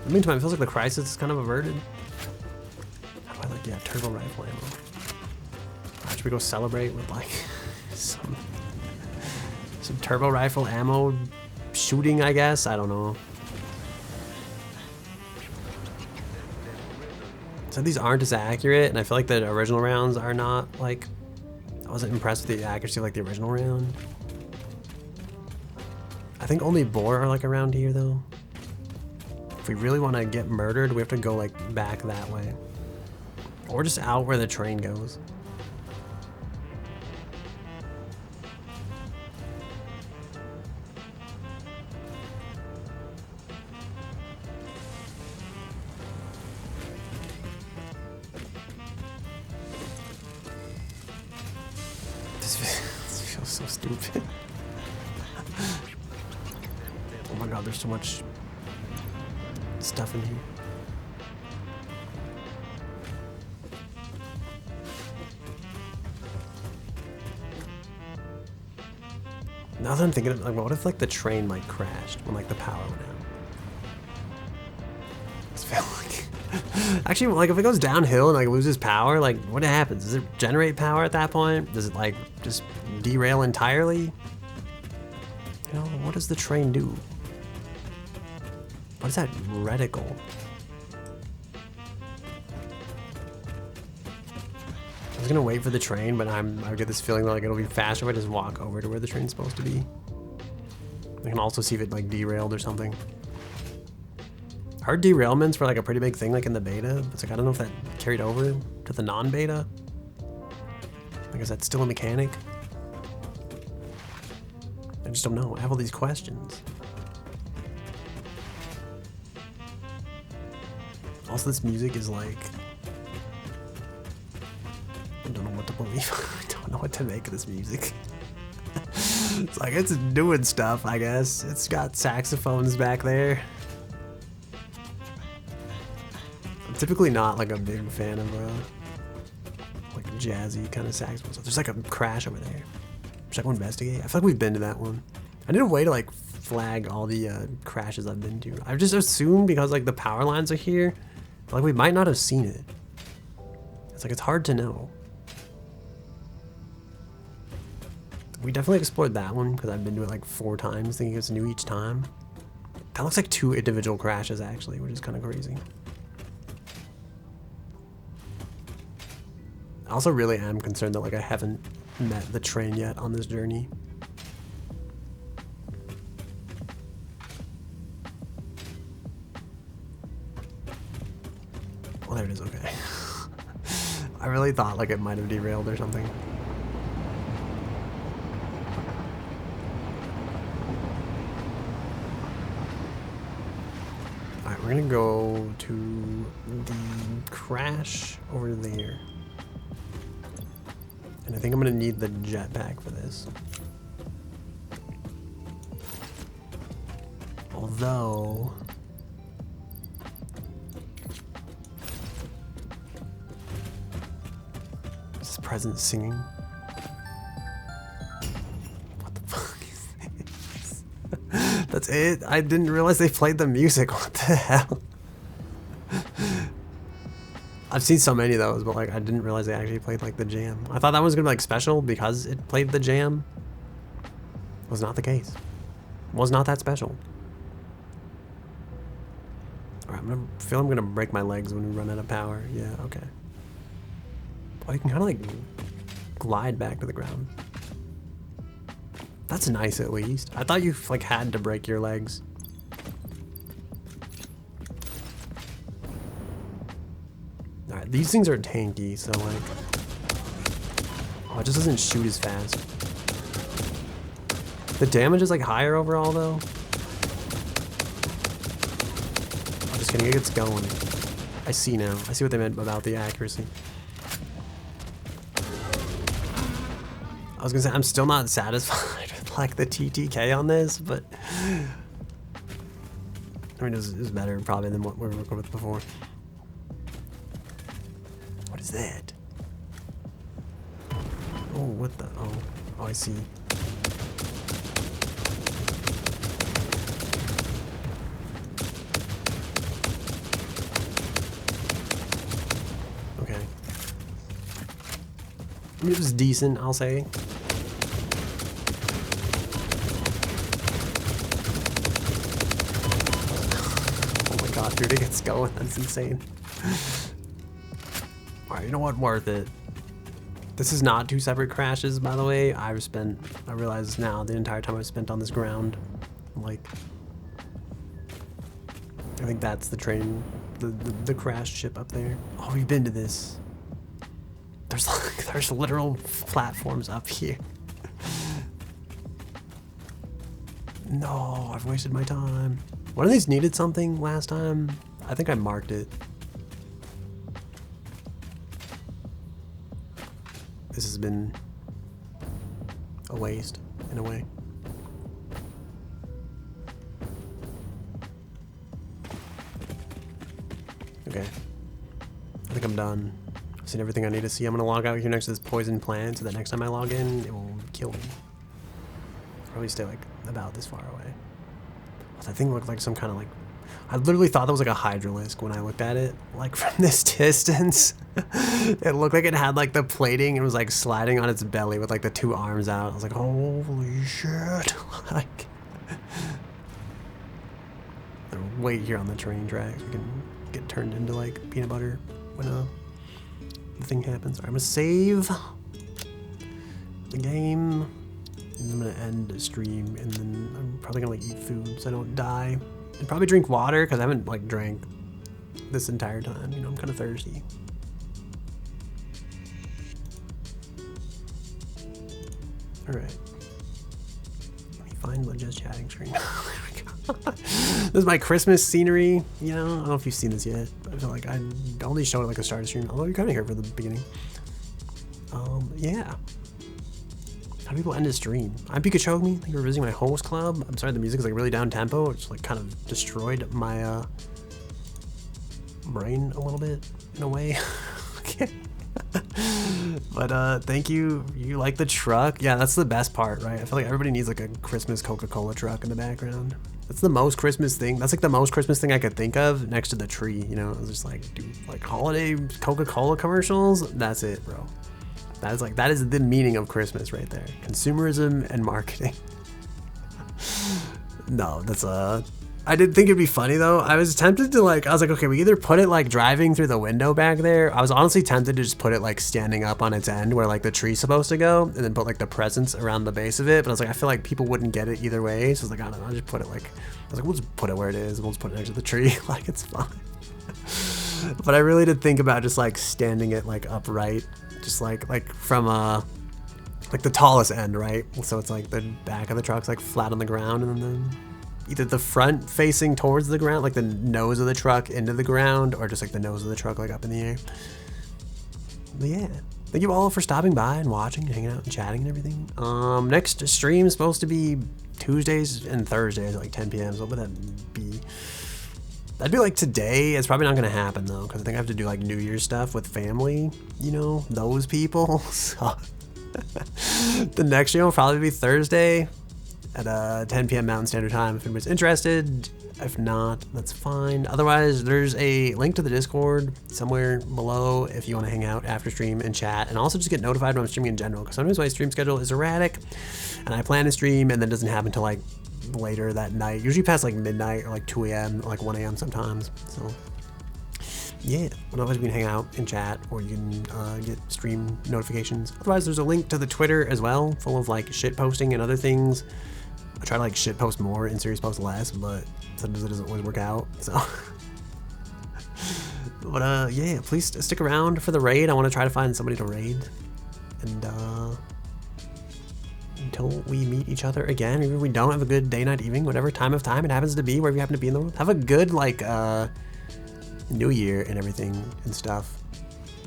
In the meantime, it feels like the crisis is kind of averted. How do I like, yeah, turbo rifle ammo. Alright, should we go celebrate with like some turbo rifle ammo shooting, I guess? I don't know. So these aren't as accurate, and I feel like the original rounds are not like, I wasn't impressed with the accuracy of like the original round. I think only boar are like around here though. If we really want to get murdered, we have to go like back that way. Or just out where the train goes. This feels so stupid. Oh my god, there's so much stuff in here. Now that I'm thinking of, like, what if like the train like crashed when like the power went out? This feel like actually, like, if it goes downhill and like loses power, like what happens? Does it generate power at that point? Does it like just derail entirely? You know, what does the train do? What is that reticle? I was gonna wait for the train, but I get this feeling like it'll be faster if I just walk over to where the train's supposed to be. I can also see if it like derailed or something. I heard derailments were like a pretty big thing like in the beta. It's like, I don't know if that carried over to the non-beta. Like, is that still a mechanic? I just don't know. I have all these questions. Also, this music is like, I don't know what to believe. I don't know what to make of this music. It's like, it's doing stuff, I guess. It's got saxophones back there. I'm typically not like a big fan of like jazzy kind of saxophones. There's like a crash over there. Should I go investigate? I feel like we've been to that one. I need a way to like flag all the crashes I've been to. I've just assumed because like the power lines are here, like we might not have seen it. It's like it's hard to know. We definitely explored that one because I've been to it like 4 times, thinking it's new each time. That looks like 2 individual crashes actually, which is kind of crazy. I also really am concerned that like I haven't met the train yet on this journey. Oh, there it is, okay. I really thought like it might have derailed or something. Alright, we're gonna go to the crash over there. And I think I'm gonna need the jetpack for this. Although... Is this present singing? What the fuck is this? That's it? I didn't realize they played the music. What the hell? I've seen so many of those, but like I didn't realize they actually played like the jam. I thought that was gonna be like special because it played the jam. Was not the case. Was not that special. Alright, I'm gonna break my legs when we run out of power. Yeah, okay. Oh, you can kinda like glide back to the ground. That's nice at least. I thought you like had to break your legs. Alright, these things are tanky, so like... Oh, it just doesn't shoot as fast. The damage is like higher overall though. I'm just kidding, it gets going. I see now. I see what they meant about the accuracy. I was gonna say, I'm still not satisfied with like the TTK on this, but... I mean, it was better probably than what we were working with before. What is that? Oh, what the? Oh, I see. Okay. I mean, it was decent, I'll say. Oh my god, dude, it gets going. That's insane. Alright, you know what? Worth it. This is not 2 separate crashes, by the way. I realize now, the entire time I've spent on this ground. Like, I think that's the train, the crash ship up there. Oh, we've been to this. There's literal platforms up here. No, I've wasted my time. One of these needed something last time. I think I marked it. This has been a waste, in a way. Okay. I think I'm done. I've seen everything I need to see. I'm gonna log out here next to this poison plant so that next time I log in, it will kill me. Probably stay like about this far away. That thing looked like some kind of like... I literally thought that was like a hydralisk when I looked at it. Like from this distance. It looked like it had like the plating and was like sliding on its belly with like the 2 arms out. I was like, holy shit. Like... Wait here on the train tracks. We can get turned into like peanut butter when the thing happens. Alright, I'm gonna save the game. And I'm gonna end the stream, and then I'm probably gonna like eat food so I don't die. And probably drink water, because I haven't like drank this entire time. You know, I'm kind of thirsty. Alright. Let me find the just chatting screen. Oh my god. This is my Christmas scenery, you know? I don't know if you've seen this yet. I feel like I only showed it like a start of stream, although you're kind of here for the beginning. Yeah. How do people end a stream? I'm PikaChokeMe's. Thank you for visiting my host club. I'm sorry the music is like really down tempo. It's like kind of destroyed my brain a little bit in a way. Okay. But thank you. You like the truck? Yeah, that's the best part, right? I feel like everybody needs like a Christmas Coca-Cola truck in the background. That's the most Christmas thing. That's like the most Christmas thing I could think of next to the tree. You know, it's just like, dude, like holiday Coca-Cola commercials. That's it, bro. That is the meaning of Christmas right there. Consumerism and marketing. No, that's I did think it'd be funny though. I was tempted to I was like, okay, we either put it like driving through the window back there. I was honestly tempted to just put it like standing up on its end where like the tree's supposed to go, and then put like the presents around the base of it. But I was like, I feel like people wouldn't get it either way. So I was like, I don't know, I'll just put it like, I was like, we'll just put it where it is. We'll just put it next to the tree. Like it's fine. But I really did think about just like standing it like upright, just like from like the tallest end, right? So it's like the back of the truck's like flat on the ground, and then either the front facing towards the ground, like the nose of the truck into the ground, or just like the nose of the truck like up in the air. But yeah, thank you all for stopping by and watching and hanging out and chatting and everything. Next stream is supposed to be Tuesdays and Thursdays at like 10 p.m. So what would that be? That'd be like today. It's probably not gonna happen though, because I think I have to do like New Year's stuff with family, you know, those people. So the next stream will probably be Thursday at 10 p.m. Mountain Standard Time if anybody's interested. If not, that's fine. Otherwise, there's a link to the Discord somewhere below if you want to hang out after stream and chat, and also just get notified when I'm streaming in general, because sometimes my stream schedule is erratic and I plan to stream and then it doesn't happen till like later that night, usually past like midnight or like 2 a.m. or like 1 a.m. sometimes. So yeah, otherwise we can hang out and chat, or you can get stream notifications. Otherwise, there's a link to the Twitter as well, full of like shit posting and other things. I try to like shit post more and serious post less, but sometimes it doesn't always work out. So, but yeah, please stick around for the raid. I want to try to find somebody to raid, and until we meet each other again, even if we don't, have a good day, night, evening, whatever time of time it happens to be, wherever you happen to be in the world. Have a good like New Year and everything and stuff,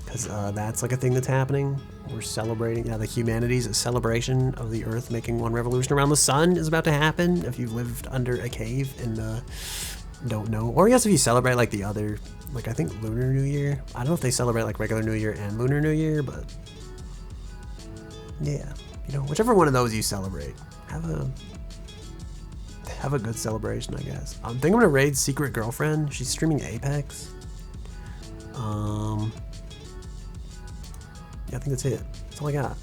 because that's like a thing that's happening. We're celebrating, the humanity's celebration of the Earth making one revolution around the sun is about to happen. If you've lived under a cave and don't know, or I guess if you celebrate like the other, like I think Lunar New Year. I don't know if they celebrate like regular New Year and Lunar New Year, but yeah, you know, whichever one of those you celebrate, have a good celebration, I guess. I think I'm gonna raid Secret Girlfriend. She's streaming Apex. Yeah, I think that's it. That's all I got.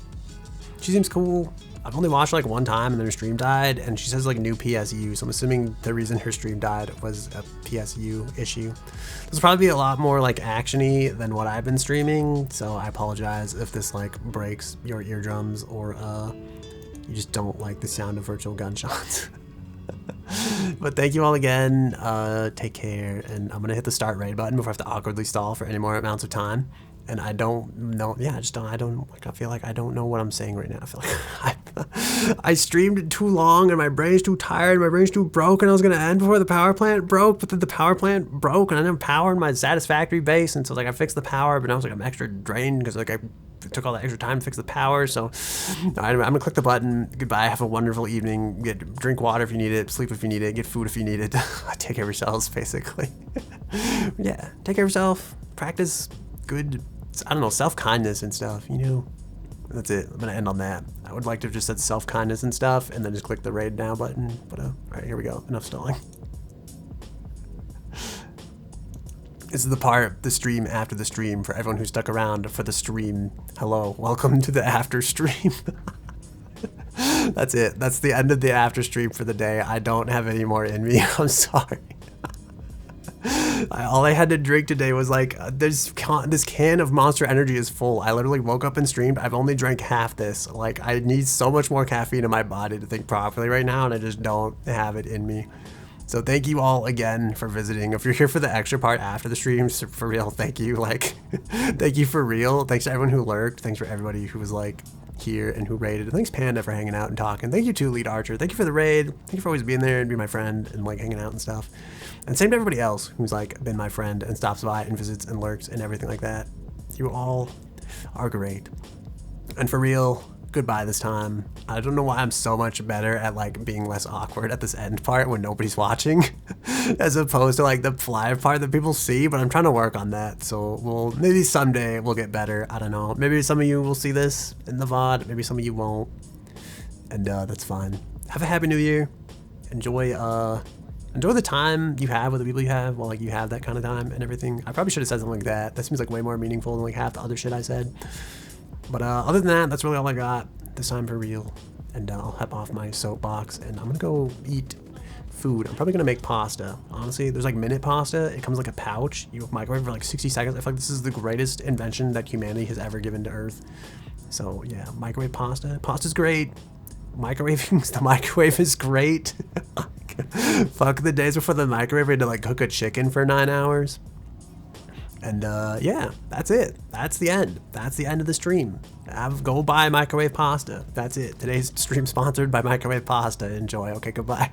She seems cool. I've only watched her like one time and then her stream died, and she says like new PSU, so I'm assuming the reason her stream died was a PSU issue. This will probably be a lot more like action-y than what I've been streaming, so I apologize if this like breaks your eardrums, or you just don't like the sound of virtual gunshots. But thank you all again. Take care, and I'm gonna hit the start raid button before I have to awkwardly stall for any more amounts of time. And I don't know, yeah, I feel like I don't know what I'm saying right now. I feel like I streamed too long and my brain's too tired, my brain's too broke, and I was gonna end before the power plant broke, but then the power plant broke and I didn't have power in my satisfactory base, and so like I fixed the power, but now it's like I'm extra drained because like I took all that extra time to fix the power. So I'm gonna click the button. Goodbye, have a wonderful evening. Drink water if you need it, sleep if you need it, get food if you need it. Take care of yourselves, basically. Yeah, take care of yourself, practice good, I don't know, self-kindness and stuff, you know. That's it. I'm gonna end on that. I would like to have just said self-kindness and stuff and then just click the raid now button, but all right, here we go. Enough stalling. This is the part, the stream after the stream, for everyone who stuck around for the stream. Hello, welcome to the after stream. That's it. That's the end of the after stream for the day. I don't have any more in me. I'm sorry. All I had to drink today was like, this can of Monster Energy is full. I literally woke up and streamed. I've only drank half this. Like, I need so much more caffeine in my body to think properly right now, and I just don't have it in me. So thank you all again for visiting. If you're here for the extra part after the streams, for real, thank you. Like, thank you for real. Thanks to everyone who lurked. Thanks for everybody who was like here and who raided. And thanks Panda for hanging out and talking. Thank you too, Lead Archer. Thank you for the raid. Thank you for always being there and being my friend and like hanging out and stuff. And same to everybody else who's like been my friend and stops by and visits and lurks and everything like that. You all are great. And for real, good goodbye this time. I don't know why I'm so much better at like being less awkward at this end part when nobody's watching as opposed to like the fly part that people see, but I'm trying to work on that. So maybe someday we'll get better. I don't know. Maybe some of you will see this in the VOD. Maybe some of you won't. And that's fine. Have a happy new year. Enjoy the time you have with the people you have while like you have that kind of time and everything. I probably should have said something like that. That seems like way more meaningful than like half the other shit I said. But other than that, that's really all I got this time for real. And I'll hop off my soapbox and I'm gonna go eat food. I'm probably gonna make pasta. Honestly, there's like minute pasta. It comes like a pouch. You microwave for like 60 seconds. I feel like this is the greatest invention that humanity has ever given to Earth. So yeah, microwave pasta. Pasta's great. Microwaving the microwave is great. Fuck the days before the microwave we had to like cook a chicken for 9 hours. And yeah, that's it. That's the end. That's the end of the stream. Go buy microwave pasta. That's it. Today's stream sponsored by microwave pasta. Enjoy. Okay, goodbye.